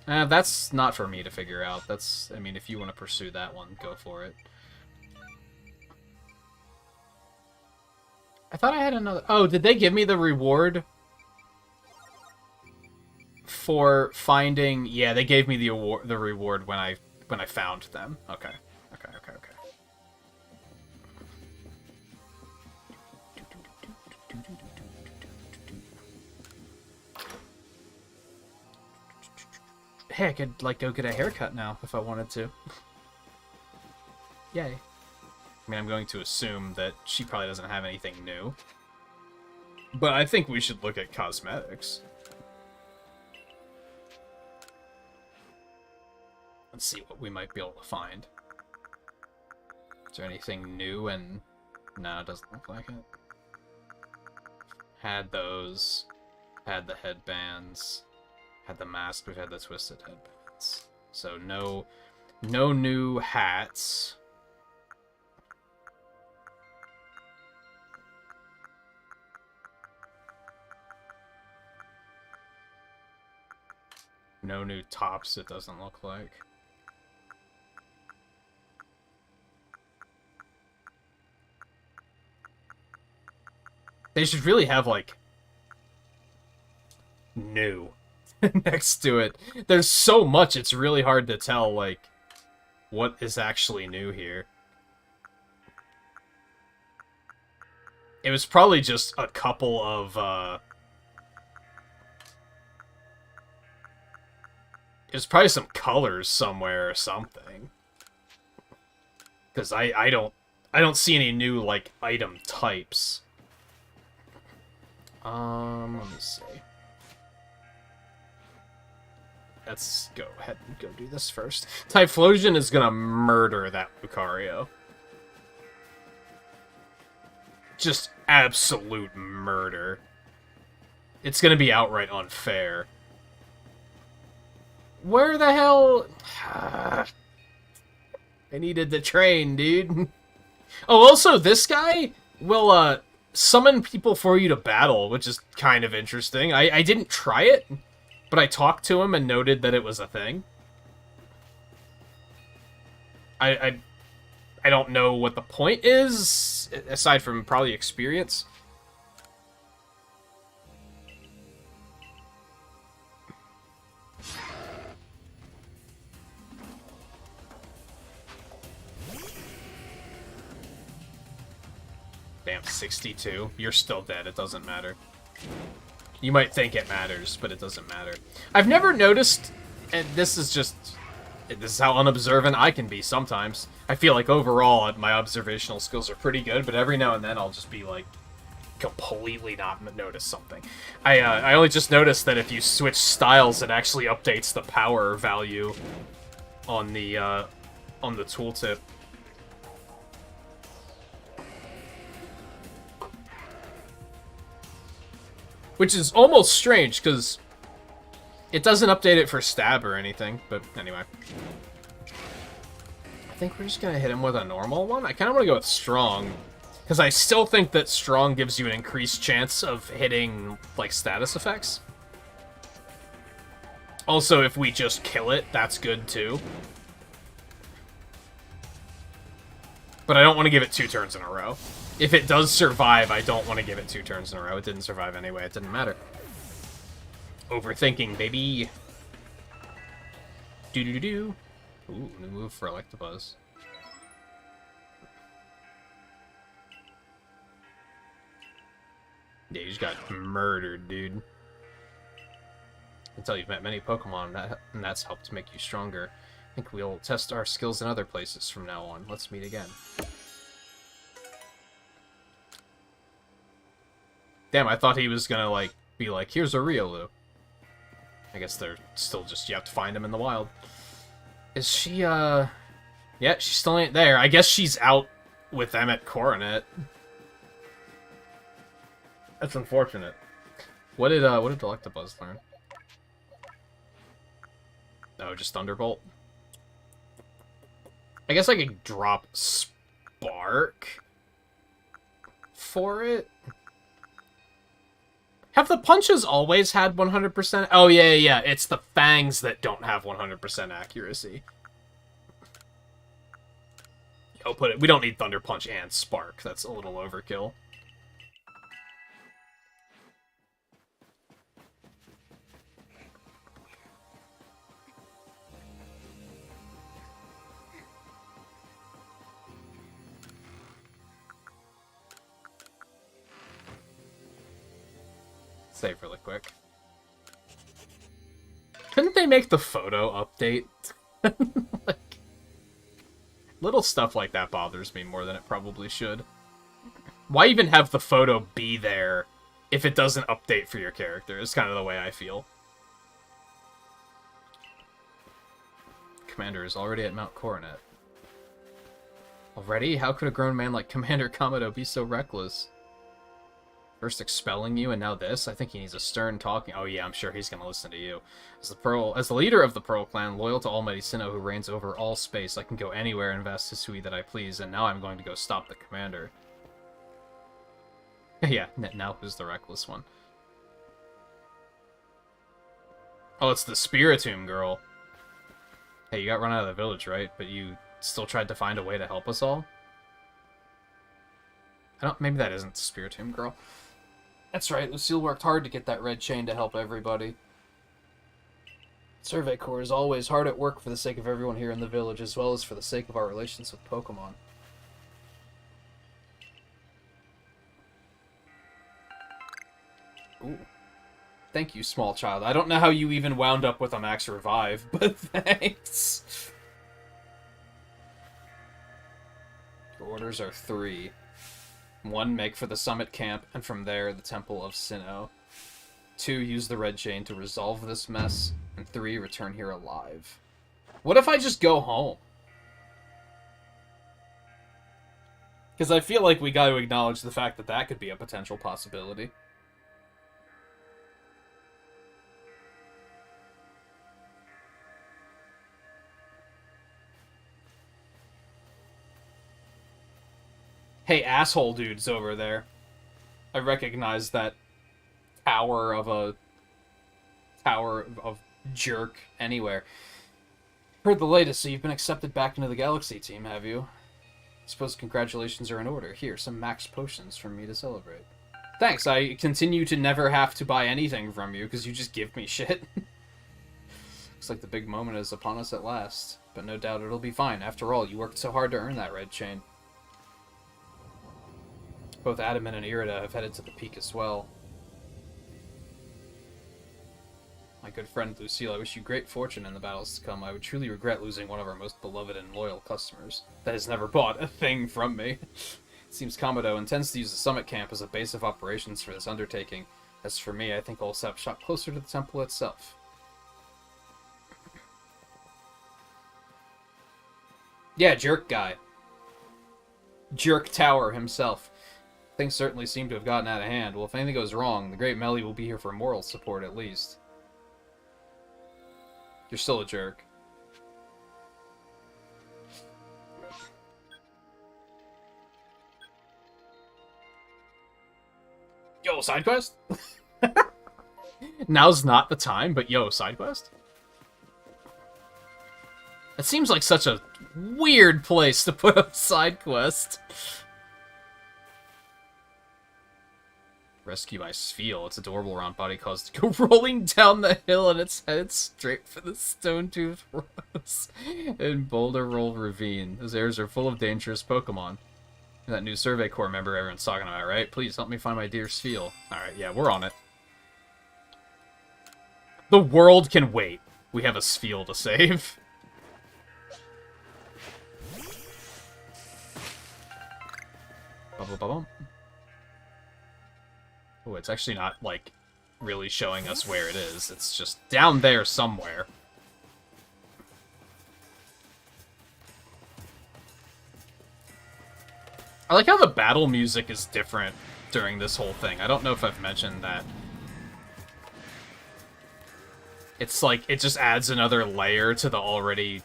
That's not for me to figure out. That's, I mean, if you want to pursue that one, go for it. I thought I had another... Oh, did they give me the reward for finding... Yeah, they gave me the reward when I found them. Okay. Hey, I could, like, go get a haircut now if I wanted to. Yay. I mean, I'm going to assume that she probably doesn't have anything new. But I think we should look at cosmetics. Let's see what we might be able to find. Is there anything new? And no, it doesn't look like it. Had those. Had the headbands. Had the mask. We've had the twisted headbands. So no new hats. No new tops, it doesn't look like. They should really have, like, new next to it. There's so much, it's really hard to tell, like, what is actually new here. It was probably just a couple of, There's probably some colors somewhere or something. Because I don't see any new, like, item types. Let me see. Let's go ahead and go do this first. Typhlosion is gonna murder that Lucario. Just absolute murder. It's gonna be outright unfair. Where the hell... I needed to train, dude. Oh, also, this guy will, summon people for you to battle, which is kind of interesting. I didn't try it, but I talked to him and noted that it was a thing. I don't know what the point is, aside from probably experience. Damn, 62. You're still dead. It doesn't matter. You might think it matters, but it doesn't matter. I've never noticed, and this is how unobservant I can be sometimes. I feel like overall my observational skills are pretty good, but every now and then I'll just be like, completely not notice something. I only just noticed that if you switch styles, it actually updates the power value on the tooltip. Which is almost strange, because it doesn't update it for stab or anything, but anyway. I think we're just going to hit him with a normal one. I kind of want to go with strong, because I still think that strong gives you an increased chance of hitting, like, status effects. Also, if we just kill it, that's good, too. But I don't want to give it 2 turns in a row. If it does survive, I don't want to give it 2 turns in a row. It didn't survive anyway. It didn't matter. Overthinking, baby. Do-do-do-do. Ooh, new move for Electabuzz. Yeah, you just got murdered, dude. I can tell you've met many Pokemon, and that's helped make you stronger. I think we'll test our skills in other places from now on. Let's meet again. Damn, I thought he was gonna, like, be like, here's a Riolu. I guess they're still just, you have to find him in the wild. Is she, Yeah, she still ain't there. I guess she's out with them at Coronet. That's unfortunate. What did Electabuzz learn? Oh, just Thunderbolt? I guess I could drop Spark for it? Have the punches always had 100%? Oh, yeah. It's the fangs that don't have 100% accuracy. I'll put it. We don't need Thunder Punch and Spark. That's a little overkill. Save really quick. Couldn't they make the photo update? Like, little stuff like that bothers me more than it probably should. Why even have the photo be there if it doesn't update for your character? Is kind of the way I feel. Commander is already at Mount Coronet. Already? How could a grown man like Commander Kamado be so reckless? First expelling you, and now this? I think he needs a stern talking. Oh yeah, I'm sure he's gonna listen to you. As the leader of the Pearl Clan, loyal to Almighty Sinnoh who reigns over all space, I can go anywhere and invest Hisui that I please, and now I'm going to go stop the commander. Yeah, now who's the reckless one? Oh, it's the Spiritomb girl. Hey, you got run out of the village, right? But you still tried to find a way to help us all? Maybe that isn't the Spiritomb girl. That's right, Lucille worked hard to get that red chain to help everybody. Survey Corps is always hard at work for the sake of everyone here in the village, as well as for the sake of our relations with Pokémon. Ooh. Thank you, small child. I don't know how you even wound up with a max revive, but thanks. Your orders are 3. 1, make for the summit camp, and from there, the Temple of Sinnoh. 2, use the red chain to resolve this mess. And 3, return here alive. What if I just go home? Because I feel like we got to acknowledge the fact that that could be a potential possibility. Hey, asshole dude's over there. I recognize that tower of jerk anywhere. Heard the latest, so you've been accepted back into the Galaxy team, have you? Suppose congratulations are in order. Here, some max potions from me to celebrate. Thanks, I continue to never have to buy anything from you, because you just give me shit. Looks like the big moment is upon us at last. But no doubt it'll be fine. After all, you worked so hard to earn that red chain. Both Adamant and Irida have headed to the peak as well. My good friend Lucille, I wish you great fortune in the battles to come. I would truly regret losing one of our most beloved and loyal customers that has never bought a thing from me. It seems Kamado intends to use the summit camp as a base of operations for this undertaking. As for me, I think I'll set up shop closer to the temple itself. Yeah, jerk guy. Jerk Tower himself. Things certainly seem to have gotten out of hand. Well, if anything goes wrong, the Great Melly will be here for moral support at least. You're still a jerk. Yo, side quest? Now's not the time, but yo, side quest? It seems like such a weird place to put a side quest. Rescue my Spheal. Its adorable round body caused to go rolling down the hill and it's headed straight for the Stone Tooth Rose in Boulder Roll Ravine. Those areas are full of dangerous Pokemon. That new Survey Corps member everyone's talking about, right? Please help me find my dear Spheal. Alright, yeah, we're on it. The world can wait. We have a Spheal to save. Ba-ba-ba-bum. Oh, it's actually not, like, really showing us where it is. It's just down there somewhere. I like how the battle music is different during this whole thing. I don't know if I've mentioned that. It's like, it just adds another layer to the already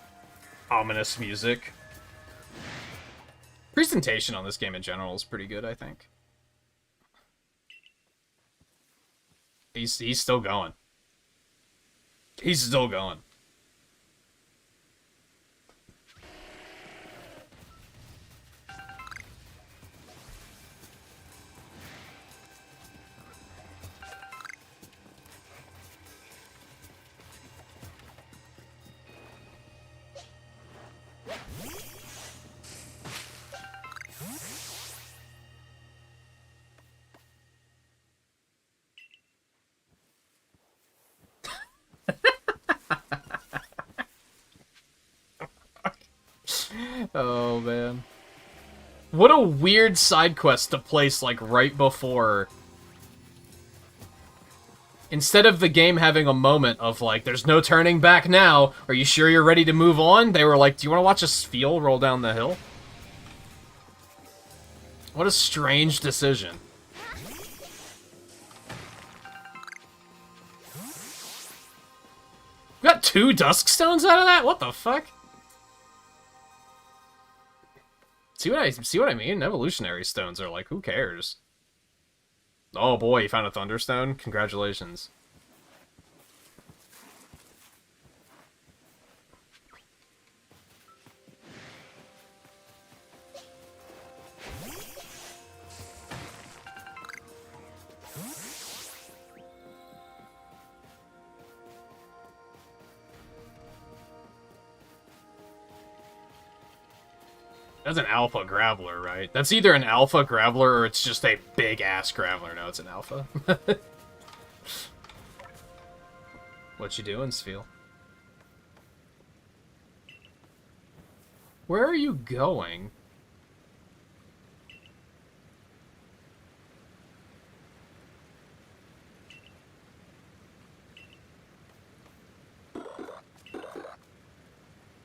ominous music. Presentation on this game in general is pretty good, I think. He's still going. He's still going. Oh, man. What a weird side quest to place, like, right before... Instead of the game having a moment of, like, there's no turning back now, are you sure you're ready to move on? They were like, do you want to watch a Spheal roll down the hill? What a strange decision. We got 2 Dusk Stones out of that? What the fuck? See what I mean? Evolutionary stones are like, who cares? Oh boy, you found a Thunderstone? Congratulations. That's an Alpha Graveler, right? That's either an Alpha Graveler or it's just a big-ass Graveler. No, it's an Alpha. What you doing, Spheal? Where are you going?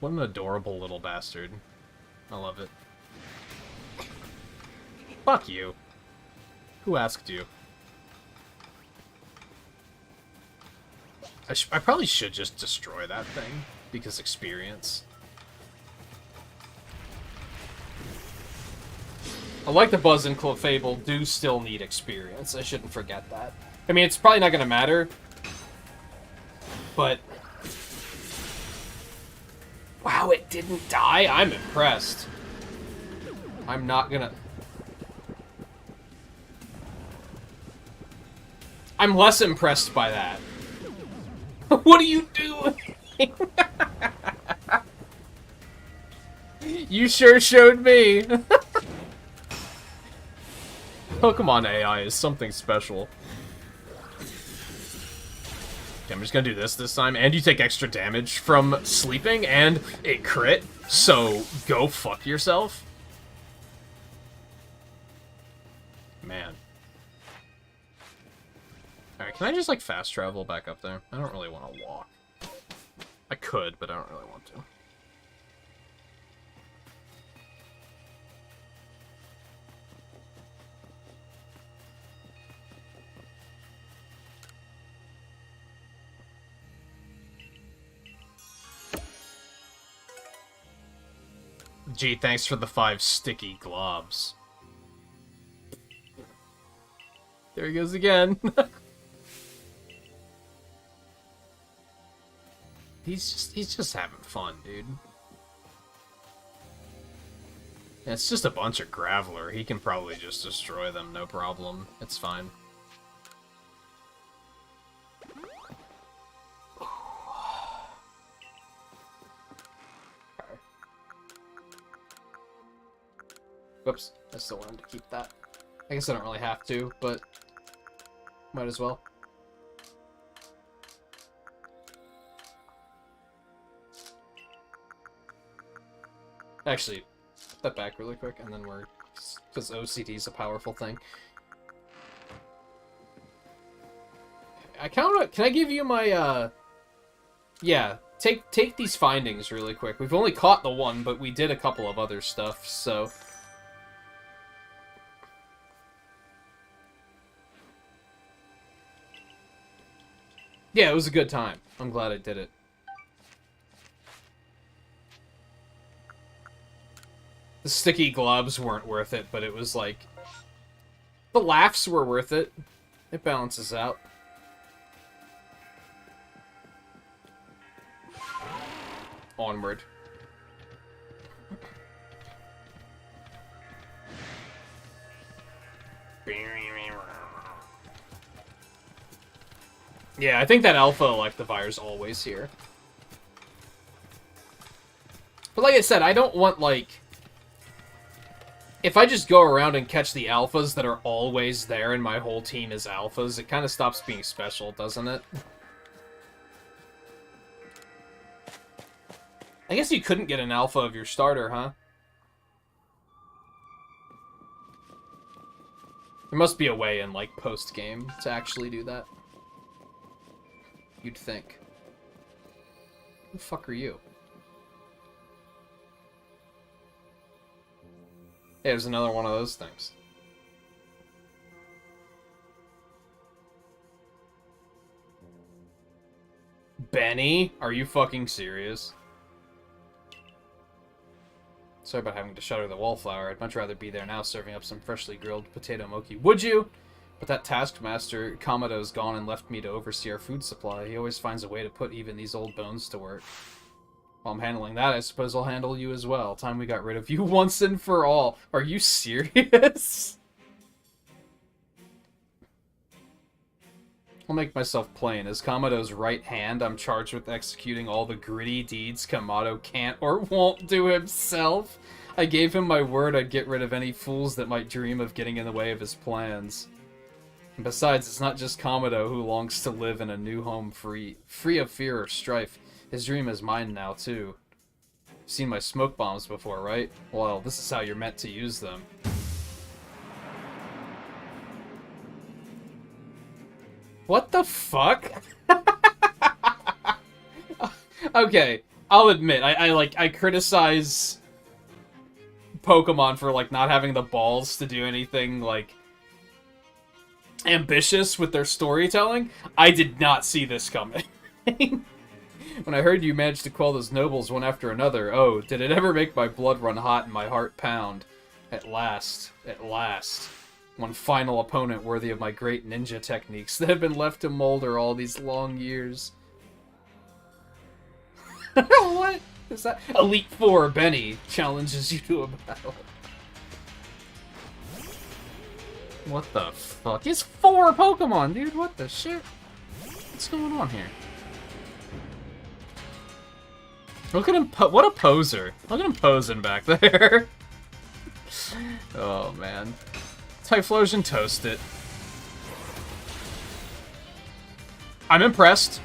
What an adorable little bastard. I love it. Fuck you. Who asked you? I probably should just destroy that thing, because experience. I like the Buzz and Clefable do still need experience. I shouldn't forget that. I mean, it's probably not going to matter, but... Wow, it didn't die? I'm impressed. I'm not gonna... I'm less impressed by that. What are you doing? You sure showed me. Pokemon AI is something special. Okay, I'm just gonna do this time, and you take extra damage from sleeping, and it crit, so go fuck yourself. Man. Alright, can I just, like, fast travel back up there? I don't really want to walk. I could, but I don't really want to. Gee, thanks for the 5 sticky globs. There he goes again. He's just having fun, dude. Yeah, it's just a bunch of Graveler. He can probably just destroy them, no problem. It's fine. Whoops, I still wanted to keep that. I guess I don't really have to, but might as well. Actually, step back really quick, and then we're... because OCD is a powerful thing. I kind of... Can I give you my, yeah, take these findings really quick. We've only caught the one, but we did a couple of other stuff, so... Yeah, it was a good time. I'm glad I did it. The sticky gloves weren't worth it, but it was like... The laughs were worth it. It balances out. Onward. Yeah, I think that Alpha Electivire's always here. But like I said, I don't want, like... If I just go around and catch the Alphas that are always there and my whole team is Alphas, it kind of stops being special, doesn't it? I guess you couldn't get an Alpha of your starter, huh? There must be a way in, like, post-game to actually do that. You'd think. Who the fuck are you? Hey, there's another one of those things. Benny? Are you fucking serious? Sorry about having to shutter the wallflower. I'd much rather be there now serving up some freshly grilled potato mochi. Would you? But that taskmaster, Kamado's gone and left me to oversee our food supply. He always finds a way to put even these old bones to work. While I'm handling that, I suppose I'll handle you as well. Time we got rid of you once and for all. Are you serious? I'll make myself plain. As Kamado's right hand, I'm charged with executing all the gritty deeds Kamado can't or won't do himself. I gave him my word I'd get rid of any fools that might dream of getting in the way of his plans. And besides, it's not just Kamado who longs to live in a new home free of fear or strife. His dream is mine now, too. You've seen my smoke bombs before, right? Well, this is how you're meant to use them. What the fuck? Okay, I'll admit, I criticize Pokemon for, like, not having the balls to do anything, like, ambitious with their storytelling. I did not see this coming. When I heard you managed to quell those nobles one after another, oh, did it ever make my blood run hot and my heart pound? At last. One final opponent worthy of my great ninja techniques that have been left to molder all these long years. What is that? Elite Four Benny challenges you to a battle. What the fuck? It's 4 Pokemon, dude. What the shit? What's going on here? Look at him. What a poser. Look at him posing back there. Oh, man. Typhlosion, toast it. I'm impressed.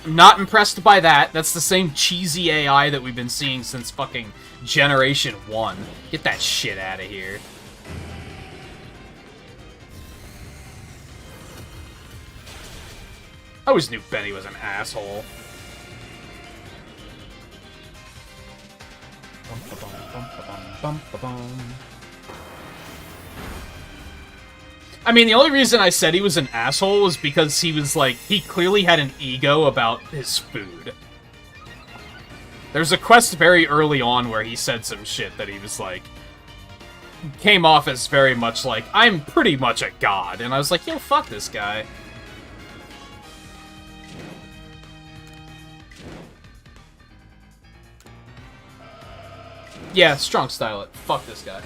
I'm not impressed by that. That's the same cheesy AI that we've been seeing since fucking Generation 1. Get that shit out of here. I always knew Benny was an asshole. I mean, the only reason I said he was an asshole was because he was like, he clearly had an ego about his food. There's a quest very early on where he said some shit that he was like, came off as very much like, I'm pretty much a god. And I was like, yo, fuck this guy. Yeah, strong style it. Fuck this guy.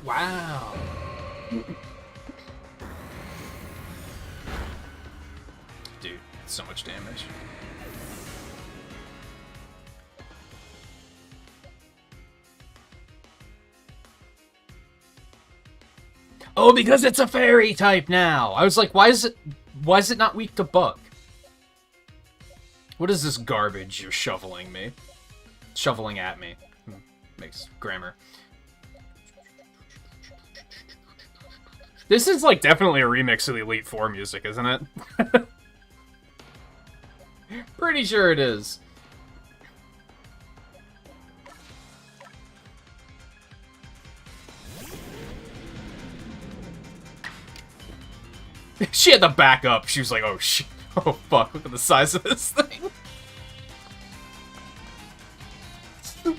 Wow. Dude, so much damage. Oh, because it's a fairy type now. I was like, why is it not weak to bug? What is this garbage you're shoveling me? Shoveling at me. Makes grammar. This is, like, definitely a remix of the Elite Four music, isn't it? Pretty sure it is. She had to back up. She was like, oh, shit. Oh, fuck. Look at the size of this thing.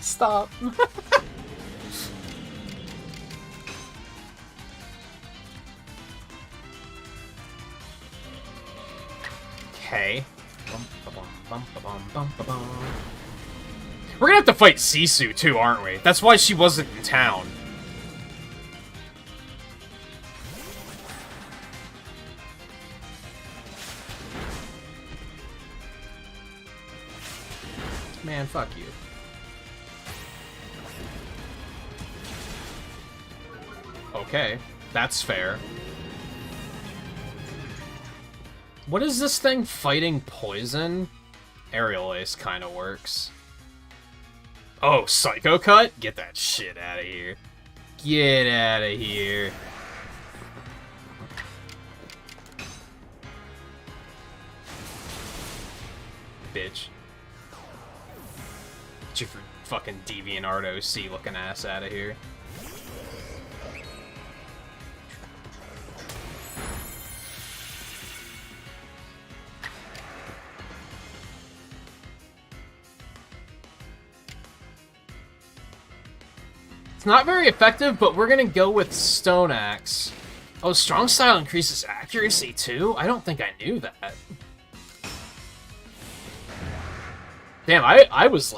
Stop. Okay. We're gonna have to fight Sisu, too, aren't we? That's why she wasn't in town. Man, fuck you. Okay, that's fair. What is this thing fighting poison? Aerial Ace kind of works. Oh, Psycho Cut? Get that shit out of here. Get out of here. Bitch. Get your fucking DeviantArt OC looking ass out of here. Not very effective, but we're gonna go with Stone Axe. Oh, Strong Style increases accuracy too? I don't think I knew that. Damn, I was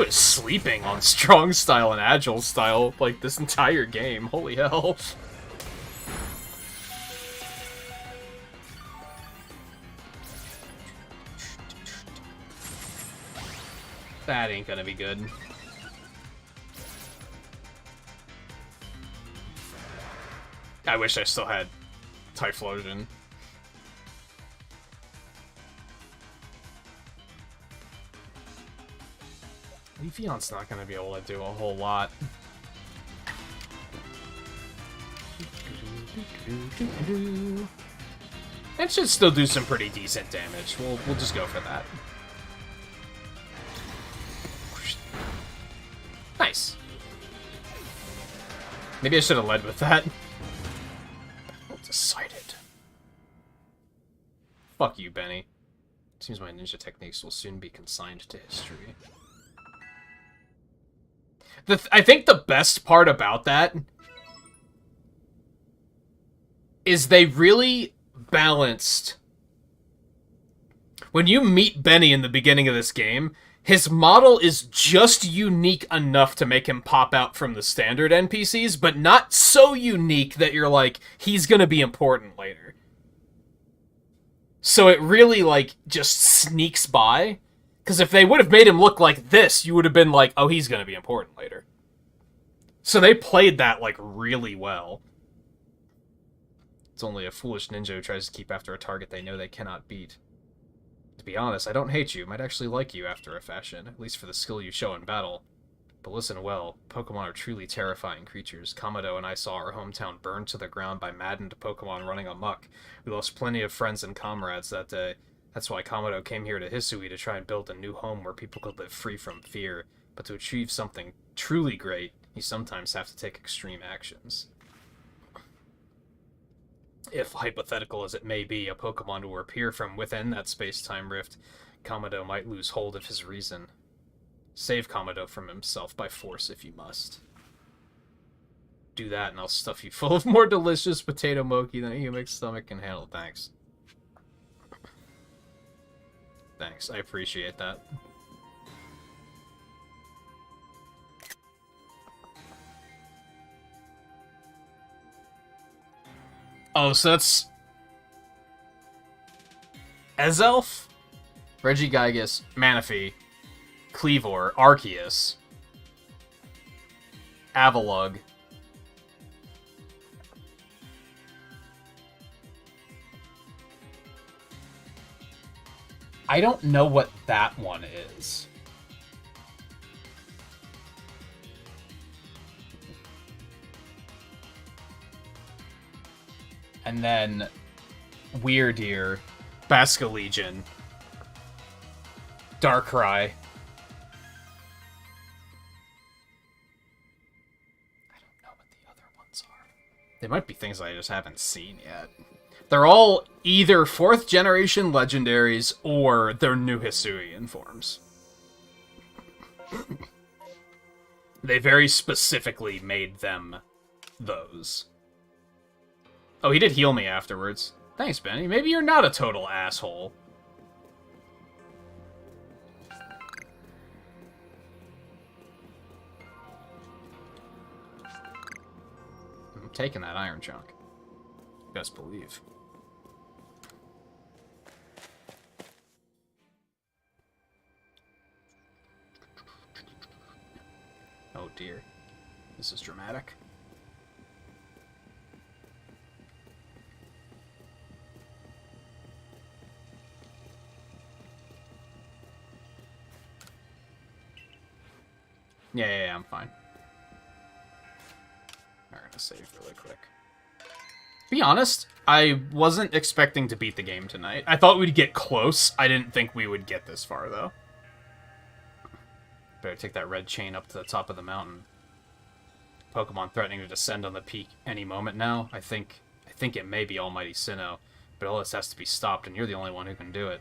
sleeping on Strong Style and Agile Style, like, this entire game. Holy hell. That ain't gonna be good. I wish I still had Typhlosion. Leafeon's not going to be able to do a whole lot. It should still do some pretty decent damage. We'll just go for that. Nice. Maybe I should have led with that. Decided. Fuck you, Benny. Seems my ninja techniques will soon be consigned to history. I think the best part about that is they really balanced. When you meet Benny in the beginning of this game, his model is just unique enough to make him pop out from the standard NPCs, but not so unique that you're like, he's gonna be important later. So it really, like, just sneaks by. Because if they would have made him look like this, you would have been like, oh, he's gonna be important later. So they played that, like, really well. It's only a foolish ninja who tries to keep after a target they know they cannot beat. To be honest, I don't hate you. Might actually like you after a fashion, at least for the skill you show in battle. But listen well, Pokemon are truly terrifying creatures. Kamado and I saw our hometown burned to the ground by maddened Pokemon running amok. We lost plenty of friends and comrades that day. That's why Kamado came here to Hisui to try and build a new home where people could live free from fear. But to achieve something truly great, you sometimes have to take extreme actions. If, hypothetical as it may be, a Pokemon were to appear from within that space-time rift, Kamado might lose hold of his reason. Save Kamado from himself by force if you must. Do that and I'll stuff you full of more delicious potato mochi than a human stomach can handle. Thanks. Thanks, I appreciate that. Oh, so that's Ezelf, Regigigas, Manaphy, Cleavor, Arceus, Avalugg. I don't know what that one is. And then Weirdeer, Basculegion, Darkrai. I don't know what the other ones are. They might be things I just haven't seen yet. They're all either 4th generation legendaries or they're new Hisuian forms. They very specifically made them those. Oh, he did heal me afterwards. Thanks, Benny. Maybe you're not a total asshole. I'm taking that iron chunk. Best believe. Oh dear. This is dramatic. Yeah, I'm fine. I'm gonna save really quick. Be honest, I wasn't expecting to beat the game tonight. I thought we'd get close. I didn't think we would get this far, though. Better take that red chain up to the top of the mountain. Pokemon threatening to descend on the peak any moment now. I think it may be Almighty Sinnoh, but all this has to be stopped, and you're the only one who can do it.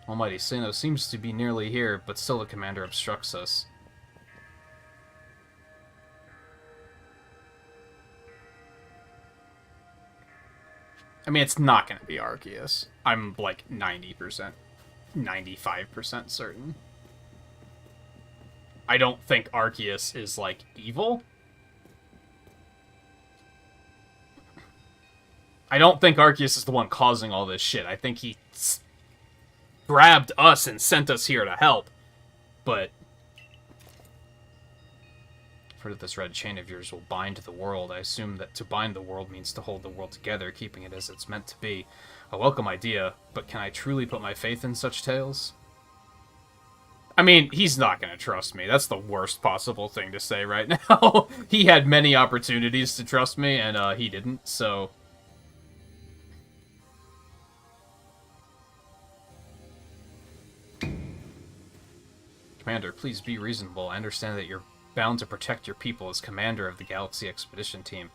Almighty Sinnoh seems to be nearly here, but still the commander obstructs us. I mean, it's not going to be Arceus. I'm like 90%, 95% certain. I don't think Arceus is, like, evil. I don't think Arceus is the one causing all this shit. I think he grabbed us and sent us here to help. But I've heard that this red chain of yours will bind the world. I assume that to bind the world means to hold the world together, keeping it as it's meant to be. A welcome idea, but can I truly put my faith in such tales? I mean, he's not going to trust me. That's the worst possible thing to say right now. He had many opportunities to trust me, and he didn't, so... Commander, please be reasonable. I understand that you're bound to protect your people as commander of the Galaxy Expedition Team.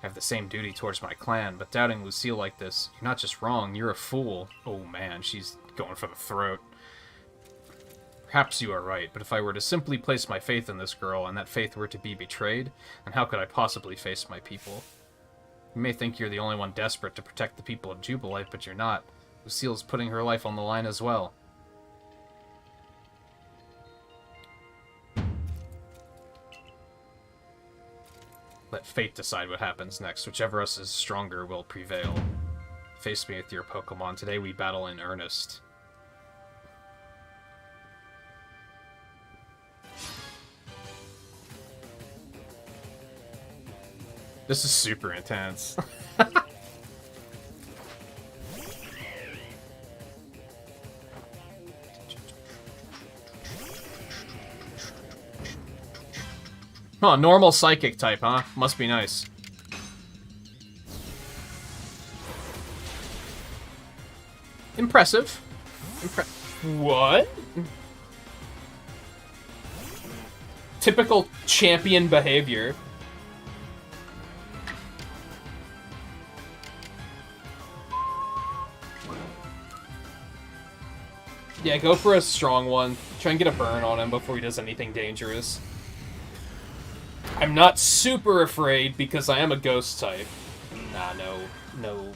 I have the same duty towards my clan, but doubting Lucille like this, you're not just wrong, you're a fool. Oh man, she's going for the throat. Perhaps you are right, but if I were to simply place my faith in this girl, and that faith were to be betrayed, then how could I possibly face my people? You may think you're the only one desperate to protect the people of Jubilite, but you're not. Lucille's putting her life on the line as well. Let fate decide what happens next. Whichever of us is stronger will prevail. Face me with your Pokemon. Today we battle in earnest. This is super intense. Oh, normal psychic type, huh? Must be nice. Impressive. What? Typical champion behavior. Yeah, go for a strong one. Try and get a burn on him before he does anything dangerous. I'm not super afraid because I am a ghost type. Nah, no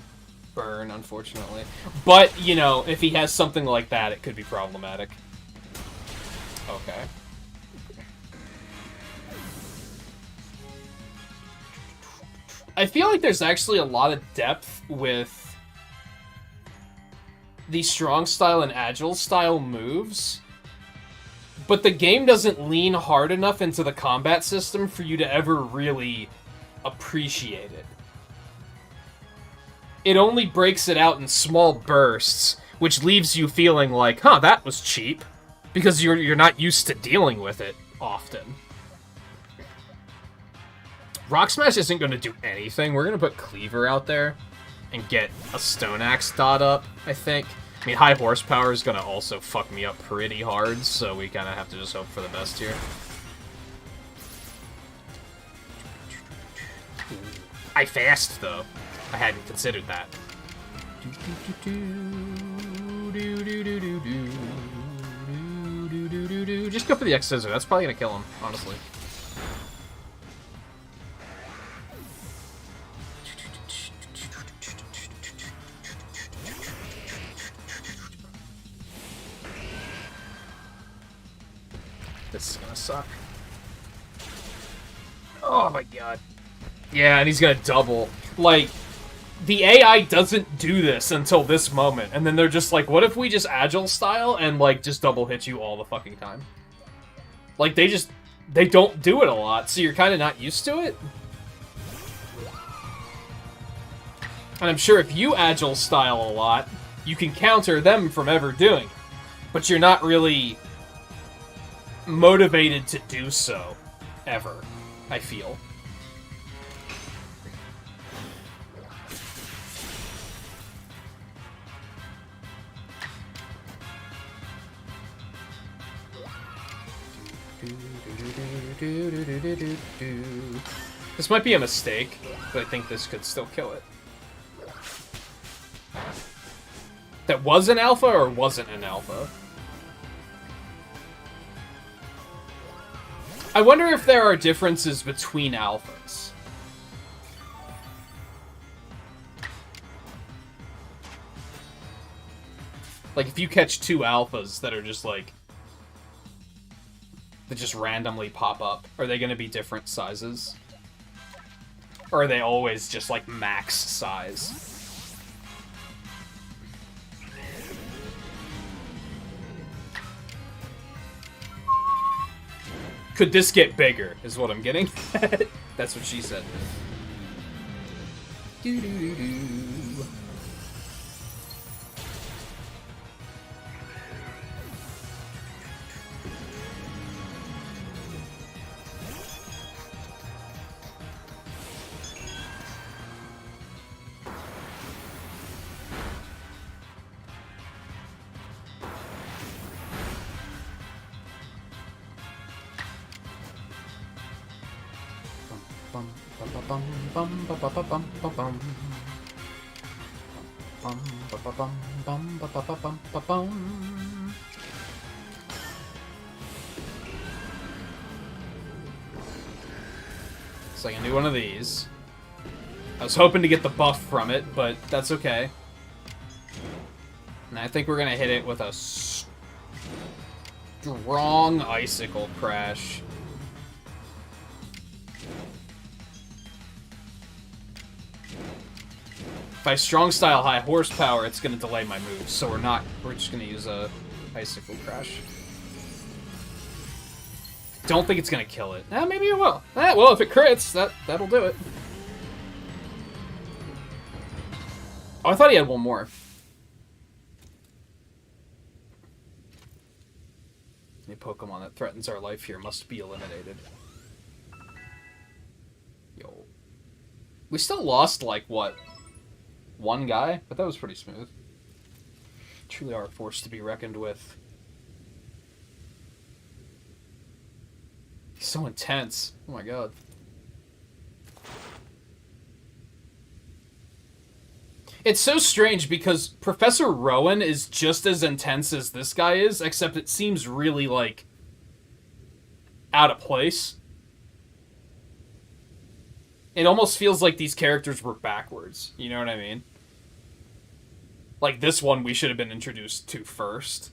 burn, unfortunately. But, you know, if he has something like that, it could be problematic. Okay. I feel like there's actually a lot of depth with the strong style and agile style moves. But the game doesn't lean hard enough into the combat system for you to ever really appreciate it. It only breaks it out in small bursts, which leaves you feeling like, huh, that was cheap, because you're not used to dealing with it often. Rock Smash isn't going to do anything. We're going to put Cleaver out there and get a Stone Axe dot up, I think. I mean, high horsepower is going to also fuck me up pretty hard, so we kind of have to just hope for the best here. I fast, though. I hadn't considered that. Just go for the X-Scissor. That's probably going to kill him, honestly. This is gonna suck. Oh my god. Yeah, and he's gonna double. Like, the AI doesn't do this until this moment, and then they're just like, what if we just agile style and, like, just double hit you all the fucking time? Like, they don't do it a lot, so you're kind of not used to it. And I'm sure if you agile style a lot, you can counter them from ever doing it. But you're not really motivated to do so, ever, I feel. This might be a mistake, but I think this could still kill it. That was an alpha or wasn't an alpha? I wonder if there are differences between alphas. Like, if you catch two alphas that are just, like, that just randomly pop up, are they going to be different sizes? Or are they always just, like, max size? Could this get bigger, is what I'm getting at. That's what she said. Doo-doo-doo-doo. So I can do one of these. I was hoping to get the buff from it, but that's okay. And I think we're gonna hit it with a strong icicle crash. If I strong style high horsepower, it's gonna delay my moves, so we're just gonna use a icicle crash. Don't think it's gonna kill it. Maybe it will. Well, if it crits, that'll do it. Oh, I thought he had one more. Any Pokemon that threatens our life here must be eliminated. Yo. We still lost, like, what? One guy? But that was pretty smooth. Truly are a force to be reckoned with. He's so intense. Oh my god. It's so strange because Professor Rowan is just as intense as this guy is, except it seems really, like, out of place. It almost feels like these characters were backwards. You know what I mean? Like, this one we should have been introduced to first.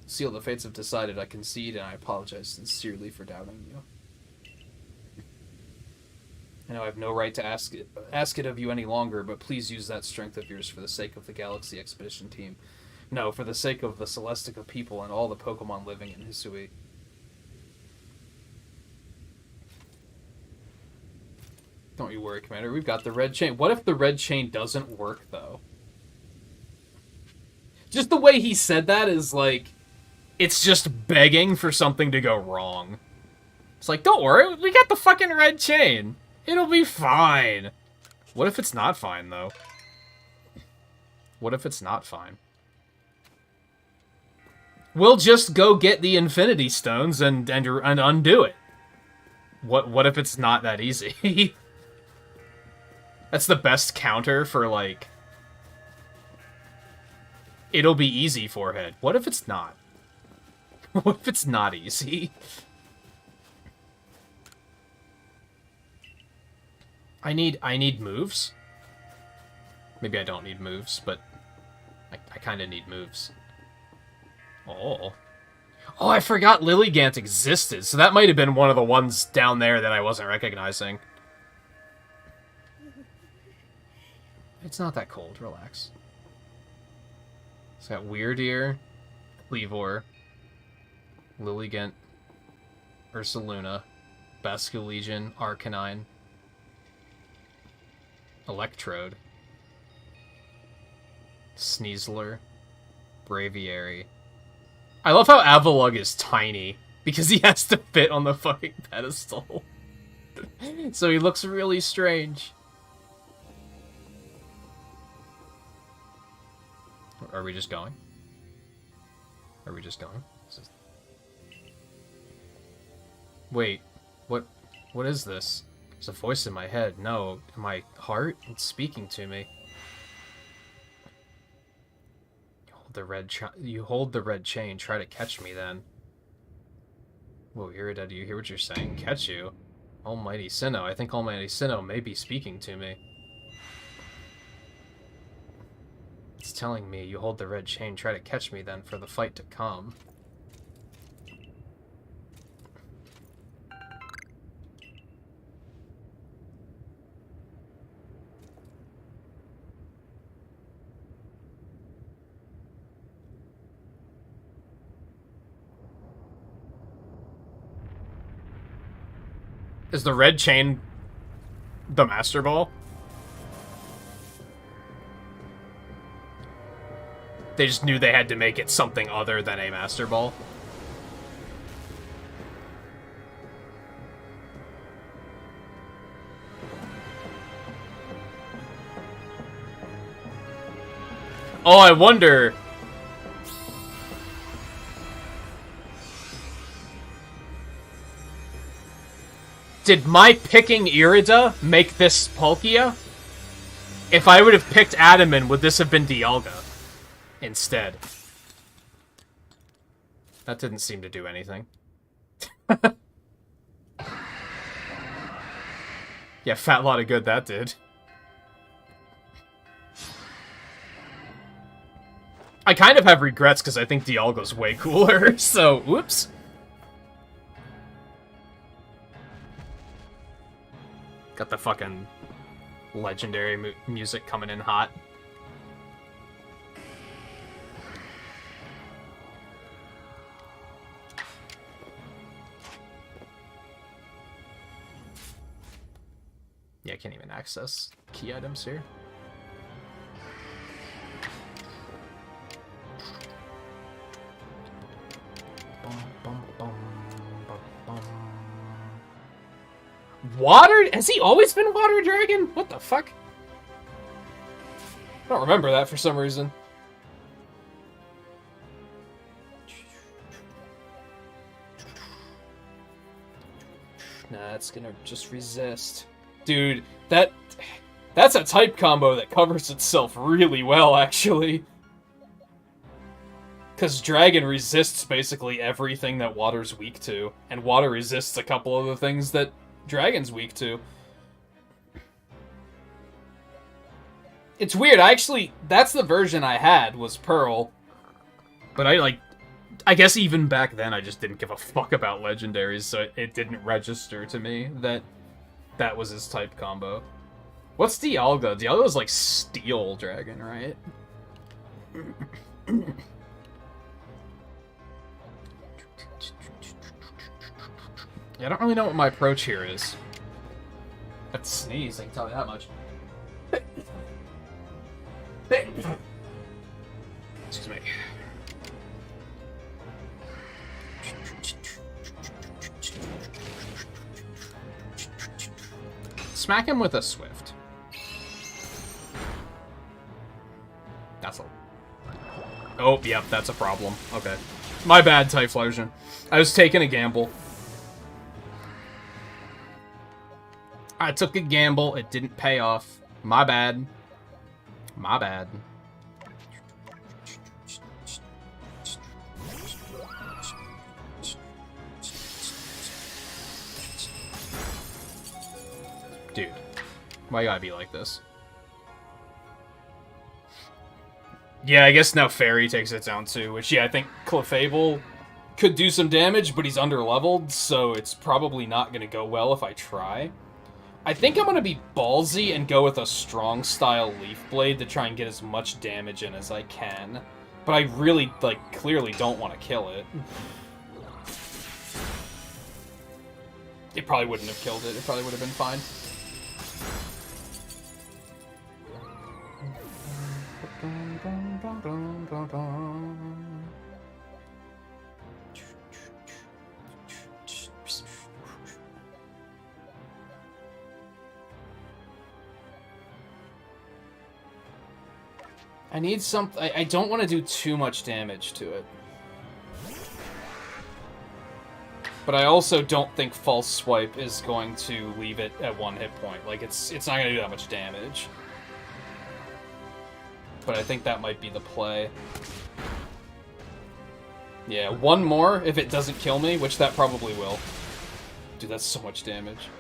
Seal, the fates have decided. I concede, and I apologize sincerely for doubting you. I know I have no right to ask it of you any longer, but please use that strength of yours for the sake of the Galaxy Expedition Team. No, for the sake of the Celestica people and all the Pokemon living in Hisui. Don't you worry, Commander. We've got the red chain. What if the red chain doesn't work, though? Just the way he said that is like... It's just begging for something to go wrong. It's like, don't worry, we got the fucking red chain. It'll be fine. What if it's not fine, though? What if it's not fine? We'll just go get the Infinity Stones and undo it. What if it's not that easy? That's the best counter for, like... It'll be easy, forehead. What if it's not? What if it's not easy? I need moves. Maybe I don't need moves, but I kind of need moves. Oh, I forgot Lilligant existed, so that might have been one of the ones down there that I wasn't recognizing. It's not that cold, relax. It's got Weirdeer, Cleavor, Lilligant, Ursaluna, Basculegion, Arcanine, Electrode, Sneasler, Braviary. I love how Avalugg is tiny, because he has to fit on the fucking pedestal. So he looks really strange. Are we just going? Are we just going? Wait, what is this? There's a voice in my head. No, in my heart? It's speaking to me. You hold the red chain. Try to catch me then. Whoa, Irida, do you hear what you're saying? Catch you? Almighty Sinnoh. I think Almighty Sinnoh may be speaking to me. It's telling me, you hold the red chain. Try to catch me then for the fight to come. Is the red chain the Master Ball? They just knew they had to make it something other than a Master Ball. Oh, I wonder... Did my picking Irida make this Palkia? If I would have picked Adaman, would this have been Dialga instead? That didn't seem to do anything. Yeah, fat lot of good that did. I kind of have regrets because I think Dialga's way cooler, so whoops. Got the fucking legendary music coming in hot. Yeah, I can't even access key items here. Water? Has he always been Water Dragon? What the fuck? I don't remember that for some reason. Nah, it's gonna just resist. Dude, that's a type combo that covers itself really well, actually. Because Dragon resists basically everything that Water's weak to, and Water resists a couple of the things that Dragon's weak to. It's weird, that's the version I had, was Pearl. But I guess even back then I just didn't give a fuck about legendaries, so it didn't register to me that that was his type combo. What's Dialga? Dialga's like Steel Dragon, right? Yeah, I don't really know what my approach here is. I have to sneeze, I can tell you that much. Excuse me. Smack him with a Swift. That's a... Oh, yep, that's a problem. Okay. My bad, Typhlosion. I was taking a gamble. I took a gamble. It didn't pay off. My bad. My bad. Dude. Why you gotta be like this? Yeah, I guess now Fairy takes it down too, which, yeah, I think Clefable could do some damage, but he's under-leveled, so it's probably not gonna go well if I try. I think I'm going to be ballsy and go with a strong-style Leaf Blade to try and get as much damage in as I can. But I really, clearly don't want to kill it. It probably wouldn't have killed it. It probably would have been fine. I need something... I don't want to do too much damage to it. But I also don't think False Swipe is going to leave it at 1 hit point. Like, it's not going to do that much damage. But I think that might be the play. Yeah, 1 more if it doesn't kill me, which that probably will. Dude, that's so much damage.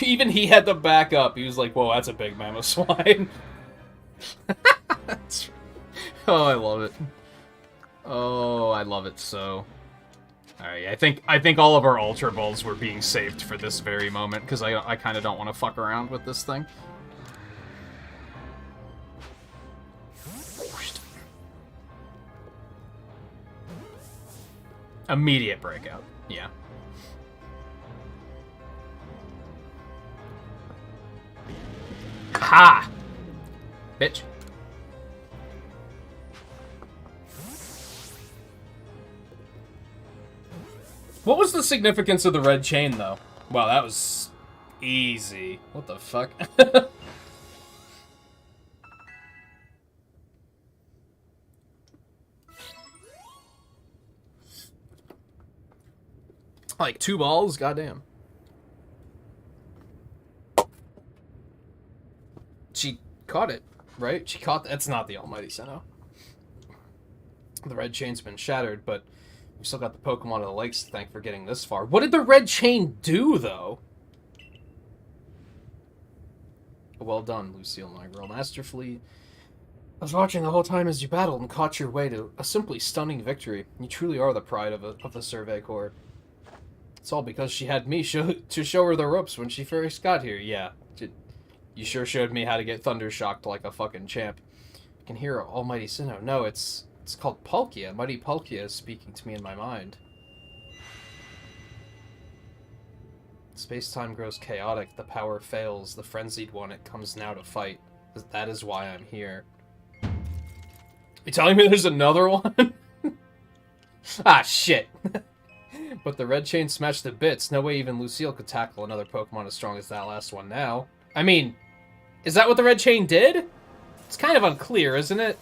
Even he had to back up. He was like, whoa, that's a big Mamoswine. Oh, I love it. Oh, I love it so. Alright, I think all of our Ultra Balls were being saved for this very moment, because I kind of don't want to fuck around with this thing. Immediate breakout. Yeah. Ha! Bitch. What was the significance of the red chain, though? Wow, that was easy. What the fuck? Like 2 balls? Goddamn. She caught it, right? She caught... That's not the Almighty Sinnoh. The red chain's been shattered, but we still got the Pokemon of the Lakes to thank for getting this far. What did the red chain do, though? Well done, Lucille, my girl. Masterfully. I was watching the whole time as you battled and caught your way to a simply stunning victory. You truly are the pride of the Survey Corps. It's all because she had me to show her the ropes when she first got here. Yeah, you sure showed me how to get thunder shocked like a fucking champ. I can hear Almighty Sinnoh. No, it's called Palkia. Mighty Palkia is speaking to me in my mind. Space-time grows chaotic. The power fails. The frenzied one, it comes now to fight. That is why I'm here. You telling me there's another one? Ah, shit. But the red chain smashed to bits. No way even Lucille could tackle another Pokemon as strong as that last one now. I mean, is that what the red chain did? It's kind of unclear, isn't it?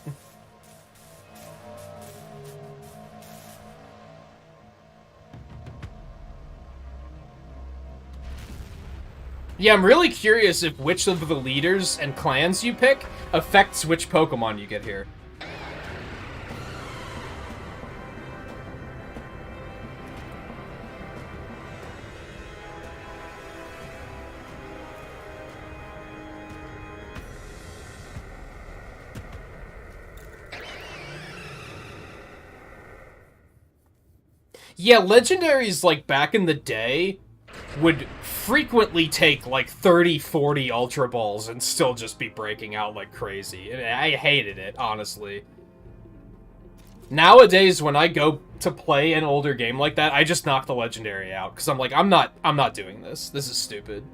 Yeah, I'm really curious if which of the leaders and clans you pick affects which Pokemon you get here. Yeah, legendaries, like, back in the day would frequently take, like, 30, 40 Ultra Balls and still just be breaking out like crazy. And I hated it, honestly. Nowadays, when I go to play an older game like that, I just knock the Legendary out. Because I'm like, I'm not doing this. This is stupid.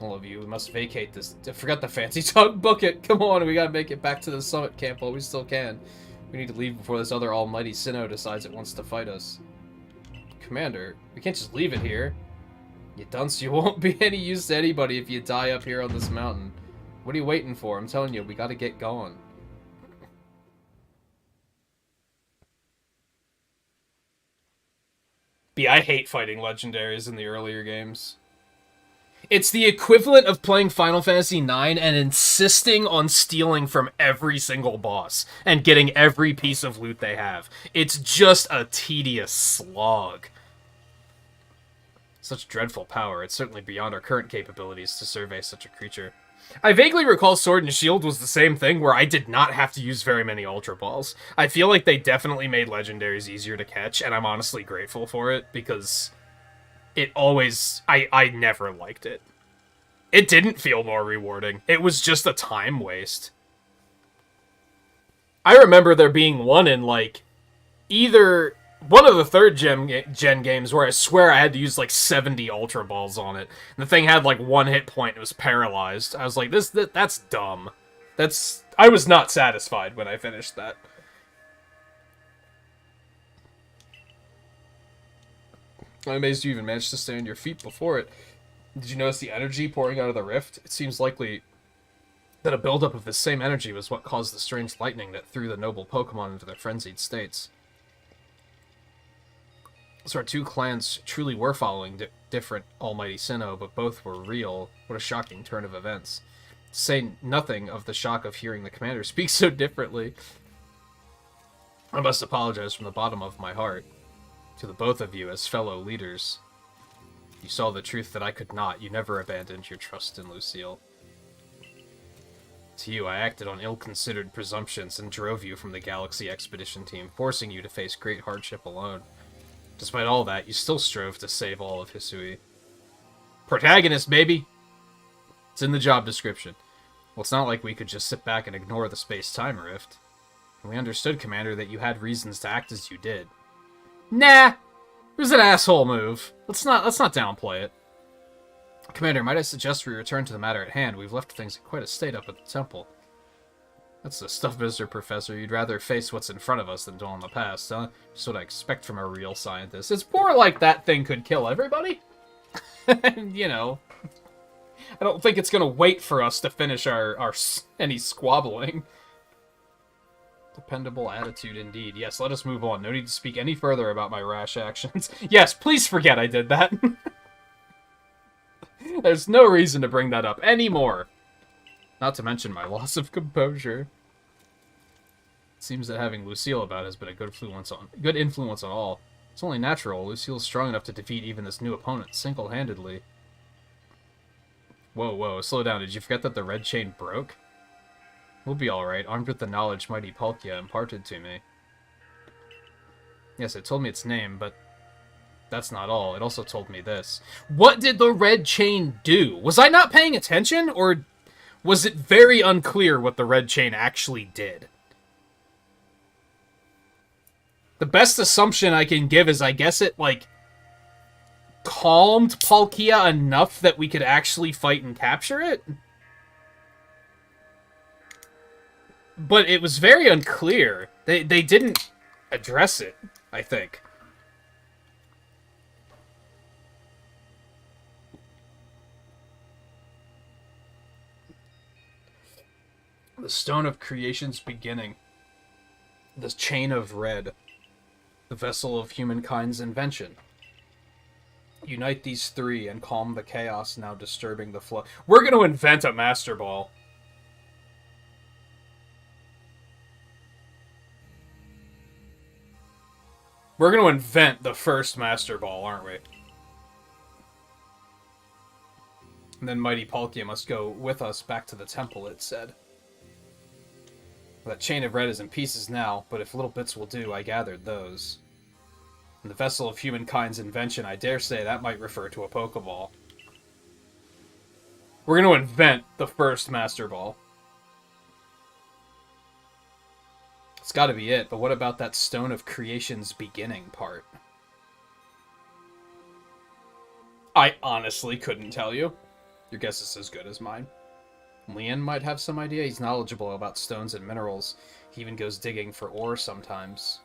All of you, we must vacate this. I forgot the fancy talk. Book it. Come on, we gotta make it back to the summit camp while we still can. We need to leave before this other Almighty Sinnoh decides it wants to fight us. Commander, we can't just leave it here. You dunce, you won't be any use to anybody if you die up here on this mountain. What are you waiting for? I'm telling you, we gotta get going. But yeah, I hate fighting legendaries in the earlier games. It's the equivalent of playing Final Fantasy IX and insisting on stealing from every single boss and getting every piece of loot they have. It's just a tedious slog. Such dreadful power. It's certainly beyond our current capabilities to survey such a creature. I vaguely recall Sword and Shield was the same thing, where I did not have to use very many Ultra Balls. I feel like they definitely made legendaries easier to catch, and I'm honestly grateful for it, because it always... I never liked it. It didn't feel more rewarding. It was just a time waste. I remember there being one in, like, either one of the third gen games where I swear I had to use, like, 70 Ultra Balls on it. And the thing had, like, 1 hit point and it was paralyzed. I was like, that's dumb. I was not satisfied when I finished that. I'm amazed you even managed to stay on your feet before it. Did you notice the energy pouring out of the rift? It seems likely that a buildup of this same energy was what caused the strange lightning that threw the noble Pokémon into their frenzied states. So our two clans truly were following different Almighty Sinnoh, but both were real. What a shocking turn of events. To say nothing of the shock of hearing the commander speak so differently. I must apologize from the bottom of my heart to the both of you as fellow leaders. You saw the truth that I could not. You never abandoned your trust in Lucille. To you, I acted on ill-considered presumptions and drove you from the Galaxy Expedition team, forcing you to face great hardship alone. Despite all that, you still strove to save all of Hisui. Protagonist, baby! It's in the job description. Well, it's not like we could just sit back and ignore the space-time rift. And we understood, Commander, that you had reasons to act as you did. Nah! It was an asshole move. Let's not downplay it. Commander, might I suggest we return to the matter at hand? We've left things in quite a state up at the temple. That's the stuff, Mr. Professor. You'd rather face what's in front of us than dwell on the past, huh? Just what I expect from a real scientist. It's more like that thing could kill everybody. And, you know, I don't think it's gonna wait for us to finish any squabbling. Dependable attitude indeed. Yes, let us move on. No need to speak any further about my rash actions. Yes, please forget I did that. There's no reason to bring that up anymore. Not to mention my loss of composure. It seems that having Lucille about has been a good influence on all. It's only natural. Lucille's strong enough to defeat even this new opponent single-handedly. Whoa, slow down. Did you forget that the red chain broke? We'll be alright, armed with the knowledge mighty Palkia imparted to me. Yes, it told me its name, but that's not all. It also told me this. What did the red chain do? Was I not paying attention, or was it very unclear what the red chain actually did? The best assumption I can give is I guess it, like, calmed Palkia enough that we could actually fight and capture it? But it was very unclear. They didn't address it, I think. The Stone of Creation's beginning. The Chain of Red. The vessel of humankind's invention. Unite these three and calm the chaos now disturbing the flow. We're going to invent a Master Ball. We're going to invent the first Master Ball, aren't we? And then Mighty Palkia must go with us back to the temple, it said. That Chain of Red is in pieces now, but if little bits will do, I gathered those. And the vessel of humankind's invention, I dare say that might refer to a Pokeball. We're going to invent the first Master Ball. It's got to be it, but what about that Stone of Creation's beginning part? I honestly couldn't tell you. Your guess is as good as mine. Lian might have some idea. He's knowledgeable about stones and minerals. He even goes digging for ore sometimes.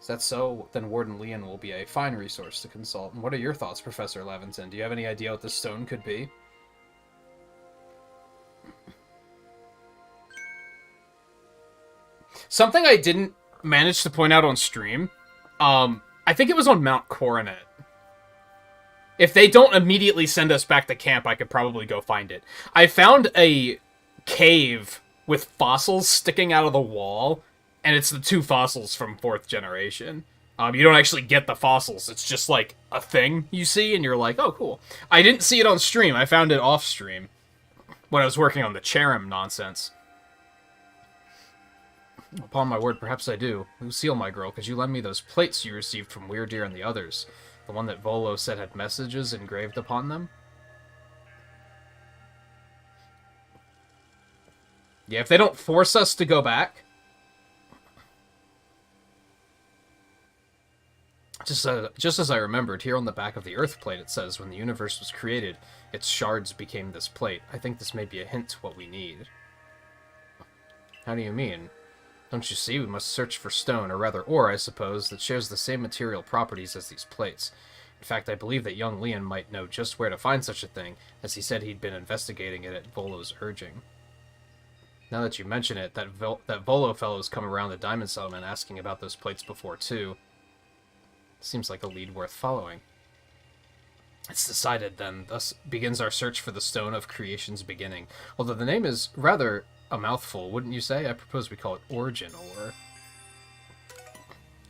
Is that so? Then Warden Lian will be a fine resource to consult. And what are your thoughts, Professor Levinson? Do you have any idea what this stone could be? Something I didn't manage to point out on stream, I think it was on Mount Coronet. If they don't immediately send us back to camp, I could probably go find it. I found a cave with fossils sticking out of the wall, and it's the two fossils from 4th generation. You don't actually get the fossils. It's just like a thing you see, and you're like, oh, cool. I didn't see it on stream. I found it off stream when I was working on the Cherim nonsense. Upon my word, perhaps I do. Lucille, my girl, could you lend me those plates you received from Weirdeer and the others? The one that Volo said had messages engraved upon them? Yeah, if they don't force us to go back. Just as I remembered, here on the back of the Earth plate it says, when the universe was created, its shards became this plate. I think this may be a hint to what we need. How do you mean? Don't you see? We must search for stone, or rather ore, I suppose, that shares the same material properties as these plates. In fact, I believe that young Leon might know just where to find such a thing, as he said he'd been investigating it at Volo's urging. Now that you mention it, that Volo fellow's come around the diamond settlement asking about those plates before, too. Seems like a lead worth following. It's decided, then. Thus begins our search for the Stone of Creation's beginning. Although the name is rather a mouthful, wouldn't you say? I propose we call it Origin, or...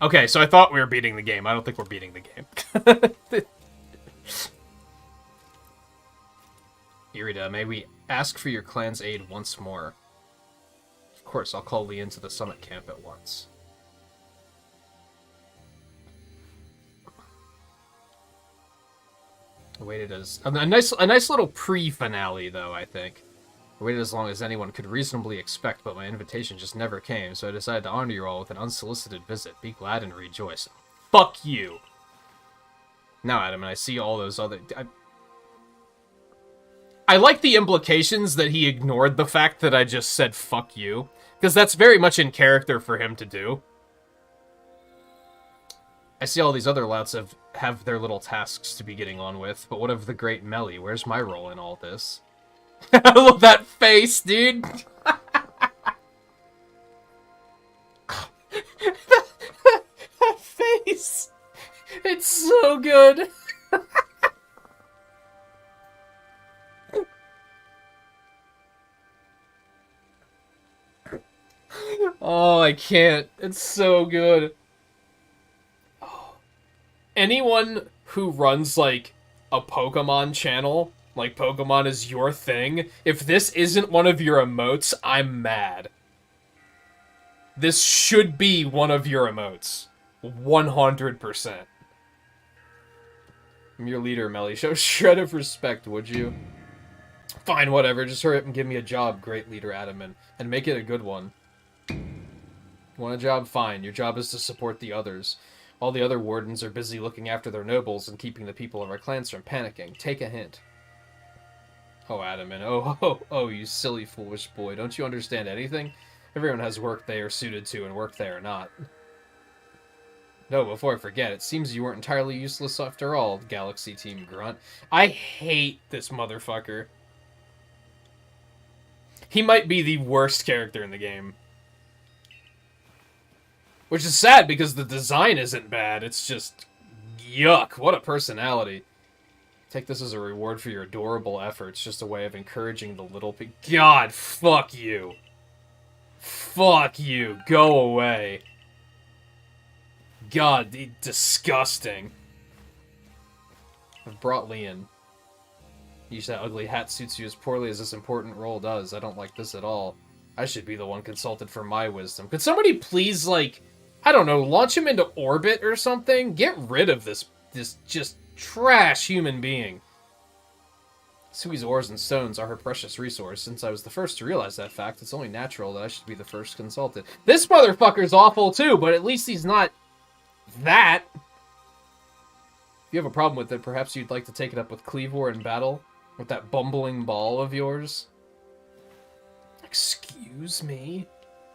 Okay, so I thought we were beating the game. I don't think we're beating the game. Irida, may we ask for your clan's aid once more? Of course, I'll call Lee into the summit camp at once. I waited as... A nice little pre-finale, though, I think. I waited as long as anyone could reasonably expect, but my invitation just never came, so I decided to honor you all with an unsolicited visit. Be glad and rejoice. Fuck you! Now, Adam, and I see all those other... I like the implications that he ignored the fact that I just said fuck you, because that's very much in character for him to do. I see all these other louts have their little tasks to be getting on with, but what of the great Melly? Where's my role in all this? I love that face, dude! that face! It's so good! Oh, I can't. It's so good. Oh. Anyone who runs, like, a Pokemon channel, like Pokemon is your thing, if this isn't one of your emotes, I'm mad. This should be one of your emotes. 100%. I'm your leader, Melly. Show a shred of respect, would you? Fine, whatever. Just hurry up and give me a job, great leader Adam, and make it a good one. Want a job? Fine. Your job is to support the others. All the other wardens are busy looking after their nobles and keeping the people of our clans from panicking. Take a hint. Oh, Adam, and oh, you silly, foolish boy. Don't you understand anything? Everyone has work they are suited to and work they are not. No, before I forget, it seems you weren't entirely useless after all, Galaxy Team Grunt. I hate this motherfucker. He might be the worst character in the game. Which is sad, because the design isn't bad. It's just... yuck. What a personality. Take this as a reward for your adorable efforts. Just a way of encouraging the little pig. God, fuck you. Fuck you. Go away. God, disgusting. I've brought Leon. Use that ugly hat suits you as poorly as this important role does. I don't like this at all. I should be the one consulted for my wisdom. Could somebody please, like... I don't know, launch him into orbit or something? Get rid of this just trash human being. Sui's ores and stones are her precious resource. Since I was the first to realize that fact, it's only natural that I should be the first consulted. This motherfucker's awful too, but at least he's not that. If you have a problem with it, perhaps you'd like to take it up with Cleavor in battle? With that bumbling ball of yours? Excuse me?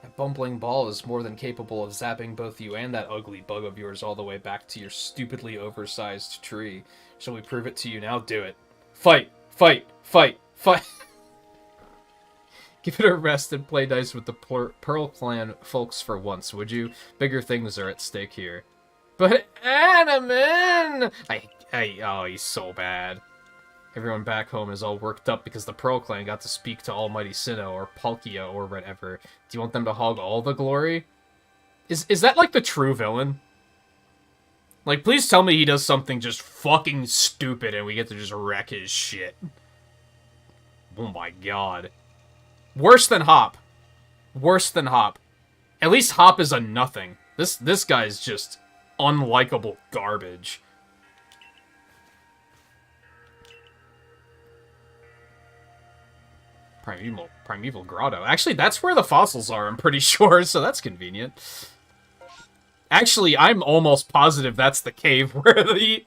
That bumbling ball is more than capable of zapping both you and that ugly bug of yours all the way back to your stupidly oversized tree. Shall we prove it to you now? Do it. Fight! Fight! Fight! Fight! Give it a rest and play dice with the Pearl Clan folks for once, would you? Bigger things are at stake here. But Adaman! Oh, he's so bad. Everyone back home is all worked up because the Pearl Clan got to speak to Almighty Sinnoh or Palkia or whatever. Do you want them to hog all the glory? Is that like the true villain? Like, please tell me he does something just fucking stupid and we get to just wreck his shit. Oh my god. Worse than Hop. Worse than Hop. At least Hop is a nothing. This guy's just unlikable garbage. Primeval Grotto. Actually, that's where the fossils are, I'm pretty sure, so that's convenient. Actually, I'm almost positive that's the cave where the...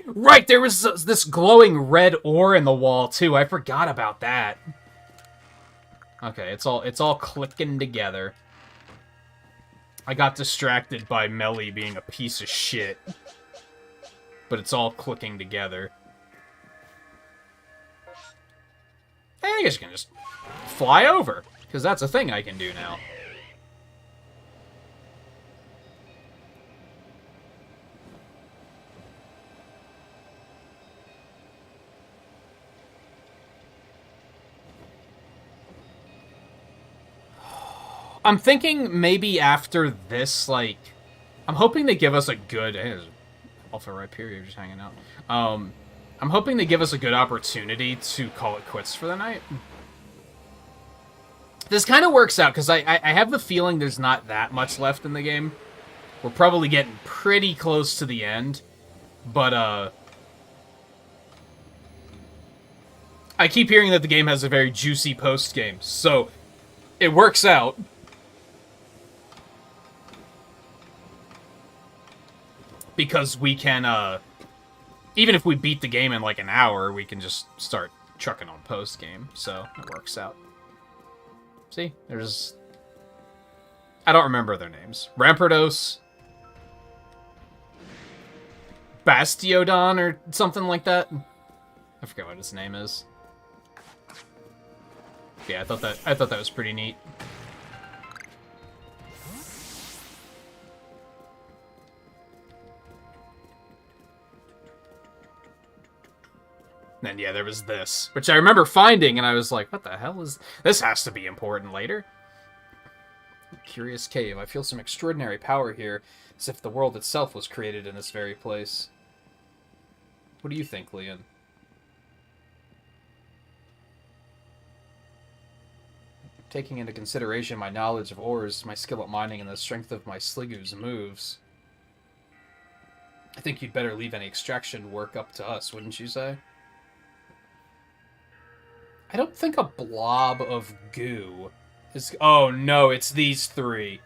Right, there was this glowing red ore in the wall, too. I forgot about that. Okay, it's all clicking together. I got distracted by Melly being a piece of shit. But it's all clicking together. I guess you can just fly over, because that's a thing I can do now. I'm thinking maybe after this, like... I'm hoping they give us a good... Hey, there's Alpha right here, you're just hanging out. I'm hoping they give us a good opportunity to call it quits for the night. This kind of works out, because I have the feeling there's not that much left in the game. We're probably getting pretty close to the end. But, I keep hearing that the game has a very juicy post-game, so it works out. Because we can, even if we beat the game in like an hour, we can just start trucking on post-game, so it works out. See? There's... I don't remember their names. Rampardos, Bastiodon, or something like that. I forget what his name is. Yeah, I thought that was pretty neat. And yeah, there was this, which I remember finding, and I was like, what the hell is... This has to be important later. Curious cave. I feel some extraordinary power here, as if the world itself was created in this very place. What do you think, Leon? Taking into consideration my knowledge of ores, my skill at mining, and the strength of my Sligoo's moves, I think you'd better leave any extraction work up to us, wouldn't you say? I don't think a blob of goo is... Oh, no, it's these three.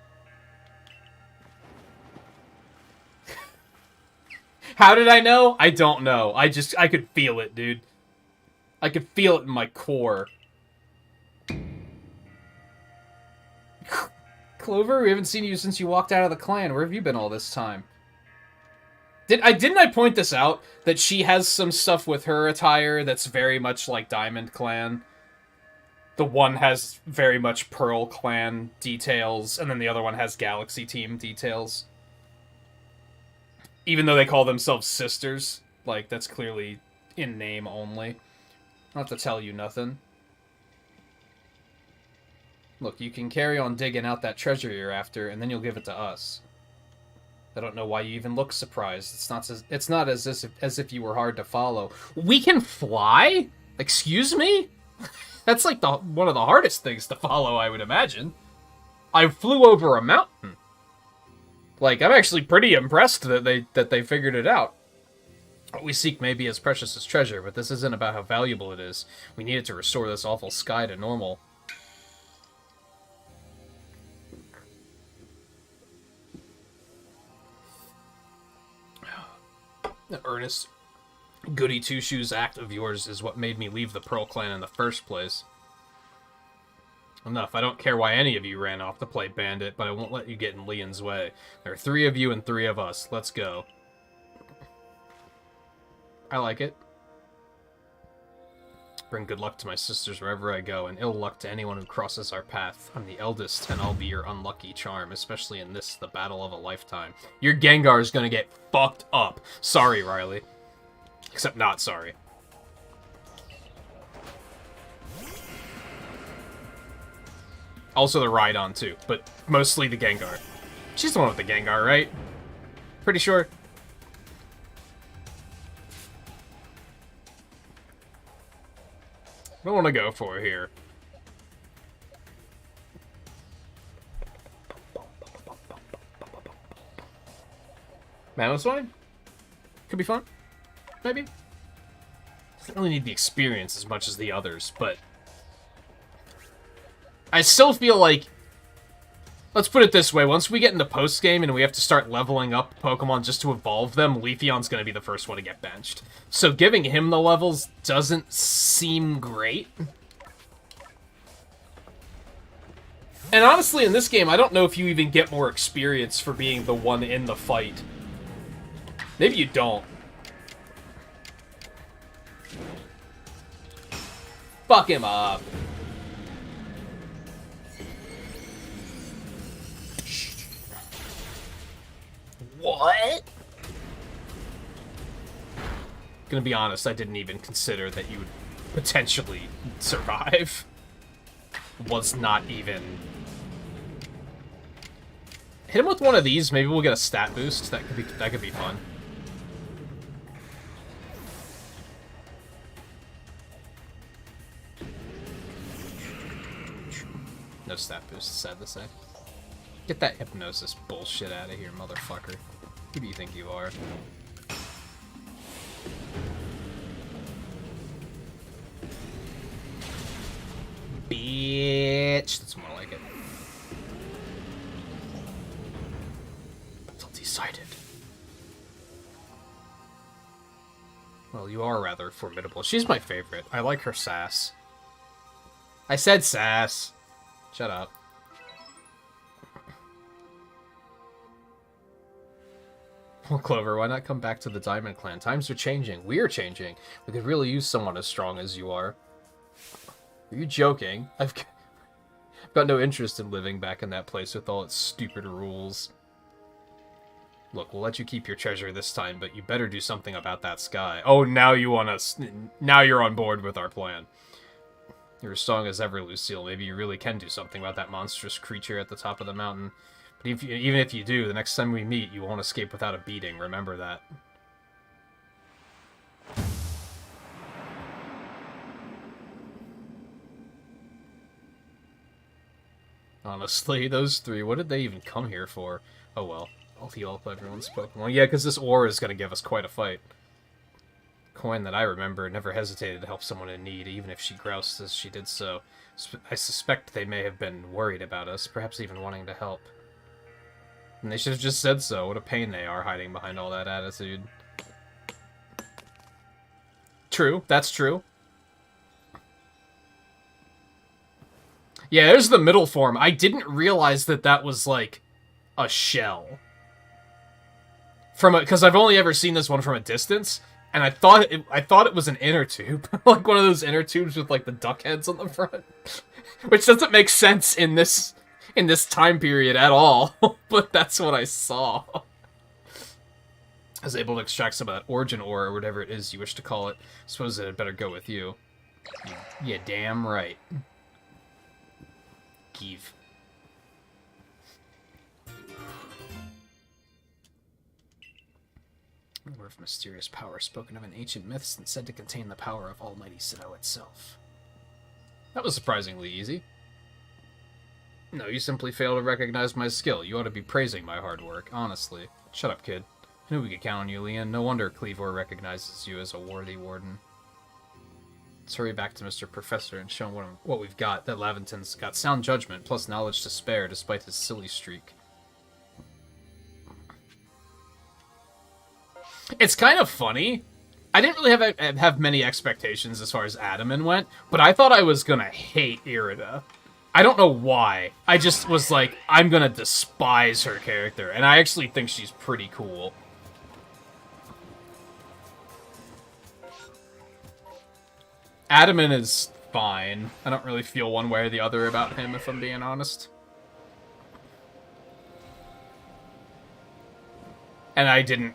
How did I know? I don't know. I could feel it, dude. I could feel it in my core. Clover, we haven't seen you since you walked out of the clan. Where have you been all this time? Didn't I point this out? That she has some stuff with her attire that's very much like Diamond Clan. The one has very much Pearl Clan details, and then the other one has Galaxy Team details. Even though they call themselves sisters. Like, that's clearly in name only. Not to tell you nothing. Look, you can carry on digging out that treasure you're after, and then you'll give it to us. I don't know why you even look surprised. It's not as if you were hard to follow. We can fly? Excuse me? That's like one of the hardest things to follow, I would imagine. I flew over a mountain. Like, I'm actually pretty impressed that they figured it out. What we seek may be as precious as treasure, but this isn't about how valuable it is. We need it to restore this awful sky to normal. The earnest, goody two-shoes act of yours is what made me leave the Pearl Clan in the first place. Enough, I don't care why any of you ran off to play bandit, but I won't let you get in Leon's way. There are 3 of you and 3 of us. Let's go. I like it. Bring good luck to my sisters wherever I go, and ill luck to anyone who crosses our path. I'm the eldest, and I'll be your unlucky charm, especially in this, the battle of a lifetime. Your Gengar is gonna get fucked up. Sorry, Riley. Except not sorry. Also the Rhydon, too, but mostly the Gengar. She's the one with the Gengar, right? Pretty sure. What do I want to go for here? Mammoth's could be fun. Maybe. Doesn't really need the experience as much as the others, but I still feel like, let's put it this way, once we get into post-game and we have to start leveling up Pokemon just to evolve them, Leafeon's going to be the first one to get benched. So giving him the levels doesn't seem great. And honestly, in this game, I don't know if you even get more experience for being the one in the fight. Maybe you don't. Fuck him up. What? Gonna be honest, I didn't even consider that you would potentially survive. Was not even... Hit him with one of these, maybe we'll get a stat boost. That could be fun. No stat boost, sad to say. Get that hypnosis bullshit out of here, motherfucker. Who do you think you are? Bitch! That's more like it. Until decided. Well, you are rather formidable. She's my favorite. I like her sass. I said sass. Shut up. Well, Clover, why not come back to the Diamond Clan? Times are changing. We're changing. We could really use someone as strong as you are. Are you joking? I've got no interest in living back in that place with all its stupid rules. Look, we'll let you keep your treasure this time, but you better do something about that sky. Oh, now you want us... Now you're on board with our plan. You're as strong as ever, Lucille. Maybe you really can do something about that monstrous creature at the top of the mountain. But even if you do, the next time we meet, you won't escape without a beating. Remember that. Honestly, those three, what did they even come here for? Oh well. I'll heal up everyone's Pokemon. Yeah, because this ore is going to give us quite a fight. Coin that I remember never hesitated to help someone in need, even if she groused as she did so. I suspect they may have been worried about us, perhaps even wanting to help. And they should have just said so. What a pain they are hiding behind all that attitude. True, that's true. Yeah, there's the middle form. I didn't realize that that was, like, a shell. Because I've only ever seen this one from a distance, and I thought it was an inner tube. Like one of those inner tubes with, like, the duck heads on the front. Which doesn't make sense in this time period at all. But that's what I saw. I was able to extract some of that origin ore, or whatever it is you wish to call it. Suppose it had better go with you. Yeah, damn right. Give. A word of mysterious power spoken of in ancient myths and said to contain the power of Almighty Sinnoh itself. That was surprisingly easy. No, you simply fail to recognize my skill. You ought to be praising my hard work, honestly. Shut up, kid. I knew we could count on you, Leon. No wonder Cleavor recognizes you as a worthy warden. Let's hurry back to Mr. Professor and show him what we've got. That Laventon's got sound judgment, plus knowledge to spare, despite his silly streak. It's kind of funny. I didn't really have many expectations as far as Adaman went, but I thought I was gonna hate Irida. I don't know why. I just was like, I'm gonna despise her character, and I actually think she's pretty cool. Adaman is fine. I don't really feel one way or the other about him, if I'm being honest. And I didn't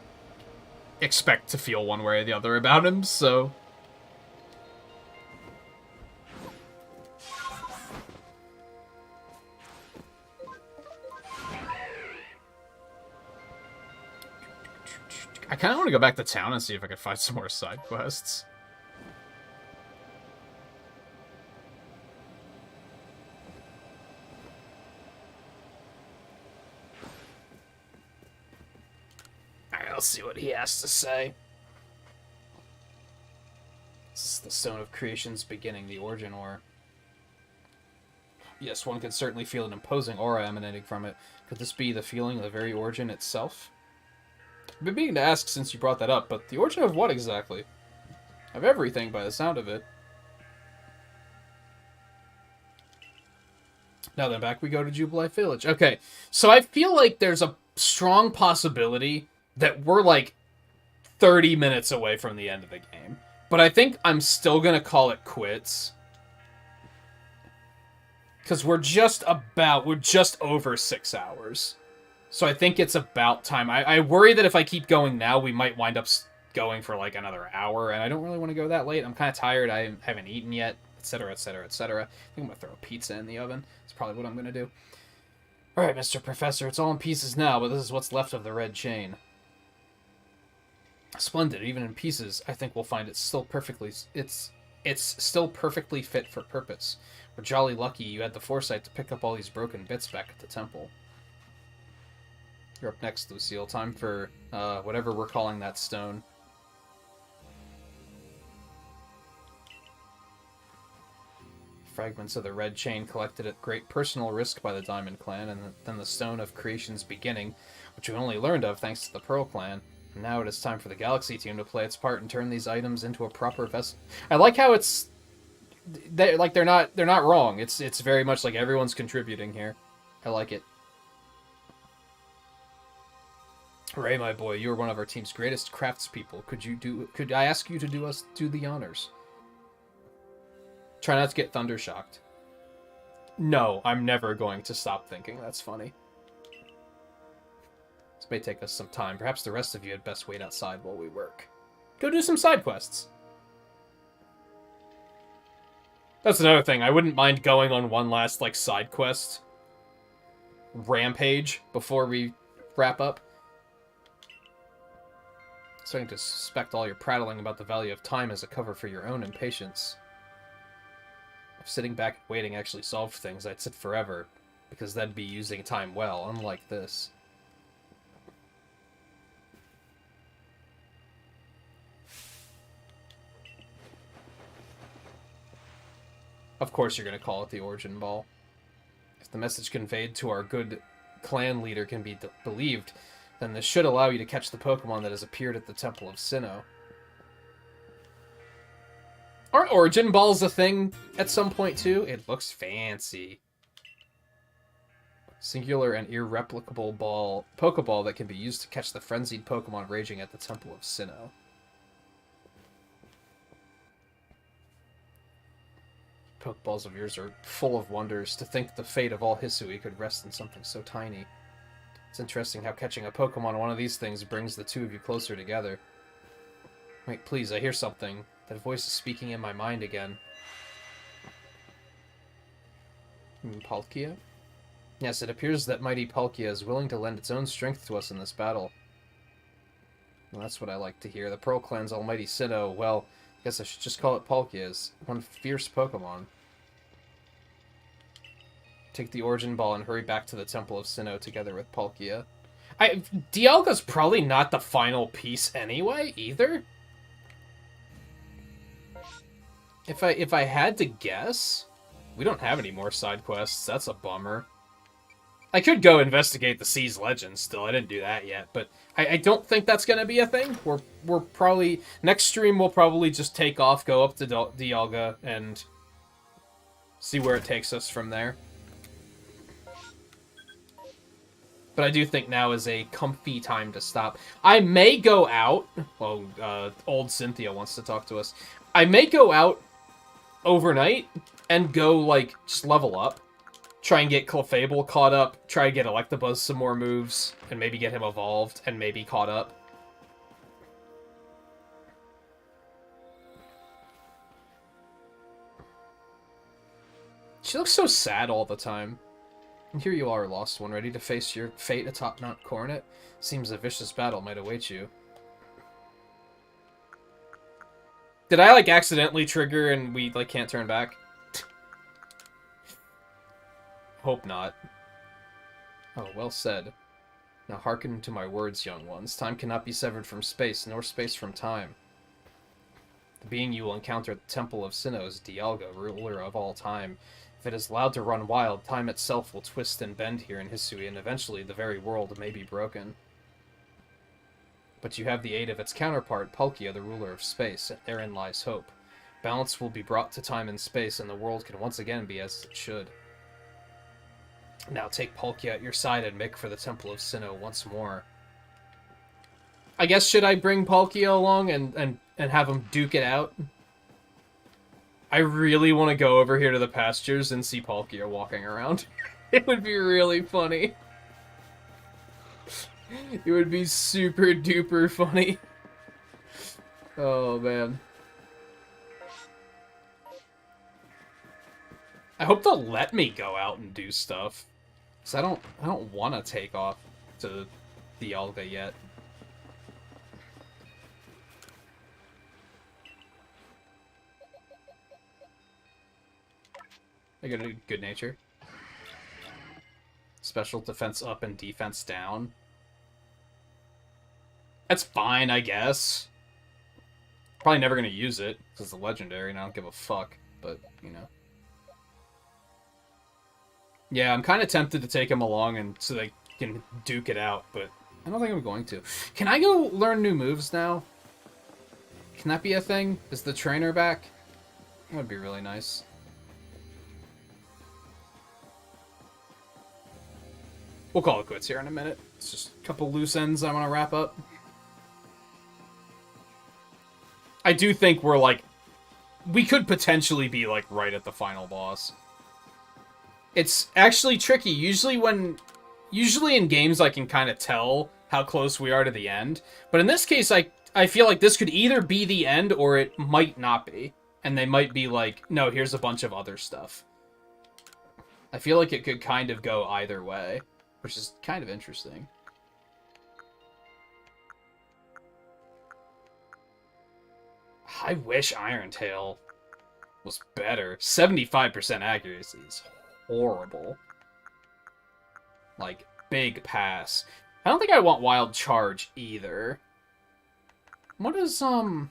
expect to feel one way or the other about him, so... I kind of want to go back to town and see if I can find some more side quests. Alright, I'll see what he has to say. This is the Stone of Creation's beginning, the origin ore. Yes, one can certainly feel an imposing aura emanating from it. Could this be the feeling of the very origin itself? I've been meaning to ask since you brought that up, but the origin of what exactly? Of everything, by the sound of it. Now then, back we go to Jubilee Village. Okay, so I feel like there's a strong possibility that we're, like, 30 minutes away from the end of the game. But I think I'm still gonna call it quits. Because we're just over 6 hours. So I think it's about time. I worry that if I keep going now, we might wind up going for, like, another hour, and I don't really want to go that late. I'm kind of tired. I haven't eaten yet, etc., etc., etc. I think I'm going to throw a pizza in the oven. That's probably what I'm going to do. Alright, Mr. Professor, it's all in pieces now, but this is what's left of the red chain. Splendid. Even in pieces, I think we'll find it's still perfectly fit for purpose. We're jolly lucky you had the foresight to pick up all these broken bits back at the temple. You're up next, Lucille. Time for whatever we're calling that stone. Fragments of the red chain collected at great personal risk by the Diamond Clan, and then the Stone of Creation's beginning, which we only learned of thanks to the Pearl Clan. And now it is time for the Galaxy team to play its part and turn these items into a proper vessel. I like how they're not wrong. It's very much like everyone's contributing here. I like it. Ray, my boy, you are one of our team's greatest craftspeople. Could I ask you to do the honors? Try not to get thunder-shocked. No, I'm never going to stop thinking. That's funny. This may take us some time. Perhaps the rest of you had best wait outside while we work. Go do some side quests. That's another thing. I wouldn't mind going on one last, like, side quest rampage before we wrap up. Starting to suspect all your prattling about the value of time as a cover for your own impatience. If sitting back and waiting actually solved things, I'd sit forever, because that'd be using time well, unlike this. Of course you're going to call it the Origin Ball. If the message conveyed to our good clan leader can be believed, then this should allow you to catch the Pokemon that has appeared at the Temple of Sinnoh. Aren't Origin Balls a thing at some point, too? It looks fancy. Singular and irreplicable Pokeball that can be used to catch the frenzied Pokemon raging at the Temple of Sinnoh. Pokeballs of yours are full of wonders. To think the fate of all Hisui could rest in something so tiny. It's interesting how catching a Pokemon on one of these things brings the two of you closer together. Wait, please, I hear something. That voice is speaking in my mind again. Palkia? Yes, it appears that mighty Palkia is willing to lend its own strength to us in this battle. Well, that's what I like to hear. The Pearl Clan's almighty Sinnoh, well, I guess I should just call it Palkia's. One fierce Pokemon. Take the Origin Ball and hurry back to the Temple of Sinnoh together with Palkia. Dialga's probably not the final piece anyway, either. If I had to guess, we don't have any more side quests. That's a bummer. I could go investigate the Sea's Legend still. I didn't do that yet, but I don't think that's gonna be a thing. We're probably next stream we'll probably just take off, go up to Dialga, and see where it takes us from there. But I do think now is a comfy time to stop. I may go out. Well, old Cynthia wants to talk to us. I may go out overnight and go, like, just level up. Try and get Clefable caught up. Try to get Electabuzz some more moves. And maybe get him evolved and maybe caught up. She looks so sad all the time. And here you are, Lost One, ready to face your fate atop Mount Coronet. Seems a vicious battle might await you. Did I, like, accidentally trigger and we, like, can't turn back? Hope not. Oh, well said. Now hearken to my words, young ones. Time cannot be severed from space, nor space from time. The being you will encounter at the Temple of Sinnoh is Dialga, ruler of all time. If it is allowed to run wild, time itself will twist and bend here in Hisui, and eventually the very world may be broken. But you have the aid of its counterpart, Palkia, the ruler of space, and therein lies hope. Balance will be brought to time and space, and the world can once again be as it should. Now take Palkia at your side and Mick for the Temple of Sinnoh once more. I guess, should I bring Palkia along and have him duke it out? I really want to go over here to the pastures and see Palkia walking around. It would be really funny. It would be super duper funny. Oh, man. I hope they'll let me go out and do stuff. Cause I don't want to take off to the Alga yet. I got a good nature. Special defense up and defense down. That's fine, I guess. Probably never gonna use it, because it's a legendary and I don't give a fuck, but, you know. Yeah, I'm kind of tempted to take him along and so they can duke it out, but I don't think I'm going to. Can I go learn new moves now? Can that be a thing? Is the trainer back? That would be really nice. We'll call it quits here in a minute. It's just a couple loose ends I want to wrap up. I do think we're, like... We could potentially be, like, right at the final boss. It's actually tricky. Usually in games I can kind of tell how close we are to the end. But in this case, I feel like this could either be the end or it might not be. And they might be like, no, here's a bunch of other stuff. I feel like it could kind of go either way, which is kind of interesting. I wish Iron Tail was better. 75% accuracy is horrible. Like, big pass. I don't think I want Wild Charge either. What is, I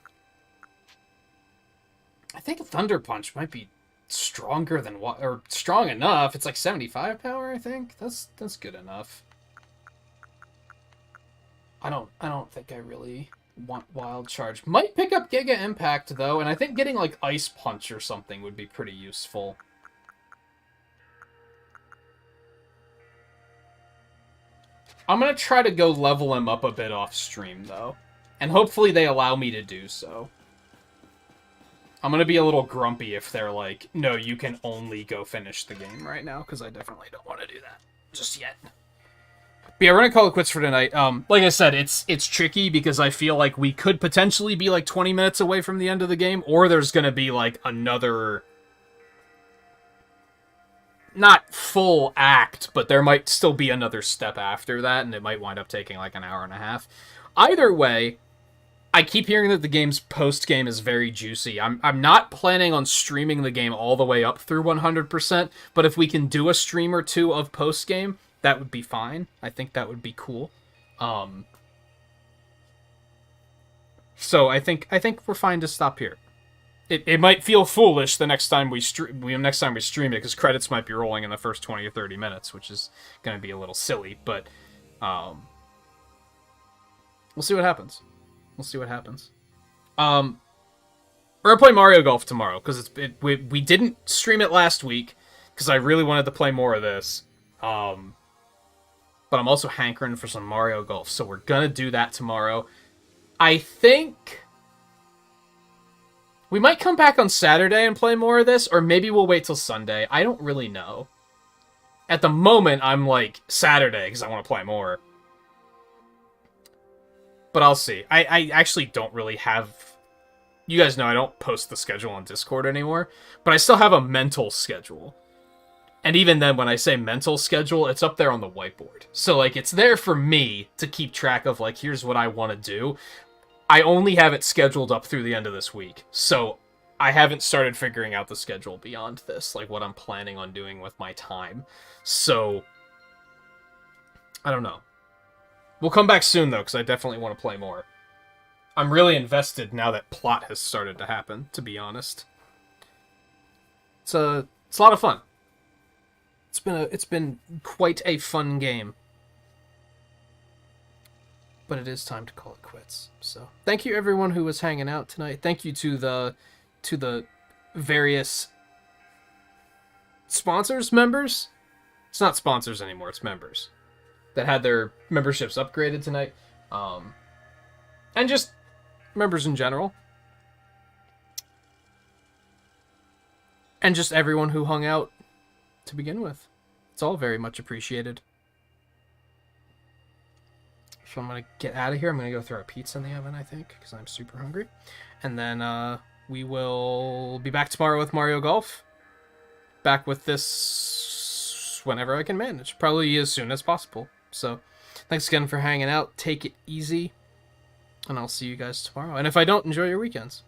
think Thunder Punch might be stronger than or strong enough. It's like 75 power, I think. That's good enough. I don't think I really want Wild Charge. Might pick up Giga Impact though, and I think getting like Ice Punch or something would be pretty useful. I'm gonna try to go level him up a bit off stream though, and hopefully they allow me to do so. I'm gonna be a little grumpy if they're like, no, you can only go finish the game right now, because I definitely don't want to do that just yet. But yeah, we're gonna call it quits for tonight. Like I said, it's tricky because I feel like we could potentially be like 20 minutes away from the end of the game, or there's gonna be like another, not full act, but there might still be another step after that, and it might wind up taking like an hour and a half. Either way, I keep hearing that the game's post-game is very juicy. I'm not planning on streaming the game all the way up through 100%, but if we can do a stream or two of post-game, that would be fine. I think that would be cool. So I think we're fine to stop here. It might feel foolish the next time we stream it, because credits might be rolling in the first 20 or 30 minutes, which is going to be a little silly, but we'll see what happens. We'll see what happens. We're gonna play Mario Golf tomorrow, because we didn't stream it last week, because I really wanted to play more of this. But I'm also hankering for some Mario Golf, so we're gonna do that tomorrow. I think we might come back on Saturday and play more of this, or maybe we'll wait till Sunday. I don't really know. At the moment, I'm like, Saturday, because I want to play more. But I'll see. I actually don't really have... You guys know I don't post the schedule on Discord anymore, but I still have a mental schedule. And even then, when I say mental schedule, it's up there on the whiteboard. So, like, it's there for me to keep track of, like, here's what I want to do. I only have it scheduled up through the end of this week. So, I haven't started figuring out the schedule beyond this, like, what I'm planning on doing with my time. So, I don't know. We'll come back soon, though, because I definitely want to play more. I'm really invested now that plot has started to happen, to be honest. It's a lot of fun. It's been quite a fun game. But it is time to call it quits. So, thank you everyone who was hanging out tonight. Thank you to the various sponsors, members. It's not sponsors anymore, it's members that had their memberships upgraded tonight. And just members in general. And just everyone who hung out to begin with. It's all very much appreciated. So I'm going to get out of here. I'm going to go throw a pizza in the oven, I think, because I'm super hungry. And then we will be back tomorrow with Mario Golf. Back with this whenever I can manage. Probably as soon as possible. So thanks again for hanging out. Take it easy. And I'll see you guys tomorrow. And if I don't, enjoy your weekends.